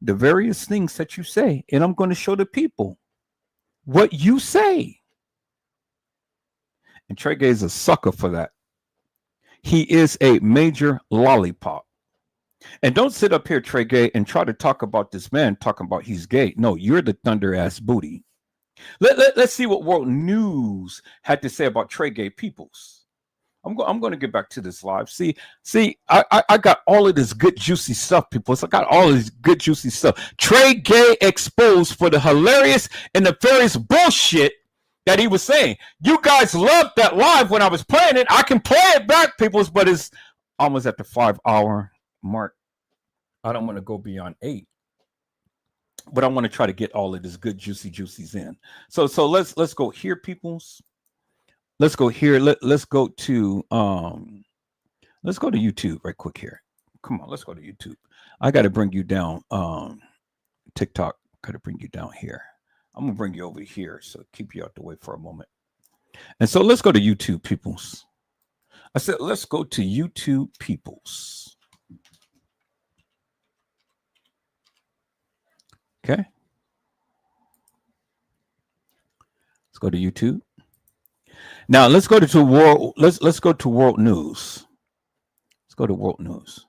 the various things that you say. And I'm going to show the people what you say. And Tregay is a sucker for that. He is a major lollipop. And don't sit up here, Tregay, and try to talk about this man talking about he's gay. No, you're the thunder ass booty. Let's see what World News had to say about Tregay peoples. I'm going to get back to this live. See, I got all of this good juicy stuff, people. I got all of this good juicy stuff. Tregay exposed for the hilarious and nefarious bullshit that he was saying. You guys loved that live when I was playing it. I can play it back, peoples, but it's almost at the 5-hour mark. I don't want to go beyond 8, but I want to try to get all of this good juicies in. So let's go here, peoples. Let's go here. Let's go to YouTube right quick here. Come on, let's go to YouTube. I got to bring you down. TikTok got to bring you down here. I'm gonna bring you over here, so keep you out the way for a moment. And so let's go to YouTube, peoples. I said, let's go to YouTube, peoples. Okay. Let's go to YouTube. Now let's go to world. Let's go to World News. Let's go to World News.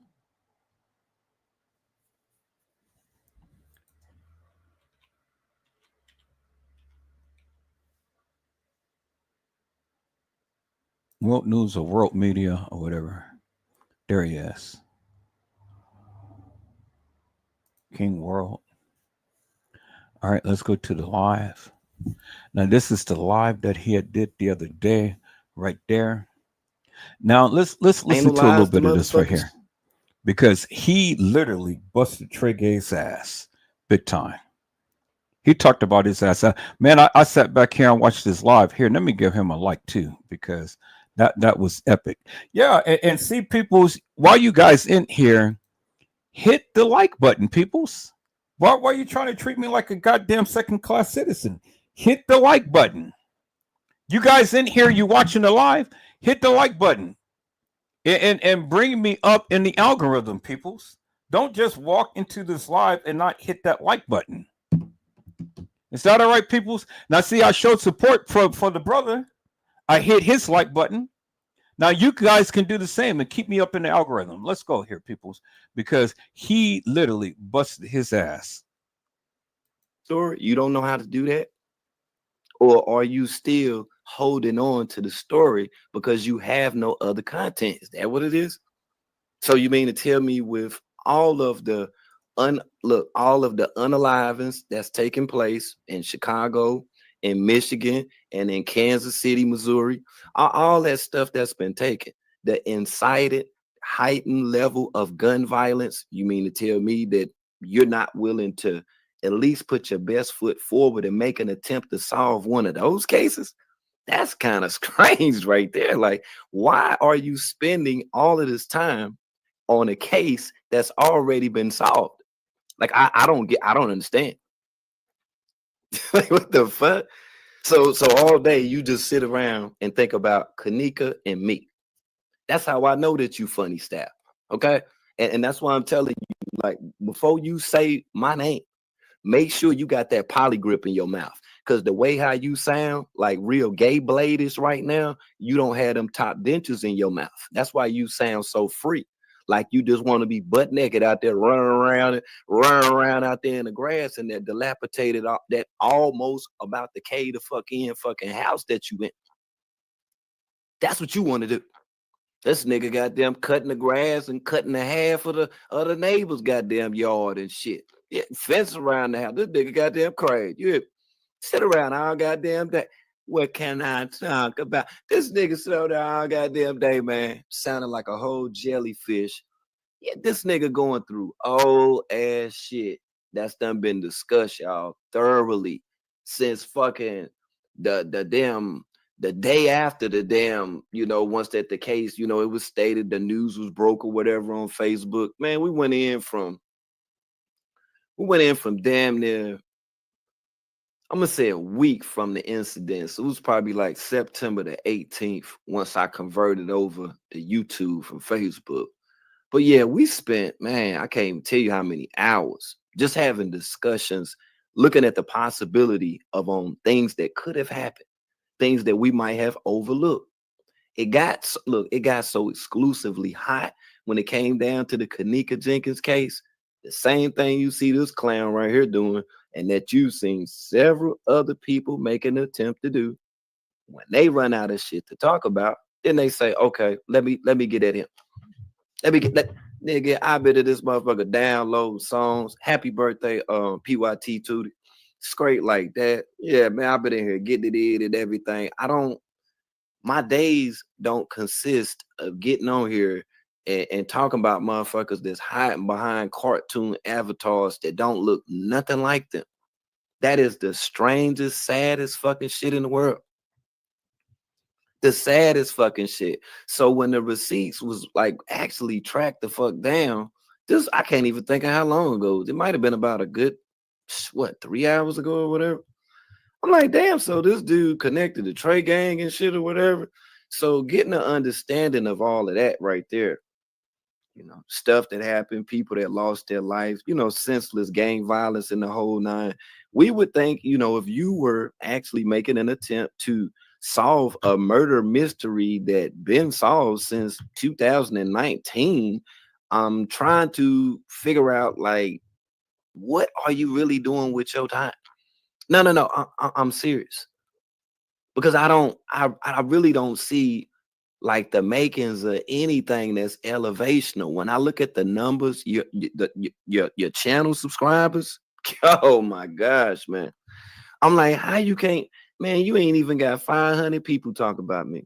World News or World Media or whatever. There he is. King World. All right, let's go to the live. Now, this is the live that he had did the other day, right there. Now, let's listen to a little bit of this right here, because he literally busted Tregay's ass big time. He talked about his ass. Man, I sat back here and watched this live. Here, let me give him a like too, because that was epic. Yeah, and see, peoples, while you guys in here, hit the like button, peoples. Why are you trying to treat me like a goddamn second-class citizen? Hit the like button. You guys in here, you watching the live, hit the like button. And bring me up in the algorithm, peoples. Don't just walk into this live and not hit that like button. Is that all right, peoples? Now, see, I showed support for the brother. I hit his like button. Now, you guys can do the same and keep me up in the algorithm. Let's go here, peoples, because he literally busted his ass.
Story, you don't know how to do that? Or are you still holding on to the story because you have no other content? Is that what it is? So you mean to tell me with all of the unalivings that's taking place in Chicago, in Michigan, and in Kansas City, Missouri, all that stuff that's been taken, the incited, heightened level of gun violence, you mean to tell me that you're not willing to at least put your best foot forward and make an attempt to solve one of those cases? That's kind of strange right there. Like, why are you spending all of this time on a case that's already been solved? Like, I don't understand. Like, what the fuck? So all day you just sit around and think about Kenneka and me. That's how I know that you funny staff. Okay. And that's why I'm telling you, like, before you say my name, make sure you got that poly grip in your mouth. Because the way how you sound like real gay blade is right now, you don't have them top dentures in your mouth. That's why you sound so free. like you just want to be butt naked out there running around out there in the grass in that dilapidated, that almost about to cave the fucking house that you in. That's what you want to do. This nigga goddamn cutting the grass and cutting the half of the neighbor's goddamn yard and shit. Yeah, fence around the house. This nigga goddamn crazy. You sit around all goddamn day. What can I talk about? This nigga sit there all goddamn day, man. Sounding like a whole jellyfish. Yeah, this nigga going through old ass shit that's done been discussed, y'all, thoroughly since fucking the day after the damn, once that the case, it was stated, the news was broke or whatever on Facebook. Man, we went in from damn near, I'm gonna say a week from the incident. So it was probably like September the 18th once I converted over to YouTube from Facebook. But yeah, we spent, man, I can't even tell you how many hours just having discussions, looking at the possibility of things that could have happened, things that we might have overlooked. It got so exclusively hot when it came down to the Kenneka Jenkins case. The same thing you see this clown right here doing, and that you've seen several other people make an attempt to do. When they run out of shit to talk about, then they say, okay, let me get at him. Nigga, I bet this motherfucker download songs. Happy birthday, PYT Tootie. Straight like that. Yeah, man, I've been in here getting it in and everything. My days don't consist of getting on here and talking about motherfuckers that's hiding behind cartoon avatars that don't look nothing like them. That is the strangest, saddest fucking shit in the world. The saddest fucking shit. So when the receipts was like actually tracked the fuck down, I can't even think of how long ago. It might have been about a good, 3 hours ago or whatever. I'm like, damn, so this dude connected to Tregay and shit or whatever. So getting an understanding of all of that right there, stuff that happened, people that lost their lives, senseless gang violence in the whole nine. We would think, if you were actually making an attempt to solve a murder mystery that been solved since 2019, I'm trying to figure out, like, what are you really doing with your time? No, I'm serious, because I really don't see like the makings of anything that's elevational. When I look at the numbers, your channel subscribers, oh my gosh, man. I'm like, how you can't, man, you ain't even got 500 people talk about me.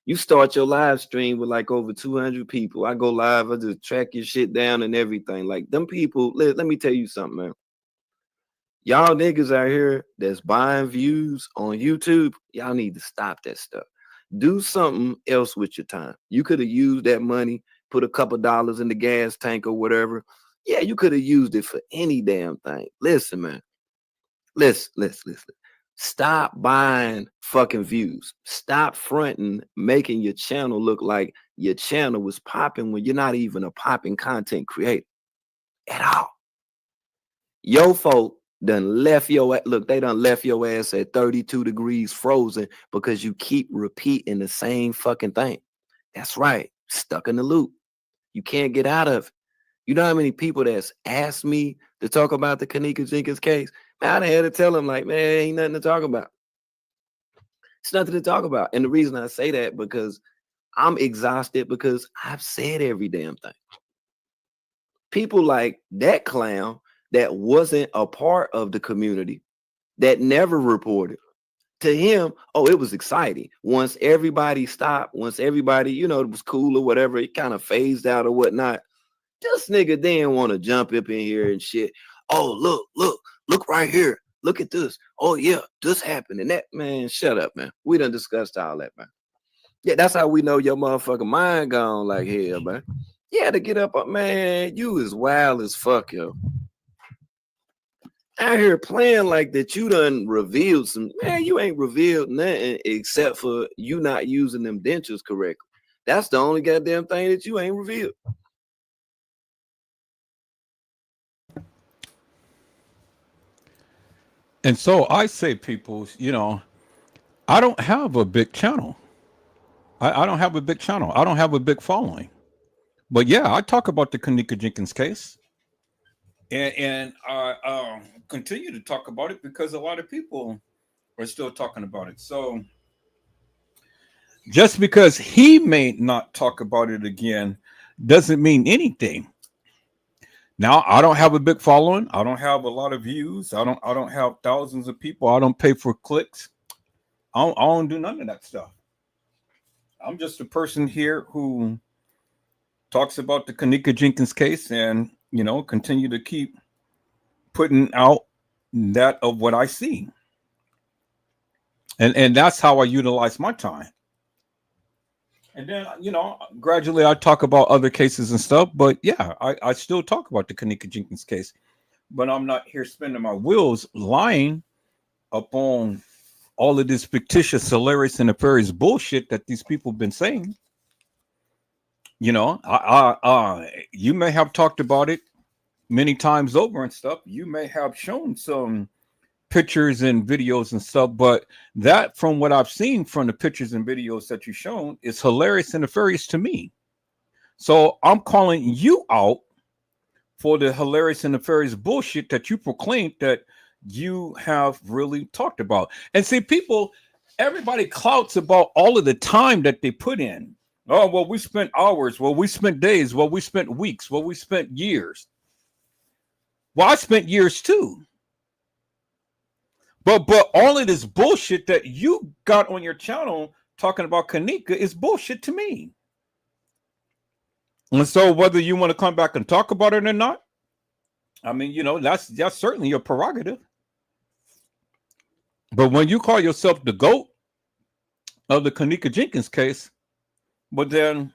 You start your live stream with like over 200 people. I go live, I just track your shit down and everything. Like them people, let me tell you something, man. Y'all niggas out here that's buying views on YouTube, y'all need to stop that stuff. Do something else with your time. You could have used that money, put a couple dollars in the gas tank or whatever. Yeah, you could have used it for any damn thing. Listen, man. Listen. Stop buying fucking views. Stop fronting, making your channel look like your channel was popping when you're not even a popping content creator at all. Yo folk done left your they done left your ass at 32 degrees frozen because you keep repeating the same fucking thing. That's right, stuck in the loop. You can't get out of it. You know how many people that's asked me to talk about the Kenneka Jenkins case? Man, I had to tell them, like, man, ain't nothing to talk about. It's nothing to talk about. And the reason I say that, because I'm exhausted, because I've said every damn thing. People like that clown that wasn't a part of the community, that never reported. To him, oh, it was exciting. Once everybody stopped, once everybody, it was cool or whatever, it kind of phased out or whatnot. This nigga didn't want to jump up in here and shit. Oh, look right here. Look at this. Oh, yeah, this happened. And that, man, shut up, man. We done discussed all that, man. Yeah, that's how we know your motherfucking mind gone like hell, man. Yeah, to get up, man, you is wild as fuck, yo. Out here playing like that you done revealed some, man, you ain't revealed nothing except for you not using them dentures correctly. That's the only goddamn thing that you ain't revealed.
And so I say, people, I don't have a big channel. I don't have a big channel. I don't have a big following. But yeah, I talk about the Kenneka Jenkins case, and I continue to talk about it because a lot of people are still talking about it. So just because he may not talk about it again doesn't mean anything. Now, I don't have a big following. I don't have a lot of views. I don't have thousands of people. I don't pay for clicks. I don't do none of that stuff. I'm just a person here who talks about the Kenneka Jenkins case and, continue to keep putting out that of what I see. And that's how I utilize my time. And then, gradually I talk about other cases and stuff. But yeah, I still talk about the Kenneka Jenkins case. But I'm not here spinning my wheels lying upon all of this fictitious, hilarious, and nefarious bullshit that these people have been saying. You may have talked about it many times over and stuff. You may have shown some pictures and videos and stuff, but that, from what I've seen from the pictures and videos that you've shown, is hilarious and nefarious to me. So I'm calling you out for the hilarious and nefarious bullshit that you proclaimed that you have really talked about. And see, everybody clouts about all of the time that they put in. Oh, well, we spent hours. Well, we spent days. Well, we spent weeks. Well, we spent years. Well, I spent years too. But all of this bullshit that you got on your channel talking about Kenneka is bullshit to me. And so whether you want to come back and talk about it or not, I mean, that's certainly your prerogative. But when you call yourself the GOAT of the Kenneka Jenkins case, but then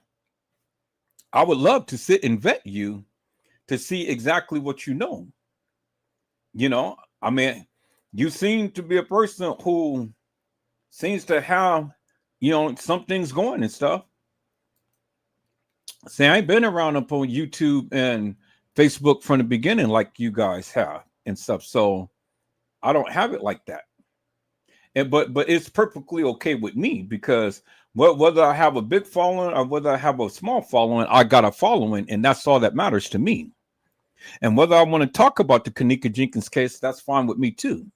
I would love to sit and vet you to see exactly what you know. I mean, you seem to be a person who seems to have, some things going and stuff. See, I ain't been around up on YouTube and Facebook from the beginning like you guys have and stuff. So I don't have it like that. But it's perfectly okay with me because whether I have a big following or whether I have a small following, I got a following, and that's all that matters to me. And whether I want to talk about the Kenneka Jenkins case, that's fine with me too.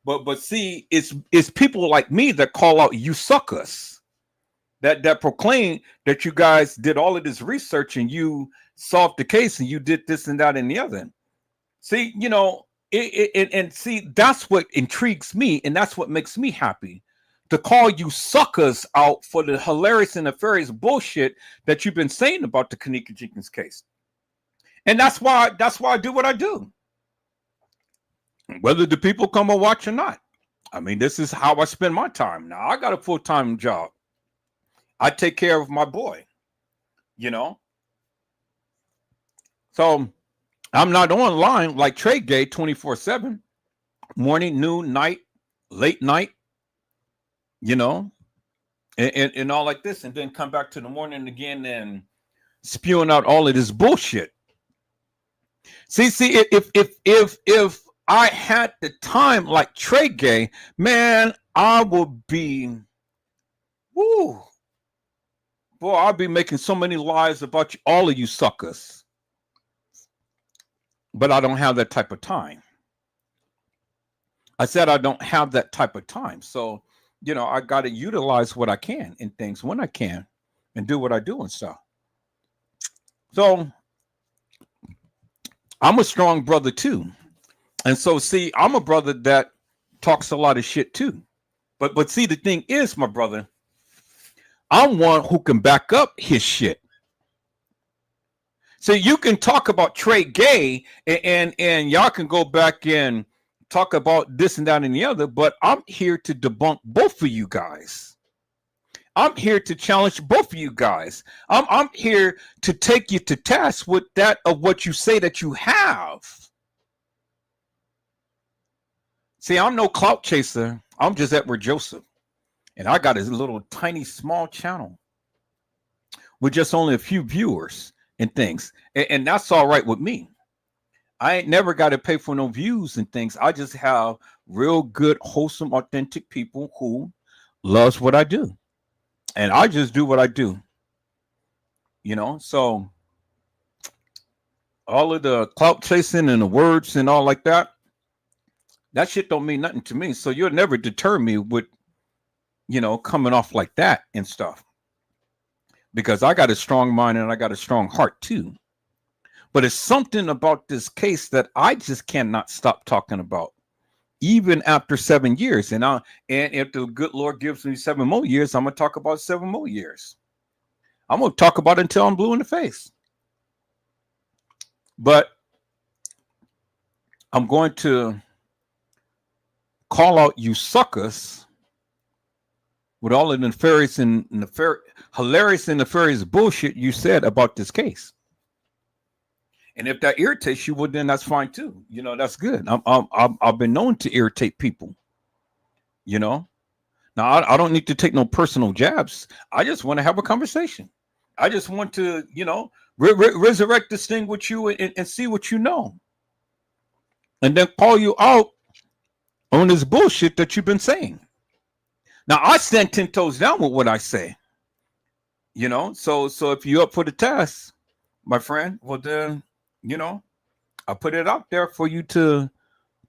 But see, it's people like me that call out you suckers, that proclaim that you guys did all of this research and you solved the case and you did this and that and the other. See, and see, that's what intrigues me, and that's what makes me happy, to call you suckers out for the hilarious and nefarious bullshit that you've been saying about the Kenneka Jenkins case. And that's why I do what I do. Whether the people come or watch or not. I mean, this is how I spend my time. Now, I got a full-time job. I take care of my boy, So I'm not online like Tregay 24/7, morning, noon, night, late night, and all like this, and then come back to the morning again and spewing out all of this bullshit. See, if I had the time like Tregay, man, I would be, woo, boy, I'd be making so many lies about you, all of you suckers. But I don't have that type of time. I said I don't have that type of time. So, I got to utilize what I can in things when I can and do what I do and stuff. So I'm a strong brother too. And so, see, I'm a brother that talks a lot of shit too. But see, the thing is, my brother, I'm one who can back up his shit. So you can talk about Tregay and y'all can go back and talk about this and that and the other, but I'm here to debunk both of you guys. I'm here to challenge both of you guys. I'm here to take you to task with that of what you say that you have. See, I'm no clout chaser. I'm just Edward Joseph. And I got a little tiny small channel with just only a few viewers and things. And that's all right with me. I ain't never got to pay for no views and things. I just have real good, wholesome, authentic people who loves what I do. And I just do what I do. So all of the clout chasing and the words and all like that shit don't mean nothing to me. So you'll never deter me with, coming off like that and stuff. Because I got a strong mind and I got a strong heart too. But it's something about this case that I just cannot stop talking about, even after 7 years. And if the good Lord gives me 7 more years, I'm gonna talk about 7 more years. I'm gonna talk about it until I'm blue in the face. But I'm going to call out you suckers with all of the hilarious and nefarious bullshit you said about this case. And if that irritates you, well, then that's fine too. That's good. I've been known to irritate people. Now I don't need to take no personal jabs. I just want to have a conversation. I just want to, resurrect this thing with you and see what you know, and then call you out on this bullshit that you've been saying. Now I stand 10 toes down with what I say. So if you're up for the task, my friend, well then, I put it out there for you to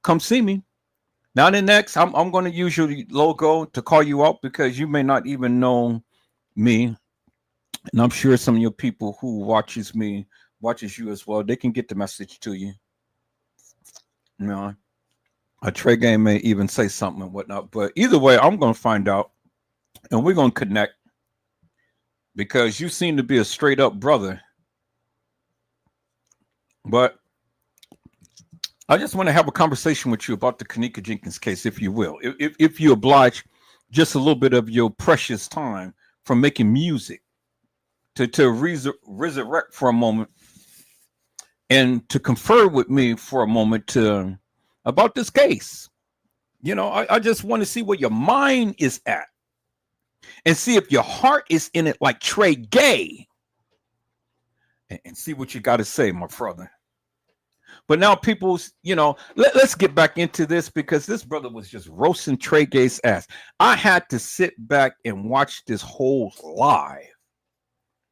come see me. Now the next, I'm going to use your logo to call you out because you may not even know me, and I'm sure some of your people who watches you as well. They can get the message to you. A Tregay may even say something and whatnot, but either way, I'm going to find out, and we're going to connect because you seem to be a straight up brother. But I just want to have a conversation with you about the Kenneka Jenkins case, if you will. If you oblige just a little bit of your precious time from making music to resurrect for a moment and to confer with me for a moment about this case. I just want to see where your mind is at and see if your heart is in it like Tregay and see what you got to say, my brother. But now people's, let's get back into this because this brother was just roasting Tregay's ass. I had to sit back and watch this whole live.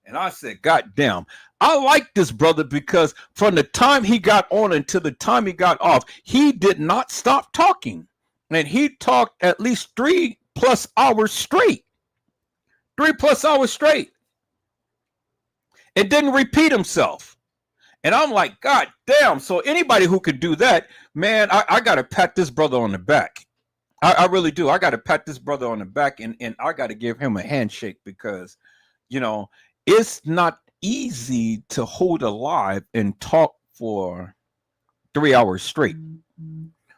And I said, God damn, I like this brother because from the time he got on until the time he got off, he did not stop talking. And he talked at least 3+ hours straight. 3+ hours straight. It didn't repeat himself. And I'm like, God damn. So anybody who could do that, man, I got to pat this brother on the back. I really do. I got to pat this brother on the back and I got to give him a handshake because, it's not easy to hold a live and talk for 3 hours straight.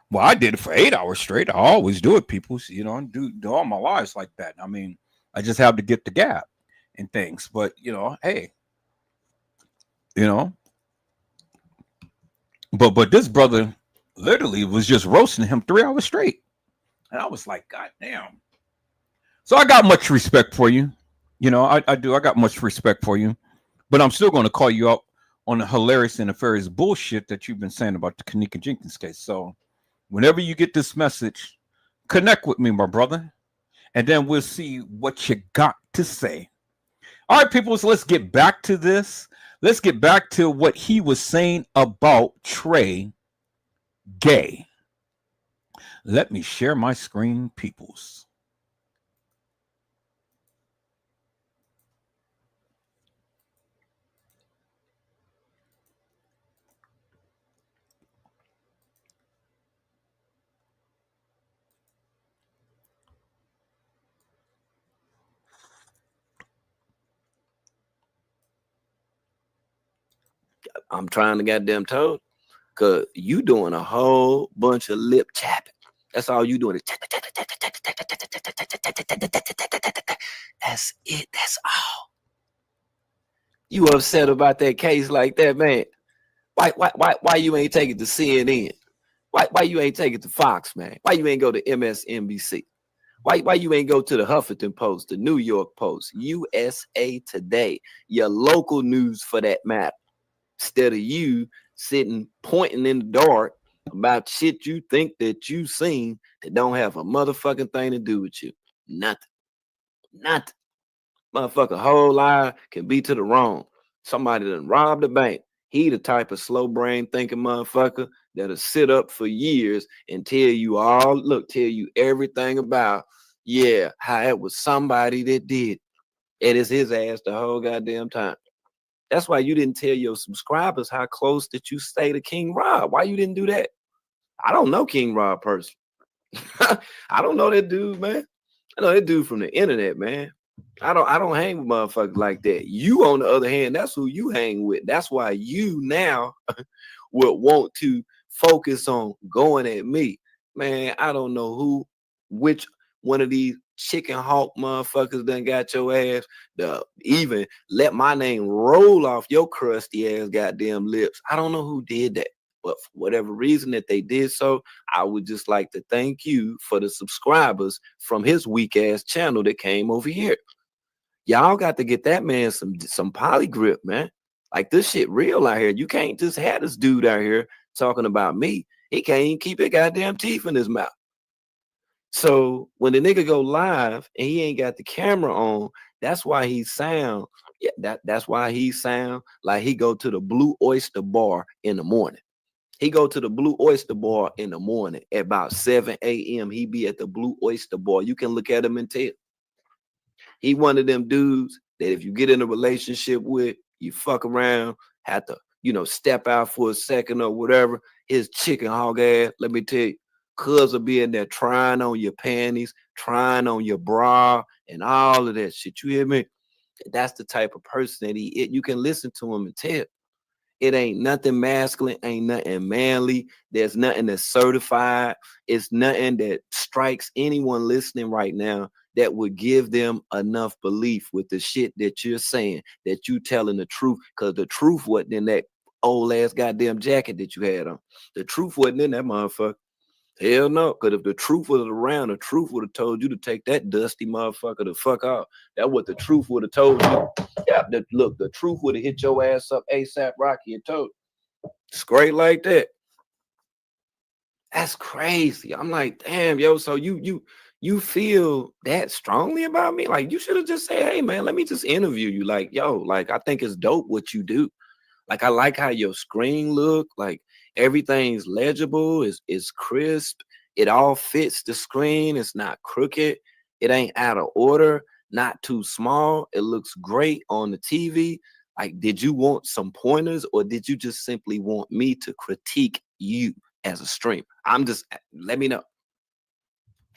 Well, I did it for 8 hours straight. I always do it, people. Do all my lives like that. I mean, I just have to get the gap and things. But, hey, But this brother literally was just roasting him 3 hours straight. And I was like, God damn. So I got much respect for you. I do. I got much respect for you. But I'm still going to call you out on the hilarious and nefarious bullshit that you've been saying about the Kenneka Jenkins case. So whenever you get this message, connect with me, my brother. And then we'll see what you got to say. All right, people, so let's get back to this. Let's get back to what he was saying about Tregay. Let me share my screen, peoples.
I'm trying to goddamn told, cause you doing a whole bunch of lip chapping. That's all you doing. That's it. That's all. You upset about that case like that, man? Why you ain't take it to CNN? Why you ain't take it to Fox, man? Why you ain't go to MSNBC? Why you ain't go to the Huffington Post, the New York Post, USA Today, your local news for that matter? Instead of you sitting pointing in the dark about shit you think that you seen that don't have a motherfucking thing to do with you. Nothing. Motherfucker, whole lie can be to the wrong. Somebody done robbed the bank. He the type of slow brain thinking motherfucker that'll sit up for years and tell you everything about, yeah, how it was somebody that did. It is his ass the whole goddamn time. That's why you didn't tell your subscribers how close that you stay to King Rob. Why you didn't do that? I don't know King Rob personally. I don't know that dude, man. I know that dude from the internet, man. I don't hang with motherfuckers like that. You, on the other hand, that's who you hang with. That's why you now would want to focus on going at me. Man, I don't know which one of these chicken hawk motherfuckers done got your ass to even let my name roll off your crusty ass goddamn lips. I don't know who did that. But for whatever reason that they did so, I would just like to thank you for the subscribers from his weak ass channel that came over here. Y'all got to get that man some poly grip, man. Like, this shit real out here. You can't just have this dude out here talking about me. He can't even keep his goddamn teeth in his mouth. So when the nigga go live and he ain't got the camera on, that's why he sound, that's why he sound like he go to the Blue Oyster Bar in the morning. He go to the Blue Oyster Bar in the morning at about 7 a.m. He be at the Blue Oyster Bar. You can look at him and tell. He one of them dudes that if you get in a relationship with, you fuck around, have to, step out for a second or whatever. His chicken hog ass, let me tell you, cuz will be in there trying on your panties, trying on your bra, and all of that shit. You hear me? That's the type of person that you can listen to him and tell. It ain't nothing masculine, ain't nothing manly. There's nothing that's certified. It's nothing that strikes anyone listening right now that would give them enough belief with the shit that you're saying, that you telling the truth. Because the truth wasn't in that old ass goddamn jacket that you had on. The truth wasn't in that motherfucker. Hell no, because if the truth was around, the truth would have told you to take that dusty motherfucker the fuck off. That's what the truth would have told you. Yeah, look, the truth would have hit your ass up ASAP Rocky and told you. Straight like that. That's crazy. I'm like, damn, yo, so you feel that strongly about me? Like, you should have just said, hey, man, let me just interview you. Like, yo, like, I think it's dope what you do. Like, I like how your screen look. Like, everything's legible, it's crisp, it all fits the screen, it's not crooked, it ain't out of order, not too small, it looks great on the TV. Like, did you want some pointers, or did you just simply want me to critique you as a streamer? Let me know.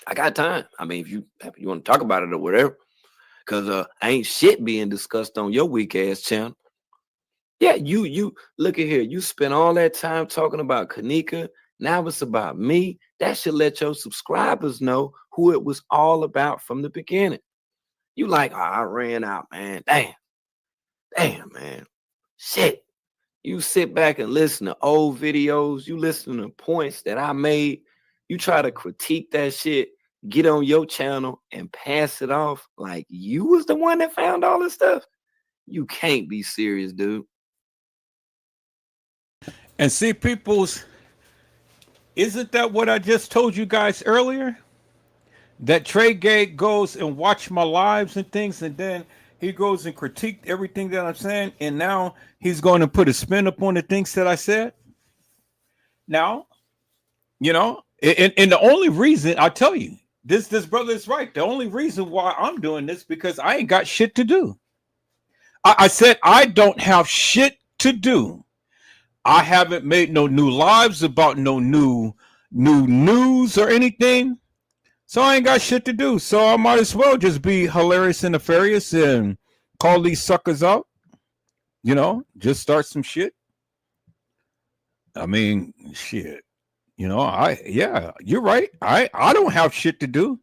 I got time. I mean, if you want to talk about it or whatever, because ain't shit being discussed on your weak ass channel. Yeah, you look at here. You spent all that time talking about Kenneka. Now it's about me. That should let your subscribers know who it was all about from the beginning. You like, oh, I ran out, man. Damn, man. Shit. You sit back and listen to old videos. You listen to points that I made. You try to critique that shit. Get on your channel and pass it off like you was the one that found all this stuff. You can't be serious, dude.
And see, isn't that what I just told you guys earlier? That Tregay goes and watch my lives and things, and then he goes and critiqued everything that I'm saying, and now he's going to put a spin up on the things that I said. Now, and the only reason I tell you, this brother is right. The only reason why I'm doing this because I ain't got shit to do. I said I don't have shit to do. I haven't made no new lives about no new news or anything. So I ain't got shit to do. So I might as well just be hilarious and nefarious and call these suckers out. Just start some shit. I mean, shit. You're right. I don't have shit to do.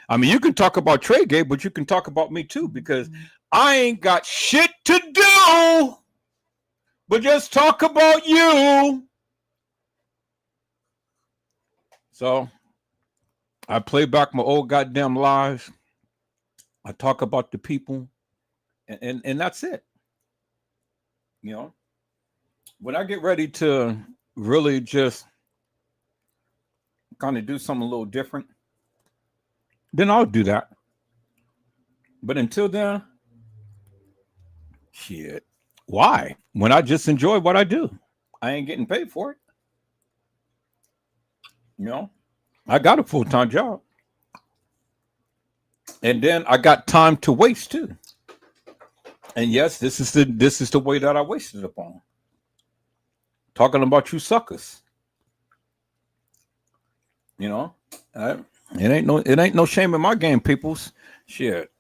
I mean, you can talk about Tregay, but you can talk about me too, because I ain't got shit to do but just talk about you. So I play back my old goddamn lives. I talk about the people, and that's it. When I get ready to really just kind of do something a little different, then I'll do that. But until then, shit. Why? When I just enjoy what I do, I ain't getting paid for it. You know, I got a full-time job, and then I got time to waste too. And yes, this is the way that I wasted upon talking about you suckers. You know, I, it ain't no shame in my game, peoples. Shit,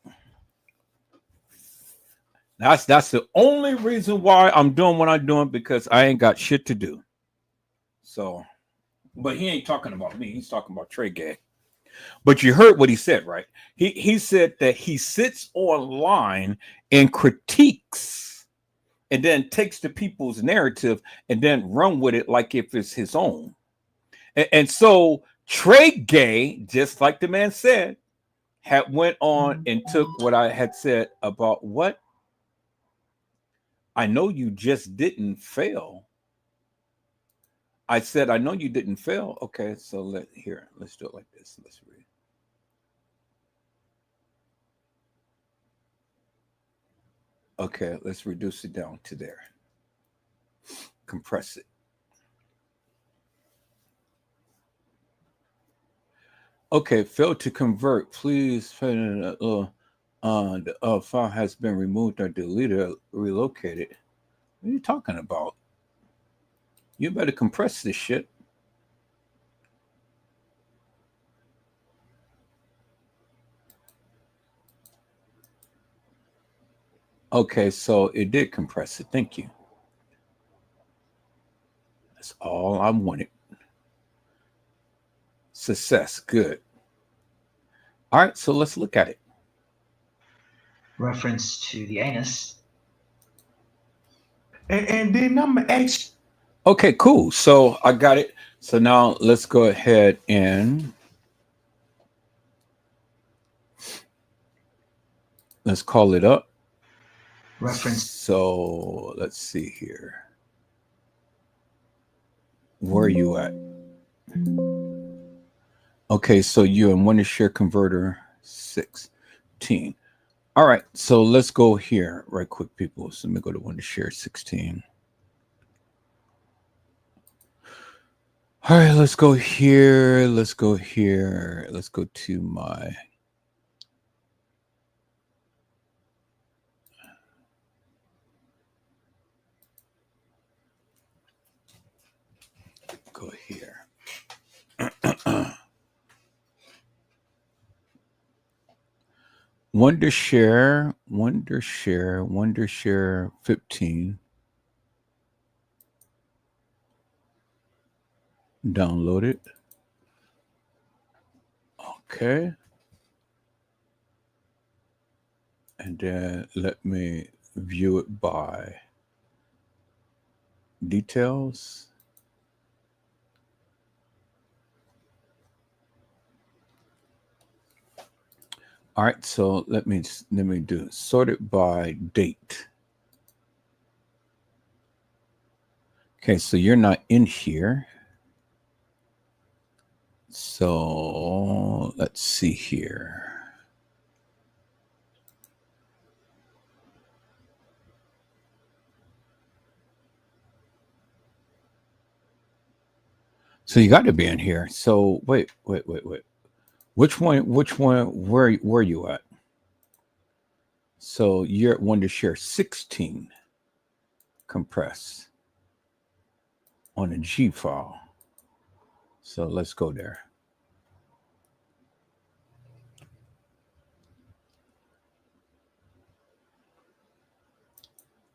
that's the only reason why I'm doing what I'm doing, because I ain't got shit to do. So, but he ain't talking about me. He's talking about Tregay. But you heard what he said, right? He said that he sits online and critiques and then takes the people's narrative and then run with it like if it's his own. And so Tregay, just like the man said, had went on and took what I had said about what I know you just didn't fail. I said, I know you didn't fail. Okay, so let's do it like this. Let's read. Okay, let's reduce it down to there. Compress it. Okay, failed to convert. Please, the file has been removed or deleted, relocated. What are you talking about? You better compress this shit. Okay, so it did compress it. Thank you. That's all I wanted. Success. Good. All right, so let's look at it.
Reference to the anus.
And then I'm gonna ask.
Okay, cool. So I got it. So now let's go ahead and let's call it up.
Reference.
So let's see here. Where are you at? Okay, so you in Wondershare Converter 16. All right, so let's go here right quick, people. So let me go to Wondershare 16. All right, let's go here. Let's go here. Let's go to my go here. Wondershare 15. Download it. Okay. And then let me view it by details. All right, so let me do sort it by date. Okay, so you're not in here. So let's see here. So you got to be in here. So wait. Which one, where you at? So you're at Wondershare 16 compress on a G file. So let's go there.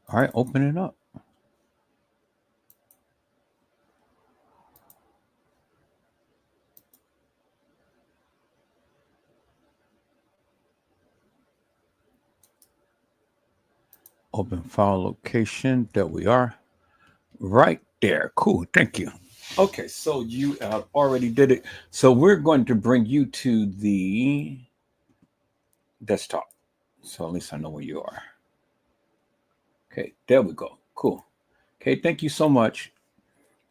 All right, open it up. Open file location. There we are. Right there. Cool. Thank you. Okay, so you already did it. So we're going to bring you to the desktop. So at least I know where you are. Okay, there we go. Cool. Okay, thank you so much.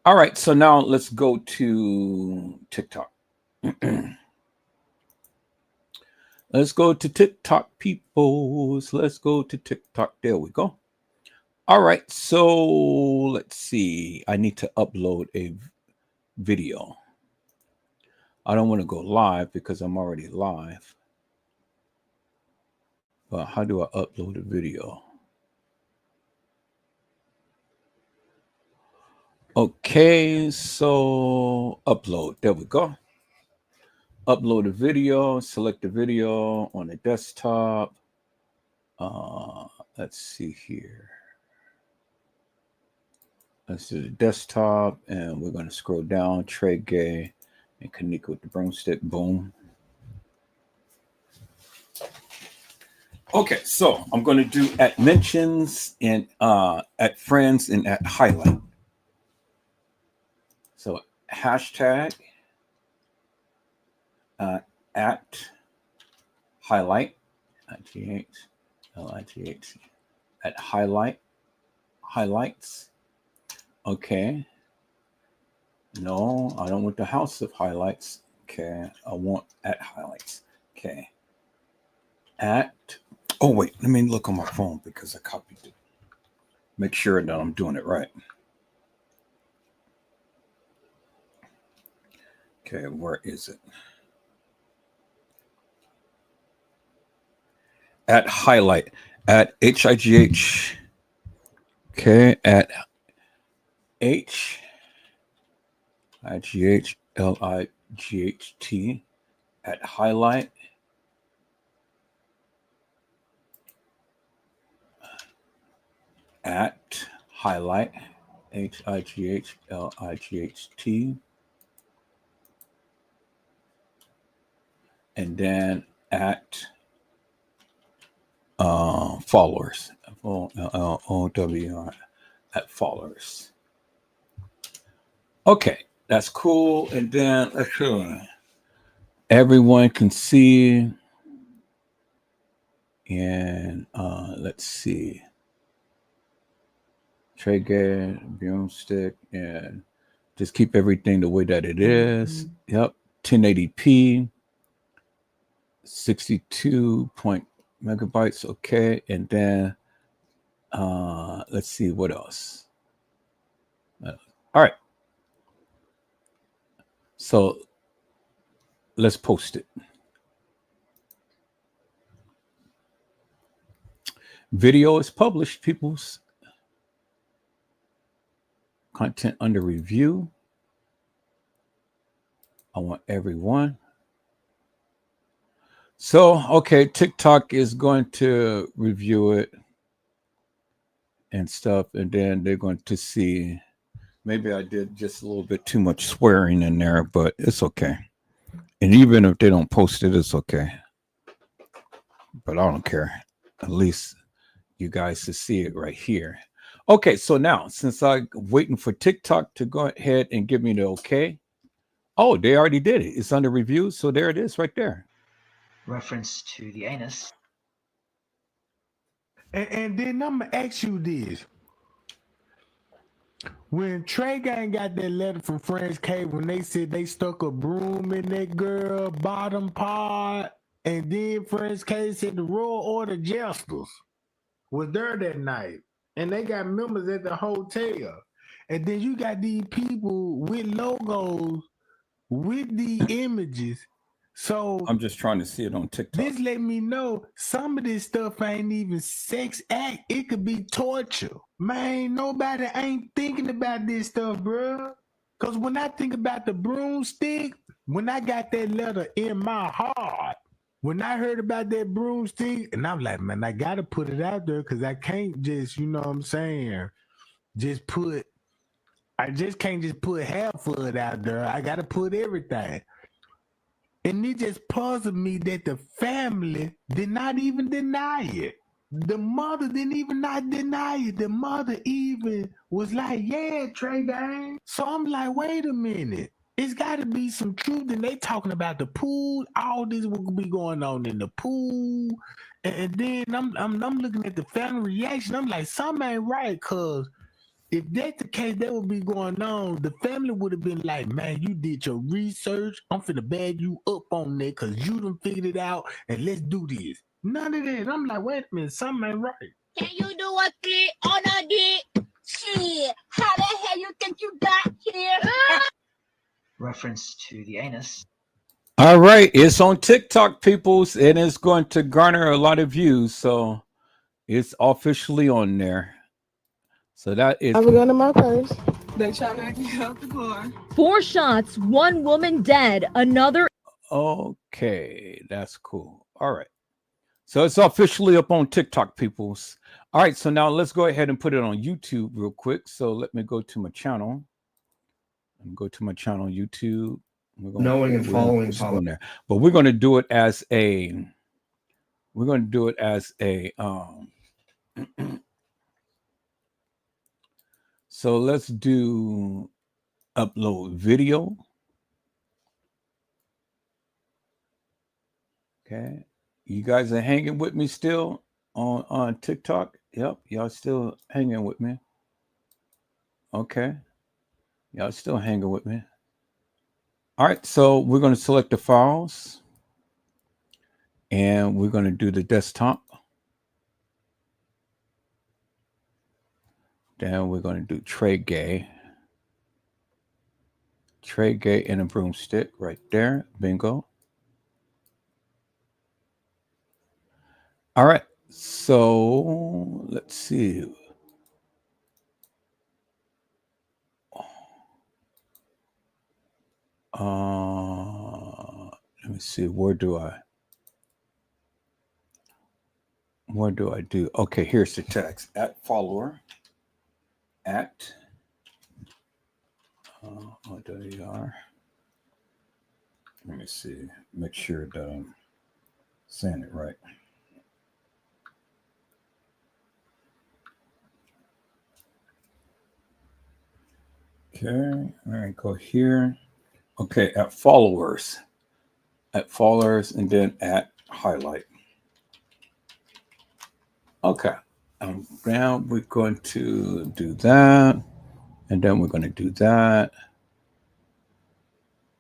All right, so now let's go to TikTok. Let's go to TikTok, peoples. Let's go to TikTok. There we go. All right, so let's see. I need to upload a video. I don't want to go live because I'm already live. But how do I upload a video? Okay, so upload. There we go. Upload a video, select the video on the desktop. Let's see here. Let's do the desktop, and we're going to scroll down. Tregay and Kenneka with the broomstick. Boom. Okay, so I'm going to do at mentions and at friends and at highlight. So hashtag at highlight, IGH, LIGH, at highlights. Okay. No, I don't want the house of highlights. Okay, I want at highlights. Okay. At, oh wait, let me look on my phone because I copied it. Make sure that I'm doing it right. Okay, where is it? At highlight, at HIGH. Okay, at HIGHLIGHT, at highlight. At highlight, HIGHLIGHT. And then at followers, FOLLOWR, at followers. Okay, that's cool. And then let's see. Everyone can see. And let's see. Tregay, broomstick, and just keep everything the way that it is. Yep, 1080p, 62 megabytes. Okay, and then let's see what else. All right, so let's post it. Video is published, people's. Content under review. I want everyone. So, okay, TikTok is going to review it and stuff, and then they're going to see. Maybe I did just a little bit too much swearing in there, but it's okay. And even if they don't post it, it's okay. But I don't care. At least you guys to see it right here. Okay, so now since I'm waiting for TikTok to go ahead and give me the okay. Oh, they already did it. It's under review, so there it is right there.
Reference to the anus.
And then I'm gonna ask you this. When Tregay got that letter from Friends K when they said they stuck a broom in that girl bottom part, and then Friends K said the Royal Order Jesters was there that night, and they got members at the hotel, and then you got these people with logos with the images. So
I'm just trying to see it on TikTok.
this let me know some of this stuff ain't even sex act. It could be torture. Man, nobody ain't thinking about this stuff, bro. Because when I think about the broomstick, when I got that letter in my heart, when I heard about that broomstick, and I'm like, man, I got to put it out there because I can't just, you know what I'm saying, I just can't just put half of it out there. I got to put everything. And it just puzzled me that the family did not even deny it. The mother didn't even not deny it. The mother even was like, yeah, Tregay. So I'm like, wait a minute. It's got to be some truth. And they talking about the pool. All this will be going on in the pool. And then I'm looking at the family reaction. I'm like, something ain't right, because if that's the case, that would be going on. The family would have been like, man, you did your research. I'm finna bag you up on that because you done figured it out, and let's do this. None of that. I'm like, wait a minute, something ain't right.
Can you do a flip on a dick? Shit, how the hell you think you got here?
Reference to the anus.
All right, it's on TikTok, peoples, and it's going to garner a lot of views. So it's officially on there. So that is.
I'm going to my purse. They trying to get out the car. 4 shots, 1 woman dead, another.
Okay, that's cool. All right. So it's officially up on TikTok, peoples. All right, so now let's go ahead and put it on YouTube real quick. So let me go to my channel. Go to my channel, YouTube.
Knowing and following
on there. But we're going to do it as a so let's do upload video. Okay. You guys are hanging with me still on TikTok? Yep, y'all still hanging with me. Okay. Y'all still hanging with me. All right, so we're going to select the files and we're going to do the desktop. Then we're going to do Tregay. Tregay and a broomstick right there. Bingo. All right, so let's see. Let me see. Where do I do? Okay, here's the text. At follower. At. Oh, there you are. Let me see. Make sure that I'm saying it right. Okay. All right. Go here. Okay. At followers. At followers, and then at highlight. Okay. Now we're going to do that. And then we're going to do that.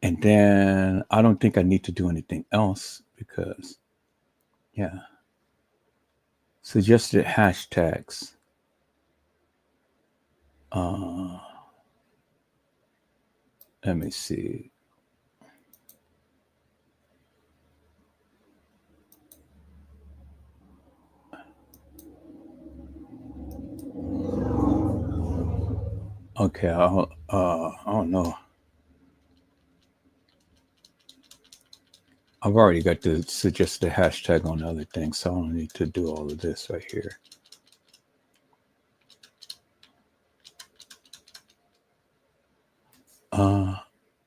And then I don't think I need to do anything else because, yeah. Suggested hashtags. Let me see. Okay, I don't know. I've already got the suggested hashtag on the other thing, so I don't need to do all of this right here.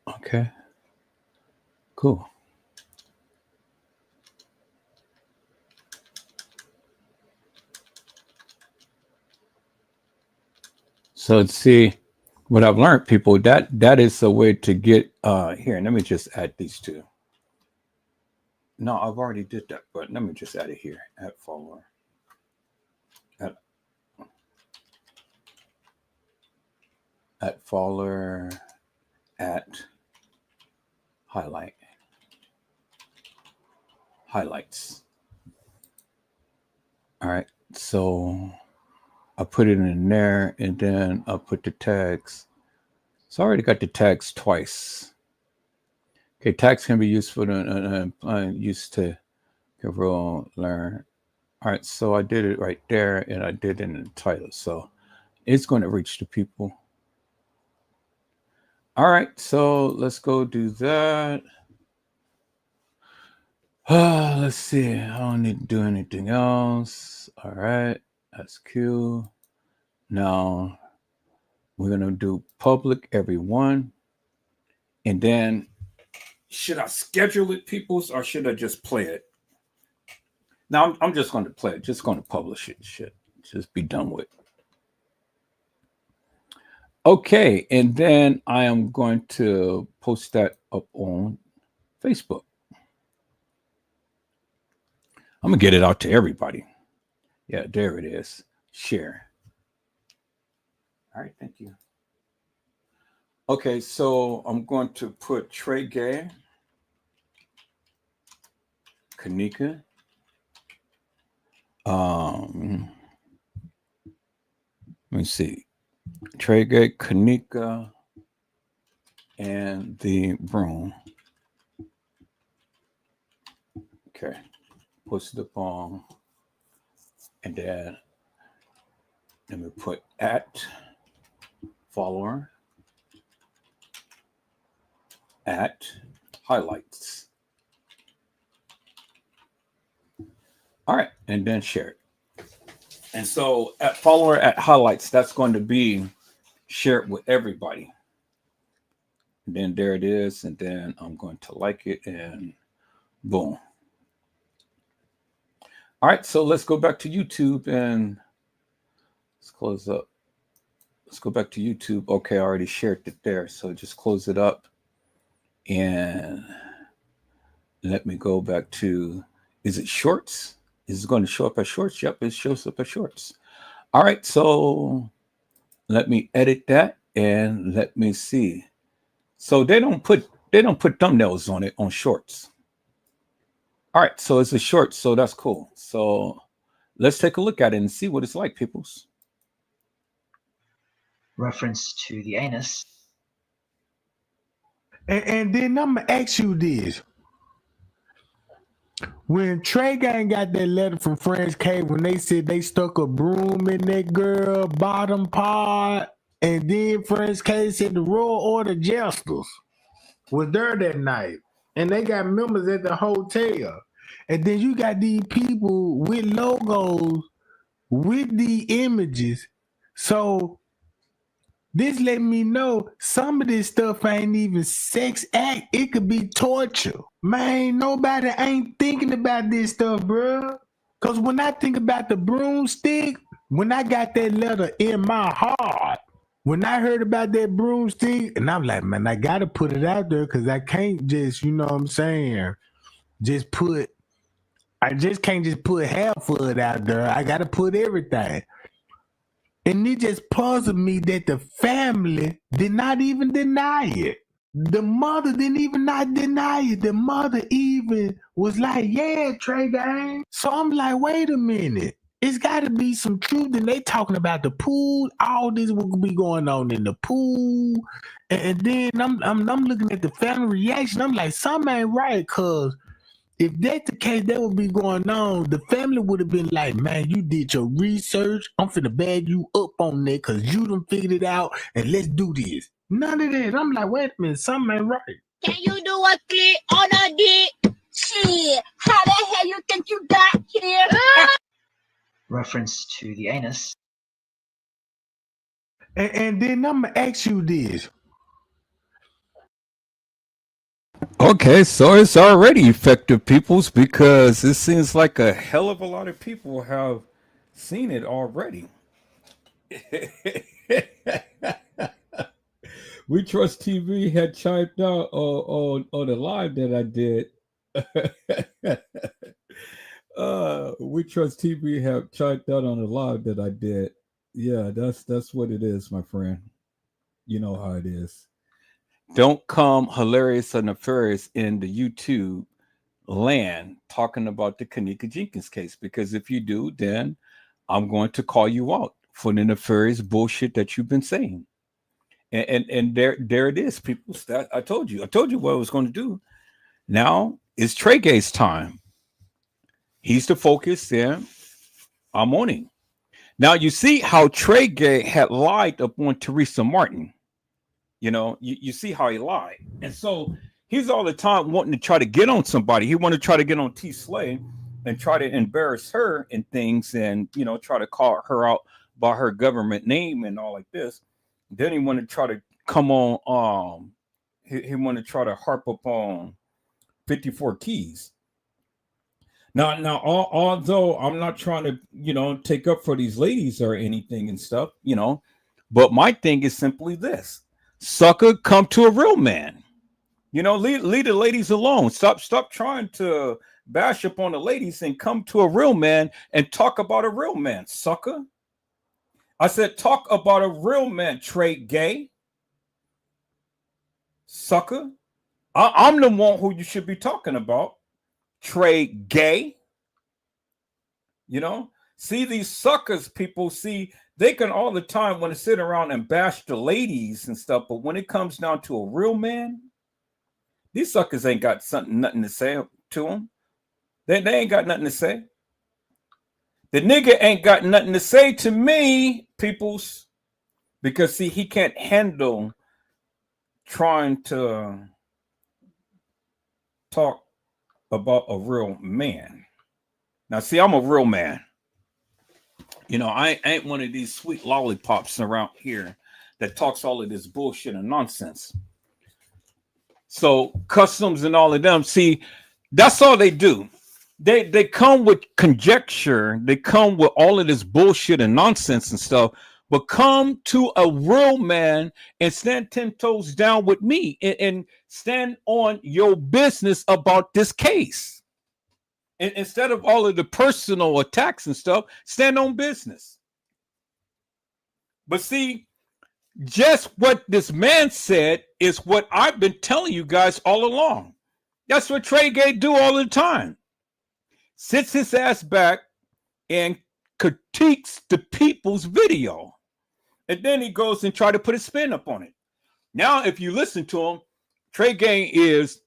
Okay. Cool. So let's see what I've learned, people. That is a way to get here. Let me just add these two. No, I've already did that, but let me just add it here. Add follower. At follower. At highlight. Highlights. All right. So I put it in there, and then I'll put the tags. So I already got the tags twice. Okay, tags can be useful to used to learn. All right, so I did it right there, and I did it in the title. So it's going to reach the people. All right, so let's go do that. Let's see. I don't need to do anything else. All right, that's cool. Now we're going to do public everyone. And then should I schedule it, peoples, or should I just play it? Now I'm just going to play it. Just going to publish it. Shit. Just be done with. Okay, and then I am going to post that up on Facebook. I'm going to get it out to everybody. Yeah, there it is. Share. All right, thank you. Okay, so I'm going to put Tregay, Kenneka, Let me see. Tregay, Kenneka, and the broom. Okay. Push the ball. And then let me put at follower at highlights. All right. And then share it. And so at follower at highlights, that's going to be shared with everybody. And then there it is. And then I'm going to like it and boom. All right. So let's go back to YouTube and let's close up. Let's go back to YouTube. Okay. I already shared it there. So just close it up and let me go back to, is it shorts? Is it going to show up as shorts? Yep. It shows up as shorts. All right. So let me edit that and let me see. So they don't put thumbnails on it on shorts. All right, so it's a short, so that's cool. So let's take a look at it and see what it's like, peoples.
Reference to the anus.
And then I'm gonna ask you this. When Tregay got that letter from French K when they said they stuck a broom in that girl bottom part, and then French K said the Royal Order Jesters was there that night, and they got members at the hotel, and then you got these people with logos with the images. So this let me know some of this stuff ain't even sex act. It could be torture. Man, nobody ain't thinking about this stuff, bro. Because when I think about the broomstick, when I got that letter in my heart, when I heard about that broomstick, and I'm like, man, I got to put it out there because I can't just, you know what I'm saying, I just can't just put half of it out there. I got to put everything. And it just puzzled me that the family did not even deny it. The mother didn't even not deny it. The mother even was like, yeah, Tregay. So I'm like, wait a minute. It's got to be some truth. And they talking about the pool. All this will be going on in the pool. And then I'm looking at the family reaction. I'm like, something ain't right, because if that's the case, that would be going on. The family would have been like, man, you did your research. I'm finna bag you up on that because you done figured it out, and let's do this. None of that. I'm like, wait a minute, something ain't right.
Can you do a click on a dick? Shit, how the hell you think you got here?
Reference to the anus.
And then I'm going to ask you this.
Okay, so it's already effective, peoples, because it seems like a hell of a lot of people have seen it already. We Trust TV had chimed out on the live that I did. We Trust TV have chimed out on the live that I did. Yeah, that's what it is, my friend. You know how it is. Don't come hilarious or nefarious in the YouTube land talking about the Kenneka Jenkins case, because if you do, then I'm going to call you out for the nefarious bullshit that you've been saying. And there it is, people. That I told you what I was going to do. Now it's Tregay's time. He's the focus, and I'm on him. Now you see how Tregay had lied upon Teresa Martin. You know, you see how he lied. And so he's all the time wanting to try to get on somebody. He wanted to try to get on T Slay and try to embarrass her and things, and, you know, try to call her out by her government name and all like this. Then he wanted to try to come on, he wanted to try to harp up on 54 Keys. Now, although I'm not trying to, you know, take up for these ladies or anything and stuff, you know, but my thing is simply this. Sucker, come to a real man. You know, leave the ladies alone. Stop trying to bash up on the ladies and come to a real man and talk about a real man, sucker. I said talk about a real man, Tregay. Sucker. I'm the one who you should be talking about. Tregay. You know, see these suckers, people, see They can all the time want to sit around and bash the ladies and stuff, but when it comes down to a real man, these suckers ain't got nothing to say to them. They ain't got nothing to say. The nigga ain't got nothing to say to me, peoples, because see, he can't handle trying to talk about a real man. Now, see, I'm a real man. You know, I ain't one of these sweet lollipops around here that talks all of this bullshit and nonsense. So customs and all of them, see, that's all they do. They come with conjecture. They come with all of this bullshit and nonsense and stuff. But come to a real man and stand 10 toes down with me and stand on your business about this case. And instead of all of the personal attacks and stuff, stand on business. But see, just what this man said is what I've been telling you guys all along. That's what Tregay do all the time. Sits his ass back and critiques the people's video. And then he goes and try to put a spin up on it. Now, if you listen to him, Tregay is,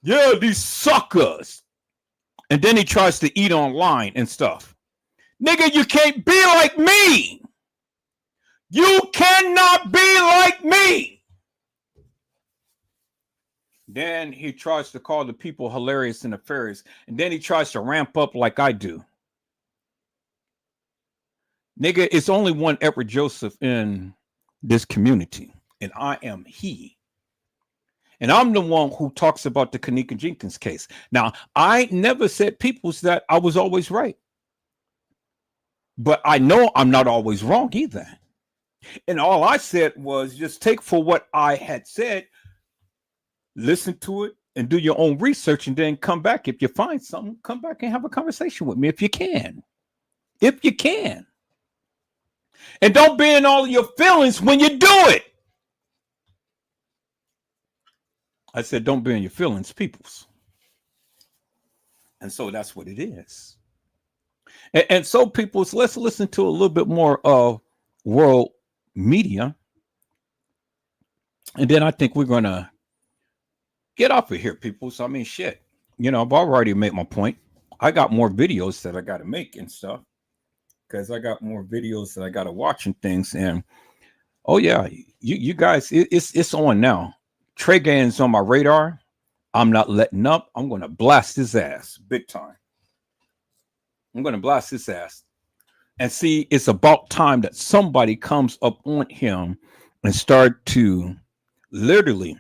yeah, these suckers. And then he tries to eat online and stuff. Nigga, you can't be like me. You cannot be like me. Then he tries to call the people hilarious and nefarious. And then he tries to ramp up like I do. Nigga, it's only one Edward Joseph in this community. And I am he. And I'm the one who talks about the Kenneka Jenkins case. Now, I never said peoples that I was always right. But I know I'm not always wrong either. And all I said was just take for what I had said, listen to it, and do your own research, and then come back. If you find something, come back and have a conversation with me if you can. If you can. And don't be in all of your feelings when you do it. I said, don't be in your feelings, peoples. And so that's what it is. And so, peoples, let's listen to a little bit more of world media. And then I think we're going to get off of here, peoples. I mean, shit. You know, I've already made my point. I got more videos that I got to make and stuff. Because I got more videos that I got to watch and things. And, oh, yeah, you guys, it's on now. Tregay is on my radar. I'm not letting up. I'm going to blast his ass big time. I'm going to blast his ass. And see, it's about time that somebody comes up on him and start to literally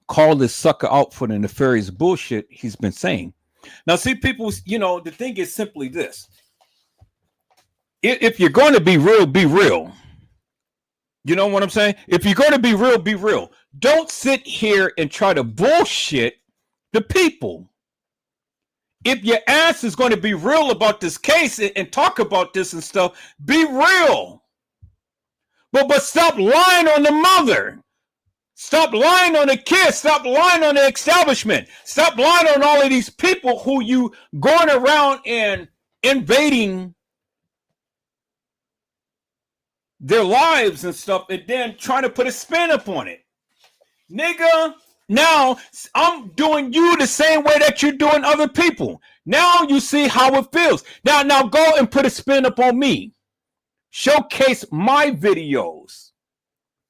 call this sucker out for the nefarious bullshit he's been saying. Now, see, people, you know, the thing is simply this. If you're going to be real, be real. You know what I'm saying? If you're going to be real, be real. Don't sit here and try to bullshit the people. If your ass is going to be real about this case and talk about this and stuff, be real. But stop lying on the mother. Stop lying on the kids. Stop lying on the establishment. Stop lying on all of these people who you going around and invading their lives and stuff, and then trying to put a spin up on it. Nigga, now I'm doing you the same way that you're doing other people. Now you see how it feels. Now go and put a spin up on me. Showcase my videos.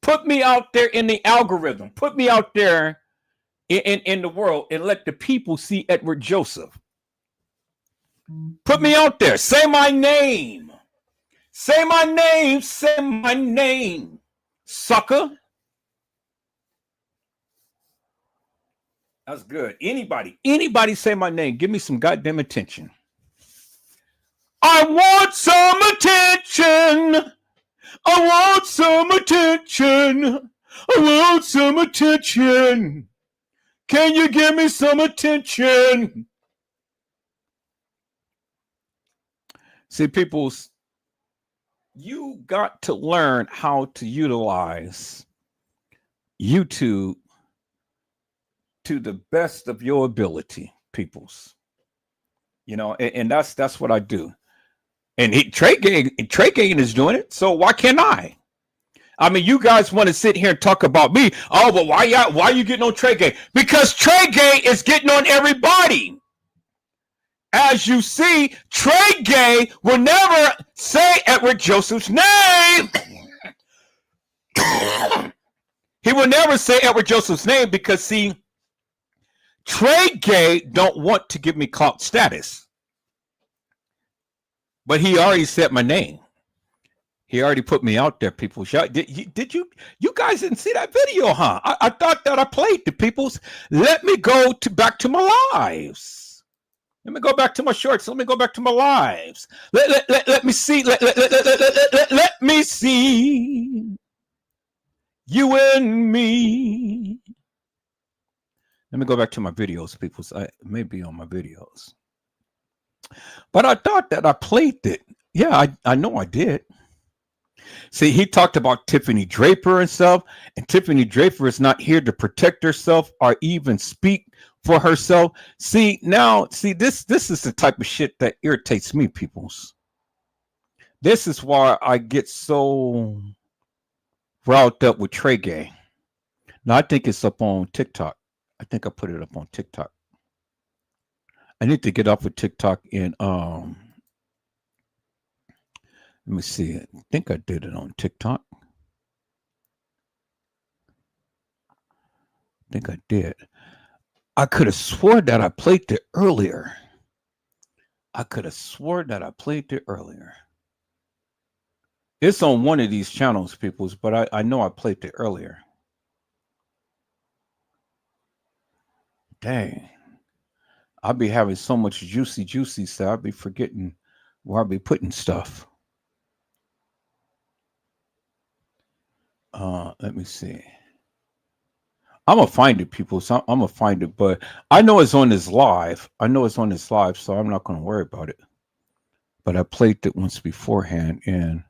Put me out there in the algorithm. Put me out there in the world and let the people see Edward Joseph. Put me out there. Say my name. Say my name. Say my name. Sucker. That's good. Anybody say my name. Give me some goddamn attention. I want some attention. I want some attention. I want some attention. Can you give me some attention? See, peoples, you got to learn how to utilize YouTube to the best of your ability, peoples. You know, and that's what I do. And Tregay is doing it, so why can't I? I mean, you guys want to sit here and talk about me. Oh, but why you getting on Tregay? Because Tregay is getting on everybody. As you see, Tregay will never say Edward Joseph's name. He will never say Edward Joseph's name because, see, Tregay don't want to give me clout status. But he already said my name. He already put me out there, people. Did you guys didn't see that video, huh? I thought that I played the peoples. Let me go back to my lives. Let me go back to my shorts. Let me go back to my lives. Let me see. Let me see. You and me. Let me go back to my videos, people. I may be on my videos. But I thought that I played it. Yeah, I know I did. See, he talked about Tiffany Draper and stuff, and Tiffany Draper is not here to protect herself or even speak for herself. See, this is the type of shit that irritates me, peoples. This is why I get so riled up with Tregay. Now, I think it's up on TikTok. I think I put it up on TikTok. I need to get off of TikTok and let me see. I think I did it on TikTok. I think I did. I could have sworn that I played it earlier. It's on one of these channels, peoples, but I know I played it earlier. Dang. I'll be having so much juicy stuff. I'll be forgetting where I'll be putting stuff. Let me see. I'm gonna find it, people. So I'm gonna find it, but I know it's on this live. So I'm not gonna worry about it. But I played it once beforehand, and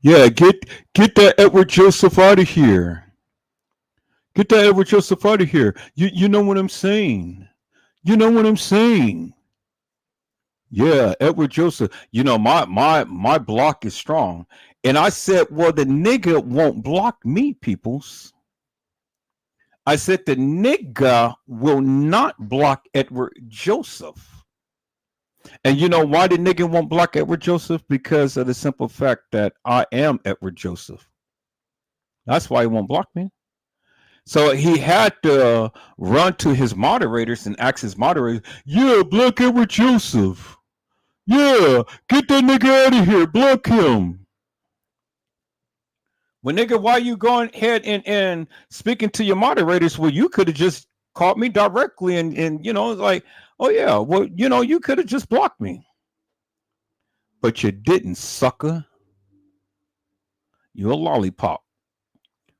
yeah, get that Edward Joseph out of here. Get that Edward Joseph out of here. You know what I'm saying? Yeah, Edward Joseph. You know, my block is strong. And I said, well, the nigga won't block me, peoples. I said the nigga will not block Edward Joseph. And you know why the nigga won't block Edward Joseph? Because of the simple fact that I am Edward Joseph. That's why he won't block me. So he had to run to his moderators and ask his moderators, yeah, block Edward Joseph. Yeah, get that nigga out of here. Block him. Well, nigga, why you going ahead and speaking to your moderators? Well, you could have just called me directly and you know, like, oh yeah, well, you know, you could have just blocked me. But you didn't, sucker. You're a lollipop.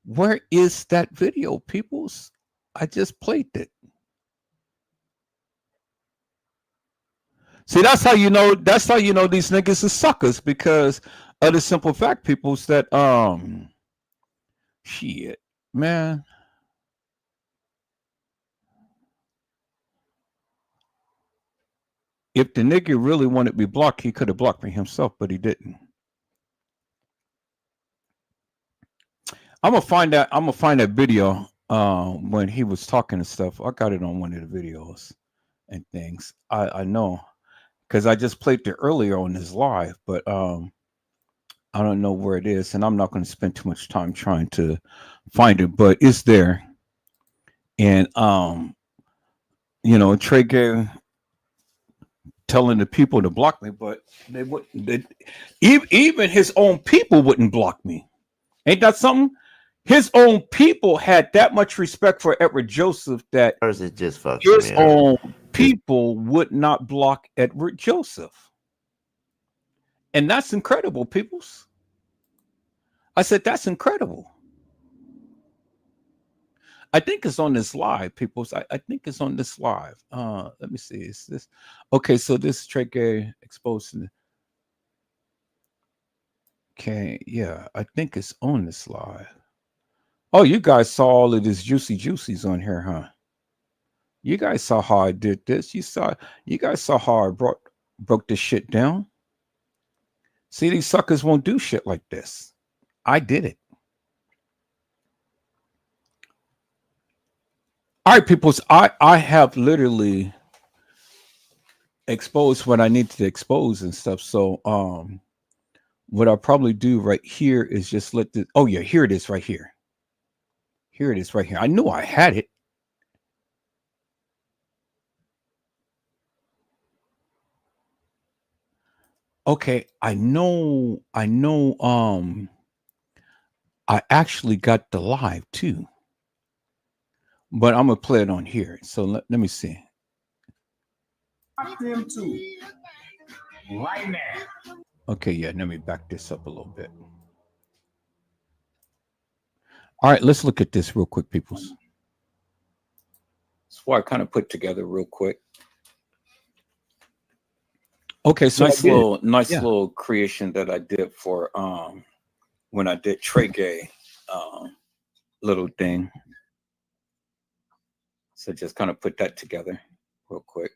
Where is that video, peoples? I just played it. See, that's how you know these niggas are suckers, because of the simple fact, peoples, that shit, man. If the nigga really wanted to be blocked, he could have blocked me himself, but he didn't. I'm gonna find that video when he was talking and stuff. I got it on one of the videos and things. I know, because I just played it earlier on this live, but I don't know where it is, and I'm not going to spend too much time trying to find it, but it's there. And you know, Tregay telling the people to block me, but they wouldn't. Even his own people wouldn't block me. Ain't that something? His own people had that much respect for Edward Joseph that his own people would not block Edward Joseph. And that's incredible, peoples. I said, that's incredible. I think it's on this live, peoples. I think it's on this live. Let me see. Is this okay? So this is Tregay exposing. Okay, yeah, I think it's on this live. Oh, you guys saw all of this juicies on here, huh? You guys saw how I did this. You guys saw how I broke this shit down. See, these suckers won't do shit like this. I did it. All right, peoples. I have literally exposed what I need to expose and stuff. So what I'll probably do right here is just let the oh yeah, here it is right here. Here it is right here. I knew I had it. Okay, I know, I actually got the live too. But I'm gonna play it on here. So let me see.
Them too. Right now.
Okay, yeah, let me back this up a little bit. All right, let's look at this real quick, peoples. That's why I kind of put together real quick. Okay, so nice little creation that I did for when I did Tregay little thing. So just kind of put that together real quick.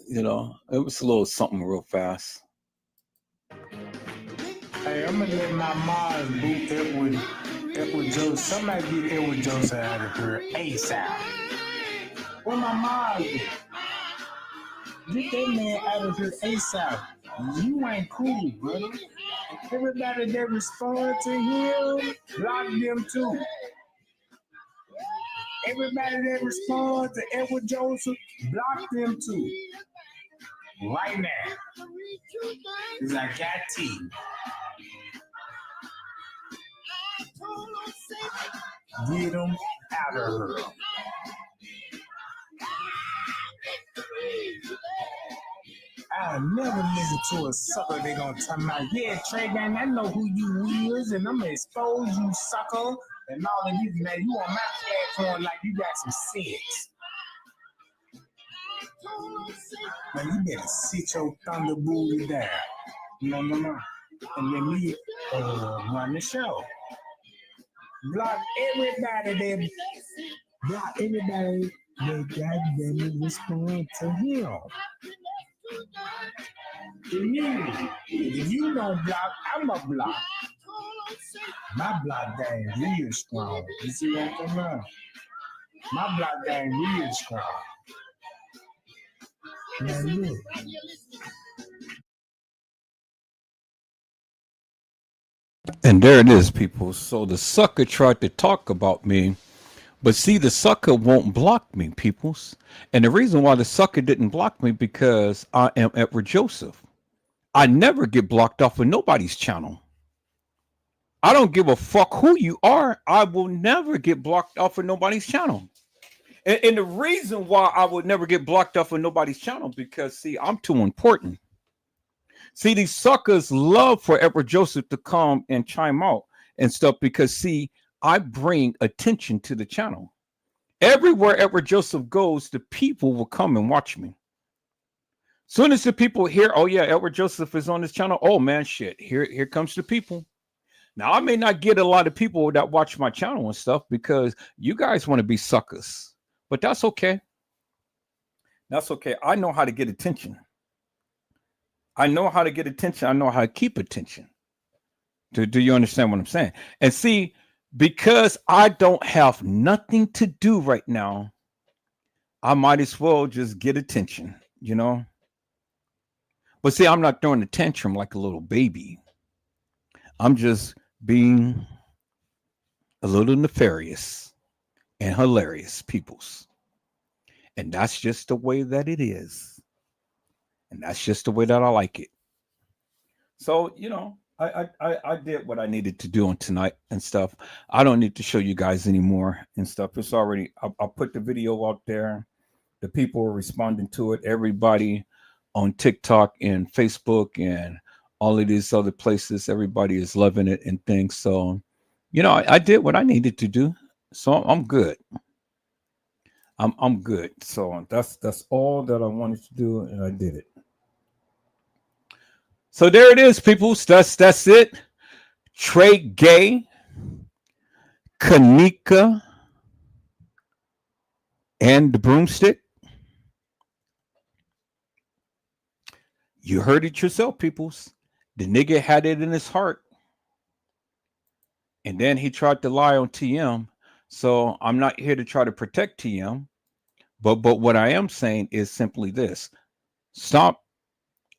You know, it was a little something real fast.
Hey, I'm gonna let my mom boot Edward Joseph. Somebody get Edward Joseph out of here ASAP. Where my mom is? Get that man out of here ASAP. You ain't cool, brother. Everybody that respond to him, block them too. Everybody that respond to Edward Joseph, block them too. Right now. Because I got tea. Get them out of her. I'll never listen to a sucker. They gonna tell me, yeah, Tregay, I know who you is, and I'm gonna expose you, sucker, and all of you. Now you on my platform like you got some sense. Now you better sit your thunder booty down. No. And let me run the show. Block everybody that goddamn respond to him. If you don't block, I'm a block. My block game real strong. You see what I'm talking about? My block game real strong. Now look.
And there it is, people. So the sucker tried to talk about me, but see, the sucker won't block me, peoples. And the reason why the sucker didn't block me because I am Edward Joseph. I never get blocked off of nobody's channel. I don't give a fuck who you are. I will never get blocked off of nobody's channel. And the reason why I would never get blocked off of nobody's channel because, see, I'm too important. See, these suckers love for Edward Joseph to come and chime out and stuff because, see, I bring attention to the channel. Everywhere Edward Joseph goes, the people will come and watch me. Soon as the people hear, oh yeah, Edward Joseph is on this channel. Oh man, shit, here comes the people. Now, I may not get a lot of people that watch my channel and stuff because you guys want to be suckers, but that's okay. That's okay. I know how to get attention. I know how to get attention. I know how to keep attention. Do you understand what I'm saying? And see, because I don't have nothing to do right now, I might as well just get attention, you know? But see, I'm not throwing a tantrum like a little baby. I'm just being a little nefarious and hilarious, peoples. And that's just the way that it is. And that's just the way that I like it. So, you know, I did what I needed to do on tonight and stuff. I don't need to show you guys anymore and stuff. It's already, I put the video out there. The people are responding to it. Everybody on TikTok and Facebook and all of these other places, everybody is loving it and things. So, you know, I did what I needed to do. So I'm good. I'm good. So that's all that I wanted to do, and I did it. So there it is, people. That's it. Tregay, Kenneka, and the broomstick. You heard it yourself, peoples. The nigga had it in his heart, and then he tried to lie on TM. So I'm not here to try to protect TM, but what I am saying is simply this: stop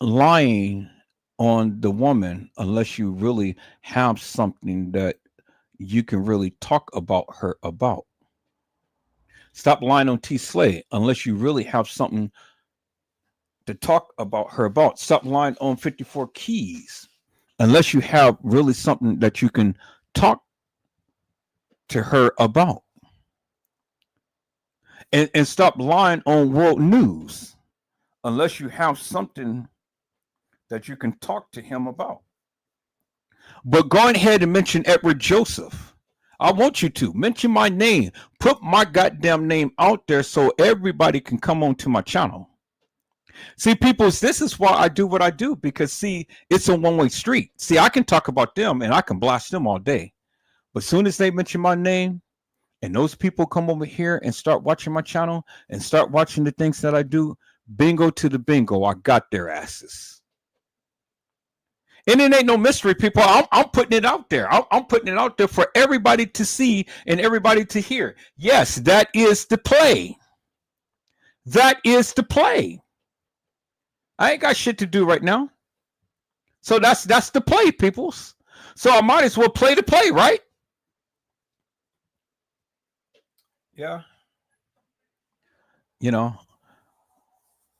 lying on the woman unless you really have something that you can really talk about her about. Stop lying on T Slay unless you really have something to talk about her about. Stop lying on 54 Keys unless you have really something that you can talk to her about. And stop lying on world news unless you have something that you can talk to him about. But go ahead and mention Edward Joseph. I want you to mention my name. Put my goddamn name out there so everybody can come on to my channel. See, people, this is why I do what I do, because, see, it's a one-way street. See, I can talk about them and I can blast them all day. But as soon as they mention my name and those people come over here and start watching my channel and start watching the things that I do, bingo to the bingo, I got their asses. And it ain't no mystery, people. I'm putting it out there. I'm putting it out there for everybody to see and everybody to hear. Yes, that is the play. That is the play. I ain't got shit to do right now. So that's the play, peoples. So I might as well play the play, right? Yeah. You know,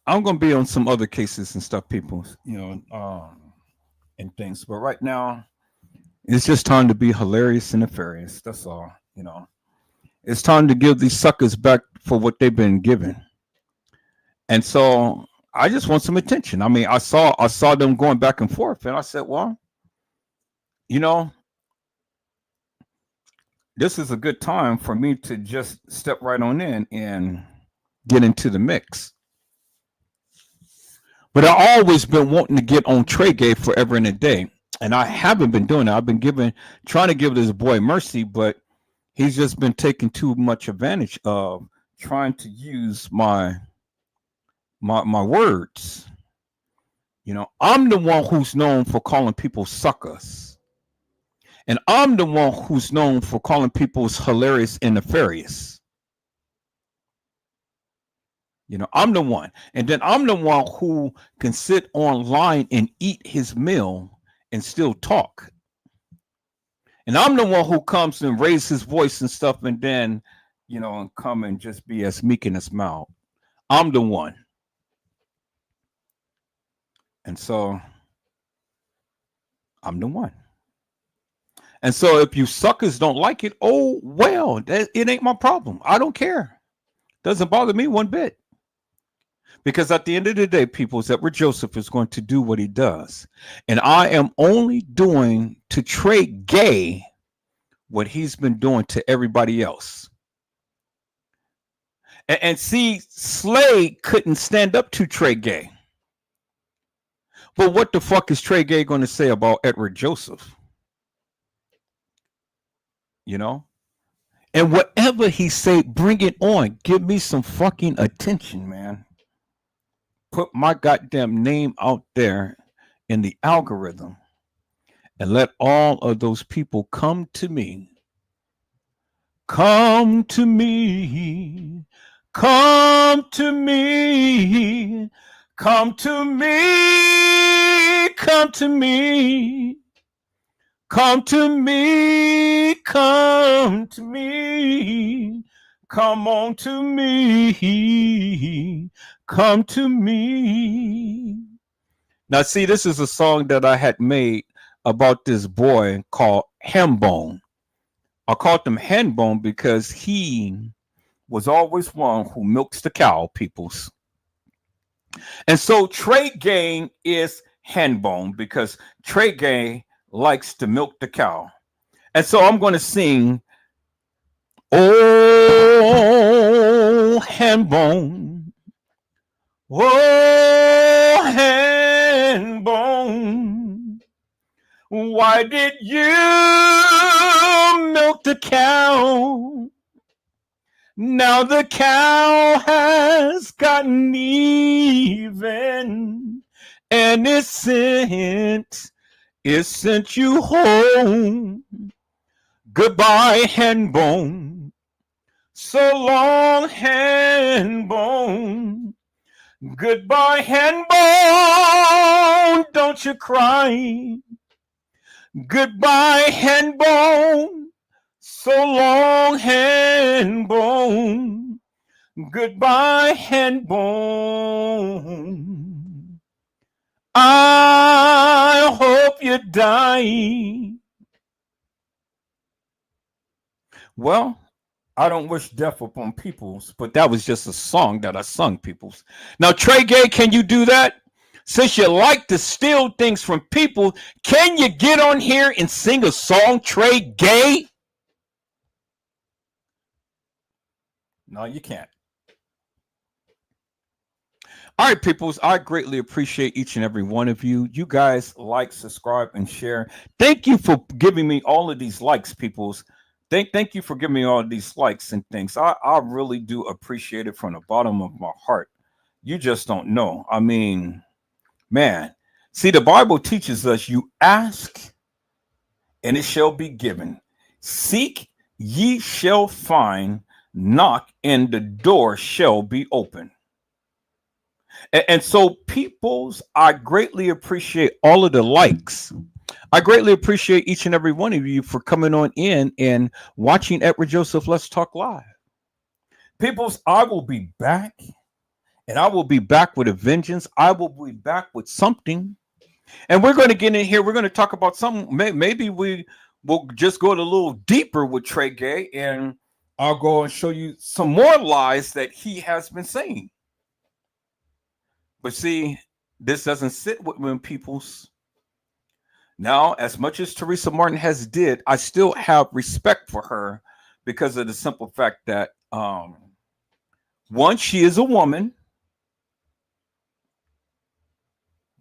I'm gonna be on some other cases and stuff, people. And things. But right now, it's just time to be hilarious and nefarious. That's all. It's time to give these suckers back for what they've been given. And so I just want some attention. I mean, I saw them going back and forth, and I said, well, this is a good time for me to just step right on in and get into the mix. But I always been wanting to get on Tregay forever and a day, and I haven't been doing it. I've been trying to give this boy mercy, but he's just been taking too much advantage of trying to use my words. I'm the one who's known for calling people suckers, and I'm the one who's known for calling people hilarious and nefarious. I'm the one. And then I'm the one who can sit online and eat his meal and still talk. And I'm the one who comes and raises his voice and stuff and then, and come and just be as meek and as mild. I'm the one. And so I'm the one. And so if you suckers don't like it, oh, well, it ain't my problem. I don't care. Doesn't bother me one bit. Because at the end of the day, people, Edward Joseph is going to do what he does. And I am only doing to Tregay what he's been doing to everybody else. And see, Slade couldn't stand up to Tregay. But what the fuck is Tregay going to say about Edward Joseph? And whatever he say, bring it on. Give me some fucking attention, man. Put my goddamn name out there in the algorithm and let all of those people come to me. Come to me. Come to me. Come to me. Come to me. Come to me. Come to me. Come on to me. Come to me. Now, see, this is a song that I had made about this boy called Hambone. I called him Hambone because he was always one who milks the cow, peoples. And so Tregay is Hambone because Tregay likes to milk the cow. And so I'm going to sing, oh, Hambone. Oh, Hambone, why did you milk the cow? Now the cow has gotten even, and it sent you home. Goodbye, hen bone. So long, hen bone. Goodbye, hen bone. Don't you cry. Goodbye, hen bone. So long, hen bone. Goodbye, hen bone. I hope you die. Well, I don't wish death upon peoples, but that was just a song that I sung, peoples. Now, Tregay, can you do that? Since you like to steal things from people, can you get on here and sing a song, Tregay? No, you can't. All right, peoples, I greatly appreciate each and every one of you. You guys like, subscribe, and share. Thank you for giving me all of these likes, peoples. Thank you for giving me all of these likes and things. I really do appreciate it from the bottom of my heart. You just don't know. I mean, man, see, the Bible teaches us you ask and it shall be given. Seek, ye shall find. Knock, and the door shall be open. And so, peoples, I greatly appreciate all of the likes. I greatly appreciate each and every one of you for coming on in and watching Edward Joseph Let's Talk Live. Peoples, I will be back, and I will be back with a vengeance. I will be back with something. And we're going to get in here. We're going to talk about something. Maybe we will just go a little deeper with Tregay, and I'll go and show you some more lies that he has been saying. But see, this doesn't sit with women, peoples. Now, as much as Teresa Martin has did, I still have respect for her because of the simple fact that one, she is a woman.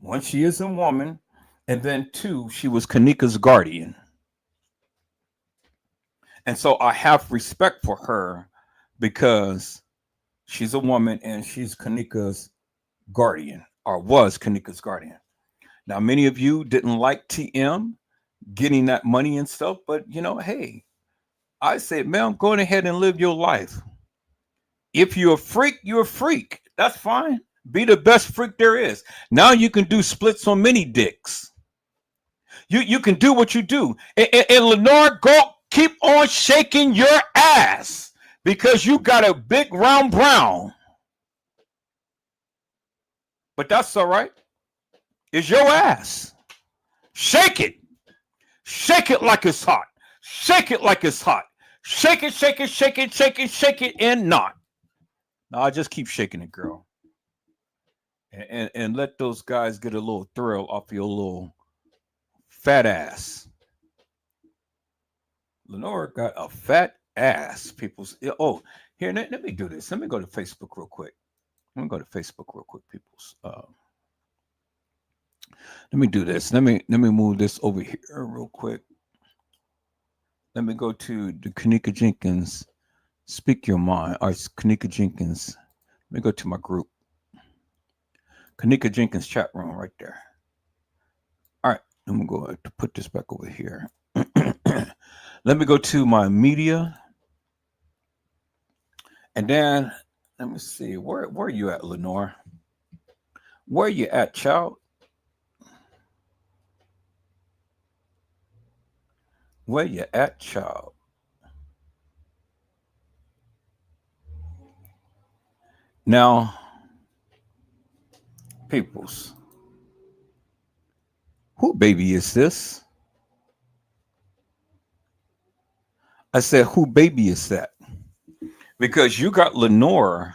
One, she is a woman. And then two, she was Kenneka's guardian. And so I have respect for her because she's a woman and she's Kenneka's guardian, or was Kenneka's guardian. Now, many of you didn't like TM getting that money and stuff, but you know, hey, I said, man, go ahead and live your life. If you're a freak, you're a freak. That's fine. Be the best freak there is. Now you can do splits on many dicks. You can do what you do. And Lenore, go keep on shaking your ass because you got a big round brown. But that's all right. It's your ass. Shake it. Shake it like it's hot. Shake it like it's hot. Shake it, shake it, shake it, shake it, shake it, and not. No, I just keep shaking it, girl. And let those guys get a little thrill off your little fat ass. Lenore got a fat ass, people. Oh, here, let me do this. Let me go to Facebook real quick. Let me go to Facebook real quick, peoples. Let me do this. Let me move this over here real quick. Let me go to the Kenneka Jenkins Speak Your Mind, or Kenneka Jenkins. Let me go to my group. Kenneka Jenkins chat room right there. All right, I'm going to put this back over here. Let me go to my media. And then, let me see, where are you at, Lenore? Where are you at, child? Where you at, child? Now, peoples, who baby is this? I said, who baby is that? Because you got Lenore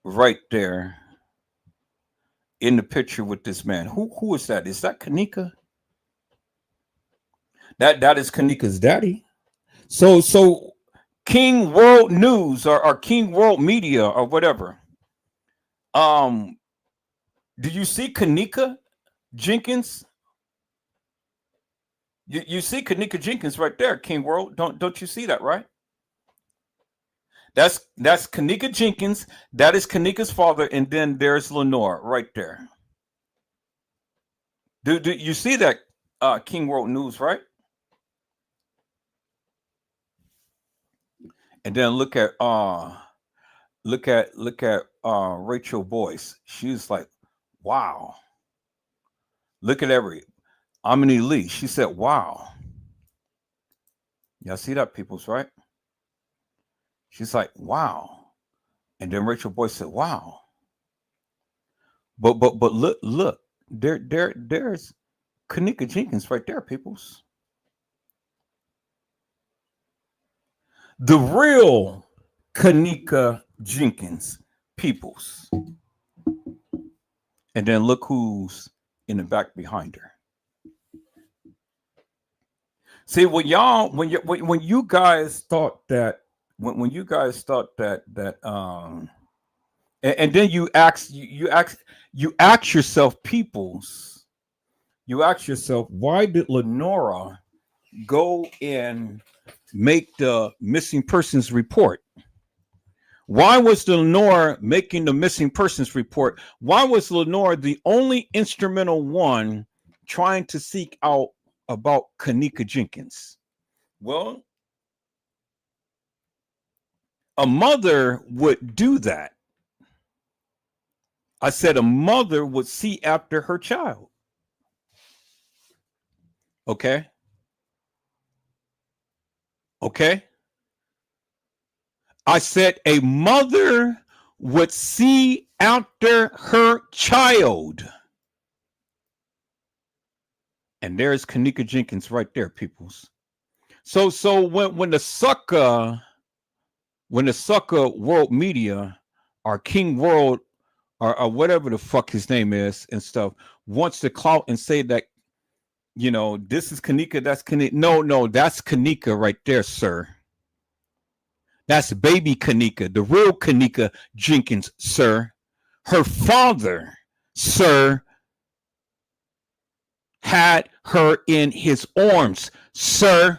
right there in the picture with this man. Who is that? Is that Kenneka? That is Kenneka's daddy. So King World News or King World Media or whatever. Do you see Kenneka Jenkins? You see Kenneka Jenkins right there, King World. Don't you see that, right? That's Kenneka Jenkins. That is Kenneka's father, and then there's Lenore right there. Do you see that King World News, right? And then look at Rachel Boyce. She's like, wow. Look at Amini Lee. She said, wow. Y'all see that, peoples, right? She's like, wow. And then Rachel Boyce said, wow. But look, there's Kenneka Jenkins right there, peoples. The real Kenneka Jenkins, peoples. And then look who's in the back behind her. See, when you guys thought that when you guys thought that and then you ask yourself, peoples, you ask yourself, why did Lenora go and make the missing persons report? Why was Lenore making the missing persons report? Why was Lenore the only instrumental one trying to seek out about Kenneka Jenkins? Well, a mother would do that. I said a mother would see after her child. Okay. Okay. I said a mother would see after her child. And there's Kenneka Jenkins right there, peoples. So when the sucker world media or King World or whatever the fuck his name is and stuff wants to clout and say that, you know, this is Kenneka, that's Kenneka. No, that's Kenneka right there, sir. That's baby Kenneka, the real Kenneka Jenkins, sir. Her father, sir, had her in his arms, sir.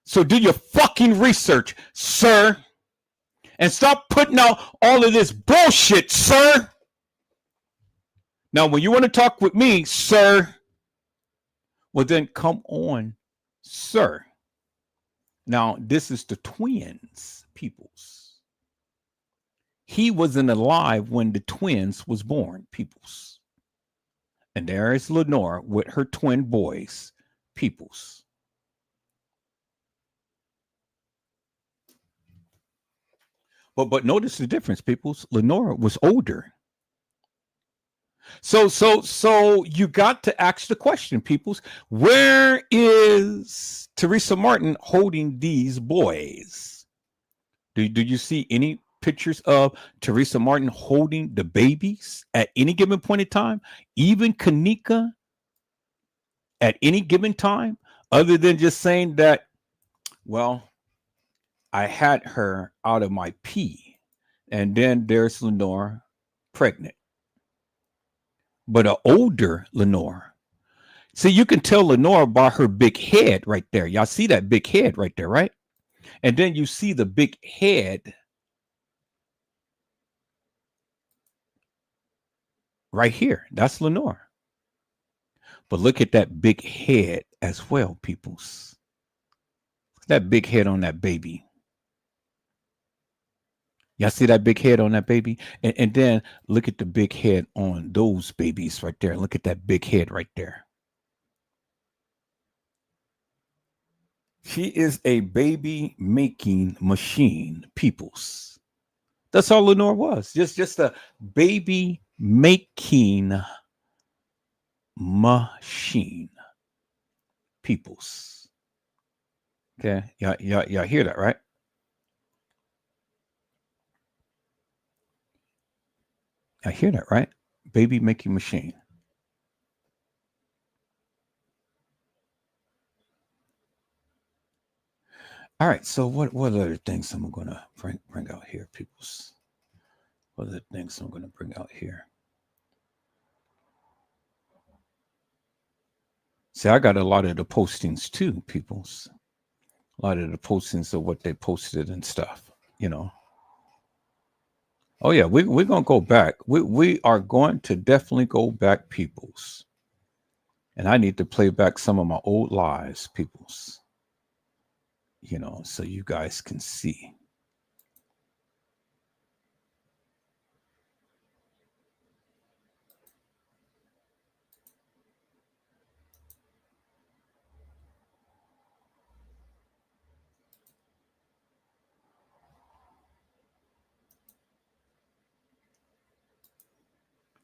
So do your fucking research, sir. And stop putting out all of this bullshit, sir. Now, when you want to talk with me, sir, well, then come on, sir. Now, this is the twins, peoples. He wasn't alive when the twins was born, peoples. And there is Lenore with her twin boys, peoples. But notice the difference, peoples. Lenore was older. So you got to ask the question, peoples. Where is Teresa Martin holding these boys? Do you see any pictures of Teresa Martin holding the babies at any given point in time? Even Kenneka at any given time? Other than just saying that, well, I had her out of my pee. And then there's Lenore pregnant. But an older Lenore. See, you can tell Lenore by her big head right there. Y'all see that big head right there, right? And then you see the big head right here. That's Lenore. But look at that big head as well, peoples. That big head on that baby. Y'all see that big head on that baby? And then look at the big head on those babies right there. Look at that big head right there. She is a baby making machine, peoples. That's all Lenore was. Just a baby making machine, peoples. Okay, y'all hear that, right? I hear that, right? Baby making machine. All right. So what other things I'm going to bring out here, peoples? What other things I'm going to bring out here? See, I got a lot of the postings too, peoples. A lot of the postings of what they posted and stuff, you know. Oh yeah, we're gonna go back. We are going to definitely go back, peoples. And I need to play back some of my old lives, peoples. So you guys can see.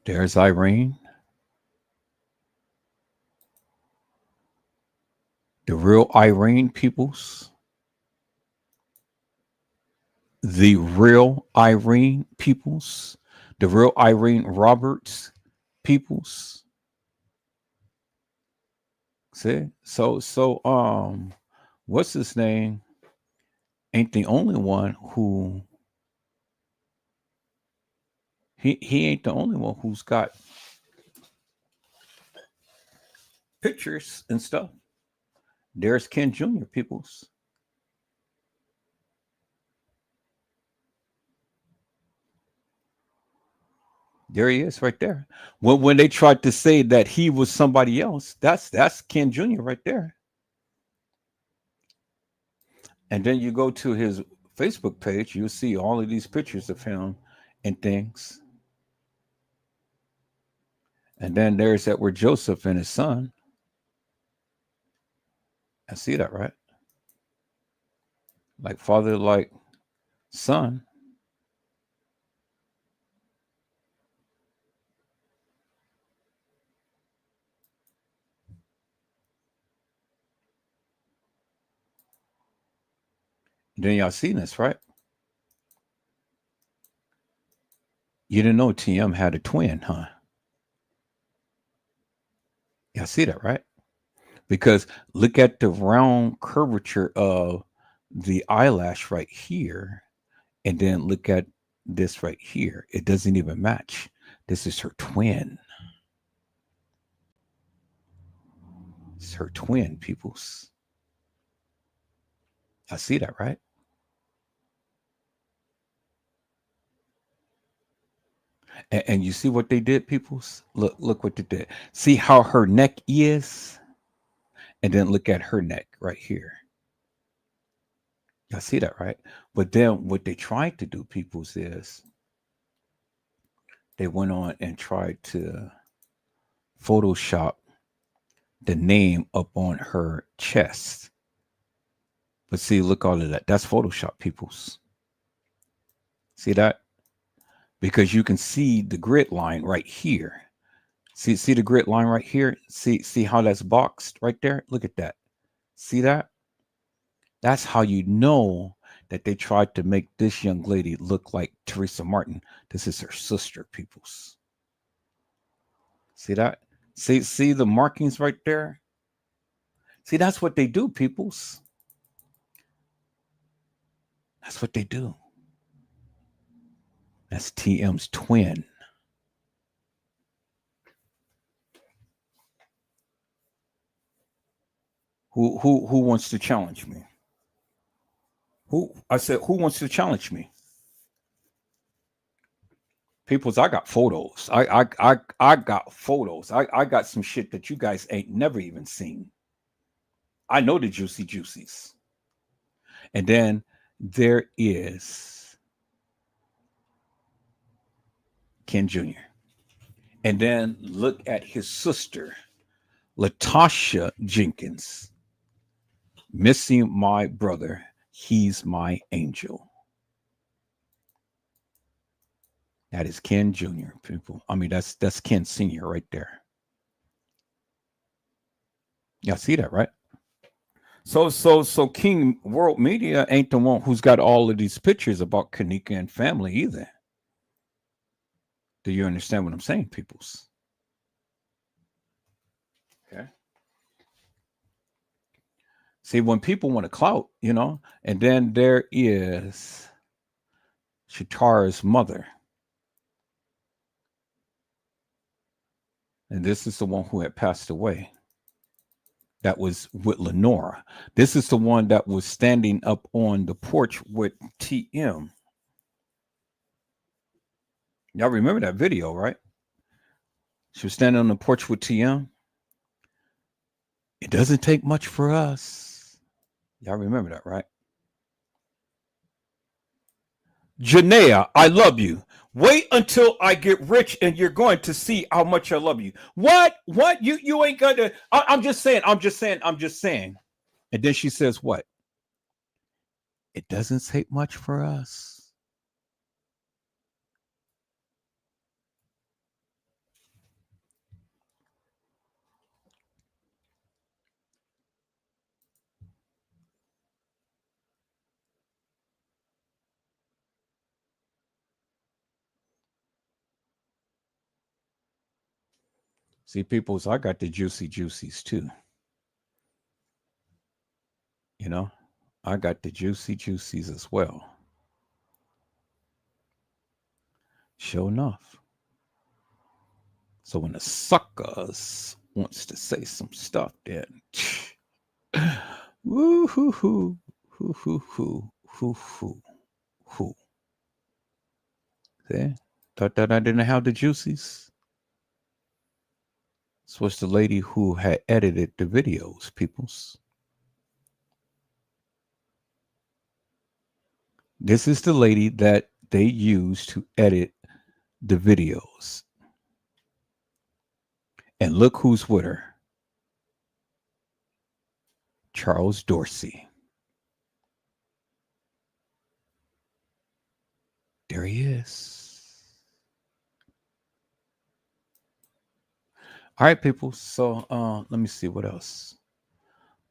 There's Irene, the real Irene, peoples. The real Irene, peoples. The real Irene Roberts, peoples. See? So what's his name? Ain't the only one who he ain't the only one who's got pictures and stuff. There's Ken Jr. peoples. There he is right there. When they tried to say that he was somebody else, that's Ken Jr. right there. And then you go to his Facebook page, you'll see all of these pictures of him and things. And then there's Edward Joseph and his son. I see that, right? Like father, like son. Then y'all seen this, right? You didn't know TM had a twin, huh? Y'all see that, right? Because look at the round curvature of the eyelash right here, and then look at this right here. It doesn't even match. This is her twin. It's her twin, peoples. I see that, right? And you see what they did, peoples? Look what they did. See how her neck is? And then look at her neck right here. Y'all see that, right? But then what they tried to do, peoples, is they went on and tried to Photoshop the name up on her chest. But see, look all of that. That's Photoshop, peoples. See that? Because you can see the grid line right here. See the grid line right here? See how that's boxed right there? Look at that. See that? That's how you know that they tried to make this young lady look like Teresa Martin. This is her sister, peoples. See that? See the markings right there? See, that's what they do, peoples. That's what they do. That's TM's twin. Who wants to challenge me? I said, who wants to challenge me? Peoples, I got photos. I got photos. I got some shit that you guys ain't never even seen. I know the juicy juicies. And then there is Ken Jr. And then look at his sister, Latasha Jenkins. Missing my brother. He's my angel. That is Ken Jr., people. I mean, that's Ken Sr. right there. Y'all see that, right? So King World Media ain't the one who's got all of these pictures about Kenneka and family either. Do you understand what I'm saying, peoples? Okay. See, when people want to clout, and then there is Shatara's mother. And this is the one who had passed away. That was with Lenora. This is the one that was standing up on the porch with TM. Y'all remember that video, right? She was standing on the porch with TM. It doesn't take much for us. Y'all remember that, right? Janaea, I love you. Wait until I get rich and you're going to see how much I love you. What? What? You ain't gonna. I'm just saying. I'm just saying. I'm just saying. And then she says, what? It doesn't take much for us. See, peoples, I got the juicy juicies too. You know, I got the juicy juicies as well. Sure enough. So when the suckers wants to say some stuff, then woo hoo hoo hoo hoo hoo hoo hoo hoo. See? Thought that I didn't have the juicies. This was the lady who had edited the videos, peoples. This is the lady that they used to edit the videos. And look who's with her. Charles Dorsey. There he is. All right, people. So let me see what else.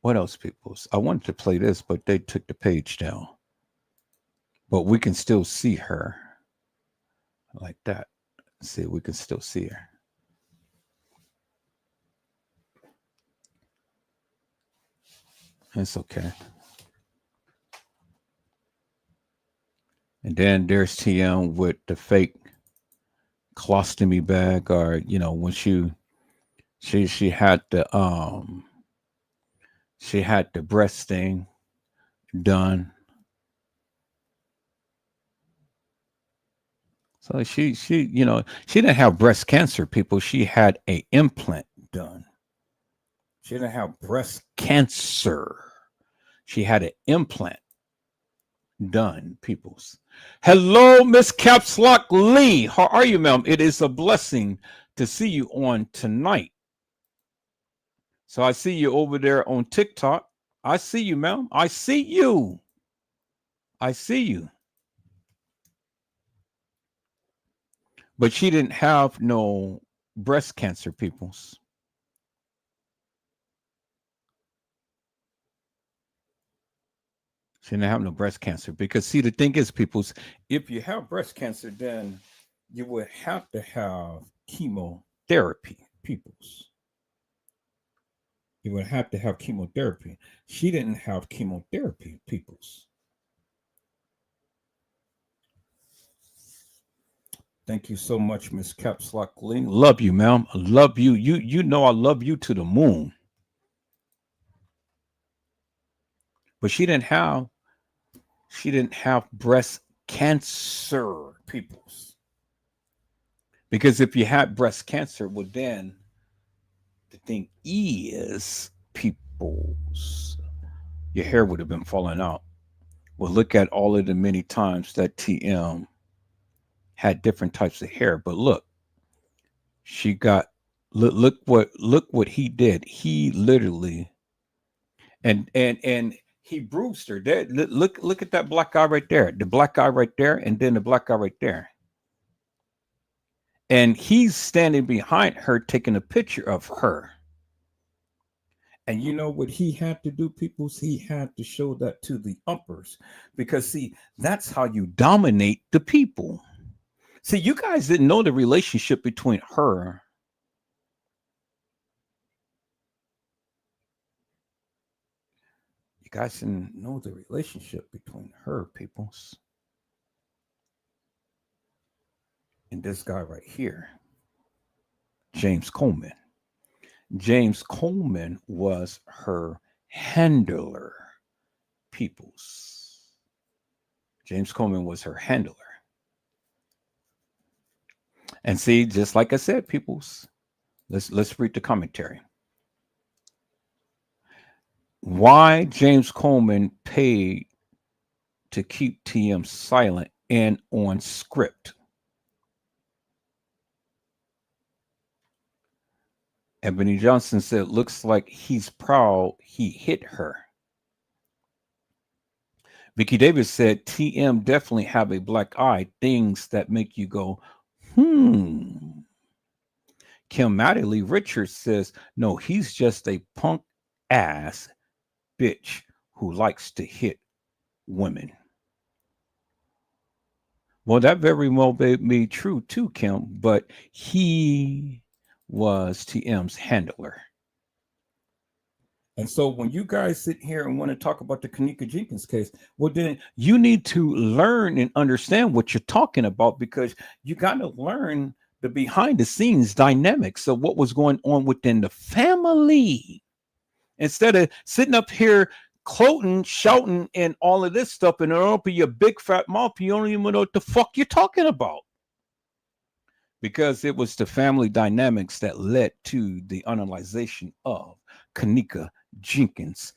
What else, people? I wanted to play this, but they took the page down. But we can still see her. Like that. See, we can still see her. It's okay. And then there's TM with the fake colostomy bag, or when she had the breast thing done. So she didn't have breast cancer, people. She had a implant done. She didn't have breast cancer. She had an implant done, peoples. Hello, Miss Capslock Lee. How are you, ma'am? It is a blessing to see you on tonight. So I see you over there on TikTok. I see you, ma'am. I see you. I see you. But she didn't have no breast cancer, peoples. She didn't have no breast cancer because, see, the thing is, peoples, if you have breast cancer, then you would have to have chemotherapy, peoples. You would have to have chemotherapy. She didn't have chemotherapy, peoples. Thank you so much, Miss Capslock Ling. Love you, ma'am. I love you. You know I love you to the moon. But she didn't have breast cancer, peoples. Because if you had breast cancer, well, then the thing is, peoples, your hair would have been falling out. Well, look at all of the many times that TM had different types of hair. But look, she got look what he did. He literally and he bruised her. There, look at that black guy right there. The black guy right there, and then the black guy right there. And he's standing behind her taking a picture of her. And you know what he had to do, people? He had to show that to the uppers. Because, see, that's how you dominate the people. See, you guys didn't know the relationship between her. You guys didn't know the relationship between her, peoples, and this guy right here, James Coleman. James Coleman was her handler, peoples. James Coleman was her handler. And see, just like I said, peoples, let's read the commentary. Why James Coleman paid to keep TM silent and on script. Ebony Johnson said, looks like he's proud he hit her. Vicky Davis said, TM definitely have a black eye, things that make you go, Kim Mattingly Richards says, no, he's just a punk ass bitch who likes to hit women. Well, that very well may be true too, Kim, but he was TM's handler. And so when you guys sit here and want to talk about the Kenneka Jenkins case, well, then you need to learn and understand what you're talking about, because you got to learn the behind the scenes dynamics of what was going on within the family. Instead of sitting up here quoting, shouting, and all of this stuff, and open your big fat mouth, you don't even know what the fuck you're talking about. Because it was the family dynamics that led to the analyzation of Kenneka Jenkins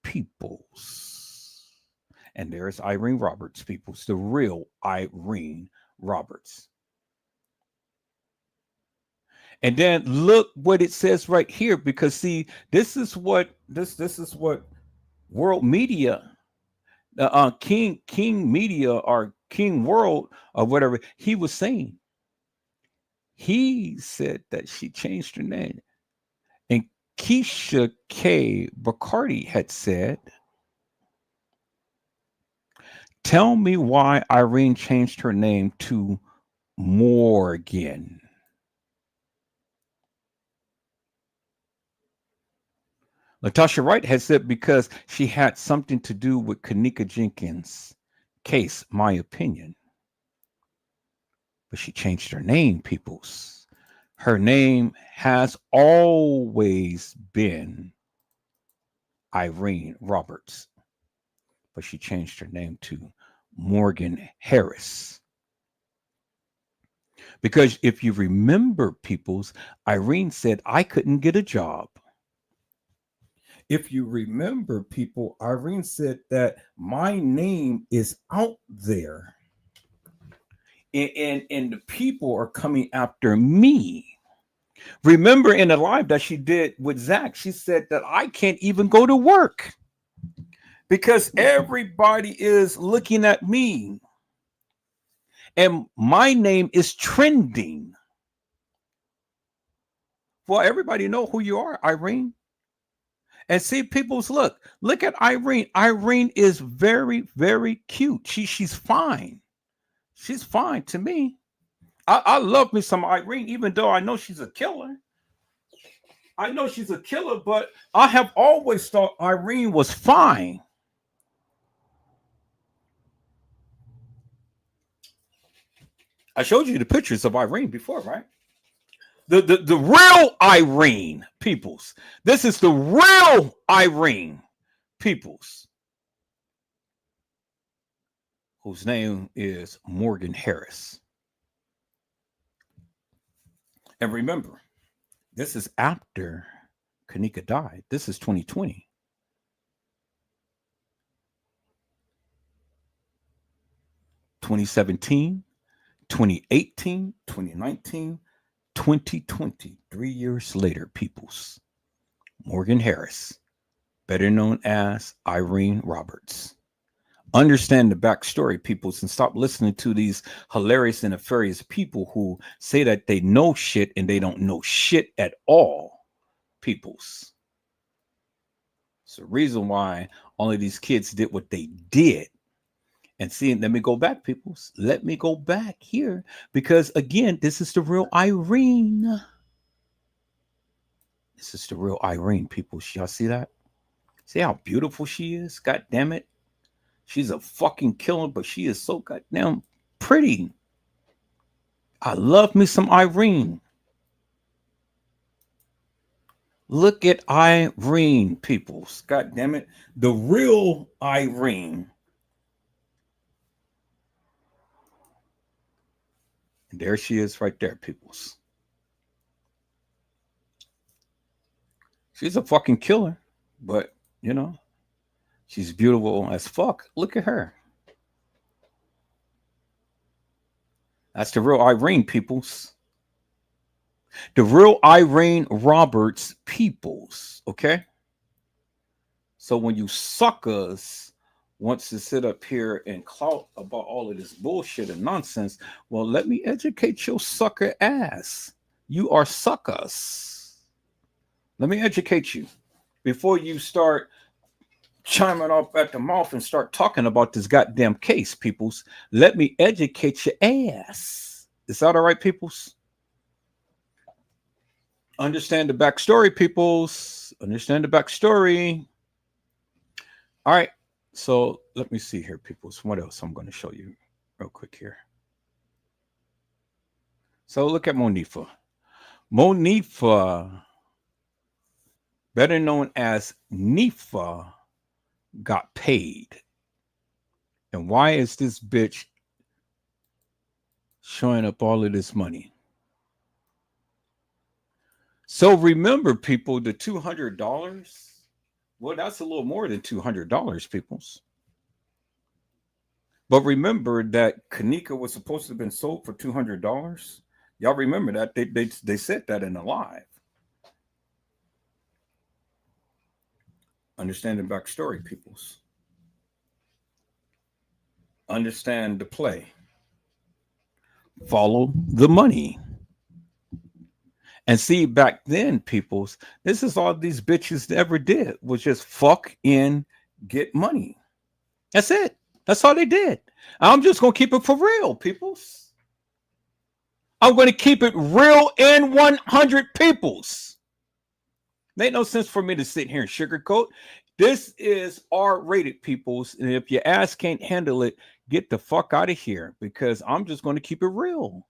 Peoples. And there's Irene Roberts Peoples, the real Irene Roberts. And then look what it says right here, because see, this is what world media, King Media or King World or whatever, he was saying. He said that she changed her name. And Keisha K. Bacardi had said, tell me why Irene changed her name to Morgan. Latasha Wright has said because she had something to do with Kenneka Jenkins' case, my opinion. But she changed her name, peoples. Her name has always been Irene Roberts. But she changed her name to Morgan Harris. Because if you remember, peoples, Irene said, I couldn't get a job. If you remember, people, Irene said that my name is out there. And the people are coming after me. Remember in the live that she did with Zach, she said that I can't even go to work because everybody is looking at me. And my name is trending. Well, everybody know who you are, Irene. And see, people's look at Irene. Irene is very, very cute. She's fine. She's fine to me. I love me some Irene, even though I know she's a killer. I know she's a killer, but I have always thought Irene was fine. I showed you the pictures of Irene before, right? The real Irene Peoples. This is the real Irene Peoples, whose name is Morgan Harris. And remember, this is after Kenneka died. This is 2020. (2017, 2018, 2019, 2020, 3 years later, peoples. Morgan Harris, better known as Irene Roberts. Understand the backstory, peoples, and stop listening to these hilarious and nefarious people who say that they know shit and they don't know shit at all, peoples. It's the reason why all of these kids did what they did. And see, let me go back, peoples. Let me go back here because, again, this is the real Irene. This is the real Irene, people. Y'all see that? See how beautiful she is? God damn it. She's a fucking killer, but she is so goddamn pretty. I love me some Irene. Look at Irene, peoples. God damn it. The real Irene. And there she is right there, peoples. She's a fucking killer, but you know, she's beautiful as fuck. Look at her. That's the real Irene, peoples. The real Irene Roberts, peoples. Okay. So when you suckers wants to sit up here and clout about all of this bullshit and nonsense, well, let me educate your sucker ass. You are suckers. Let me educate you before you start chiming off at the mouth and start talking about this goddamn case, peoples. Let me educate your ass. Is that all right, peoples? Understand the backstory, peoples. Understand the backstory. All right. So let me see here, peoples. What else I'm going to show you real quick here. So look at Monifa. Monifa, better known as Nifa, got paid. And why is this bitch showing up all of this money? So remember, people, the $200. Well, that's a little more than $200, peoples. But remember that Kenneka was supposed to have been sold for $200. Y'all remember that? They said that in the live. Understand the backstory, peoples. Understand the play. Follow the money. And see, back then, peoples, this is all these bitches ever did was just fuck in, get money. That's it. That's all they did. I'm just going to keep it for real, peoples. I'm going to keep it real and 100 peoples. There ain't no sense for me to sit here and sugarcoat. This is R-rated, peoples. And if your ass can't handle it, get the fuck out of here because I'm just going to keep it real.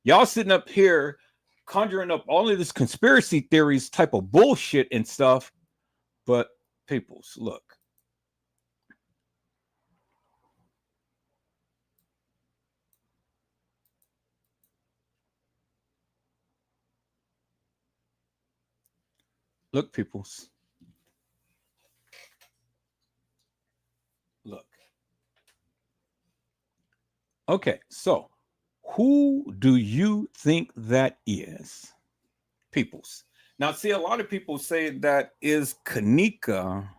Y'all sitting up here conjuring up all of this conspiracy theories type of bullshit and stuff. But peoples, look. Look, peoples. Look. Okay, so who do you think that is? Peoples. Now, see, a lot of people say that is Kenneka.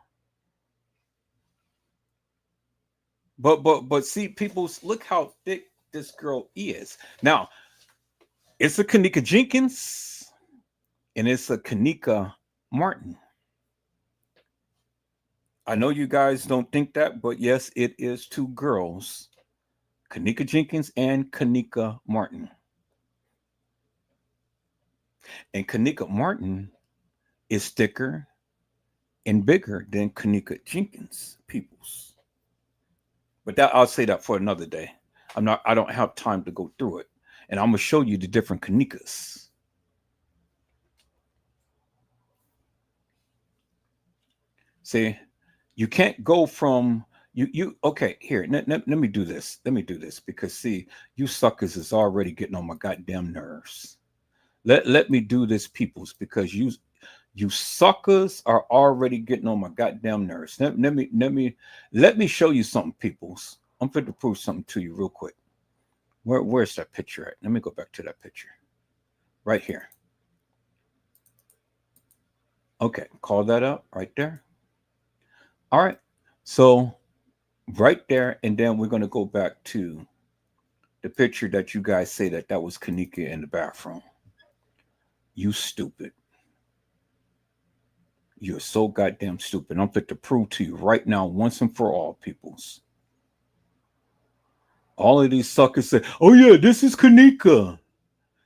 But see, peoples, look how thick this girl is. Now, it's a Kenneka Jenkins and it's a Kenneka Martin. I know you guys don't think that, but yes, it is two girls, Kenneka Jenkins and Kenneka Martin. And Kenneka Martin is thicker and bigger than Kenneka Jenkins, peoples. But that I'll say that for another day. I don't have time to go through it. And I'm gonna show you the different Kennekas. See, you can't go from you okay, here. Let me do this. Let me do this because see, you suckers is already getting on my goddamn nerves. Let me do this, peoples, because you suckers are already getting on my goddamn nerves. Let me show you something, peoples. I'm fit to prove something to you real quick. Where's that picture at? Let me go back to that picture. Right here. Okay, call that up right there. All right. So right there, and then we're going to go back to the picture that you guys say that was Kenneka in the bathroom. You stupid. You're so goddamn stupid. I'm fit to prove to you right now, once and for all, peoples. All of these suckers say, oh yeah, this is Kenneka.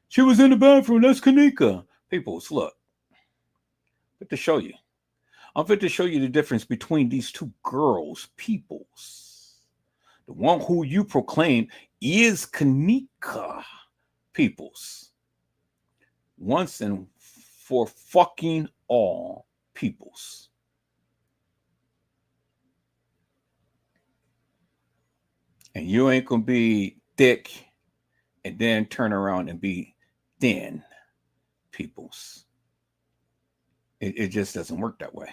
She was in the bathroom. That's Kenneka. Peoples, look. Fit to show you. I'm fit to show you the difference between these two girls, peoples. The one who you proclaim is Kenneka, peoples. Once and for fucking all, peoples. And you ain't gonna be thick and then turn around and be thin peoples. It just doesn't work that way.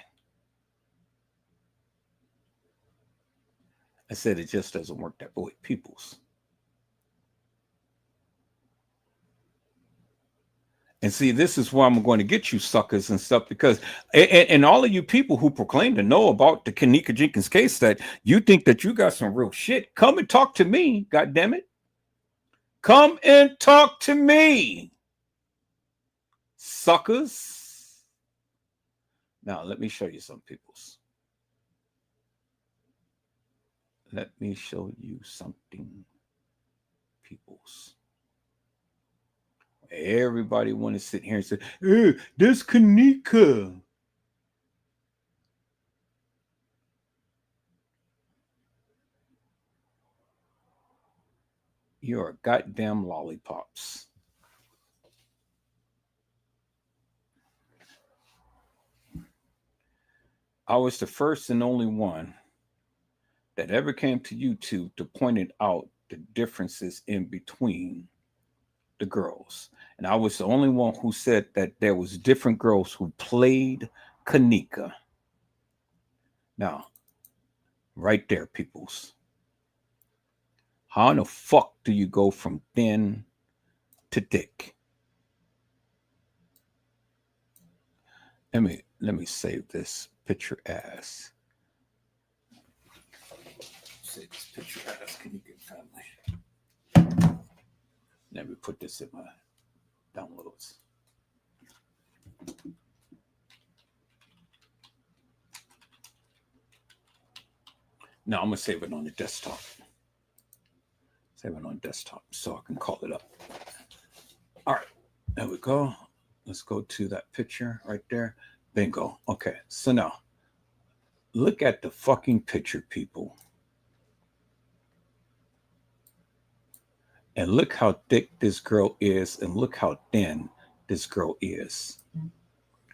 I said it just doesn't work that way, peoples. And see, this is why I'm going to get you suckers and stuff, because and all of you people who proclaim to know about the Kenneka Jenkins case, that you think that you got some real shit, come and talk to me, God damn it. Come and talk to me, suckers. Now, let me show you some peoples. Let me show you something, peoples. Everybody want to sit here and say, hey, there's Kenneka. You're goddamn lollipops. I was the first and only one that ever came to YouTube to point it out the differences in between the girls. And I was the only one who said that there was different girls who played Kenneka. Now, right there, peoples. How in the fuck do you go from thin to thick? Let me save this picture as. Save this picture as Kenneka family. Let me put this in my downloads. Now I'm gonna save it on the desktop. Save it on desktop so I can call it up. All right, there we go. Let's go to that picture right there. Bingo. Okay, so now look at the fucking picture, people. And look how thick this girl is, and look how thin this girl is.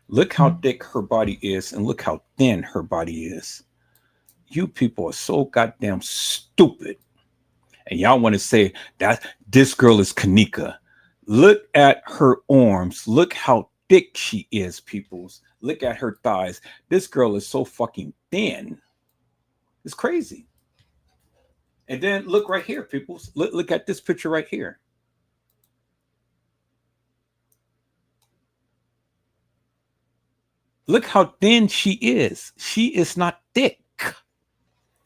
Look how thick her body is, and look how thin her body is. You people are so goddamn stupid. And y'all want to say that this girl is Kenneka. Look at her arms. Look how thick she is, peoples. Look at her thighs. This girl is so fucking thin. It's crazy. And then look right here, people. Look at this picture right here. Look how thin she is. She is not thick.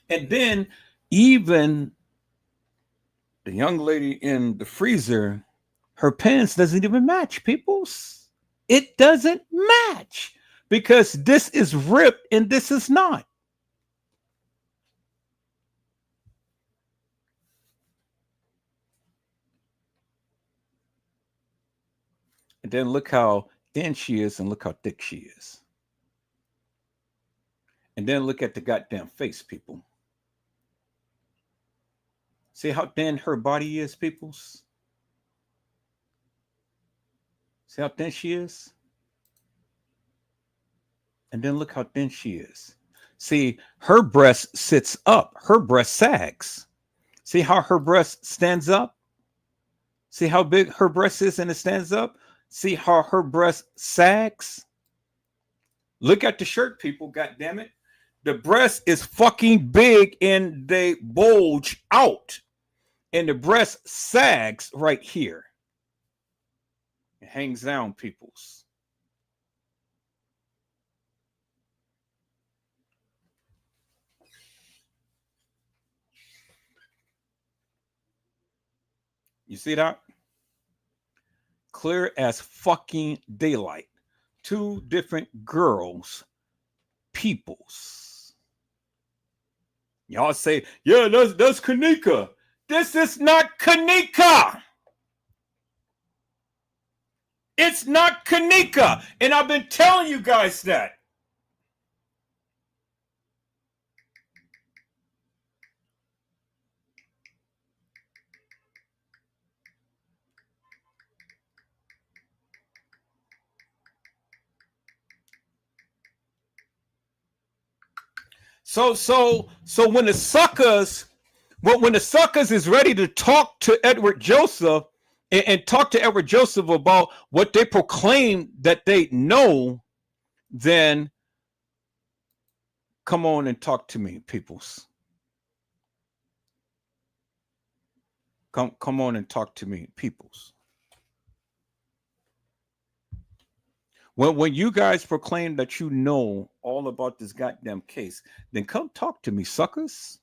And then even the young lady in the freezer, her pants doesn't even match, peoples. It doesn't match because this is ripped and this is not. And then look how thin she is and look how thick she is. And then look at the goddamn face, people. See how thin her body is, peoples? See how thin she is? And then look how thin she is. See, her breast sits up. Her breast sags. See how her breast stands up? See how big her breast is and it stands up? See how her breast sags? Look at the shirt, people, God damn it. The breast is fucking big and they bulge out. And the breast sags right here. It hangs down, peoples. You see that? Clear as fucking daylight. Two different girls, peoples. Y'all say, yeah, that's Kenneka. This is not Kenneka. It's not Kenneka. And I've been telling you guys that. So when the suckers is ready to talk to Edward Joseph, and talk to Edward Joseph about what they proclaim that they know, then come on and talk to me, peoples. Come on and talk to me, peoples. When you guys proclaim that you know all about this goddamn case, then come talk to me, suckers.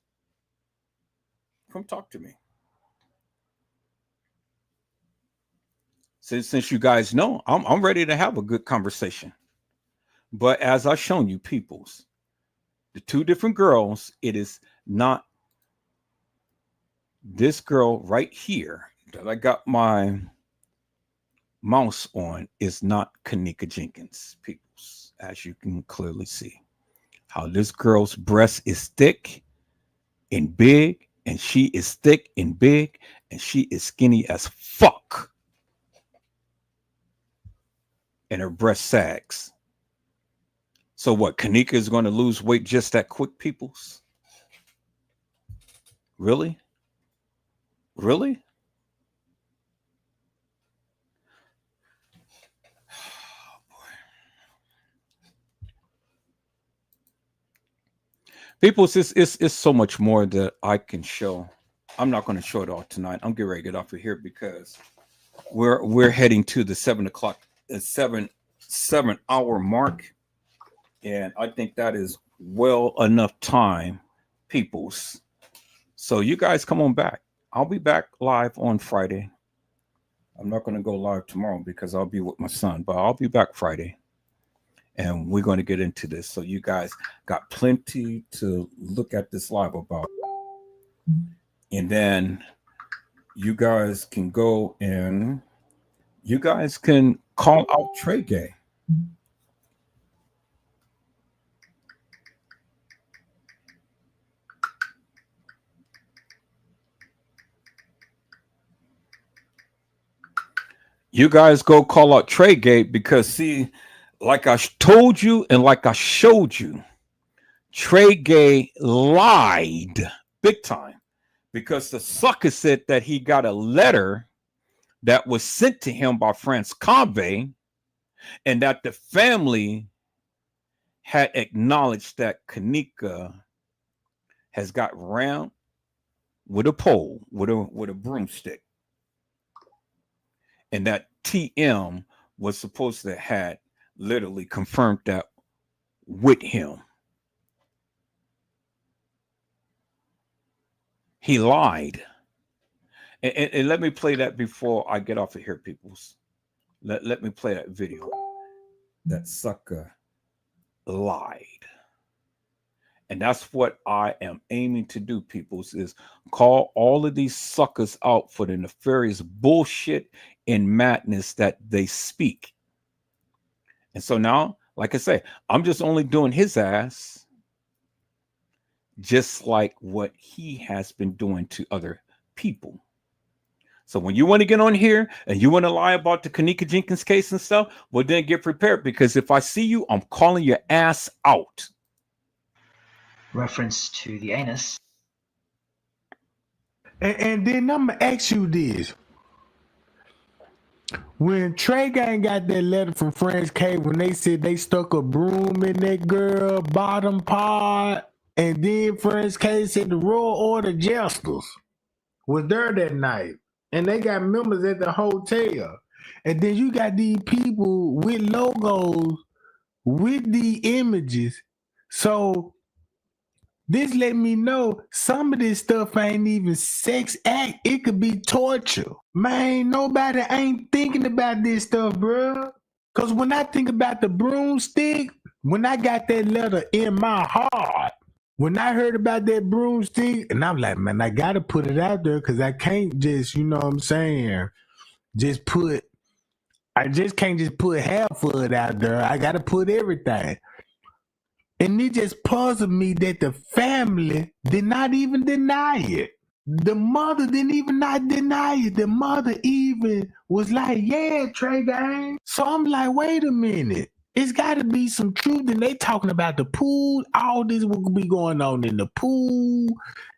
Come talk to me. Since you guys know, I'm ready to have a good conversation. But as I've shown you, peoples, the two different girls, it is not this girl right here that I got my mouse on is not Kenneka Jenkins, peoples, as you can clearly see. How this girl's breast is thick and big, and she is thick and big, and she is skinny as fuck. And her breast sags. So what, Kenneka is going to lose weight just that quick, peoples? Really? Really? People, it's so much more that I can show. I'm not going to show it all tonight. I'm getting ready to get off of here because we're heading to the 7 hour mark, and I think that is well enough time, peoples. So you guys come on back. I'll be back live on Friday. I'm not going to go live tomorrow because I'll be with my son, but I'll be back Friday. And we're going to get into this. So you guys got plenty to look at this live about. And then you guys can go and you guys can call out Tregay. You guys go call out Tregay because see, like I told you and like I showed you, Tregay lied big time because the sucker said that he got a letter that was sent to him by France Convey and that the family had acknowledged that Kenneka has got round with a pole, with a broomstick. And that TM was supposed to have literally confirmed that with him. He lied. And let me play that before I get off of here, peoples. Let me play that video. That sucker lied. And that's what I am aiming to do, peoples, is call all of these suckers out for the nefarious bullshit and madness that they speak. And so now, like I say, I'm just only doing his ass just like what he has been doing to other people. So when you want to get on here and you want to lie about the Kenneka Jenkins case and stuff, well, then get prepared, because if I see you, I'm calling your ass out.
Reference to the anus.
And then I'm going to ask you this. When Tregay got that letter from France K, when they said they stuck a broom in that girl bottom part, and then France K said the Royal Order Jesters was there that night, and they got members at the hotel, and then you got these people with logos with the images. So this let me know some of this stuff ain't even sex act. It could be torture. Man, nobody ain't thinking about this stuff, bro. Because when I think about the broomstick, when I got that letter in my heart, when I heard about that broomstick, and I'm like, man, I got to put it out there because I can't just, you know what I'm saying, I just can't just put half of it out there. I got to put everything. And it just puzzled me that the family did not even deny it. The mother didn't even not deny it. The mother even was like, yeah, Tregay. So I'm like, wait a minute. It's got to be some truth. And they talking about the pool. All this will be going on in the pool.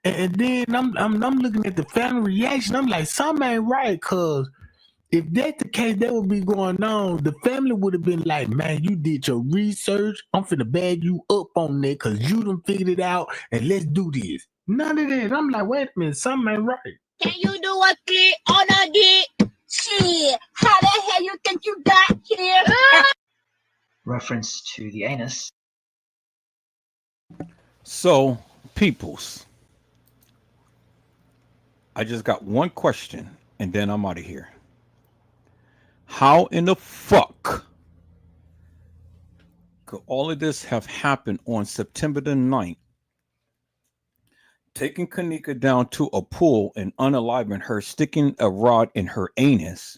And then I'm looking at the family reaction. I'm like, something ain't right, cuz if that's the case, that would be going on. The family would have been like, man, you did your research. I'm finna bag you up on that because you done figured it out and let's do this. None of that. I'm like, wait a minute, something ain't right.
Can you do a click on a dick? Shit, how the hell you think you got here?
Reference to the anus.
So, peoples, I just got one question and then I'm out of here. How in the fuck could all of this have happened on September the 9th? Taking Kenneka down to a pool and unaliving her, sticking a rod in her anus,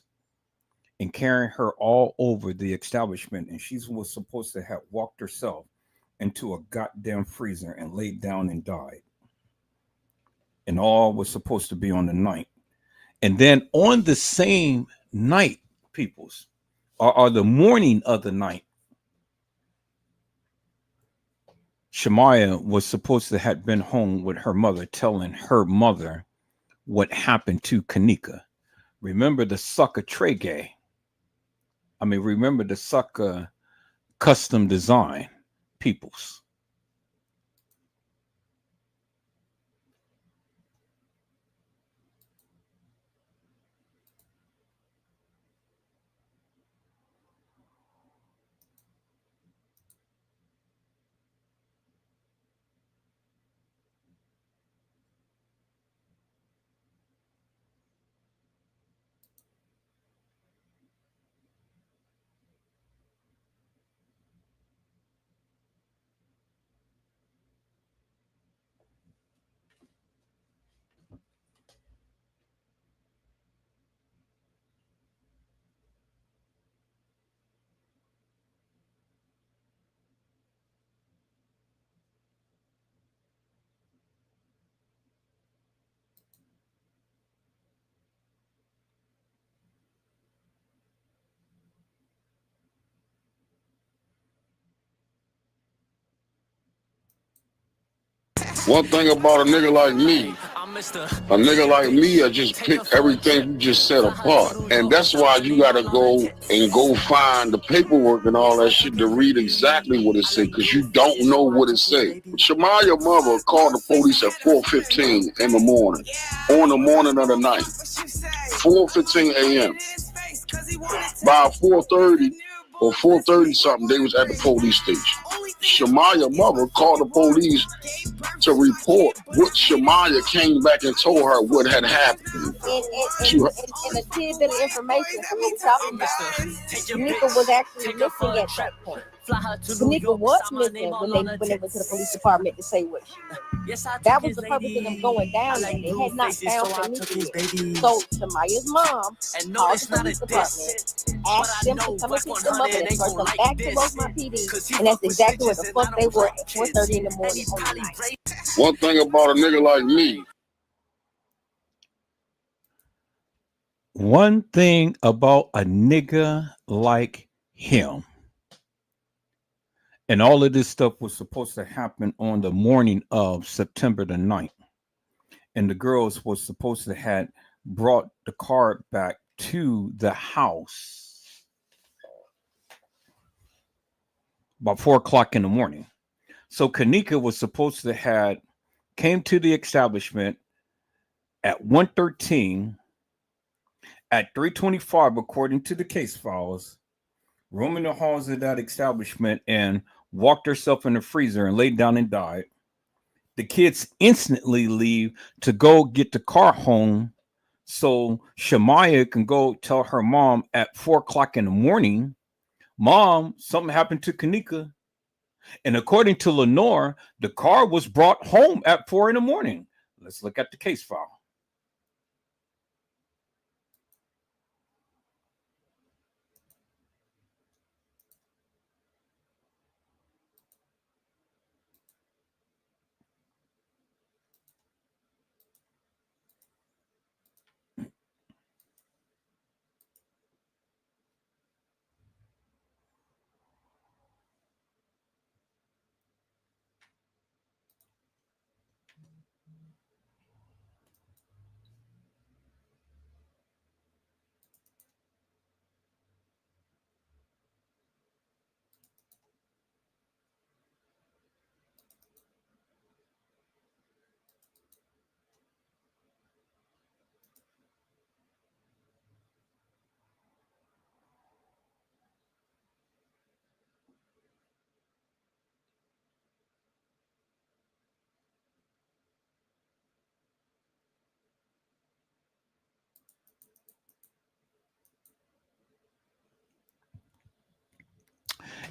and carrying her all over the establishment. And she was supposed to have walked herself into a goddamn freezer and laid down and died. And all was supposed to be on the 9th. And then on the same night, peoples, or the morning of the night, Shemaya was supposed to have been home with her mother, telling her mother what happened to Kenneka. Remember the sucker Tregay. Remember the sucker custom design, peoples.
One thing about a nigga like me, I just pick everything you just said apart. And that's why you gotta go find the paperwork and all that shit to read exactly what it said, because you don't know what it said. Shemaya mother called the police at 4:15 in the morning, on the morning of the night, 4:15 a.m. By 4:30 or 4:30 something, they was at the police station. Shemaya mother called the police to report what Shemaya came back and told her what had happened.
And a tidbit of information from what we're talking about. Kenneka was actually missing at that point. Kenneka was missing when they went to the police department to say what she did. That was the purpose of them going down there. They had not found Kenneka yet. So Shemaya's mom called the police department, asked them to come and pick them up and escort them back to Rosemont PD. And that's exactly where the fuck they were at 4:30 in the morning on the night.
One thing about a nigga like me.
One thing about a nigga like him. And all of this stuff was supposed to happen on the morning of September the 9th. And the girls was supposed to have brought the car back to the house about 4:00 in the morning. So Kenneka was supposed to have came to the establishment at 1:13, at 3:25, according to the case files, roamed in the halls of that establishment and walked herself in the freezer and laid down and died. The kids instantly leave to go get the car home so Shemaya can go tell her mom at 4:00 in the morning, Mom, something happened to Kenneka. And according to Lenore, the car was brought home at 4 in the morning. Let's look at the case file.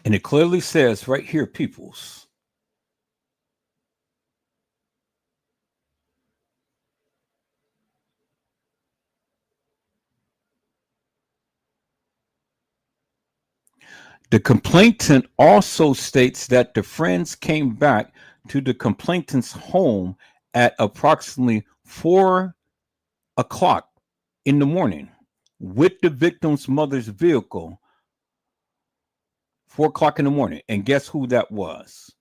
And it clearly says right here, peoples, the complainant also states that the friends came back to the complainant's home at approximately 4 o'clock in the morning with the victim's mother's vehicle. 4 o'clock in the morning. And guess who that was?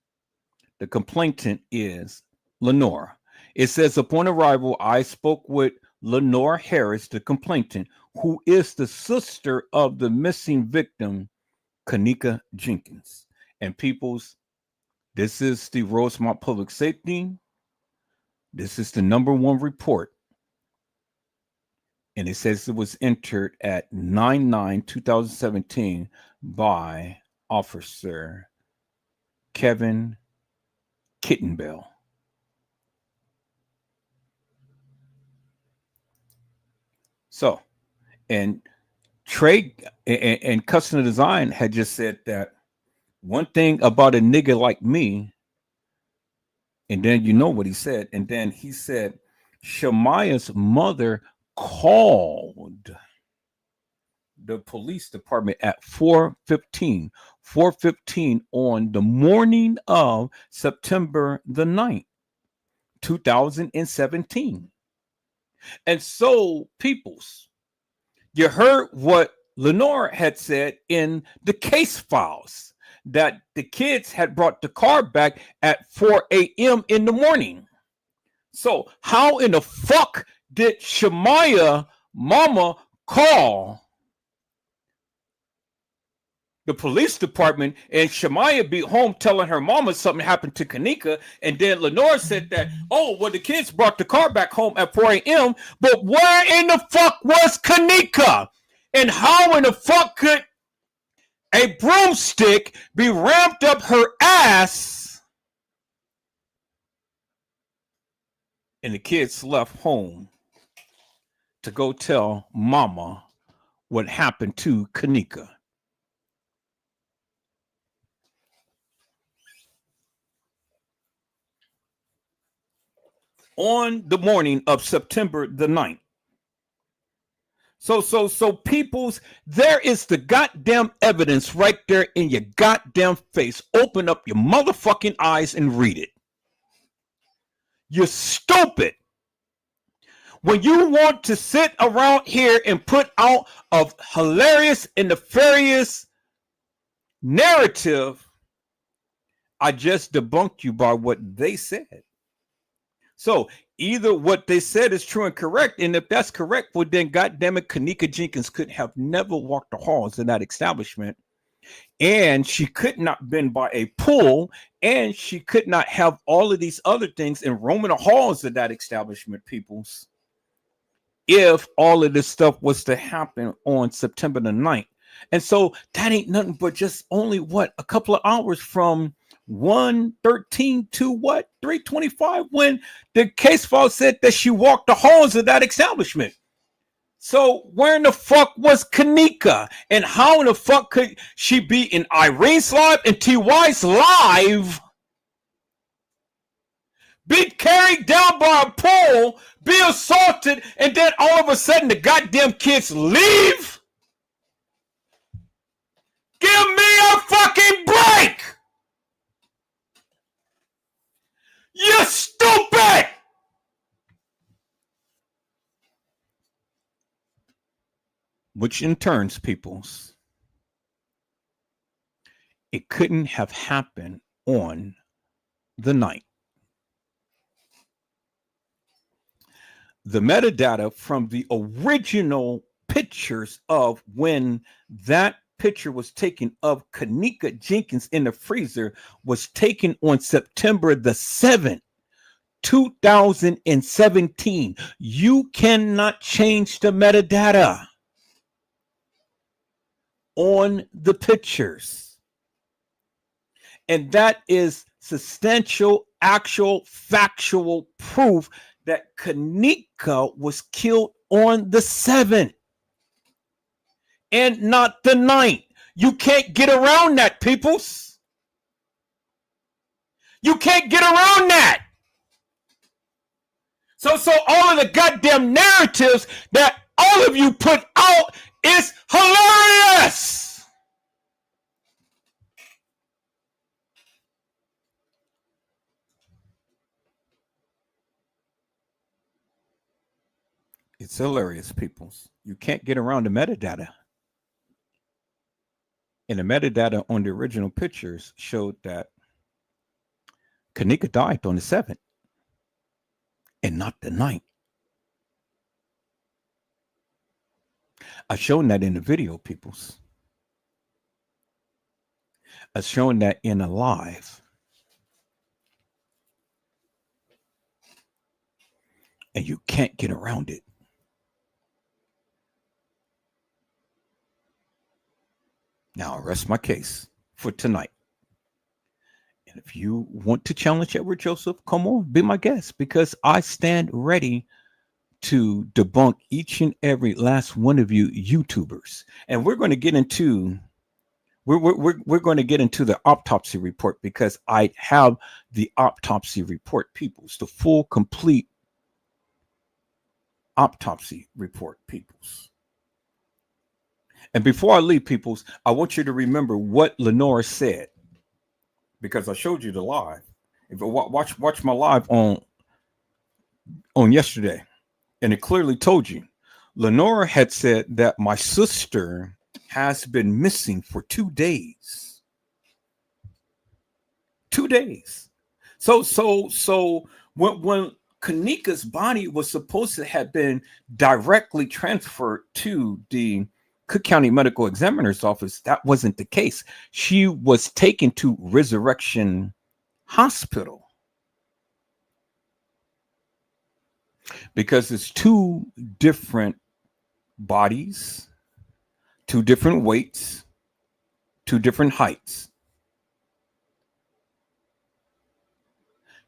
The complainant is Lenore. It says, upon arrival, I spoke with Lenore Harris, the complainant, who is the sister of the missing victim, Kenneka Jenkins. And peoples, this is the Rosemont Public Safety. This is the #1 report. And it says it was entered at 9/9/2017 by Officer Kevin Kittenbell. So, and Trey and Custom Design had just said that one thing about a nigga like me, and then you know what he said, and then he said Shemaya's mother called the police department at 4:15 on the morning of September the 9th, 2017. And so, peoples, you heard what Lenore had said in the case files, that the kids had brought the car back at 4 a.m. in the morning. So how in the fuck did Shemaya mama call the police department and Shemaya be home telling her mama something happened to Kenneka? And then Lenore said that, oh, well, the kids brought the car back home at 4 a.m. But where in the fuck was Kenneka? And how in the fuck could a broomstick be ramped up her ass and the kids left home to go tell mama what happened to Kenneka? On the morning of September the 9th. So peoples, there is the goddamn evidence right there in your goddamn face. Open up your motherfucking eyes and read it. You're stupid. When you want to sit around here and put out a hilarious and nefarious narrative, I just debunked you by what they said. So either what they said is true and correct, and if that's correct, well then goddamn it, Kenneka Jenkins could have never walked the halls in that establishment, and she could not have been by a pool, and she could not have all of these other things in roaming the halls of that establishment, peoples, if all of this stuff was to happen on September the 9th. And so that ain't nothing but just only what, a couple of hours from 1:13 to what, 3:25, when the case file said that she walked the halls of that establishment. So where in the fuck was Kenneka? And how in the fuck could she be in Irene's live and TY's live, be carried down by a pole, be assaulted, and then all of a sudden the goddamn kids leave? Give me a fucking break! You stupid! Which in turns, peoples, it couldn't have happened on the 9th. The metadata from the original pictures of when that picture was taken of Kenneka Jenkins in the freezer was taken on September the 7th, 2017. You cannot change the metadata on the pictures. And that is substantial, actual, factual proof that Kenneka was killed on the 7th and not the 9th. You can't get around that peoples. You can't get around that. So all of the goddamn narratives that all of you put out is hilarious. It's hilarious, peoples. You can't get around the metadata. And the metadata on the original pictures showed that Kenneka died on the 7th and not the 9th. I've shown that in the video, peoples. I've shown that in a live. And you can't get around it. Now, I rest my case for tonight. And if you want to challenge Edward Joseph, come on, be my guest, because I stand ready to debunk each and every last one of you YouTubers. And we're going to get into we're going to get into the autopsy report, because I have the autopsy report, peoples, the full, complete autopsy report, peoples. And before I leave, peoples, I want you to remember what Lenora said, because I showed you the live. If you watch my live on yesterday, and it clearly told you, Lenora had said that my sister has been missing for 2 days. 2 days. So when Kenneka's body was supposed to have been directly transferred to the Cook County Medical Examiner's office, that wasn't the case. She was taken to Resurrection Hospital because it's 2 different bodies, 2 different weights, 2 different heights.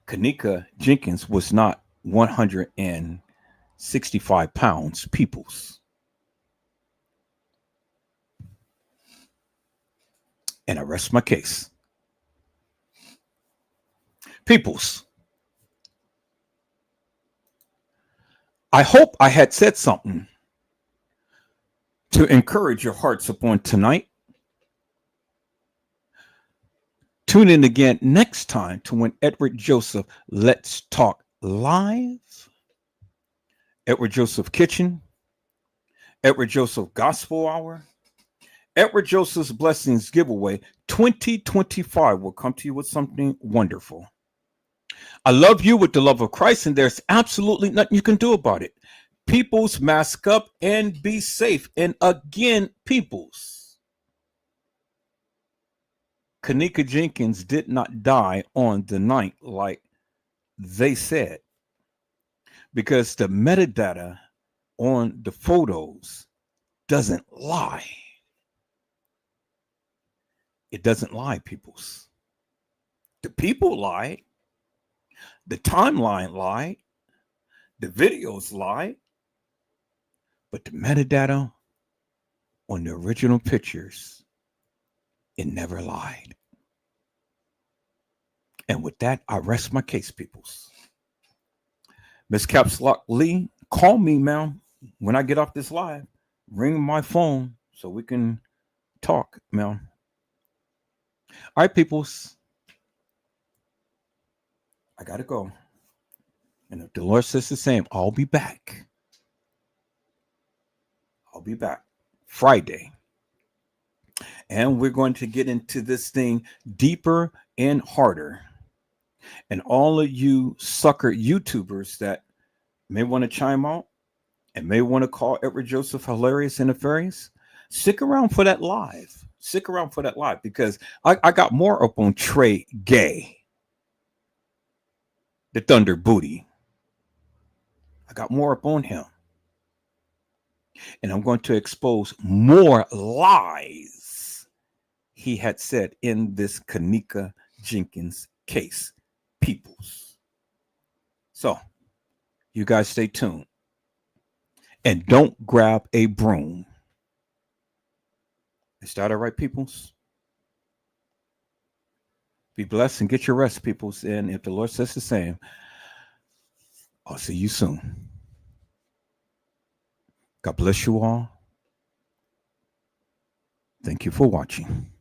Kenneka Jenkins was not 165 pounds, peoples. And I rest my case. Peoples, I hope I had said something to encourage your hearts upon tonight. Tune in again next time to when Edward Joseph Let's Talk Live, Edward Joseph Kitchen, Edward Joseph Gospel Hour, Edward Joseph's Blessings Giveaway 2025 will come to you with something wonderful. I love you with the love of Christ, and there's absolutely nothing you can do about it. Peoples, mask up and be safe. And again, peoples, Kenneka Jenkins did not die on the 9th like they said, because the metadata on the photos doesn't lie. It doesn't lie, peoples. The people lied. The timeline lied. The videos lied. But the metadata on the original pictures, it never lied. And with that, I rest my case, peoples. Miss Caps Lock Lee, call me, ma'am, when I get off this live. Ring my phone so we can talk, ma'am. All right, peoples. I got to go. And if the Lord says the same, I'll be back. I'll be back Friday. And we're going to get into this thing deeper and harder. And all of you sucker YouTubers that may want to chime out and may want to call Edward Joseph hilarious and nefarious, stick around for that live. Stick around for that live, because I got more up on Tregay, the Thunder Booty. I got more up on him. And I'm going to expose more lies he had said in this Kenneka Jenkins case, peoples. So, you guys stay tuned. And don't grab a broom. Is that all right, peoples? Be blessed and get your rest, peoples. And if the Lord says the same, I'll see you soon. God bless you all. Thank you for watching.